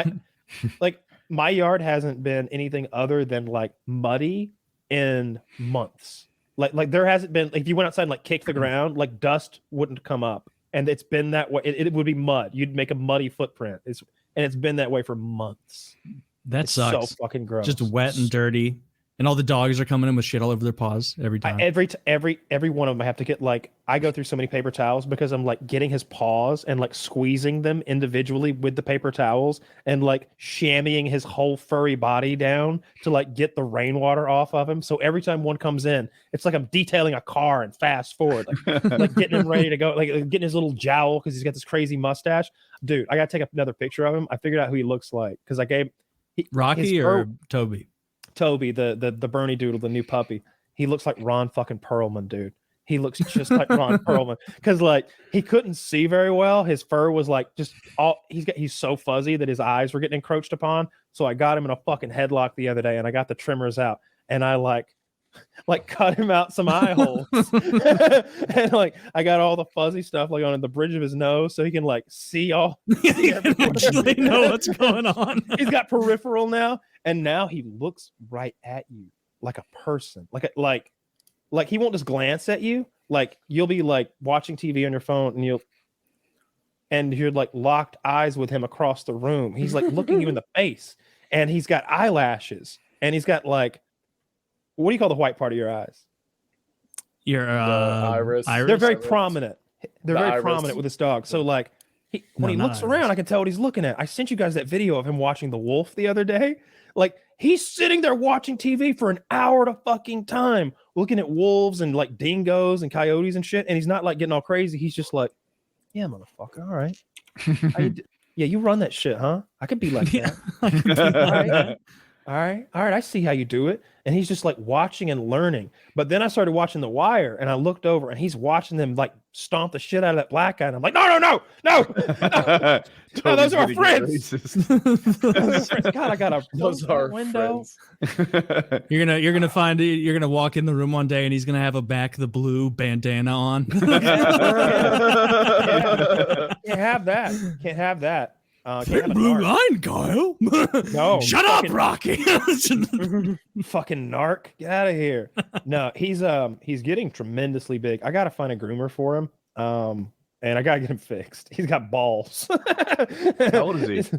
C: Like my yard hasn't been anything other than like muddy in months. Like there hasn't been, like, if you went outside and like kicked the ground, like dust wouldn't come up. And it's been that way. It would be mud. You'd make a muddy footprint. It's been that way for months.
B: That
C: It's
B: sucks.
C: so fucking gross.
B: Just wet and dirty. And all the dogs are coming in with shit all over their paws every time.
C: Every one of them I have to get, like, I go through so many paper towels because I'm like getting his paws and like squeezing them individually with the paper towels and like shammying his whole furry body down to like get the rainwater off of him. So every time one comes in, it's like I'm detailing a car and fast forward, like getting him ready to go, like getting his little jowl because he's got this crazy mustache. Dude, I gotta take another picture of him. I figured out who he looks like because I gave
B: Rocky or Toby?
C: Toby, the Bernie Doodle, the new puppy. He looks like Ron fucking Perlman, dude. He looks just like Ron Perlman because like he couldn't see very well. His fur was like just all he's so fuzzy that his eyes were getting encroached upon. So I got him in a fucking headlock the other day and I got the trimmers out and I like cut him out some eye holes. And like I got all the fuzzy stuff like on the bridge of his nose so he can like see all
B: He can actually know what's going on.
C: He's got peripheral now, and now he looks right at you like a person, like he won't just glance at you. Like you'll be like watching TV on your phone, and you're like locked eyes with him across the room. He's like looking you in the face, and he's got eyelashes, and he's got like, what do you call the white part of your eyes?
B: Your
D: iris.
C: They're very
D: Iris.
C: prominent. They're
D: The
C: very
D: iris.
C: prominent with this dog. So like when he looks around, I can tell what he's looking at. I sent you guys that video of him watching The Wolf the other day. Like he's sitting there watching TV for an hour at a fucking time, looking at wolves and like dingoes and coyotes and shit. And he's not like getting all crazy. He's just like, yeah, motherfucker. All right. Yeah, you run that shit, huh? I could be like that. All right. I see how you do it. And he's just like watching and learning. But then I started watching The Wire and I looked over and he's watching them like stomp the shit out of that black guy. And I'm like, no. No, those are our friends. God, I got a
D: Those are
C: window.
D: friends.
B: You're gonna walk in the room one day and he's gonna have a back the blue bandana on.
C: Can't have that. Can't
B: Blue
C: have
B: line, Kyle.
C: No,
B: Shut up, Rocky.
C: fucking narc. Get out of here. No, he's getting tremendously big. I gotta find a groomer for him. And I gotta get him fixed. He's got balls.
A: How old is he?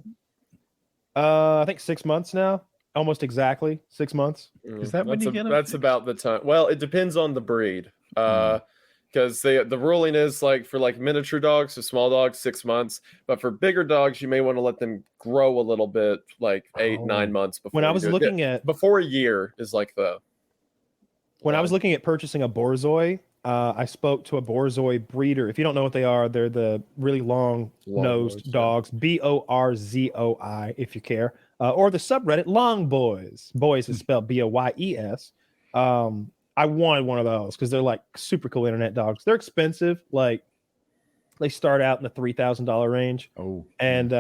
C: I think 6 months now. Almost exactly 6 months.
A: Is that when you get him?
D: That's about the time. Well, it depends on the breed. Because the ruling is like for like miniature dogs, so small dogs, 6 months. But for bigger dogs, you may want to let them grow a little bit, like 8-9 months before.
C: When I was looking at
D: before a year is like the.
C: When I was looking at purchasing a Borzoi, I spoke to a Borzoi breeder. If you don't know what they are, they're the really long-nosed dogs. Borzoi, if you care, or the subreddit Long Boys. Boys is spelled Boyes. I wanted one of those because they're like super cool internet dogs. They're expensive. Like they start out in the $3,000 range.
A: Oh,
C: and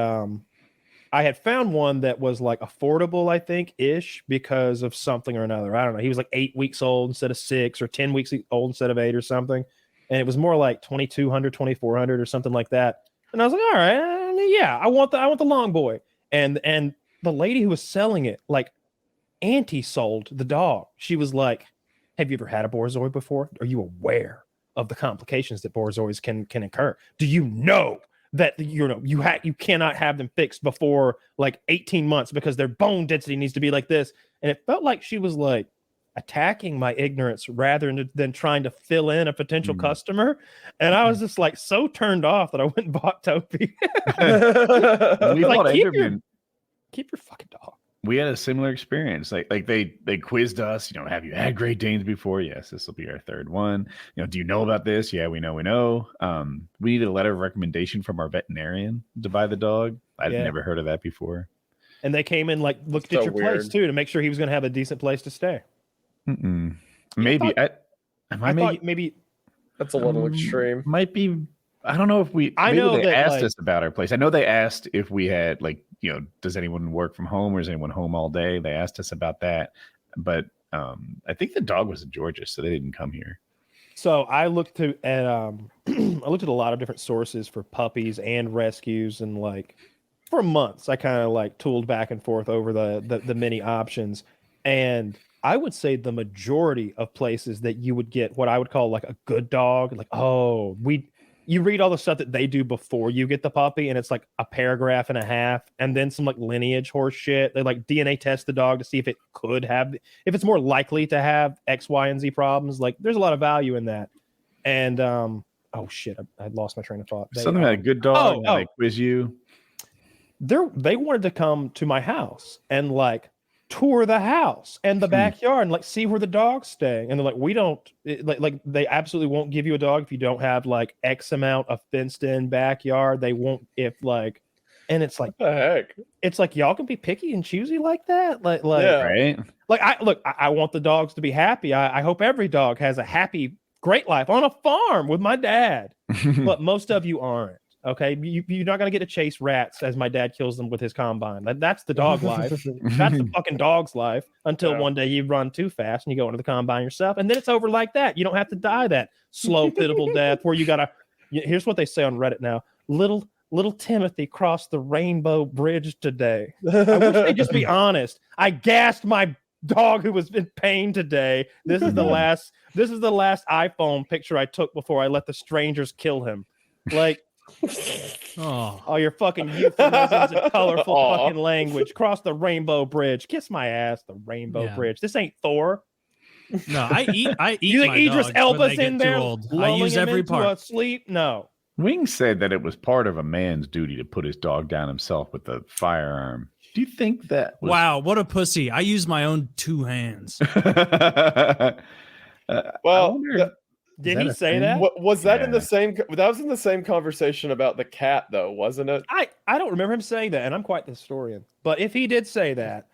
C: I had found one that was like affordable, I think, ish, because of something or another. I don't know. He was like 8 weeks old instead of 6, or 10 weeks old instead of 8 or something. And it was more like 2,200, 2,400 or something like that. And I was like, all right, yeah, I want the long boy. And the lady who was selling it, like, anti-sold the dog. She was like, have you ever had a Borzoi before? Are you aware of the complications that Borzois can incur? Do you know that you cannot have them fixed before like 18 months because their bone density needs to be like this? And it felt like she was like attacking my ignorance rather than trying to fill in a potential customer. And I was just like so turned off that I went and bought Toby. Keep your fucking dog.
A: We had a similar experience. Like they quizzed us, have you had Great Danes before? Yes, this will be our third one. Do you know about this? Yeah, we know. We needed a letter of recommendation from our veterinarian to buy the dog. I'd never heard of that before.
C: And they came in, like, looked at your place too to make sure he was going to have a decent place to stay.
A: Maybe
C: I thought maybe
D: that's a little extreme.
A: Might be I don't know if
C: I know
A: they
C: that,
A: asked
C: like-
A: us about our place. I know they asked if we had does anyone work from home or is anyone home all day? They asked us about that, but I think the dog was in Georgia, so they didn't come here.
C: So I looked at I looked at a lot of different sources for puppies and rescues, and like for months I kind of like tooled back and forth over the many options, and I would say the majority of places that you would get what I would call like a good dog, like you read all the stuff that they do before you get the puppy, and it's like a paragraph and a half, and then some like lineage horse shit. They like DNA test the dog to see if it could have, if it's more likely to have X, Y, and Z problems. Like, there's a lot of value in that. And oh shit, I lost my train of thought.
A: Something about a good dog. They quiz you.
C: They wanted to come to my house and like tour the house and the backyard and like see where the dog's staying, and they're like, we don't like they absolutely won't give you a dog if you don't have like X amount of fenced in backyard. They won't if like, and it's like,
D: what the heck?
C: It's like, y'all can be picky and choosy like that, like
D: yeah.
A: Right?
C: Like I want the dogs to be happy. I hope every dog has a happy, great life on a farm with my dad, but most of you aren't. Okay, you're not gonna get to chase rats as my dad kills them with his combine. That's the dog life. That's the fucking dog's life. Until one day you run too fast and you go into the combine yourself, and then it's over like that. You don't have to die that slow, pitiful death where you gotta. Here's what they say on Reddit now: little Timothy crossed the Rainbow Bridge today. I wish they'd just be honest. I gassed my dog who was in pain today. This is the last iPhone picture I took before I let the strangers kill him. Like. Oh, your fucking euphemisms and colorful fucking language. Cross the Rainbow Bridge. Kiss my ass, the Rainbow Bridge. This ain't Thor.
B: No, I eat.
C: You think Idris Elba's in there?
B: I use every part.
C: Sleep? No.
A: Wing said that it was part of a man's duty to put his dog down himself with a firearm. Do you think that was...
B: Wow, what a pussy. I use my own 2 hands.
D: Well,
C: did he say that?
D: Was that in the same? That was in the same conversation about the cat, though, wasn't it?
C: I don't remember him saying that, and I'm quite the historian. But if he did say that,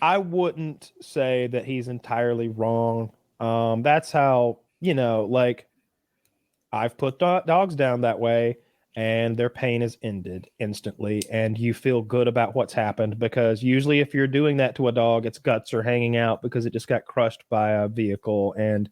C: I wouldn't say that he's entirely wrong. That's how, like, I've put dogs down that way, and their pain is ended instantly, and you feel good about what's happened, because usually if you're doing that to a dog, its guts are hanging out because it just got crushed by a vehicle, and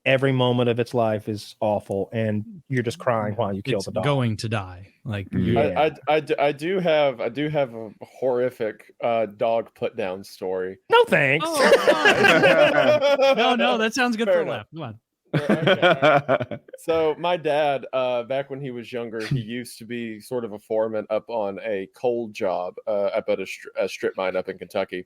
C: every moment of its life is awful, and you're just crying while you kill the dog.
B: Going to die. Like,
D: I do have a horrific dog put down story.
C: No thanks.
B: No, that sounds good. For a laugh. Come on.
D: Okay. So my dad, back when he was younger, he used to be sort of a foreman up on a coal job up at a strip mine up in Kentucky.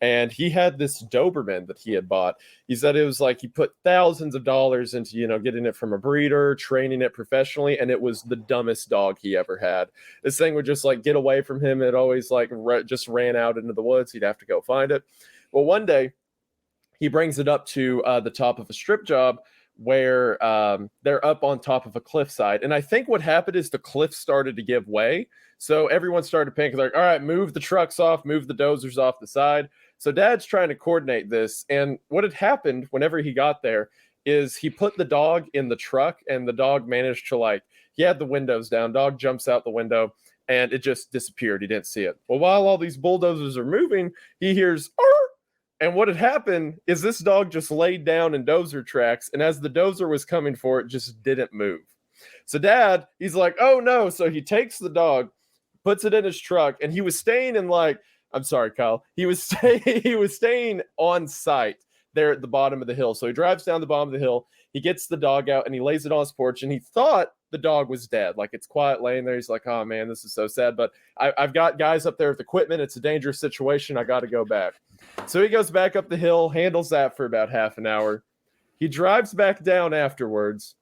D: And he had this Doberman that he had bought. He said it was like he put thousands of dollars into, getting it from a breeder, training it professionally, and it was the dumbest dog he ever had. This thing would just like get away from him. It always like just ran out into the woods. He'd have to go find it. Well, one day he brings it up to the top of a strip job where they're up on top of a cliffside. And I think what happened is the cliff started to give way. So everyone started panicking, like, all right, move the trucks off, move the dozers off the side. So Dad's trying to coordinate this. And what had happened whenever he got there is he put the dog in the truck, and the dog managed to he had the windows down. Dog jumps out the window and it just disappeared. He didn't see it. Well, while all these bulldozers are moving, he hears, "Arr!" And what had happened is this dog just laid down in dozer tracks. And as the dozer was coming for it, just didn't move. So Dad, he's like, oh no. So he takes the dog, puts it in his truck, and he was staying in I'm sorry, Kyle. He was staying on site there at the bottom of the hill. So he drives down the bottom of the hill. He gets the dog out and he lays it on his porch, and he thought the dog was dead. Like, it's quiet laying there. He's like, oh man, this is so sad. But I've got guys up there with equipment. It's a dangerous situation. I got to go back. So he goes back up the hill, handles that for about half an hour. He drives back down afterwards.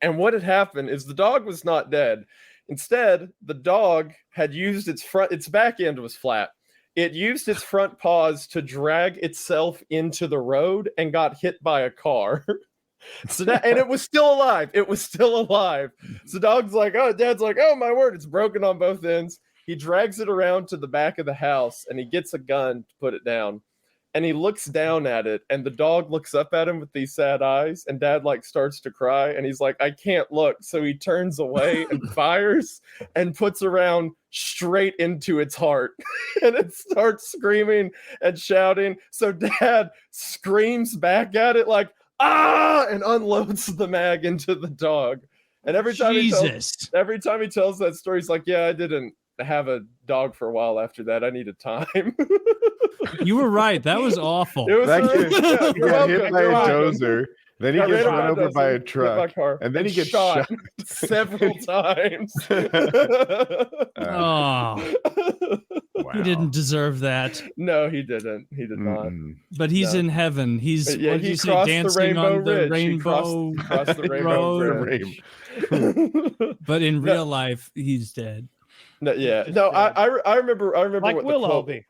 D: And what had happened is the dog was not dead. Instead, the dog had used its back end was flat. It used its front paws to drag itself into the road and got hit by a car. And it was still alive. So Dad's like, oh my word, it's broken on both ends. He drags it around to the back of the house and he gets a gun to put it down. and he looks down at it, and the dog looks up at him with these sad eyes, and Dad like starts to cry, and he's like, I can't look. So he turns away and fires and puts a round straight into its heart, and it starts screaming and shouting. So Dad screams back at it like, ah, and unloads the mag into the dog. And every time he tells that story, he's like, yeah, I didn't have a dog for a while after that. I needed time.
B: You were right. That was awful.
D: It was
A: he got hit by a dozer. Then he gets run over by a truck. And then he gets shot
D: several times.
B: Oh. Wow. He didn't deserve that.
D: No, he didn't. He did not.
B: But he's in heaven. He's
D: he crossed
B: dancing
D: the rainbow
B: on the
D: ridge.
B: rainbow.
D: He crossed the rainbow ridge.
B: But in real life, he's dead.
D: No, yeah. No, I remember
C: like
D: what
C: we'll
D: the
C: all
D: quote...
C: be.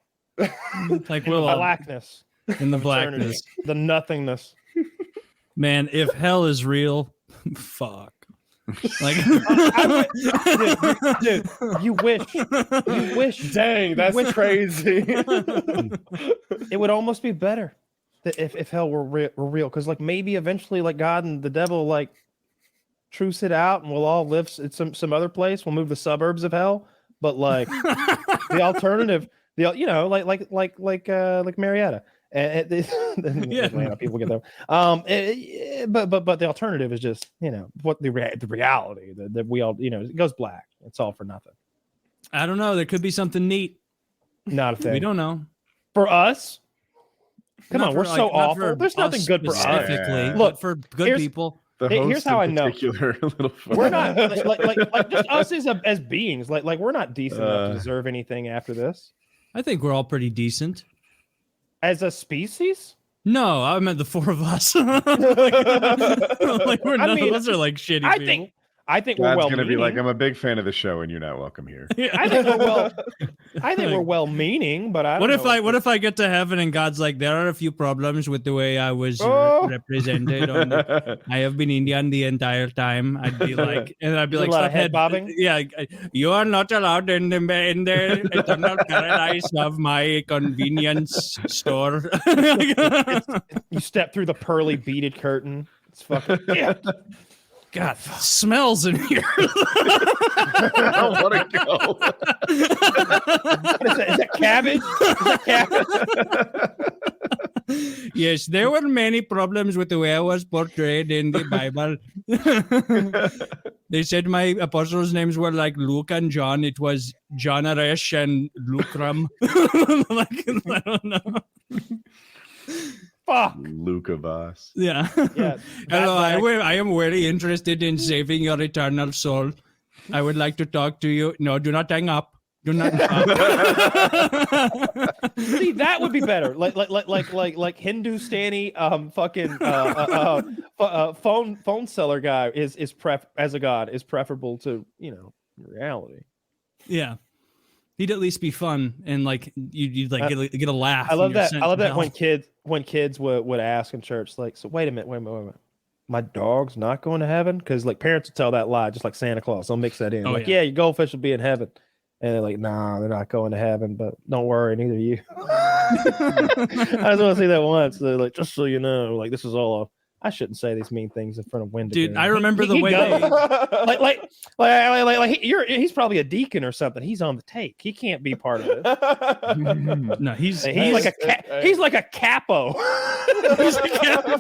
B: Like we'll all
C: blackness.
B: In the blackness.
C: The nothingness.
B: Man, if hell is real, fuck. Like,
C: dude, you wish.
D: Dang, that's crazy.
C: It would almost be better if hell were real, because like maybe eventually like God and the devil like truce it out, and we'll all live in some other place. We'll move to the suburbs of hell, but like the alternative, like Marietta. Atlanta people get there. But the alternative is just what the reality that we all it goes black. It's all for nothing.
B: I don't know. There could be something neat.
C: Not a thing.
B: We don't know.
C: For us, come on, we're
B: like,
C: so awful. There's nothing good for us.
B: Specifically,
C: Look,
B: for good people.
C: Here's how I know. We're not like just us as beings. Like we're not decent enough to deserve anything after this.
B: I think we're all pretty decent.
C: As a species?
B: No, I meant the four of us. Like we're none of us are like shitty people.
C: I think
A: God's
C: we're well.
A: Gonna be like, I'm a big fan of the show, and you're not welcome here.
C: I think we're well-meaning, but I.
B: What if I get to heaven and God's like, there are a few problems with the way I was represented. I have been Indian the entire time. I'd be like,
C: stop head bobbing.
B: Yeah, you are not allowed in the eternal paradise of my convenience store.
C: You step through the pearly beaded curtain. It's fucking
B: God, smells in here.
A: I want to go.
C: Is that cabbage?
B: Yes, there were many problems with the way I was portrayed in the Bible. They said my apostles' names were like Luke and John. It was John Aresh and Lucrum. I don't know.
C: Fuck.
A: Luca Voss.
B: Yeah. Hello, I am very interested in saving your eternal soul. I would like to talk to you. No, do not hang up. Do not.
C: See, that would be better. Like Hindustani phone seller guy is as a god is preferable to reality.
B: Yeah. He'd at least be fun and like you'd like get a laugh.
C: I love that. I love that when kids would ask in church, like, so wait a minute. My dog's not going to heaven? Because like parents will tell that lie, just like Santa Claus. They'll mix that in. Yeah, your goldfish will be in heaven. And they're like, nah, they're not going to heaven, but don't worry, neither are you. I just want to say that once. They're like, just so you know, like this is all I shouldn't say these mean things in front of Wendigoon.
B: Dude, I remember the way
C: he's probably a deacon or something. He's on the take. He can't be part of it.
B: No, he's
C: like a he's like a capo.
B: He's a capo.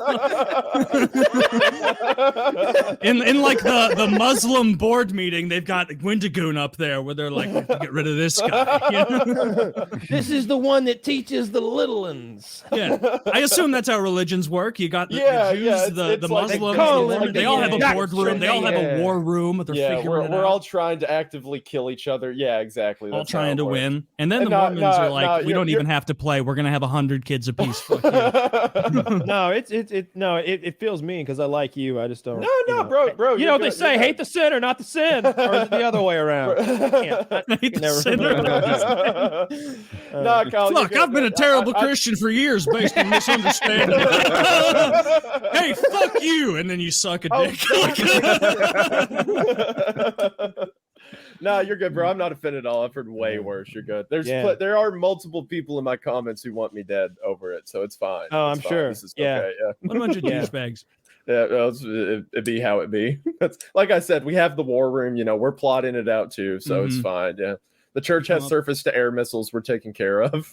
B: in like the Muslim board meeting, they've got Wendigoon up there where they're like, get rid of this guy.
C: This is the one that teaches the little ones.
B: Yeah, I assume that's how religions work. You got the Jews. The Muslims, they all have a boardroom. They all have a war room.
D: We're all trying to actively kill each other. Yeah, exactly.
B: All trying to win. And then the Mormons are like, we don't even have to play. We're gonna have 100 kids apiece.
C: No, it feels mean because I like you. I just don't.
D: No, bro.
C: You know what they say: hate the sinner, not the sin, or is it the other way around?
B: Hate the sinner.
D: Kyle,
B: look, I've been a terrible Christian for years based on misunderstanding. Hey, fuck you, and then you suck a dick.
D: No, you're good, bro. I'm not offended at all. I've heard way worse. You're good. There are multiple people in my comments who want me dead over it, so it's fine.
C: Oh,
D: I'm
C: sure.
D: This is okay. Yeah.
B: What a bunch of douchebags.
D: Yeah, it'd be how it be. That's like I said. We have the war room. We're plotting it out too, so it's fine. Yeah. The church has surface-to-air missils we're taking care of.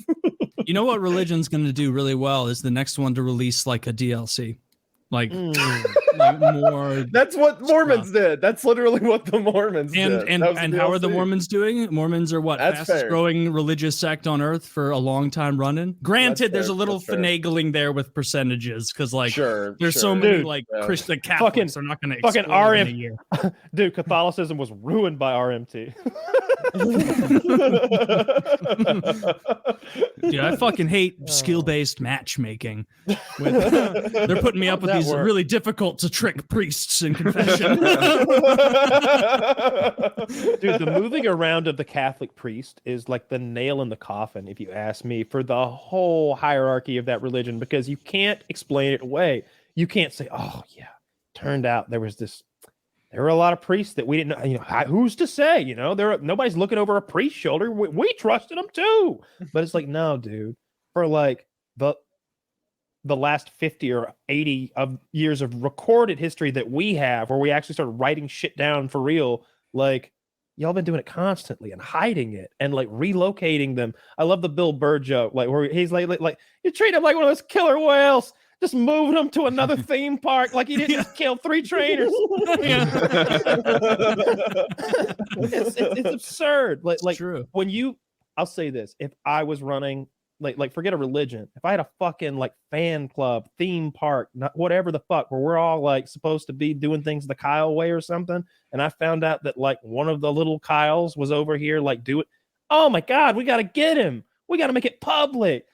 B: You know what religion's going to do really well is the next one to release like a DLC. Like, like more.
D: That's what Mormons did. That's literally what the Mormons did.
B: And how are the Mormons doing? Mormons are what?
D: That's
B: fastest
D: fair.
B: growing religious sect on earth for a long time running. Granted, there's a little finagling there with percentages because like there's so many like Christian Catholics are not going to
C: fucking RM in a year. Dude, Catholicism was ruined by RMT.
B: Dude, I fucking hate skill-based matchmaking. They're putting me up with these really difficult to trick priests in confession.
C: Dude, the moving around of the Catholic priest is like the nail in the coffin, if you ask me, for the whole hierarchy of that religion, because you can't explain it away. You can't say, oh, yeah, turned out there were a lot of priests that we didn't know. Who's to say? Nobody's looking over a priest's shoulder. We trusted them too. But it's like, no, dude, for like the last 50 or 80 of years of recorded history that we have, where we actually started writing shit down for real, like y'all been doing it constantly and hiding it and like relocating them. I love the Bill Burr joke, like where he's like you treat him like one of those killer whales, just moving them to another theme park, like he didn't just kill 3 trainers. It's absurd. Like
B: true.
C: I'll say this: if I was running. Like forget a religion. If I had a fucking like fan club, theme park, whatever the fuck, where we're all like supposed to be doing things the Kyle way or something, and I found out that like one of the little Kyles was over here like do it. Oh my God, we got to get him. We got to make it public.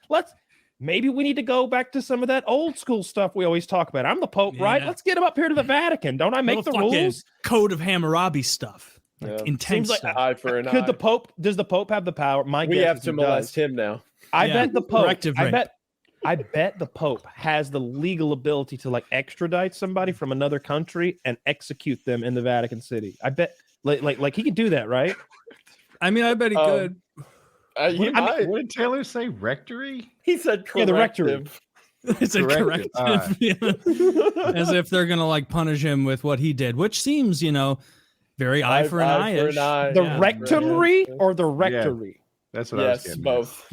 C: Maybe we need to go back to some of that old school stuff we always talk about. I'm the Pope, right? Let's get him up here to the Vatican. Don't I make the rules?
B: Code of Hammurabi stuff. Intense
C: like
B: stuff.
D: Eye for an
C: Could
D: eye.
C: the Pope? Does the Pope have the power?
D: We have to molest him now.
C: I bet the Pope.
B: Rape.
C: I bet the Pope has the legal ability to like extradite somebody from another country and execute them in the Vatican City. I bet, like he could do that, right?
B: I mean, I bet he could.
A: What did Taylor say? Rectory?
D: He said corrective.
C: Yeah, the rectory.
B: It's a corrective. As if they're gonna like punish him with what he did, which seems, very eye for an eye.
C: The rectory or the rectory?
A: That's what I was getting.
D: Both.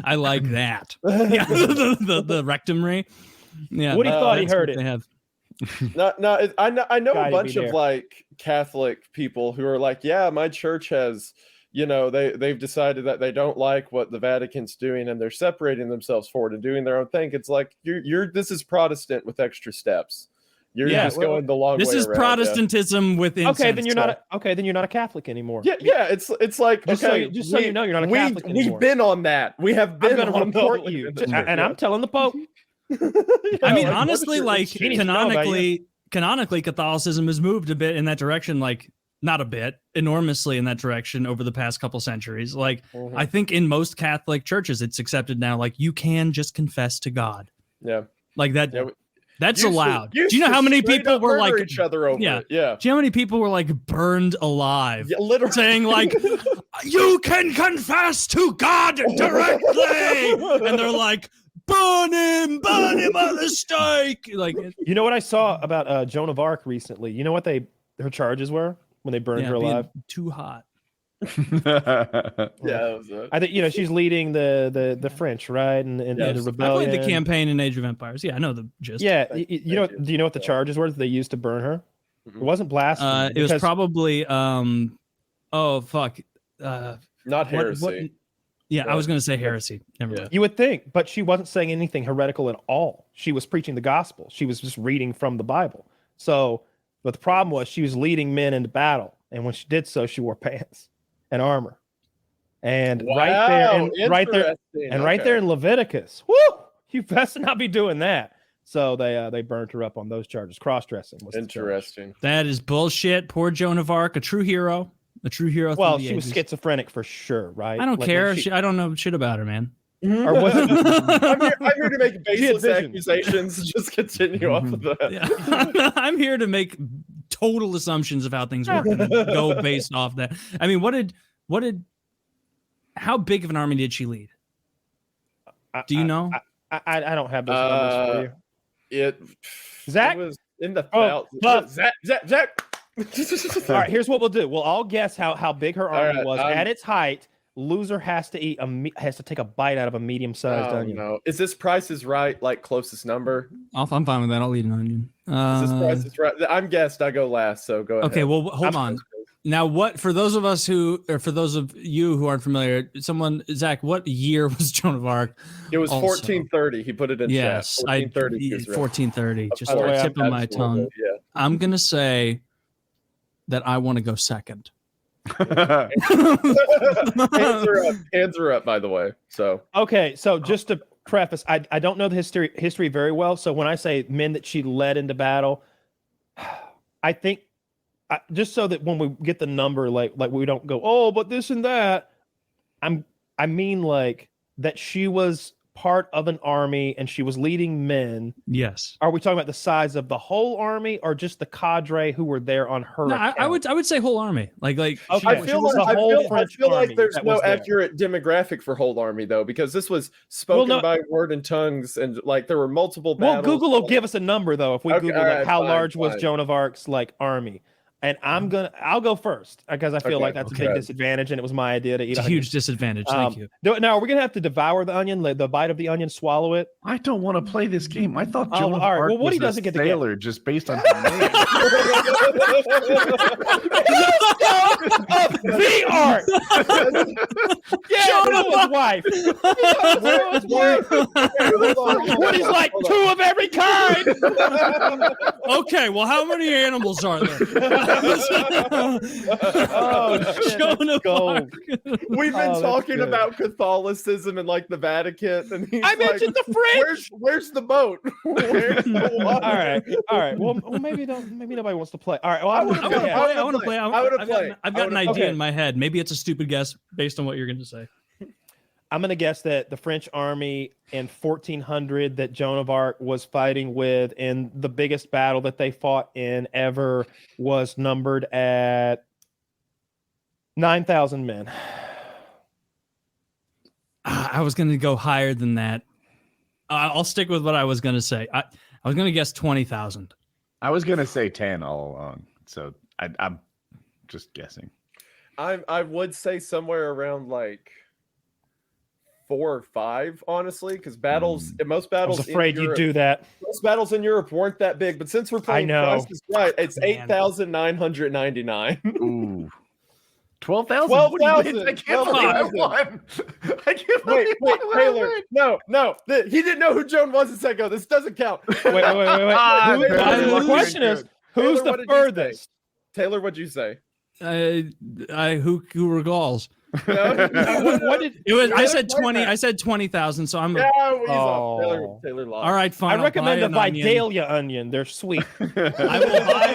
B: I like that. Yeah, the rectory. Yeah.
C: Woody thought he heard it.
B: They have.
D: I know a bunch of like Catholic people who are like, yeah, my church has, they've decided that they don't like what the Vatican's doing and they're separating themselves forward and doing their own thing. It's like this is Protestant with extra steps. You're just going the long way.
B: This is
D: around,
B: Protestantism with incense.
C: Then you're not a Catholic anymore.
D: Yeah. It's like
C: just so you know, you're not a Catholic anymore.
D: We've been on that. We have been.
C: I'm going to report you, and I'm telling the Pope.
B: I mean, honestly, like canonically, Catholicism has moved a bit in that direction. Like not a bit, enormously in that direction over the past couple centuries. Like I think in most Catholic churches, it's accepted now. Like you can just confess to God.
D: Yeah.
B: Like that. Yeah, that's allowed. Do you know how many people were like
D: each other over it? Yeah.
B: Do you know how many people were like burned alive?
D: Yeah, literally
B: saying like, "You can confess to God directly," and they're like, burn him at the stake." Like,
C: you know what I saw about Joan of Arc recently? You know what her charges were when they burned her alive?
B: Too hot.
C: I think she's leading the French, right? And the rebellion.
B: I played the campaign in Age of Empires. Yeah, I know the gist.
C: Yeah, do you know what the charges were that they used to burn her? It wasn't blasphemy.
B: It was probably not
D: heresy.
B: I was going to say heresy. Never mind.
C: You would think, but she wasn't saying anything heretical at all. She was preaching the gospel. She was just reading from the Bible. So, but the problem was she was leading men into battle, and when she did so, she wore pants and armor. And right there in Leviticus, whoo, you best not be doing that. So they burned her up on those charges. Cross-dressing was
D: interesting.
B: That is bullshit. Poor Joan of Arc, a true hero.
C: Well, she was schizophrenic for sure, right?
B: I don't care. I don't know shit about her, man.
C: Or was it?
D: I'm here to make baseless accusations. Just continue off of that.
B: Yeah. I'm here to make total assumptions of how things were going to go based off that. I mean, how big of an army did she lead? Do you know?
C: I don't have those numbers for you. Zach?
D: It was in the Zach.
C: All right, here's what we'll do. We'll all guess how big her army was. At its height, loser has to take a bite out of a medium-sized onion.
D: No. Is this Price is Right, like closest number?
B: I'm fine with that. I'll eat an onion.
D: Is this Price is Right? I'm guessed. I go last, so go ahead.
B: Okay, well, hold on. Now, for those of you who aren't familiar, Zach, what year was Joan of Arc?
D: It was 1430. He put it in chat.
B: 1430. Just the tip of my tongue.
D: Yeah.
B: I'm gonna say that I want to go second.
D: Hands are up, by the way. So
C: okay, so just to preface, I don't know the history very well. So when I say men that she led into battle, I think just so that when we get the number, like we don't go, oh, but this and that. I mean like that she was part of an army and she was leading men.
B: Yes.
C: Are we talking about the size of the whole army or just the cadre who were there on her?
B: No, I would say whole army. Like
C: okay.
D: I feel like there's no accurate demographic for whole army though, because this was spoken by word and tongues, and like there were multiple battles.
C: Well, Google will give us a number though if we Google how large was Joan of Arc's like army. And I'll go first because I feel like that's a big disadvantage, and it was my idea to eat.
B: It's a huge disadvantage. Thank you.
C: Now, are we gonna have to devour the onion, the bite of the onion, swallow it?
A: I don't want to play this game. I thought Joan of Arc
C: Woody
A: was
C: doesn't
A: a
C: get to
A: sailor just based on
C: the art. Joan of Arc's wife. Woody's like 2 of every kind.
B: Okay, well, how many animals are there?
C: Joan of Arc.
D: We've been talking about Catholicism and like the Vatican, and
C: I mentioned the French.
D: Where's the boat? Where's the water?
C: All right. Well, maybe nobody wants to play. All right. Well, I
B: want to play. I've got an idea in my head. Maybe it's a stupid guess based on what you're going to say.
C: I'm going to guess that the French army in 1400 that Joan of Arc was fighting with in the biggest battle that they fought in ever was numbered at 9,000 men.
B: I was going to go higher than that. I'll stick with what I was going to say. I was going to guess 20,000.
A: I was going to say 10 all along. So I'm just guessing.
D: I would say somewhere around like 4 or 5, honestly, because most battles.
C: I was afraid you'd do that.
D: Most battles in Europe weren't that big, but since we're playing Price is Right, it's 8,999.
A: Ooh. 12,000.
D: 12,000.
A: I can't believe I won. I can't believe
D: wait, Taylor. No. He didn't know who Joan was a second ago. This doesn't count.
C: Wait. The question is, who's the furthest?
D: Taylor, what'd you say?
B: Who recalls?
C: What did
B: it was? I said 20. I said 20,000. So I'm.
D: Yeah, Taylor lost.
B: All right, fine.
C: I recommend the Vidalia onion. They're sweet.
B: I will buy.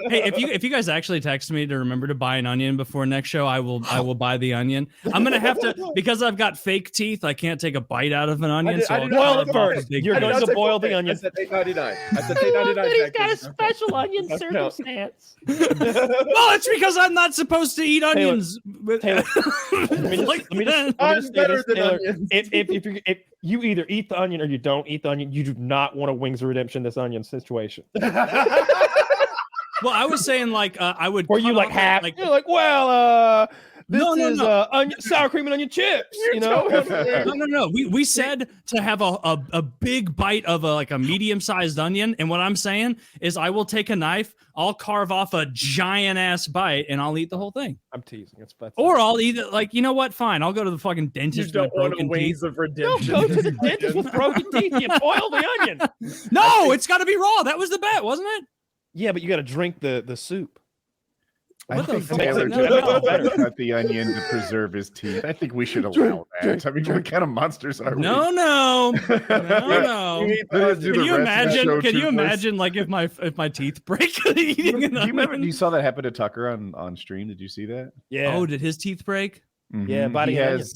B: Hey, if you guys actually text me to remember to buy an onion before next show, I will buy the onion. I'm gonna have to because I've got fake teeth. I can't take a bite out of an onion.
C: I boil it first. You're going to boil the onion.
D: I said $8.99. I said $8.99.
C: He's got a special onion circumstance.
B: Well, it's because I'm not supposed to eat onions.
C: Taylor. Let me just say this, Taylor. If you either eat the onion or you don't eat the onion, you do not want a Wings of Redemption this onion situation.
B: Well, I was saying like I would.
C: Or you like half? Like, you're like, well, this is onion, sour cream and onion chips.
B: No. We said to have a big bite of a medium-sized onion, and what I'm saying is I will take a knife, I'll carve off a giant ass bite, and I'll eat the whole thing.
C: I'm teasing.
B: Or I'll eat it like, you know what? Fine, I'll go to the fucking dentist with broken teeth.
D: Of redemption.
C: Go to the dentist with broken teeth. You boil the onion.
B: No, it's got to be raw. That was the bet, wasn't it?
C: Yeah, but you got to drink the soup.
A: I think Taylor just cut the onion to preserve his teeth. I think we should allow that. I mean, what kind of monsters are we?
B: No.
A: Can
B: you imagine? Can you imagine, like, if my teeth break eating an onion?
A: Remember? You saw that happen to Tucker on stream. Did you see that?
C: Yeah.
B: Oh, did his teeth break?
A: Mm-hmm.
C: Yeah, body.
A: I think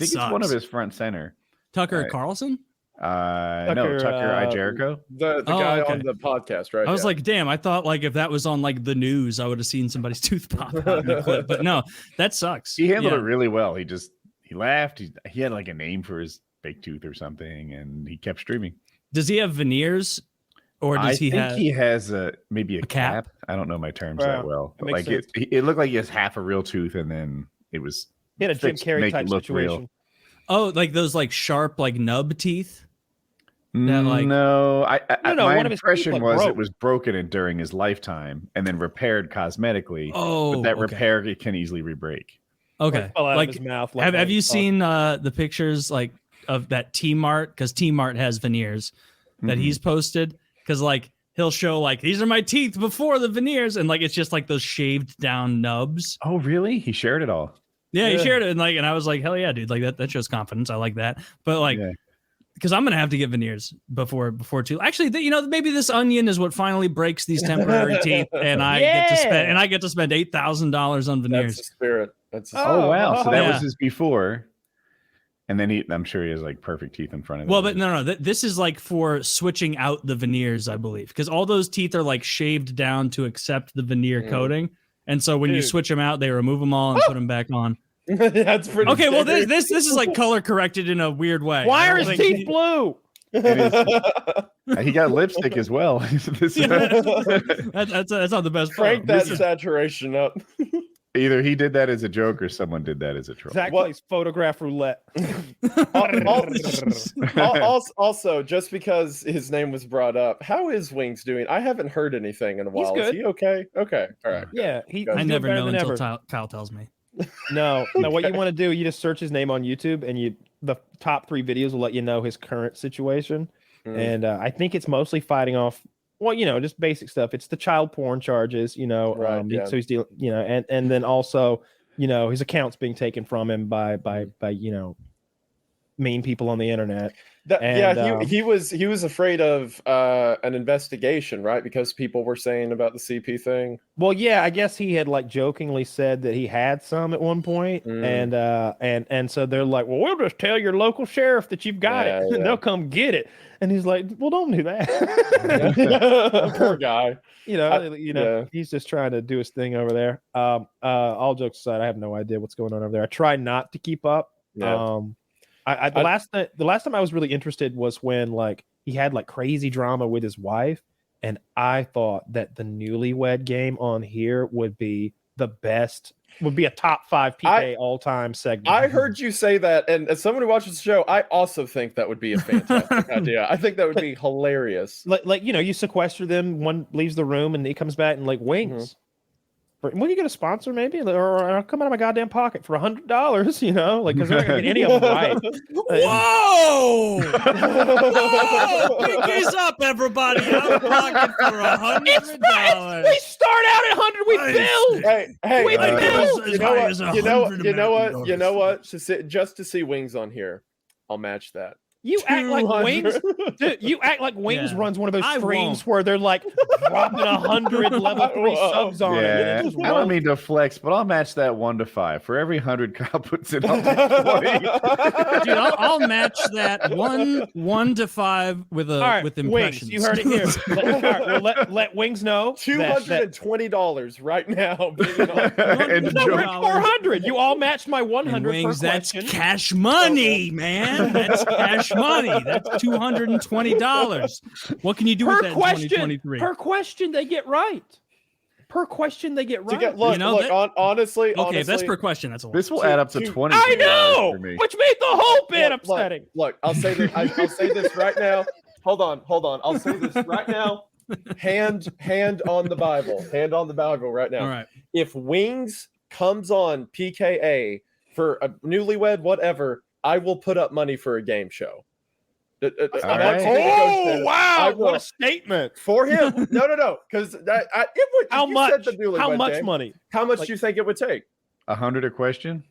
A: it's one of his front center.
B: Tucker Carlson.
A: Tucker Jericho.
D: The guy on the podcast, right?
B: I was like, damn, I thought like if that was on like the news, I would have seen somebody's tooth pop out in the clip. But no, that sucks.
A: He handled it really well. He laughed. He had like a name for his fake tooth or something, and he kept streaming.
B: Does he have veneers? Or does he have?
A: He has maybe a cap. I don't know my terms that well. But like it looked like he has half a real tooth, and then it was
C: he had a Jim Carrey type situation. Real.
B: Oh, like those like sharp like nub teeth.
A: That, like, no, my impression was
C: broke.
A: It was broken during his lifetime and then repaired cosmetically.
B: Oh,
A: but that repair it can easily re-break.
B: Okay,
C: like his mouth.
B: Have you seen the pictures like of that T-Mart? Because T-Mart has veneers that he's posted. Because like he'll show like these are my teeth before the veneers, and like it's just like those shaved down nubs.
A: Oh, really? He shared it all.
B: Yeah, he shared it, and I was like, hell yeah, dude! Like that shows confidence. I like that. But like. Yeah. Because I'm gonna have to get veneers before too. Actually, maybe this onion is what finally breaks these temporary teeth, and I get to spend $8,000 on veneers.
D: That's the spirit.
A: Oh wow! So that was his before, and then I'm sure he has like perfect teeth in front of him.
B: Well, but no. This is like for switching out the veneers, I believe, because all those teeth are like shaved down to accept the veneer coating, and so when you switch them out, they remove them all and put them back on.
D: That's pretty
B: okay. Well, this is like color corrected in a weird way.
C: Why are his teeth blue?
A: He got lipstick as well.
B: That's not the best.
D: Crank that saturation up.
A: Either he did that as a joke or someone did that as a troll.
C: Zach plays photograph roulette.
D: Also, just because his name was brought up, how is Wings doing? I haven't heard anything in a while. Is he okay? Okay. All right.
C: Yeah.
B: I never know until Kyle tells me.
C: No, what you want to do, you just search his name on YouTube, and the top 3 videos will let you know his current situation. And I think it's mostly fighting off, just basic stuff. It's the child porn charges,
D: right,
C: so he's dealing, and then also, his account's being taken from him by mean people on the internet.
D: He was afraid of an investigation, right? Because people were saying about the CP thing.
C: Well, yeah, I guess he had like jokingly said that he had some at one point, and so they're like, well, we'll just tell your local sheriff that you've got it, and they'll come get it. And he's like, well, don't do that.
D: Poor guy.
C: He's just trying to do his thing over there. All jokes aside, I have no idea what's going on over there. I try not to keep up.
D: Yeah.
C: The last time I was really interested was when like he had like crazy drama with his wife, and I thought that the Newlywed Game on here would be the best, would be a top 5 PKA all-time segment.
D: I heard you say that, and as someone who watches the show, I also think that would be a fantastic idea. I think that would be hilarious.
C: Like you sequester them, one leaves the room, and he comes back and like Wings. When you get a sponsor, maybe, or I'll come out of my goddamn pocket for $100, because they're not gonna get any of them right.
B: Whoa! Pinkies up, everybody! Out of pocket for $100.
C: We start out at 100. We build.
D: Hey,
C: we
D: build. You know what? Just to see Wings on here, I'll match that.
C: You act like Wings. Dude, you act like Wings runs one of those streams where they're like dropping 100 level 3 subs on it.
A: I don't mean to flex, but I'll match that 1 to 5. For every 100 Kyle puts in, I'll take 20.
B: Dude, I'll match that 1 to 5 with impressions.
C: Wings, you heard it here. Let Wings know.
D: $220 right now.
C: And 400. You all matched my 100.
B: Wings, that's cash money, man. That's cash money. That's $220. What can you do with that in 2023?
C: Per question they get right.
D: Honestly,
B: if that's per question, that's a lot.
A: This will add up to 20.
C: I know, which made the whole bit upsetting.
D: Look, I'll say this. I'll say this right now. Hold on. I'll say this right now. Hand on the Bible. Hand on the Bible right now.
B: All right.
D: If Wings comes on PKA for a Newlywed, whatever, I will put up money for a game show.
C: Oh, wow. What a statement.
D: For him. No. Because it would.
C: How much?
D: How
C: much money?
D: How much do you think it would take?
A: 100 a question?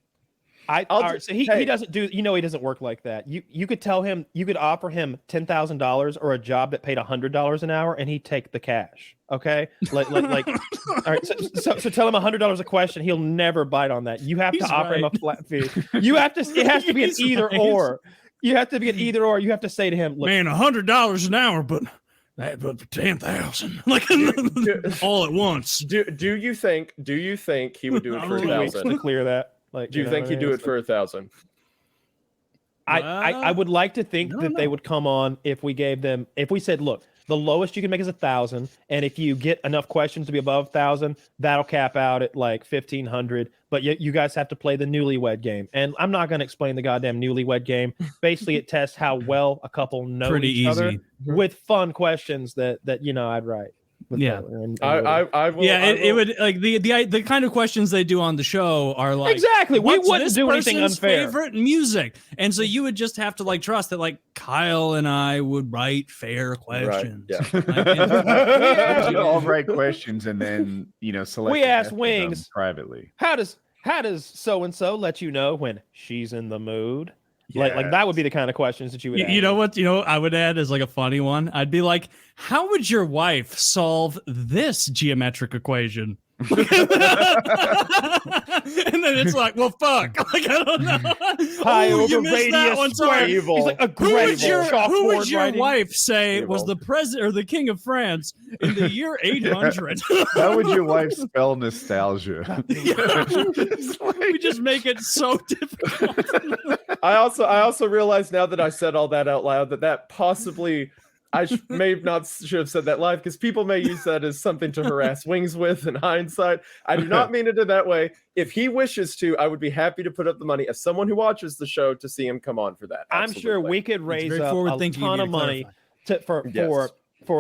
C: So he doesn't do, he doesn't work like that. You could tell him, you could offer him $10,000 or a job that paid $100 an hour, and he'd take the cash. Okay, like all right. So tell him $100 a question. He'll never bite on that. You have to offer him a flat fee. It has to be an either or. You have to be an either or. You have to say to him, look,
B: Man, $100 an hour, but for 10,000, like all at once.
D: Do you think he would do it for 1,000
C: to clear that? Like,
D: do you think he'd do it for 1,000?
C: I would like to think that they would come on if we said, look, the lowest you can make is 1,000, and if you get enough questions to be above 1,000, that'll cap out at like 1,500. But you guys have to play the Newlywed Game, and I'm not going to explain the goddamn Newlywed Game. Basically, it tests how well a couple know each other with fun questions that I'd write.
B: Yeah,
D: I will.
B: Yeah, it would like the kind of questions they do on the show are like
C: exactly. We wouldn't do anything unfair.
B: Favorite music, and so you would just have to like trust that like Kyle and I would write fair questions.
D: Right,
A: yeah, we all write questions, and then select.
C: We ask Wings
A: privately.
C: How does so and so let you know when she's in the mood? Yes. Like that would be the kind of questions that you would ask.
B: You know what? I would add as like a funny one. I'd be like, how would your wife solve this geometric equation? And then it's like, well, fuck. Like, I don't know.
C: Pi over radius square. He's like
B: who would your wife say was the president or the king of France in the year 800?
A: How would your wife spell nostalgia?
B: We just make it so difficult.
D: I also realize now that I said all that out loud that possibly I should have said that live, because people may use that as something to harass Wings with in hindsight. I do not mean it in that way. If he wishes to, I would be happy to put up the money as someone who watches the show to see him come on for that.
C: Absolutely. I'm sure we could raise up a ton of money for a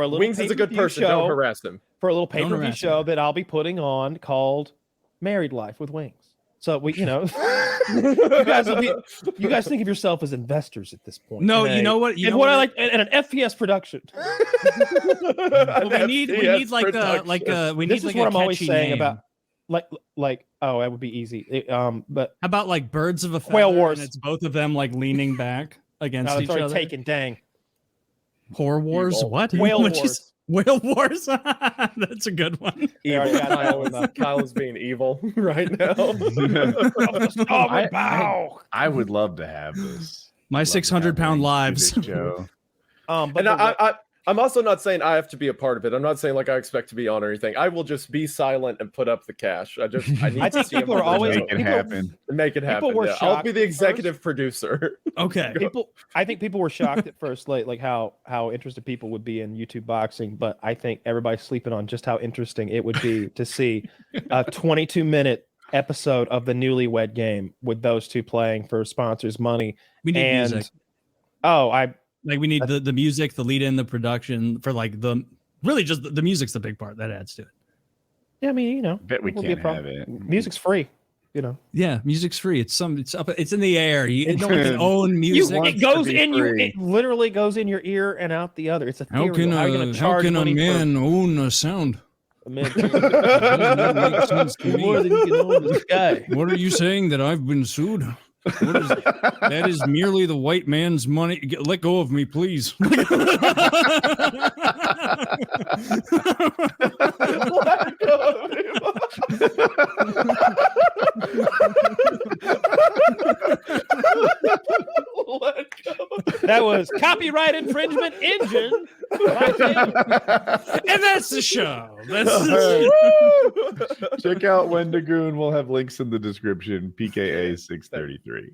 C: little
D: Wings is a good person. Don't harass him.
C: For a little pay-per-view show that I'll be putting on called Married Life with Wings. So you guys think of yourself as investors at this point.
B: No, you know what?
C: And I like, and an FPS production.
B: we need like a
C: what I'm always saying about like that would be easy. But
B: how about like Birds of a Feather?
C: Whale Wars.
B: And it's both of them like leaning back against each other.
C: Taken, dang.
B: Horror Wars?
D: Evil.
B: What?
C: Whale Wars.
B: Whale Wars. That's a good one.
D: Kyle is being evil right now.
A: I would love to have this.
B: My 600-pound lives.
C: But
D: I'm also not saying I have to be a part of it. I'm not saying like I expect to be on or anything. I will just be silent and put up the cash. I need to see
C: people are always
A: make it happen.
D: Make it happen.
C: Were
D: I'll be the executive producer.
B: Okay.
C: I think people were shocked at first, like how interested people would be in YouTube boxing, but I think everybody's sleeping on just how interesting it would be to see a 22-minute episode of the Newlywed Game with those two playing for sponsors' money.
B: We need music.
C: We
B: need the music, the lead in, the production for like the music's the big part that adds to it.
C: Yeah, I mean,
A: bet we can't have it.
C: Music's free,
B: Yeah, music's free. It's in the air. No one can own music.
C: It goes in it literally goes in your ear and out the other. It's a theory. How can a man
B: own a sound?
C: More than you can own this guy.
B: What are you saying, that I've been sued? That is merely the white man's money. Let go of me, please.
D: Let go of me.
C: That was copyright infringement engine.
B: And that's the show.
A: Check out Wendigoon. We'll have links in the description. PKA 633.